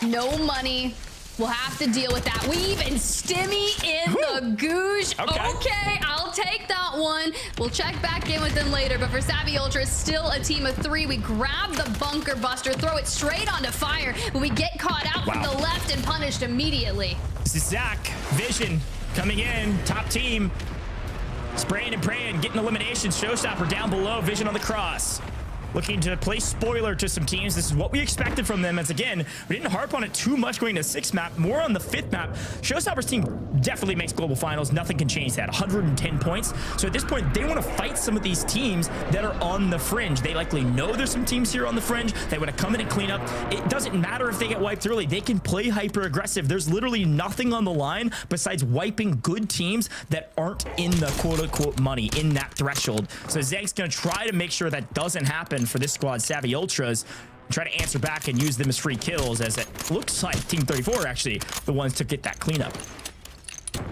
No money. We'll have to deal with that. We even stimmy in the goosh. Okay, I'll take that one. We'll check back in with them later. But for Savvy Ultra, still a team of 3. We grab the bunker buster, throw it straight onto fire, but we get caught out from the left and punished immediately. This is Zach. Vision coming in. Top team. Spraying and praying, getting eliminations. Showstopper down below. Vision on the cross. looking to play spoiler to some teams. This is what we expected from them, as again, we didn't harp on it too much going to 6th map, more on the 5th map. Showstopper's team definitely makes global finals. Nothing can change that. 110 points. So at this point, they want to fight some of these teams that are on the fringe. They likely know there's some teams here on the fringe. They want to come in and clean up. It doesn't matter if they get wiped early. They can play hyper aggressive. There's literally nothing on the line besides wiping good teams that aren't in the quote-unquote money, in that threshold. So Zang's going to try to make sure that doesn't happen for this squad, Savvy Ultras. Try to answer back and use them as free kills, as it looks like Team 34 actually the ones to get that cleanup.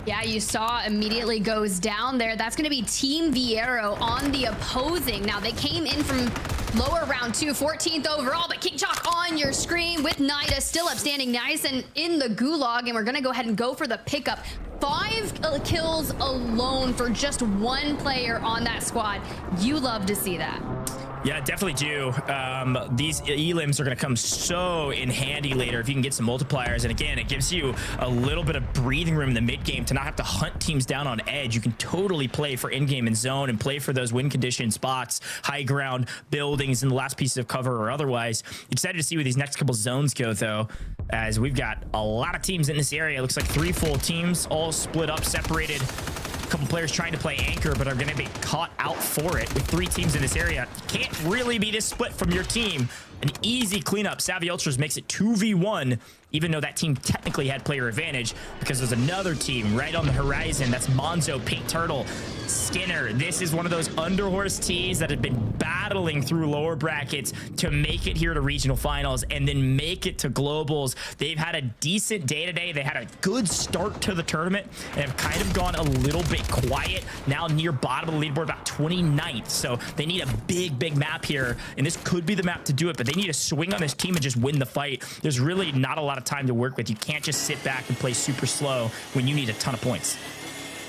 Yeah, you saw immediately goes down there. That's going to be Team Viero on the opposing. Now, they came in from lower round 2, 14th overall, but King Chalk on your screen with Nida still upstanding nice and in the gulag, and we're going to go ahead and go for the pickup. 5 kills alone for just one player on that squad. You love to see that. Yeah, definitely do. These elims are going to come so in handy later if you can get some multipliers. And again, it gives you a little bit of breathing room in the mid game to not have to hunt teams down on edge. You can totally play for in-game and zone and play for those win condition spots, high ground, buildings, and the last piece of cover or otherwise. Excited to see where these next couple zones go, though, as we've got a lot of teams in this area. It looks like 3 full teams, all split up, separated. Couple players trying to play anchor, but are going to be caught out for it with 3 teams in this area. Can't really be this split from your team. An easy cleanup. Savvy Ultras makes it 2v1, even though that team technically had player advantage, because there's another team right on the horizon. That's Monzo, Pink Turtle, Skinner. This is one of those underhorse teams that have been battling through lower brackets to make it here to regional finals and then make it to globals. They've had a decent day today. They had a good start to the tournament and have kind of gone a little bit quiet. Now near bottom of the leaderboard, about 29th. So they need a big map here, and this could be the map to do it, but they need to swing on this team and just win the fight. There's really not a lot of time to work with. You can't just sit back and play super slow when you need a ton of points.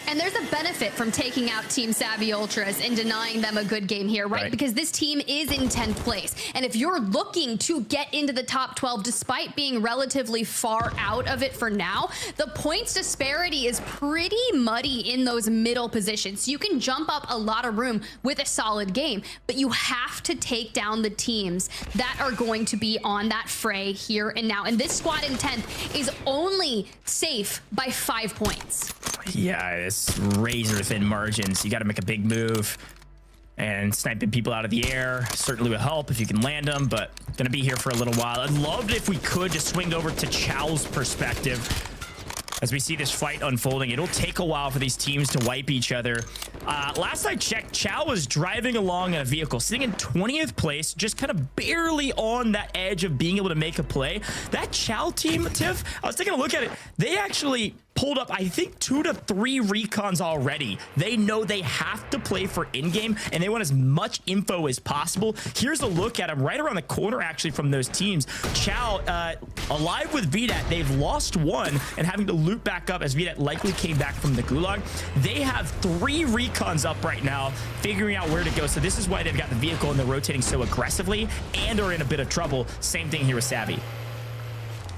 And there's a benefit from taking out Team Savvy Ultras and denying them a good game here, right? Because this team is in 10th place. And if you're looking to get into the top 12, despite being relatively far out of it for now, the points disparity is pretty muddy in those middle positions. You can jump up a lot of room with a solid game, but you have to take down the teams that are going to be on that fray here and now. And this squad in 10th is only safe by 5 points. Yeah, it's razor thin margins. You got to make a big move, and sniping people out of the air certainly will help if you can land them, but gonna be here for a little while. I'd love it if we could just swing over to Chow's perspective as we see this fight unfolding. It'll take a while for these teams to wipe each other. Last I checked, Chow was driving along in a vehicle, sitting in 20th place, just kind of barely on that edge of being able to make a play. That Chow team, Tiff, I was taking a look at it. They actually pulled up, I think, 2 to 3 recons already. They know they have to play for in-game, and they want as much info as possible. Here's a look at them right around the corner, actually, from those teams. Chow, alive with VDAT. They've lost 1 and having to loot back up as VDAT likely came back from the gulag. They have 3 recons up right now, figuring out where to go. So this is why they've got the vehicle and they're rotating so aggressively and are in a bit of trouble. Same thing here with Savvy.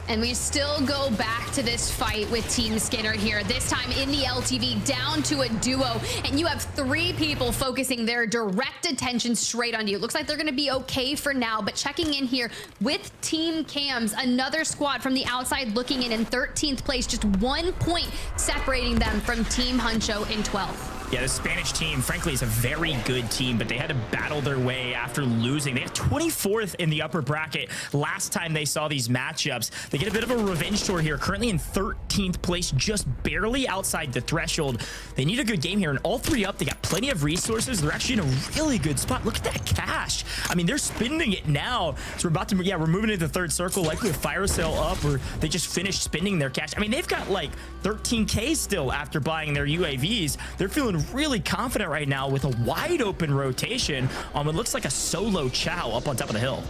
And we still go back to this fight with Team Skinner here, this time in the LTV, down to a duo. And you have 3 people focusing their direct attention straight on you. It looks like they're going to be okay for now, but checking in here with Team Cams, another squad from the outside looking in 13th place, just 1 point separating them from Team Huncho in 12th. Yeah, the Spanish team, frankly, is a very good team, but they had to battle their way after losing. They had 24th in the upper bracket last time they saw these matchups. They get a bit of a revenge tour here, currently in 13th place, just barely outside the threshold. They need a good game here, and all 3 up. They got plenty of resources. They're actually in a really good spot. Look at that cash. I mean, they're spending it now. So we're about to, we're moving into the 3rd circle, likely a fire sale up, or they just finished spending their cash. I mean, they've got like 13K still after buying their UAVs. They're feeling really confident right now with a wide open rotation on what looks like a solo Chow up on top of the hill.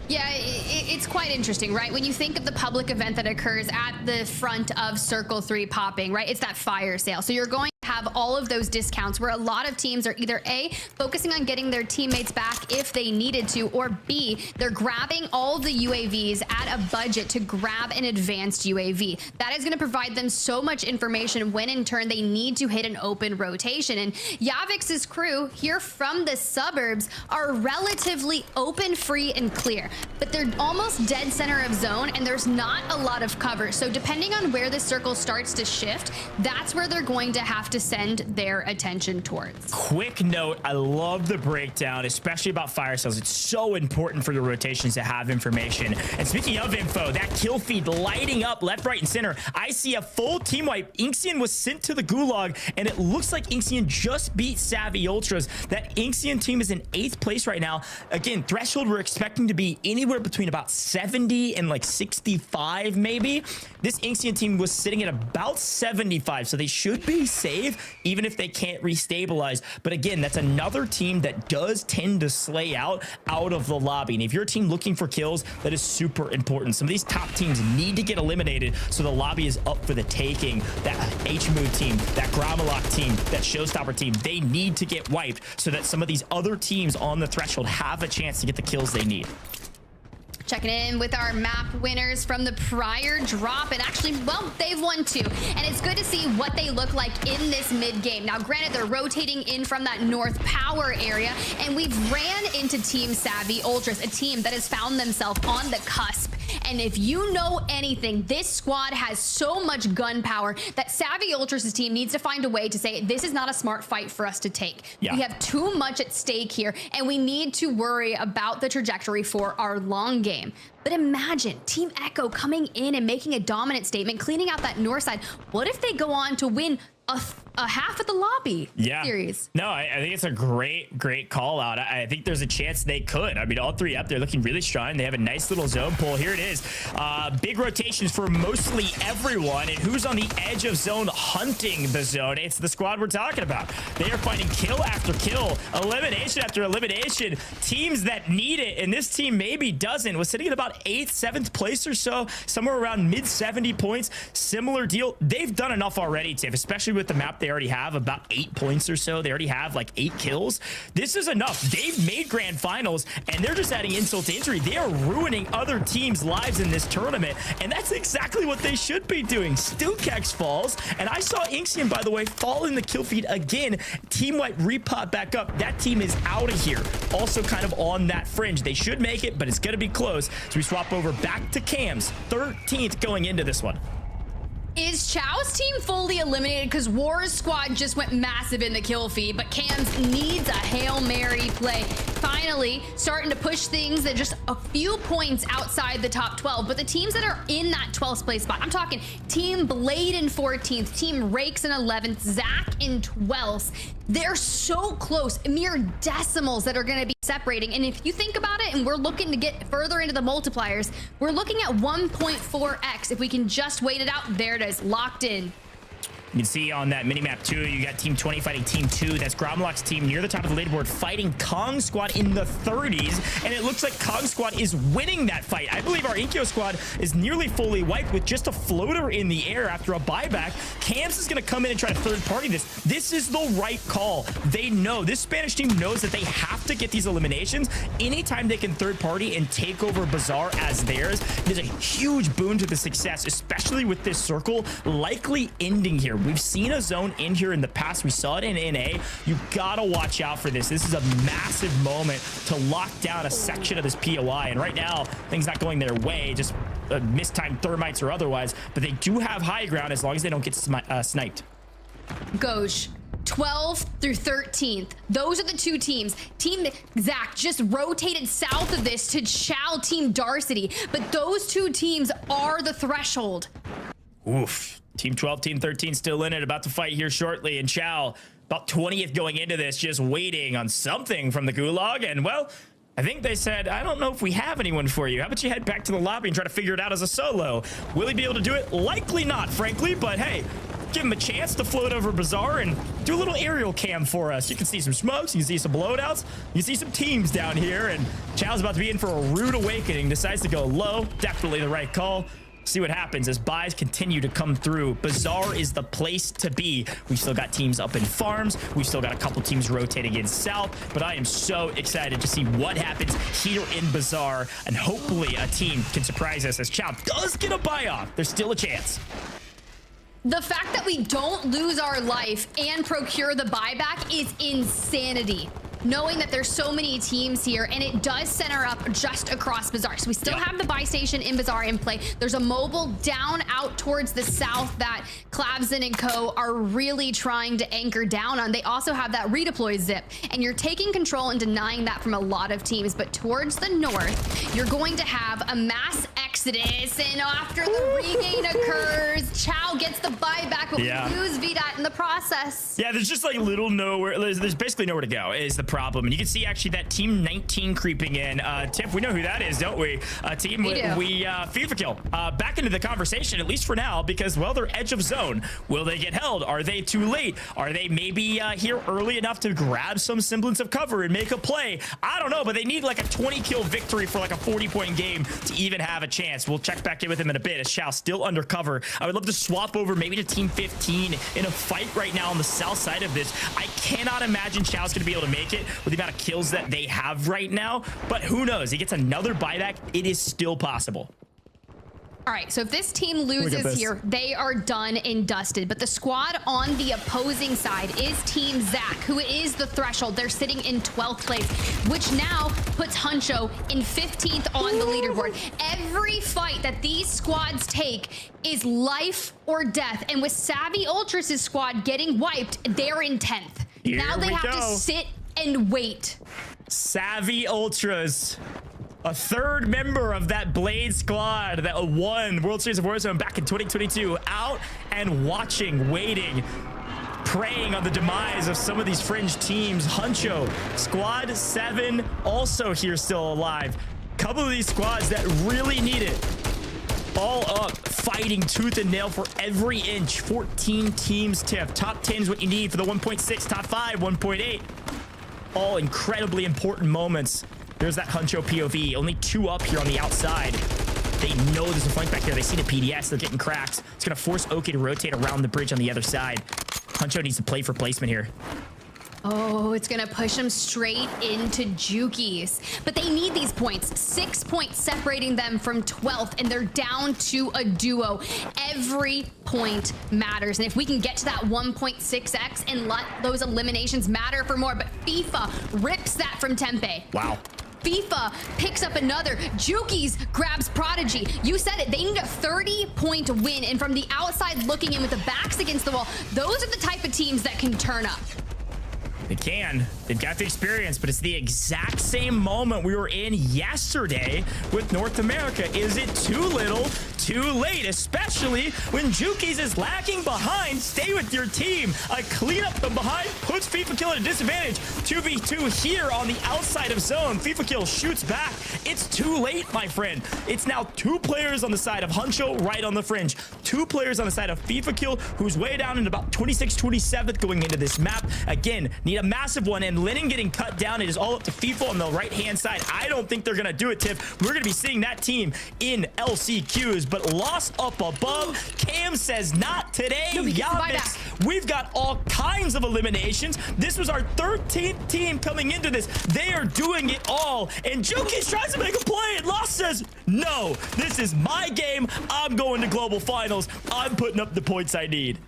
Yeah, it's quite interesting, right? When you think of the public event that occurs at the front of Circle 3 popping, right? It's that fire sale. So you're going to have all of those discounts where a lot of teams are either A, focusing on getting their teammates back if they needed to, or B, they're grabbing all of the UAVs at a budget to grab an advanced UAV. That is going to provide them so much information when in turn they need to hit an open rotation. And Yavix's crew here from the suburbs are relatively open, free, and clear, but they're almost dead center of zone and there's not a lot of cover. So depending on where the circle starts to shift, that's where they're going to have to send their attention towards. Quick note, I love the breakdown, especially about fire sales. It's so important for your rotations to have information. And speaking of info, that kill feed lighting up left, right, and center. I see a full team wipe. Inxion was sent to the gulag, and it looks like Inxion just beat Savvy Ultras. That Inxion team is in 8th place right now. Again, threshold we're expecting to be anywhere between about 70 and like 65 maybe. This Inxion team was sitting at about 75, so they should be safe even if they can't restabilize. But again, that's another team that does tend to slay out of the lobby. And if you're a team looking for kills, that is super important. Some of these top teams need to get eliminated so the lobby is up for the taking. That HMOO team, that Gromalok team, that Showstopper team, they need to get wiped so that some of these other teams on the threshold have a chance to get the kills they need. Checking in with our map winners from the prior drop, and actually, well, they've won 2, and it's good to see what they look like in this mid game. Now, granted, they're rotating in from that north power area, and we've ran into Team Savvy Ultras, a team that has found themselves on the cusp. And if you know anything, this squad has so much gunpowder that Savvy Ultras' team needs to find a way to say, this is not a smart fight for us to take. Yeah. We have too much at stake here, and we need to worry about the trajectory for our long game. But imagine Team Echo coming in and making a dominant statement, cleaning out that north side. What if they go on to win a half of the lobby series? No, I think it's a great call out. I think there's a chance they could. I mean, all three up there looking really strong. They have a nice little zone pull. Here it is. Big rotations for mostly everyone. And who's on the edge of zone hunting the zone? It's the squad we're talking about. They are finding kill after kill, elimination after elimination. Teams that need it, and this team maybe doesn't. Was sitting at about 8th, 7th place or so, somewhere around mid 70 points. Similar deal. They've done enough already, Tiff, especially with the map they already have, about 8 points or so. They already have like 8 kills. This is enough. They've made grand finals, and they're just adding insult to injury. They are ruining other teams' lives in this tournament, and that's exactly what they should be doing. Stukex falls, and I saw Inxion, by the way, fall in the kill feed again. Team wipe repop back up. That team is out of here. Also kind of on that fringe. They should make it, but it's going to be close. So we swap over back to Cam's 13th going into this one. Is Chow's team fully eliminated? Because War's squad just went massive in the kill feed, but Cam's needs a Hail Mary play. Finally, starting to push things at just a few points outside the top 12, but the teams that are in that 12th place spot, I'm talking Team Blade in 14th, Team Rakes in 11th, Zach in 12th. They're so close, mere decimals that are going to be separating. And if you think about it, and we're looking to get further into the multipliers, we're looking at 1.4x. If we can just wait it out, there it is, locked in. You can see on that mini-map too, you got Team 20 fighting Team 2. That's Gromalok's team near the top of the leaderboard fighting Kong Squad in the 30s. And it looks like Kong Squad is winning that fight. I believe our Inkyo squad is nearly fully wiped with just a floater in the air after a buyback. Camps is going to come in and try to third party this. This is the right call. They know, this Spanish team knows that they have to get these eliminations. Anytime they can third party and take over Bazaar as theirs, it is a huge boon to the success, especially with this circle likely ending here. We've seen a zone in here in the past. We saw it in NA. You gotta watch out for this. This is a massive moment to lock down a section of this POI. And right now, things not going their way, just mistimed thermites or otherwise. But they do have high ground as long as they don't get sniped. Goj. 12th through 13th. Those are the two teams. Team Zach just rotated south of this to Chow Team Darcity. But those two teams are the threshold. Oof. Team 12, Team 13 still in it, about to fight here shortly. And Chow, about 20th going into this, just waiting on something from the Gulag. And, well, I think they said, I don't know if we have anyone for you. How about you head back to the lobby and try to figure it out as a solo? Will he be able to do it? Likely not, frankly. But, hey, give him a chance to float over Bazaar and do a little aerial cam for us. You can see some smokes. You can see some blowouts. You see some teams down here. And Chow's about to be in for a rude awakening. Decides to go low. Definitely the right call. See what happens as buys continue to come through. Bazaar is the place to be. We've still got teams up in farms. We've still got a couple teams rotating in south, but I am so excited to see what happens here in Bazaar, and hopefully a team can surprise us as Chow does get a buy off. There's still a chance. The fact that we don't lose our life and procure the buyback is insanity. Knowing that there's so many teams here, and it does center up just across Bazaar. So we still have the buy station in Bazaar in play. There's a mobile down out towards the south that Clavson and co are really trying to anchor down on. They also have that redeploy zip, and you're taking control and denying that from a lot of teams. But towards the north, you're going to have a mass exodus, and after the regain occurs, Chow gets the buyback, but we lose VDOT in the process. Yeah, there's just like little nowhere. There's basically nowhere to go is the problem. And you can see actually that team 19 creeping in. Tiff, we know who that is, don't we? Team we FIFA kill back into the conversation, at least for now, because, well, they're edge of zone. Will they get held? Are they too late? Are they maybe here early enough to grab some semblance of cover and make a play? I don't know, but they need like a 20 kill victory for like a 40-point game to even have a chance. We'll check back in with him in a bit as Shao still under cover. I would love to swap over maybe to team 15 in a fight right now on the south side of this. I cannot imagine Shao's going to be able to make it with the amount of kills that they have right now, but who knows? He gets another buyback. It is still possible. All right, so if this team loses here, they are done and dusted. But the squad on the opposing side is Team Zach, who is the threshold. They're sitting in 12th place, which now puts Huncho in 15th on the leaderboard. Every fight that these squads take is life or death. And with Savvy Ultras' squad getting wiped, they're in 10th. Now they have to sit and wait. Savvy Ultras, a third member of that Blade squad that won World Series of Warzone back in 2022, out and watching, waiting, preying on the demise of some of these fringe teams. Huncho, Squad 7, also here still alive. Couple of these squads that really need it. All up, fighting tooth and nail for every inch. 14 teams, Tiff. Top 10 is what you need for the 1.6. Top 5, 1.8. All incredibly important moments. There's that Huncho POV. Only 2 up here on the outside. They know there's a flank back there. They see the PDS. They're getting cracked. It's going to force Oki to rotate around the bridge on the other side. Huncho needs to play for placement here. Oh, it's going to push them straight into Jukies. But they need these points. 6 points separating them from 12th, and they're down to a duo. Every point matters. And if we can get to that 1.6x and let those eliminations matter for more. But FIFA rips that from Tempe. Wow. FIFA picks up another. Jukies grabs Prodigy. You said it. They need a 30-point win. And from the outside looking in with the backs against the wall, those are the type of teams that can turn up. They can. They've got the experience, but it's the exact same moment we were in yesterday with North America. Is it too little, too late? Especially when Jukies is lagging behind. Stay with your team. A cleanup from behind puts FIFA Kill at a disadvantage. 2v2 here on the outside of zone. FIFA Kill shoots back. It's too late, my friend. It's now 2 players on the side of Huncho right on the fringe. 2 players on the side of FIFA Kill, who's way down in about 26th, 27th going into this map. Again, need a massive one, and Lennon getting cut down. It is all up to FIFA on the right-hand side. I don't think they're going to do it, Tiff. We're going to be seeing that team in LCQs, but lost up above. Cam says not today. Yamix, we've got all kinds of eliminations. This was our 13th team coming into this. They are doing it all, and Jukies tries to make a play, and Lost says, no, this is my game. I'm going to global finals. I'm putting up the points I need.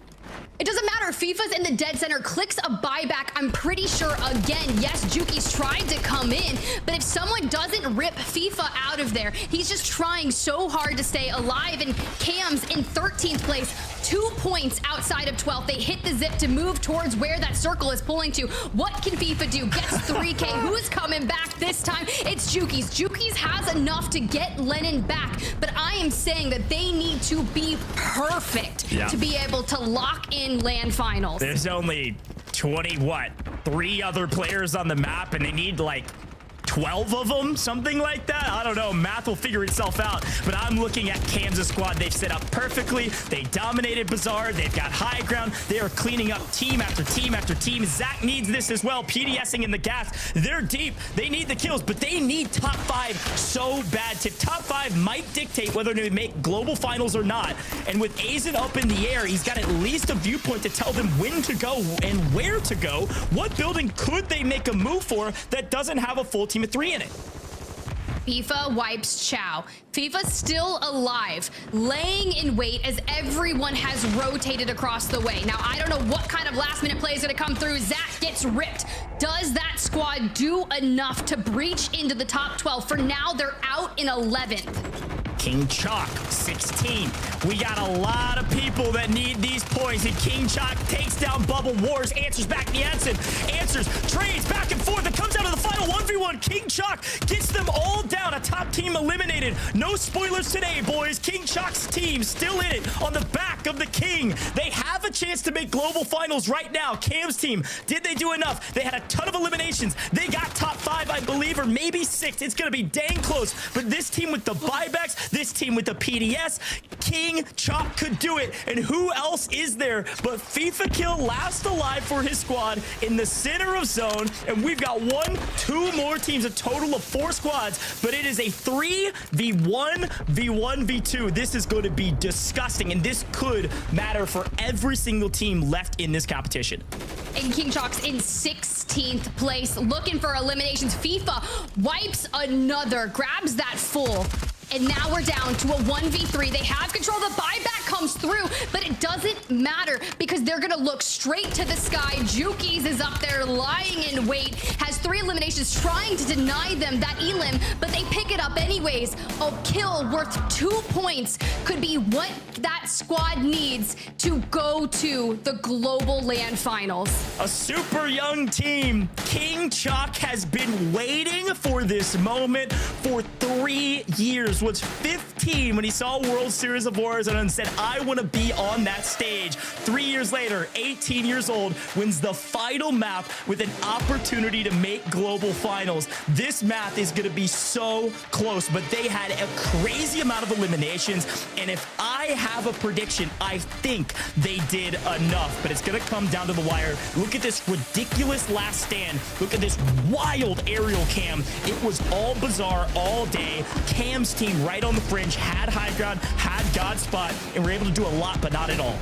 It doesn't matter. FIFA's in the dead center, clicks a buyback. I'm pretty sure, again, yes, Juki's tried to come in, but if someone doesn't rip FIFA out of there, he's just trying so hard to stay alive, and Cam's in 13th place, 2 points outside of 12th. They hit the zip to move towards where that circle is pulling to. What can FIFA do? Gets 3K. Who's coming back this time? It's Juki's. Juki's has enough to get Lennon back, but I am saying that they need to be perfect to be able to lock in LAN finals. There's only 3 other players on the map, and they need like 12 of them, something like that. I don't know. Math will figure itself out. But I'm looking at Kansas squad. They've set up perfectly. They dominated Bazaar. They've got high ground. They are cleaning up team after team after team. Zach needs this as well. PDSing in the gas. They're deep. They need the kills, but they need top 5 so bad. Top 5 might dictate whether they make global finals or not. And with Azen up in the air, he's got at least a viewpoint to tell them when to go and where to go. What building could they make a move for that doesn't have a full team of 3 in it? FIFA wipes Chow. FIFA's still alive, laying in wait as everyone has rotated across the way. Now, I don't know what kind of last-minute play is going to come through. Zach gets ripped. Does that squad do enough to breach into the top 12? For now, they're out in 11th. King Chalk, 16. We got a lot of people that need these points, and King Chalk takes down Bubble Wars, answers back Jansen, answers, trades back and forth. It comes down to the final 1v1. King Chalk gets them all down. A top team eliminated. No spoilers today, boys. King Chalk's team still in it on the back of the King. They have a chance to make global finals right now. Cam's team, did they do enough? They had a ton of eliminations. They got top 5, I believe, or maybe 6. It's going to be dang close. But this team with the buybacks, this team with the PDS, King Chalk could do it. And who else is there but FIFA Kill last alive for his squad in the center of zone. And we've got 2 more teams, a total of 4 squads, but it is a 3v1 v1v2. This is going to be disgusting, and this could matter for every single team left in this competition. And King Chalk's in 16th place, looking for eliminations. FIFA wipes another, grabs that full. And now we're down to a 1v3. They have control. The buyback comes through, but it doesn't matter because they're going to look straight to the sky. Jukies is up there lying in wait, has 3 eliminations, trying to deny them that elim, but they pick it up anyways. A kill worth 2 points could be what that squad needs to go to the Global LAN Finals. A super young team. King Chalk has been waiting for this moment for 3 years. Was 15 when he saw World Series of Warzone and said, I want to be on that stage. 3 years later, 18 years old, wins the final map with an opportunity to make global finals. This map is going to be so close, but they had a crazy amount of eliminations. And if I have a prediction, I think they did enough, but it's going to come down to the wire. Look at this ridiculous last stand. Look at this wild aerial cam. It was all Bazaar all day. Cam's team right on the fringe, had high ground, had God spot, and were able to do a lot, but not at all.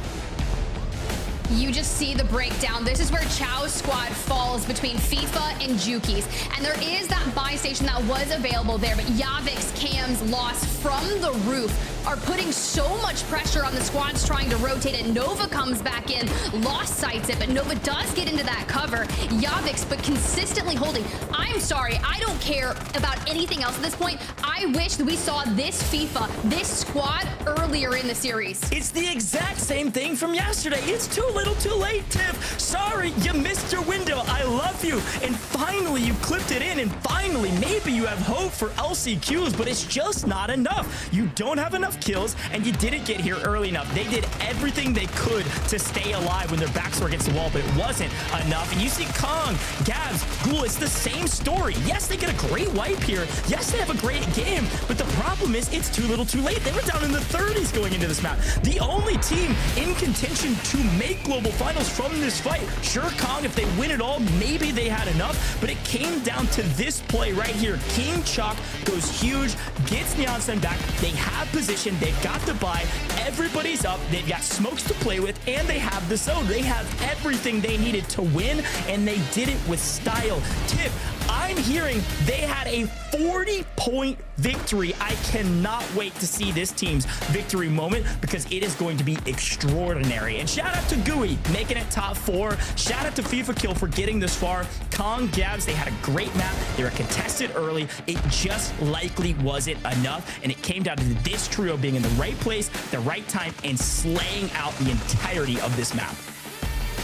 You just see the breakdown. This is where Chow's squad falls between FIFA and Jukies. And there is that buy station that was available there, but Yavik's Cam's loss from the roof are putting so much pressure on the squads trying to rotate it. Nova comes back in, Lost sights it, but Nova does get into that cover. Yavik's, but consistently holding. I'm sorry, I don't care about anything else at this point. I wish that we saw this FIFA, this squad earlier in the series. It's the exact same thing from yesterday. It's too little too late, Tiff. Sorry, you missed your window. I love you. And finally, you clipped it in. And finally, maybe you have hope for LCQs, but it's just not enough. You don't have enough kills, and you didn't get here early enough. They did everything they could to stay alive when their backs were against the wall, but it wasn't enough. And you see Kong, Gabs, Ghoul, it's the same story. Yes, they get a great wipe here. Yes, they have a great game, but the problem is it's too little too late. They were down in the 30s going into this map. The only team in contention to make global finals from this fight. Sure, Kong, if they win it all, maybe they had enough, but it came down to this play right here. King Chalk goes huge, gets Nyansen back. They have position. They've got the buy. Everybody's up. They've got smokes to play with, and they have the zone. They have everything they needed to win, and they did it with style. Tip, I'm hearing they had a 40-point victory. I cannot wait to see this team's victory moment because it is going to be extraordinary. And shout out to Gooey making it top 4. Shout out to FIFA Kill for getting this far. Kong, Gabs, they had a great map. They were contested early. It just likely wasn't enough, and it came down to this trio being in the right place, the right time, and slaying out the entirety of this map.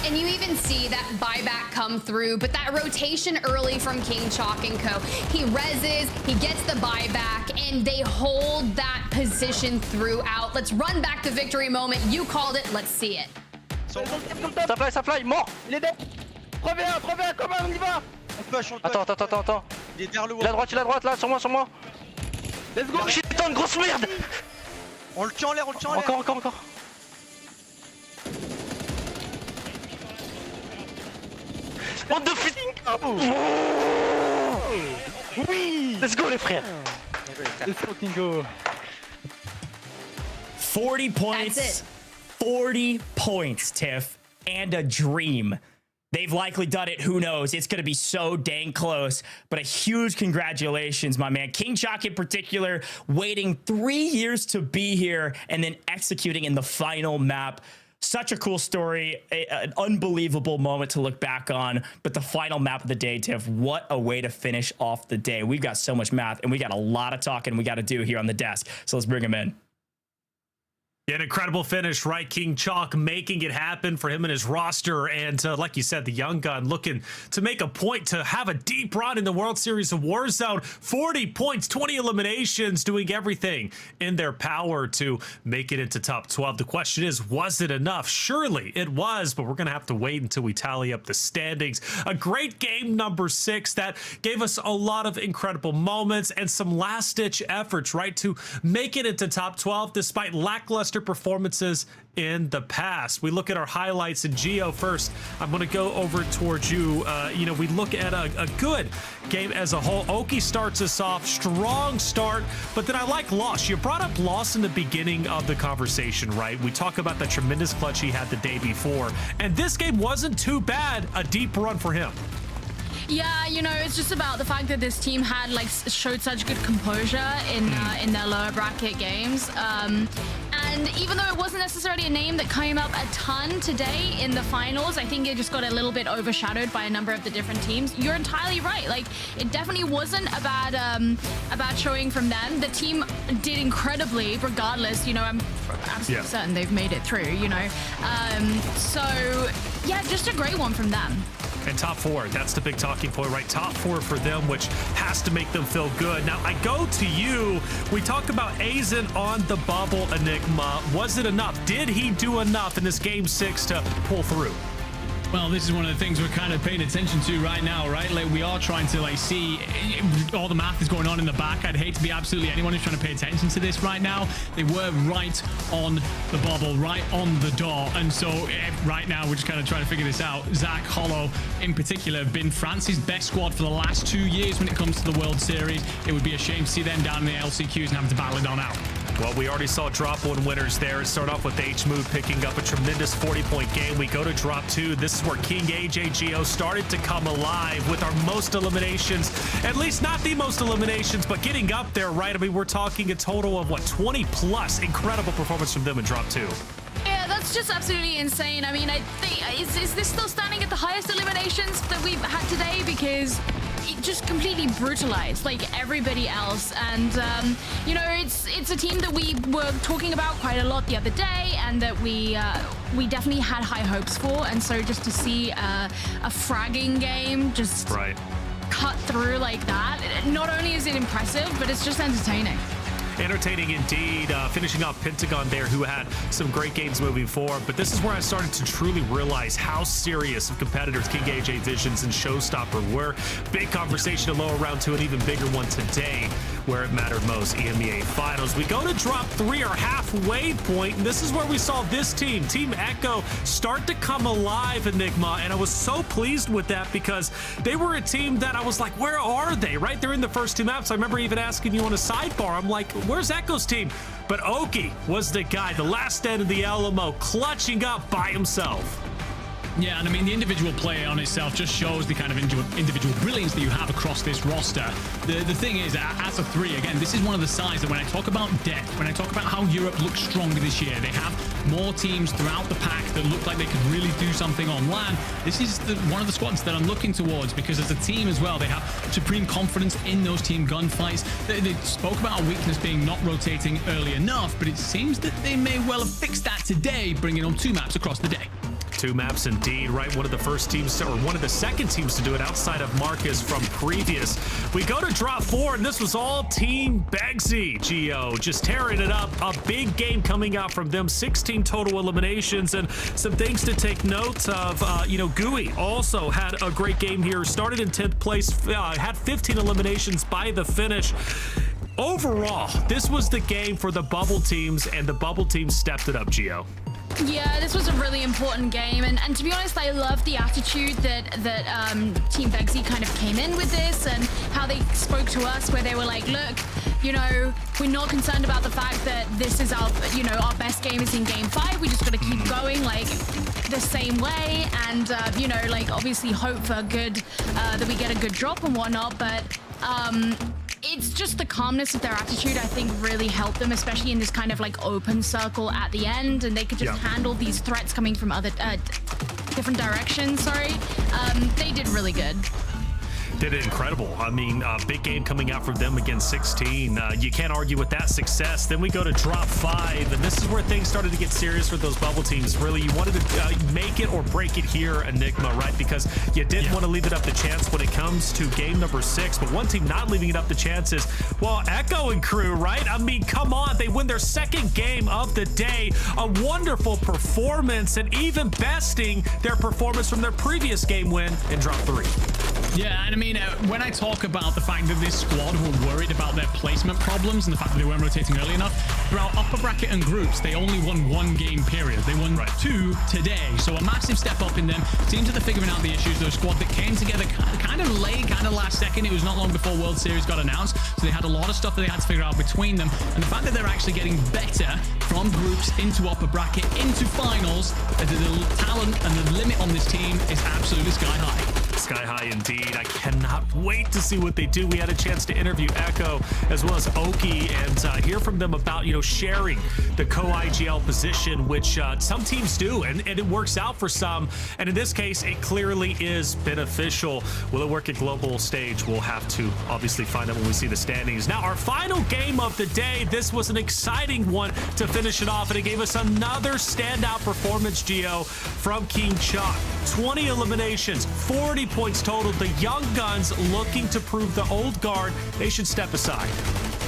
And you even see that buyback come through, but that rotation early from King Chalk and Co. He reses, he gets the buyback, and they hold that position throughout. Let's run back to victory moment. You called it. Let's see it. Ça fly, mort. Il est dead. 3v1, comment on y va? On push. Attends. Il est derrière le Il est à droite, là, sur moi. Let's go. Shit, putain, de grosse merde. On le tient en l'air, Encore. What the fuck? Oui. Let's go les frères. Let's fucking go. 40 points. 40 points, Tiff, and a dream. They've likely done it. Who knows? It's going to be so dang close. But a huge congratulations, my man. King Chalk in particular, waiting 3 years to be here and then executing in the final map. Such a cool story, an unbelievable moment to look back on. But the final map of the day, Tiff, what a way to finish off the day. We've got so much math and we got a lot of talking we got to do here on the desk. So let's bring him in. An incredible finish, right? King Chalk making it happen for him and his roster. And like you said, the young gun looking to make a point to have a deep run in the World Series of Warzone. 40 points, 20 eliminations, doing everything in their power to make it into top 12. The question is, was it enough? Surely it was, but we're going to have to wait until we tally up the standings. A great game number 6 that gave us a lot of incredible moments and some last-ditch efforts, right, to make it into top 12 despite lackluster performances in the past. We look at our highlights in Geo first. I'm going to go over towards you. We look at a good game as a whole. Oki starts us off, strong start, but then I like Loss. You brought up Loss in the beginning of the conversation, right? We talk about the tremendous clutch he had the day before, and this game wasn't too bad. A deep run for him. Yeah, it's just about the fact that this team had showed such good composure in their lower bracket games. And even though it wasn't necessarily a name that came up a ton today in the finals, I think it just got a little bit overshadowed by a number of the different teams. You're entirely right. It definitely wasn't a bad showing from them. The team did incredibly, regardless. I'm absolutely certain they've made it through. So yeah, just a great one from them. And top 4, that's the big talking point, right? Top 4 for them, which has to make them feel good. Now, I go to you. We talk about Azen on the bubble, Enigma. Was it enough? Did he do enough in this game 6 to pull through? Well, this is one of the things we're kind of paying attention to right now, right? We are trying to see all the math is going on in the back. I'd hate to be absolutely anyone who's trying to pay attention to this right now. They were right on the bubble, right on the door. And so right now we're just kind of trying to figure this out. Zach, Hollow in particular have been France's best squad for the last 2 years when it comes to the World Series. It would be a shame to see them down in the LCQs and having to battle it on out. Well, we already saw drop 1 winners there. Start off with H-Mood picking up a tremendous 40-point game. We go to drop 2. This is where King AJGO started to come alive with our most eliminations. At least not the most eliminations, but getting up there, right? I mean, we're talking a total of, 20-plus incredible performance from them in drop 2. Yeah, that's just absolutely insane. I mean, I think, is this still standing at the highest eliminations that we've had today? Because it just completely brutalized everybody else. And it's a team that we were talking about quite a lot the other day, and that we definitely had high hopes for. And so just to see a fragging game just cut through like that, not only is it impressive, but it's just entertaining. Entertaining indeed. Finishing off Pentagon there, who had some great games moving forward. But this is where I started to truly realize how serious of competitors King AJ Visions and Showstopper were. Big conversation in lower round 2, an even bigger one today where it mattered most, EMEA Finals. We go to drop 3, our halfway point, and this is where we saw this team, Team Echo, start to come alive, Enigma, and I was so pleased with that because they were a team that I was like, where are they, right? They're in the first 2 maps. I remember even asking you on a sidebar, I'm like, where's Echo's team? But Oki was the guy, the last end of the Alamo, clutching up by himself. Yeah, and I mean, the individual play on itself just shows the kind of individual brilliance that you have across this roster. The thing is, as a 3, again, this is one of the sides that when I talk about depth, when I talk about how Europe looks stronger this year, they have more teams throughout the pack that look like they could really do something on LAN. This is one of the squads that I'm looking towards, because as a team as well, they have supreme confidence in those team gunfights. They spoke about our weakness being not rotating early enough, but it seems that they may well have fixed that today, bringing on 2 maps across the day. 2 maps indeed, right? One of the first teams, or one of the second teams to do it outside of Marcus from previous. We go to drop 4, and this was all Team Begsy, Gio, just tearing it up. A big game coming out from them, 16 total eliminations, and some things to take note of. Gooey also had a great game here, started in 10th place, had 15 eliminations by the finish. Overall, this was the game for the bubble teams, and the bubble teams stepped it up, Gio. Yeah, this was a really important game, and to be honest, I love the attitude that Team Begsy kind of came in with this, and how they spoke to us, where they were like, look, we're not concerned about the fact that this is our best game is in game 5. We just got to keep going like the same way, and obviously hope for good that we get a good drop and whatnot, but it's just the calmness of their attitude, I think, really helped them, especially in this kind of like open circle at the end, and they could just handle these threats coming from other different directions. They did really good. Did it incredible. I mean, big game coming out from them against 16. You can't argue with that success. Then we go to drop 5, and this is where things started to get serious for those bubble teams. Really, you wanted to make it or break it here, Enigma, right? Because you didn't want to leave it up to chance when it comes to game number 6. But one team not leaving it up to chance is, well, Echo and crew, right? I mean, come on. They win their second game of the day. A wonderful performance, and even besting their performance from their previous game win in drop 3. Yeah, and I mean, when I talk about the fact that this squad were worried about their placement problems and the fact that they weren't rotating early enough, throughout upper bracket and groups, they only won 1 game period. They won 2 today, so a massive step up in them. Teams that are figuring out the issues. They're a squad that came together kind of late, kind of last second. It was not long before World Series got announced, so they had a lot of stuff that they had to figure out between them. And the fact that they're actually getting better from groups into upper bracket, into finals, the talent and the limit on this team is absolutely sky high. Sky high indeed. I cannot wait to see what they do. We had a chance to interview Echo as well as Oki and hear from them about, sharing the co-IGL position, which some teams do, and it works out for some. And in this case, it clearly is beneficial. Will it work at global stage? We'll have to obviously find out when we see the standings. Now, our final game of the day, this was an exciting one to finish it off, and it gave us another standout performance, Gio, from King Chalk. 20 eliminations, 40 points total. The young guns looking to prove the old guard they should step aside.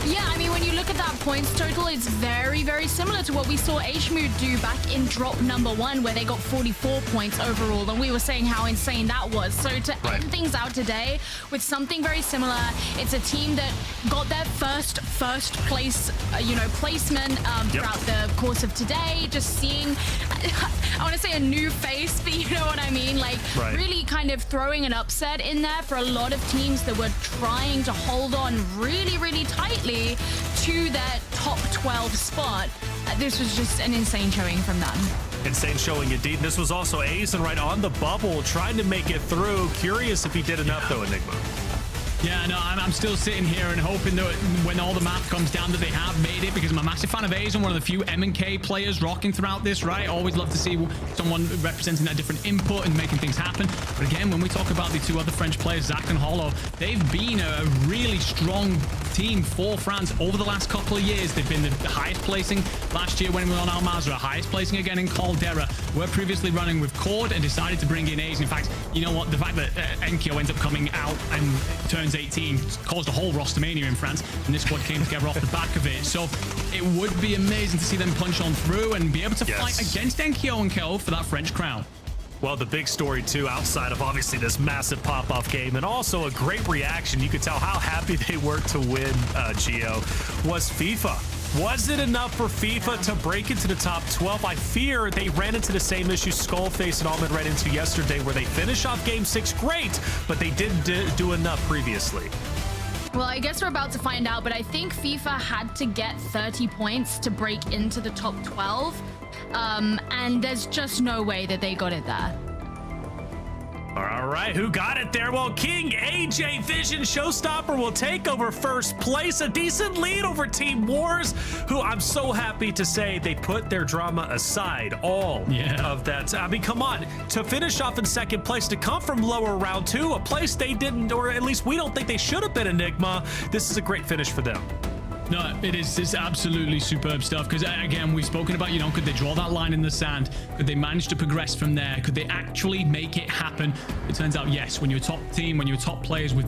Yeah, I mean, when you look at that points total, it's very, very similar to what we saw Ashmood do back in drop number 1, where they got 44 points overall, and we were saying how insane that was. So to end things out today with something very similar, it's a team that got their first place, placement throughout the course of today. Just seeing, I want to say a new face, but you know what I mean? Like, really kind of throwing an upset in there for a lot of teams that were trying to hold on really, really tightly to that top 12 spot. This was just an insane showing from them. Insane showing indeed. This was also Aizen right on the bubble, trying to make it through. Curious if he did enough though, Enigma. Yeah, no, I'm still sitting here and hoping that when all the math comes down that they have made it, because I'm a massive fan of Aizen, one of the few M&K players rocking throughout this, right? Always love to see someone representing that different input and making things happen. But again, when we talk about the 2 other French players, Zach and Hollow, they've been a really strong team for France over the last couple of years. They've been the highest placing last year when we were on Al Mazrah, highest placing again in Caldera. We're previously running with Cord and decided to bring in Aizen. In fact, you know what? The fact that Enkyo ends up coming out and turns 18 caused a whole roster mania in France, and this squad came together off the back of it. So it would be amazing to see them punch on through and be able to fight against Enkyo and Ko for that French crown. Well, the big story, too, outside of obviously this massive pop-off game and also a great reaction, you could tell how happy they were to win, Gio, was FIFA. Was it enough for FIFA to break into the top 12? I fear they ran into the same issue Skullface and Almond ran into yesterday, where they finish off Game 6 great, but they didn't do enough previously. Well, I guess we're about to find out, but I think FIFA had to get 30 points to break into the top 12. And there's just no way that they got it there. All right, who got it there? Well, King AJ Vision Showstopper will take over first place. A decent lead over Team Wars, who I'm so happy to say they put their drama aside. All of that. I mean, come on. To finish off in second place, to come from lower round 2, a place they didn't, or at least we don't think they should have been, Enigma. This is a great finish for them. No, it's absolutely superb stuff. Because again, we've spoken about, you know, could they draw that line in the sand? Could they manage to progress from there? Could they actually make it happen? It turns out, yes, when you're a top team, when you're top players with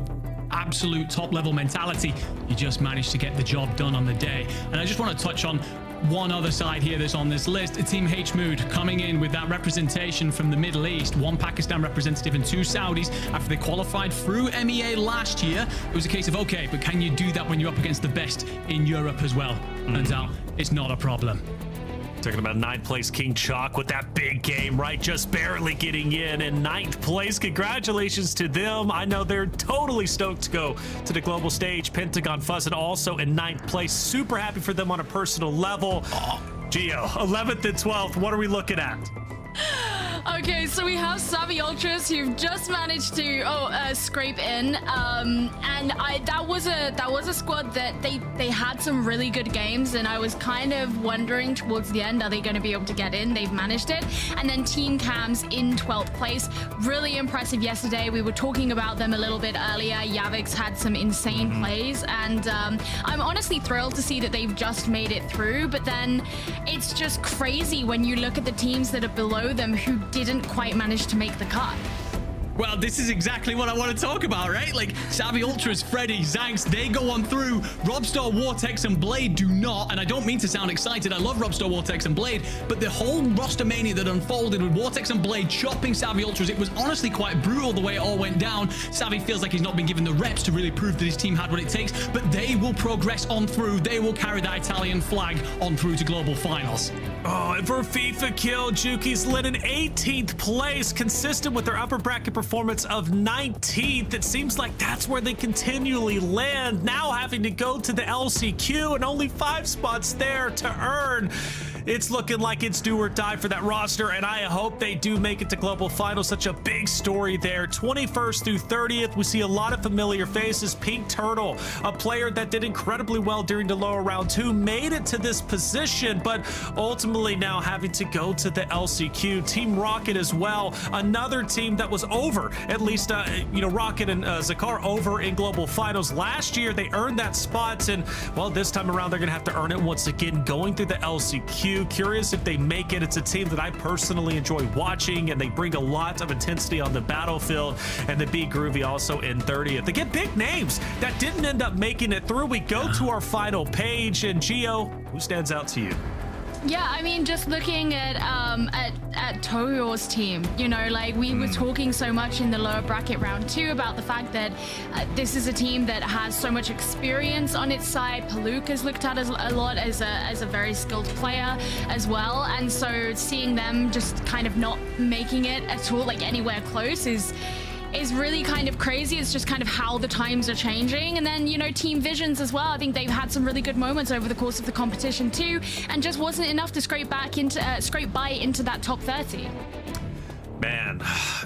absolute top level mentality, you just manage to get the job done on the day. And I just want to touch on one other side here that's on this list. Team H-Mood coming in with that representation from the Middle East, 1 Pakistan representative and 2 Saudis. After they qualified through EMEA last year, it was a case of, okay, but can you do that when you're up against the best in Europe as well? Turns out it's not a problem. Talking about 9th place King Chalk with that big game, right? Just barely getting in 9th place. Congratulations to them. I know they're totally stoked to go to the global stage. Pentagon Fuzzin also in 9th place. Super happy for them on a personal level. Gio, 11th and 12th. What are we looking at? Okay, so we have Savvy Ultras who've just managed to scrape in, and that was a squad that they had some really good games, and I was kind of wondering towards the end, are they going to be able to get in? They've managed it. And then Team Cams in 12th place, really impressive yesterday. We were talking about them a little bit earlier. Yavix had some insane plays, and I'm honestly thrilled to see that they've just made it through. But then it's just crazy when you look at the teams that are below them who didn't quite manage to make the cut. Well, this is exactly what I want to talk about, right? Like, Savvy Ultras, Freddy, Zanks, they go on through. Robstar, Vortex, and Blade do not. And I don't mean to sound excited. I love Robstar, Vortex, and Blade. But the whole roster mania that unfolded with Vortex and Blade chopping Savvy Ultras, it was honestly quite brutal the way it all went down. Savvy feels like he's not been given the reps to really prove that his team had what it takes. But they will progress on through. They will carry that Italian flag on through to global finals. Oh, and for FIFA Kill, Juki's lit in 18th place, consistent with their upper bracket performance of 19th. It seems like that's where they continually land, now having to go to the LCQ and only 5 spots there to earn. It's looking like it's do or die for that roster, and I hope they do make it to global finals. Such a big story there. 21st through 30th, we see a lot of familiar faces. Pink Turtle, a player that did incredibly well during the lower round 2, made it to this position, but ultimately now having to go to the LCQ. Team Rocket as well, another team that was over, at least Rocket and Zakar over in global finals last year. They earned that spot, and well, this time around they're gonna have to earn it once again, going through the LCQ. Curious if they make it. It's a team that I personally enjoy watching, and they bring a lot of intensity on the battlefield. And the B Groovy also in 30th. They get big names that didn't end up making it through. We go to our final page, and Gio, who stands out to you? Yeah, I mean, just looking at Toyo's team, you know, like we were talking so much in the lower bracket round 2 about the fact that this is a team that has so much experience on its side. Paluk is looked at as a lot as a very skilled player as well, and so seeing them just kind of not making it at all, like anywhere close, is really kind of crazy. It's just kind of how the times are changing. And then, you know, Team Visions as well. I think they've had some really good moments over the course of the competition too, and just wasn't enough to scrape by into that top 30. Man,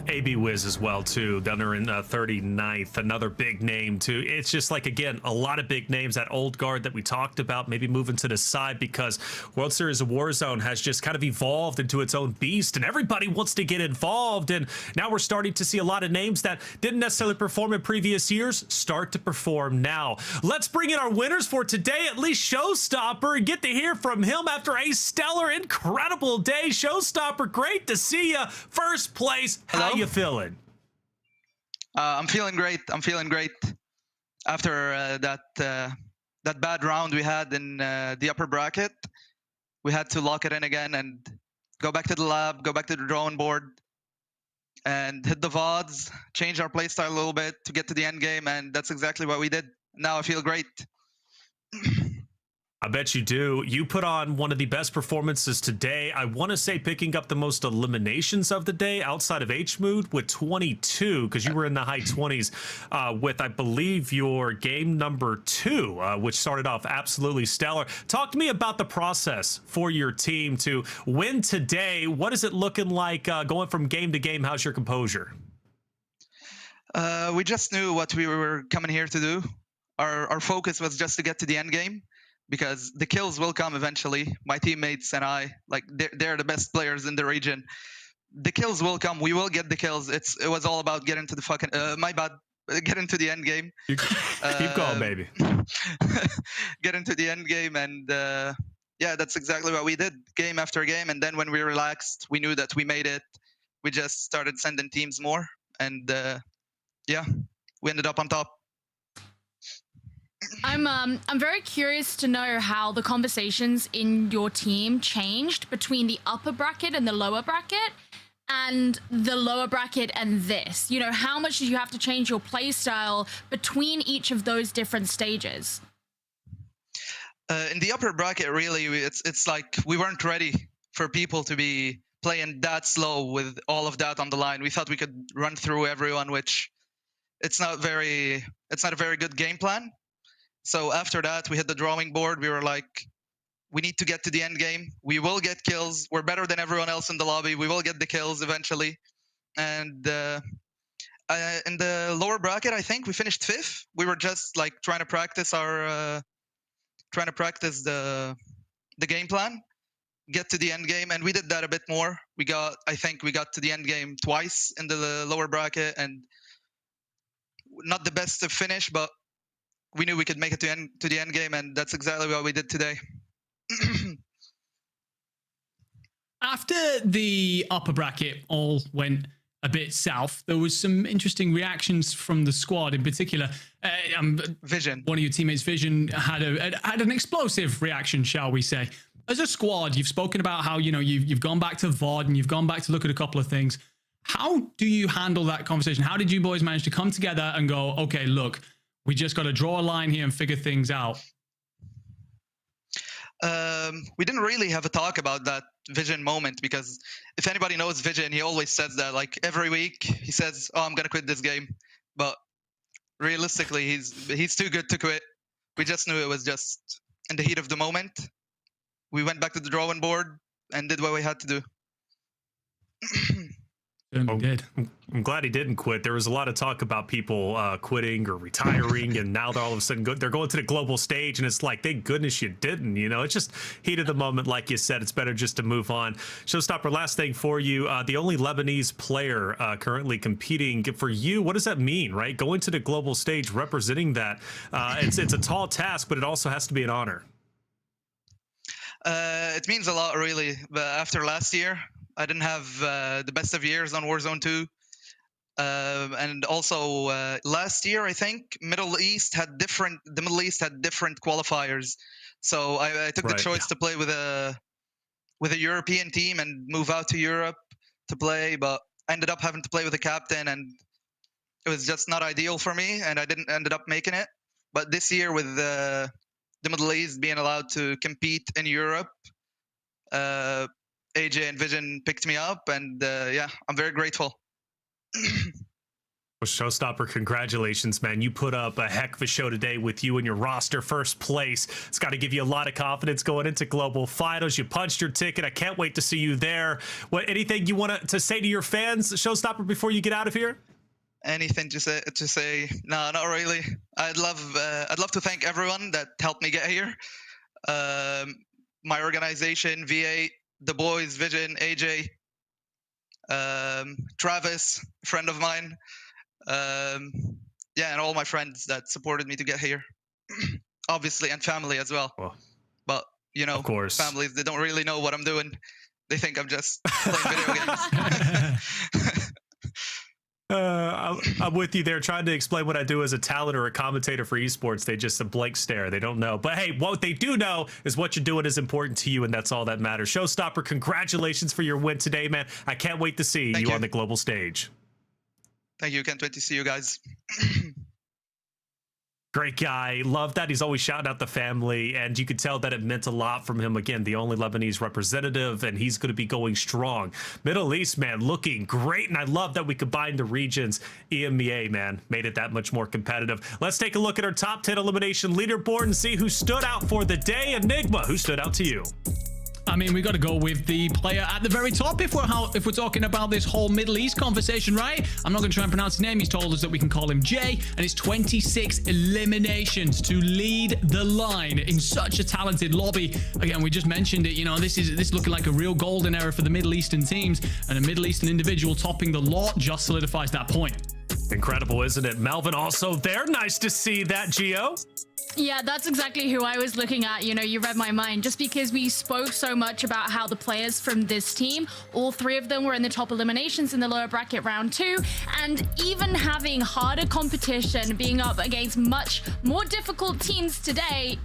AB Wiz as well too, down there in 39th, another big name too. It's just like, again, a lot of big names. That old guard that we talked about, maybe moving to the side, because World Series of Warzone has just kind of evolved into its own beast, and everybody wants to get involved. And now we're starting to see a lot of names that didn't necessarily perform in previous years start to perform now. Let's bring in our winners for today, at least Showstopper, and get to hear from him after a stellar, incredible day. Showstopper, great to see you. First place, how you feeling? I'm feeling great. I'm feeling great after that bad round we had in the upper bracket. We had to lock it in again and go back to the lab, go back to the drawing board, and hit the VODs, change our playstyle a little bit to get to the end game, and that's exactly what we did. Now I feel great. I bet you do. You put on one of the best performances today. I want to say picking up the most eliminations of the day outside of H-Mood with 22, because you were in the high 20s with, I believe, your game number 2, which started off absolutely stellar. Talk to me about the process for your team to win today. What is it looking like going from game to game? How's your composure? We just knew what we were coming here to do. Our focus was just to get to the end game, because the kills will come eventually. My teammates and I, like, they're the best players in the region. The kills will come. We will get the kills. It was all about getting to the fucking my bad. get into the end game. Keep going, baby. Get into the end game, and yeah, that's exactly what we did, game after game. And then when we relaxed, we knew that we made it. We just started sending teams more, and yeah, we ended up on top. I'm very curious to know how the conversations in your team changed between the upper bracket and the lower bracket, and the lower bracket and this. You know, how much did you have to change your play style between each of those different stages? In the upper bracket, really, it's like we weren't ready for people to be playing that slow with all of that on the line. We thought we could run through everyone, which it's not a very good game plan. So after that, we hit the drawing board. We were like, we need to get to the end game. We will get kills. We're better than everyone else in the lobby. We will get the kills eventually. And in the lower bracket, I think we finished 5th. We were just like trying to practice the game plan, get to the end game, and we did that a bit more. I think we got to the end game twice in the lower bracket, and not the best to finish, but we knew we could make it to the end game, and that's exactly what we did today. After the upper bracket all went a bit south, there was some interesting reactions from the squad. In particular, Vision, one of your teammates, Vision, had an explosive reaction, shall we say. As a squad, you've spoken about how, you know, you've gone back to VOD and you've gone back to look at a couple of things. How do you handle that conversation? How did you boys manage to come together and go, okay, look, we just got to draw a line here and figure things out? We didn't really have a talk about that Vision moment, because if anybody knows Vision, he always says that, like, every week he says, oh, I'm gonna quit this game, but realistically he's too good to quit. We just knew it was just in the heat of the moment. We went back to the drawing board and did what we had to do. I'm glad he didn't quit. There was a lot of talk about people quitting or retiring, and now they're all of a sudden they're going to the global stage, and it's like, thank goodness you didn't. You know, it's just heat of the moment, like you said. It's better just to move on. Showstopper, last thing for you, the only Lebanese player currently competing for you. What does that mean, right? Going to the global stage, representing that. It's a tall task, but it also has to be an honor. It means a lot, really. But after last year, I didn't have the best of years on Warzone 2. And also last year, I think the Middle East had different qualifiers. So I took the choice to play with a European team and move out to Europe to play, but I ended up having to play with a captain, and it was just not ideal for me, and I ended up making it. But this year, with the Middle East being allowed to compete in Europe, AJ and Vision picked me up, and yeah, I'm very grateful. Well, Showstopper, congratulations, man. You put up a heck of a show today with you and your roster first place. It's got to give you a lot of confidence going into global finals. You punched your ticket. I can't wait to see you there. Anything you want to say to your fans, Showstopper, before you get out of here? Anything to say? No, not really. I'd love to thank everyone that helped me get here. My organization, V8, the boys, Vision, AJ, Travis, a friend of mine, yeah, and all my friends that supported me to get here, obviously, and family as well. But you know, of course, families, they don't really know what I'm doing. They think I'm just playing video games. I'm with you there, trying to explain what I do as a talent or a commentator for esports. They just a blank stare. They don't know. But hey, what they do know is what you're doing is important to you, and that's all that matters. Showstopper, congratulations for your win today, man. I can't wait to see you on the global stage. Thank you. Can't wait to see you guys. Great guy. Love that. He's always shouting out the family, and you could tell that it meant a lot from him. Again, the only Lebanese representative, and he's going to be going strong. Middle East, man, looking great, and I love that we combined the regions. EMEA, man, made it that much more competitive. Let's take a look at our top 10 elimination leaderboard and see who stood out for the day. Enigma, who stood out to you? I mean, we got to go with the player at the very top if we're talking about this whole Middle East conversation, right? I'm not going to try and pronounce his name. He's told us that we can call him Jay, and it's 26 eliminations to lead the line in such a talented lobby. Again, we just mentioned it. You know, this is looking like a real golden era for the Middle Eastern teams, and a Middle Eastern individual topping the lot just solidifies that point. Incredible, isn't it? Melvin also there. Nice to see that, Gio. Yeah, that's exactly who I was looking at. You know, you read my mind. Just because we spoke so much about how the players from this team, all three of them were in the top eliminations in the lower bracket round 2, and even having harder competition, being up against much more difficult teams today,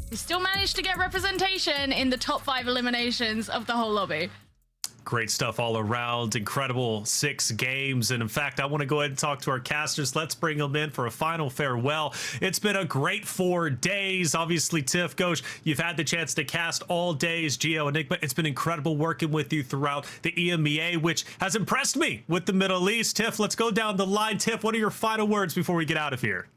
we still managed to get representation in the top 5 eliminations of the whole lobby. Great stuff all around. Incredible 6 games. And in fact, I want to go ahead and talk to our casters. Let's bring them in for a final farewell. It's been a great 4 days. Obviously, Tiff, Ghosh, you've had the chance to cast all days. Gio, Enigma, it's been incredible working with you throughout the EMEA, which has impressed me with the Middle East. Tiff, let's go down the line. Tiff, what are your final words before we get out of here?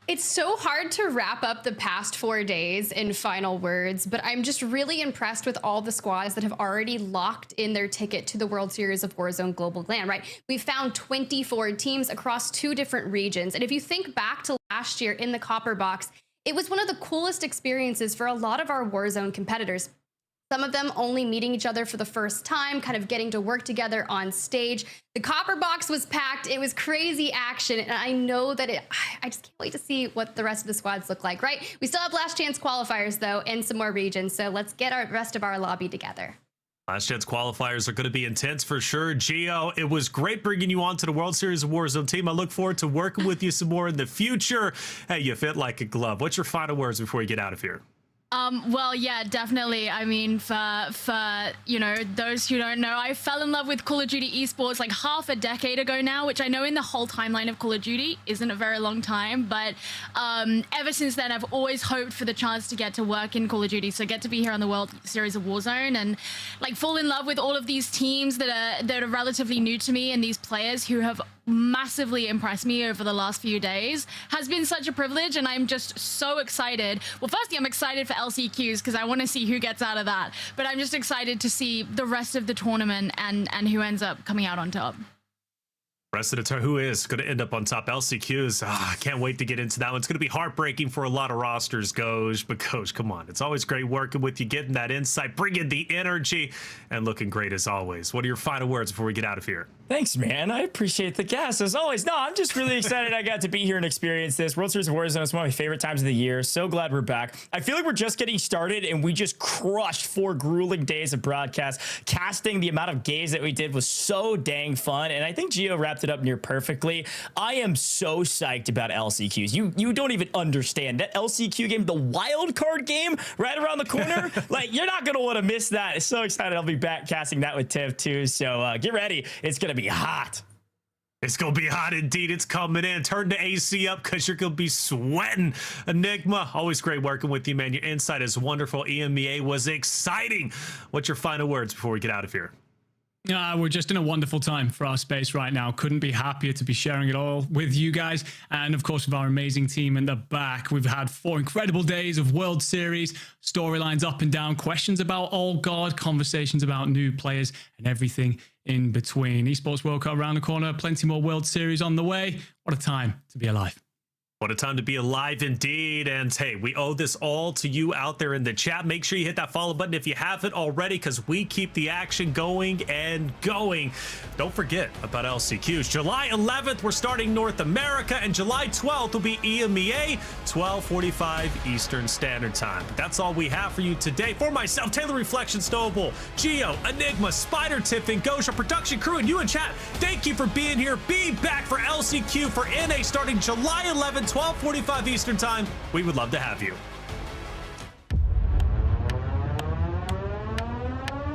It's so hard to wrap up the past 4 days in final words, but I'm just really impressed with all the squads that have already locked in their ticket to the World Series of Warzone Global LAN, right? We found 24 teams across 2 different regions. And if you think back to last year in the Copper Box, it was one of the coolest experiences for a lot of our Warzone competitors. Some of them only meeting each other for the first time, kind of getting to work together on stage. The Copper Box was packed. It was crazy action. And I know that I just can't wait to see what the rest of the squads look like, right? We still have last chance qualifiers, though, and some more regions. So let's get our rest of our lobby together. Last chance qualifiers are going to be intense for sure. Gio, it was great bringing you on to the World Series of Warzone team. I look forward to working with you some more in the future. Hey, you fit like a glove. What's your final words before we get out of here? Well, yeah, definitely. I mean, for you know, those who don't know, I fell in love with Call of Duty esports like half a decade ago now, which I know in the whole timeline of Call of Duty isn't a very long time, but ever since then, I've always hoped for the chance to get to work in Call of Duty, so get to be here on the World Series of Warzone and like fall in love with all of these teams that are relatively new to me, and these players who have massively impressed me over the last few days has been such a privilege, and I'm just so excited. Well, firstly, I'm excited for LCQs because I want to see who gets out of that, but I'm just excited to see the rest of the tournament and who ends up coming out on top. Rest of the turn, who is going to end up on top? LCQs. I can't wait to get into that one. It's going to be heartbreaking for a lot of rosters, Ghosh. But Ghosh, come on. It's always great working with you, getting that insight, bringing the energy, and looking great as always. What are your final words before we get out of here? Thanks, man. I appreciate the gas as always. No, I'm just really excited I got to be here and experience this. World Series of Warzone is one of my favorite times of the year. So glad we're back. I feel like we're just getting started, and we just crushed 4 grueling days of broadcast. Casting, the amount of games that we did was so dang fun, and I think Gio wrapped it up near perfectly. I am so psyched about LCQs. You don't even understand. That LCQ game, the wild card game right around the corner, like, you're not going to want to miss that. So excited I'll be back casting that with Tiff, too. So get ready. It's going to be hot. It's going to be hot indeed. It's coming in. Turn the AC up because you're going to be sweating. Enigma, always great working with you, man. Your insight is wonderful. EMEA was exciting. What's your final words before we get out of here? We're just in a wonderful time for our space right now. Couldn't be happier to be sharing it all with you guys. And of course, with our amazing team in the back. We've had 4 incredible days of World Series, storylines up and down, questions about All God, conversations about new players, and everything in between. Esports World Cup around the corner, plenty more World Series on the way. What a time to be alive. What a time to be alive indeed. And hey, we owe this all to you out there in the chat. Make sure you hit that follow button if you haven't already, because we keep the action going and going. Don't forget about LCQs. July 11th, we're starting North America, and July 12th will be EMEA, 12:45 Eastern Standard Time. But that's all we have for you today. For myself, Taylor Reflection Snowball, Gio, Enigma, Spider, Tiff, and Ghosh, our production crew, and you in chat, thank you for being here. Be back for LCQ for NA starting July 11th, 12:45 Eastern Time. We would love to have you.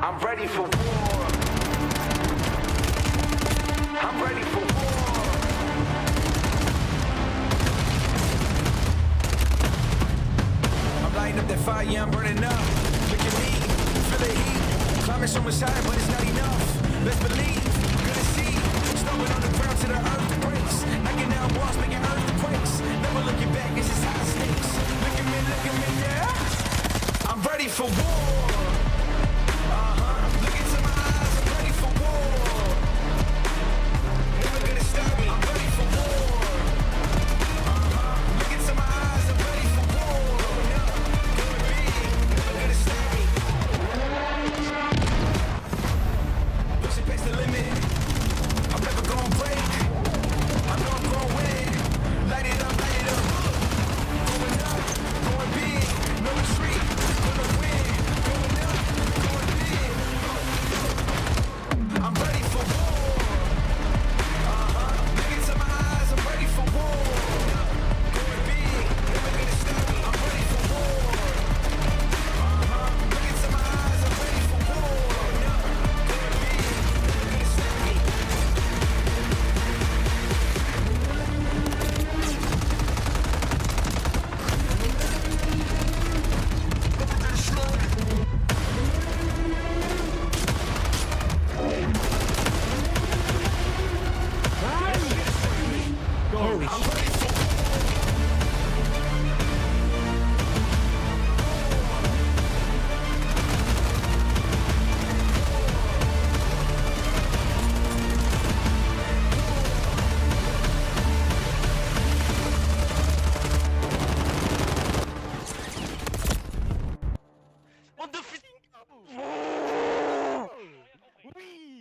I'm ready for war. I'm ready for war. I'm lighting up that fire, yeah, I'm burning up. Look at me, feel the heat. Climbing so much higher, but it's not enough. Let's believe, good to see. Stomping on the ground to the earth breaks. Knocking down walls, making earthquakes. Never looking back, this is high stakes. Look at me, yeah. I'm ready for war. Look into my eyes, I'm ready for war. Never gonna stop me, I'm ready for war. Look into my eyes, I'm ready for war. Going big, never gonna stop me. Pushing past the limit, I'm never gonna break. I'm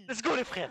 Let's go les frères.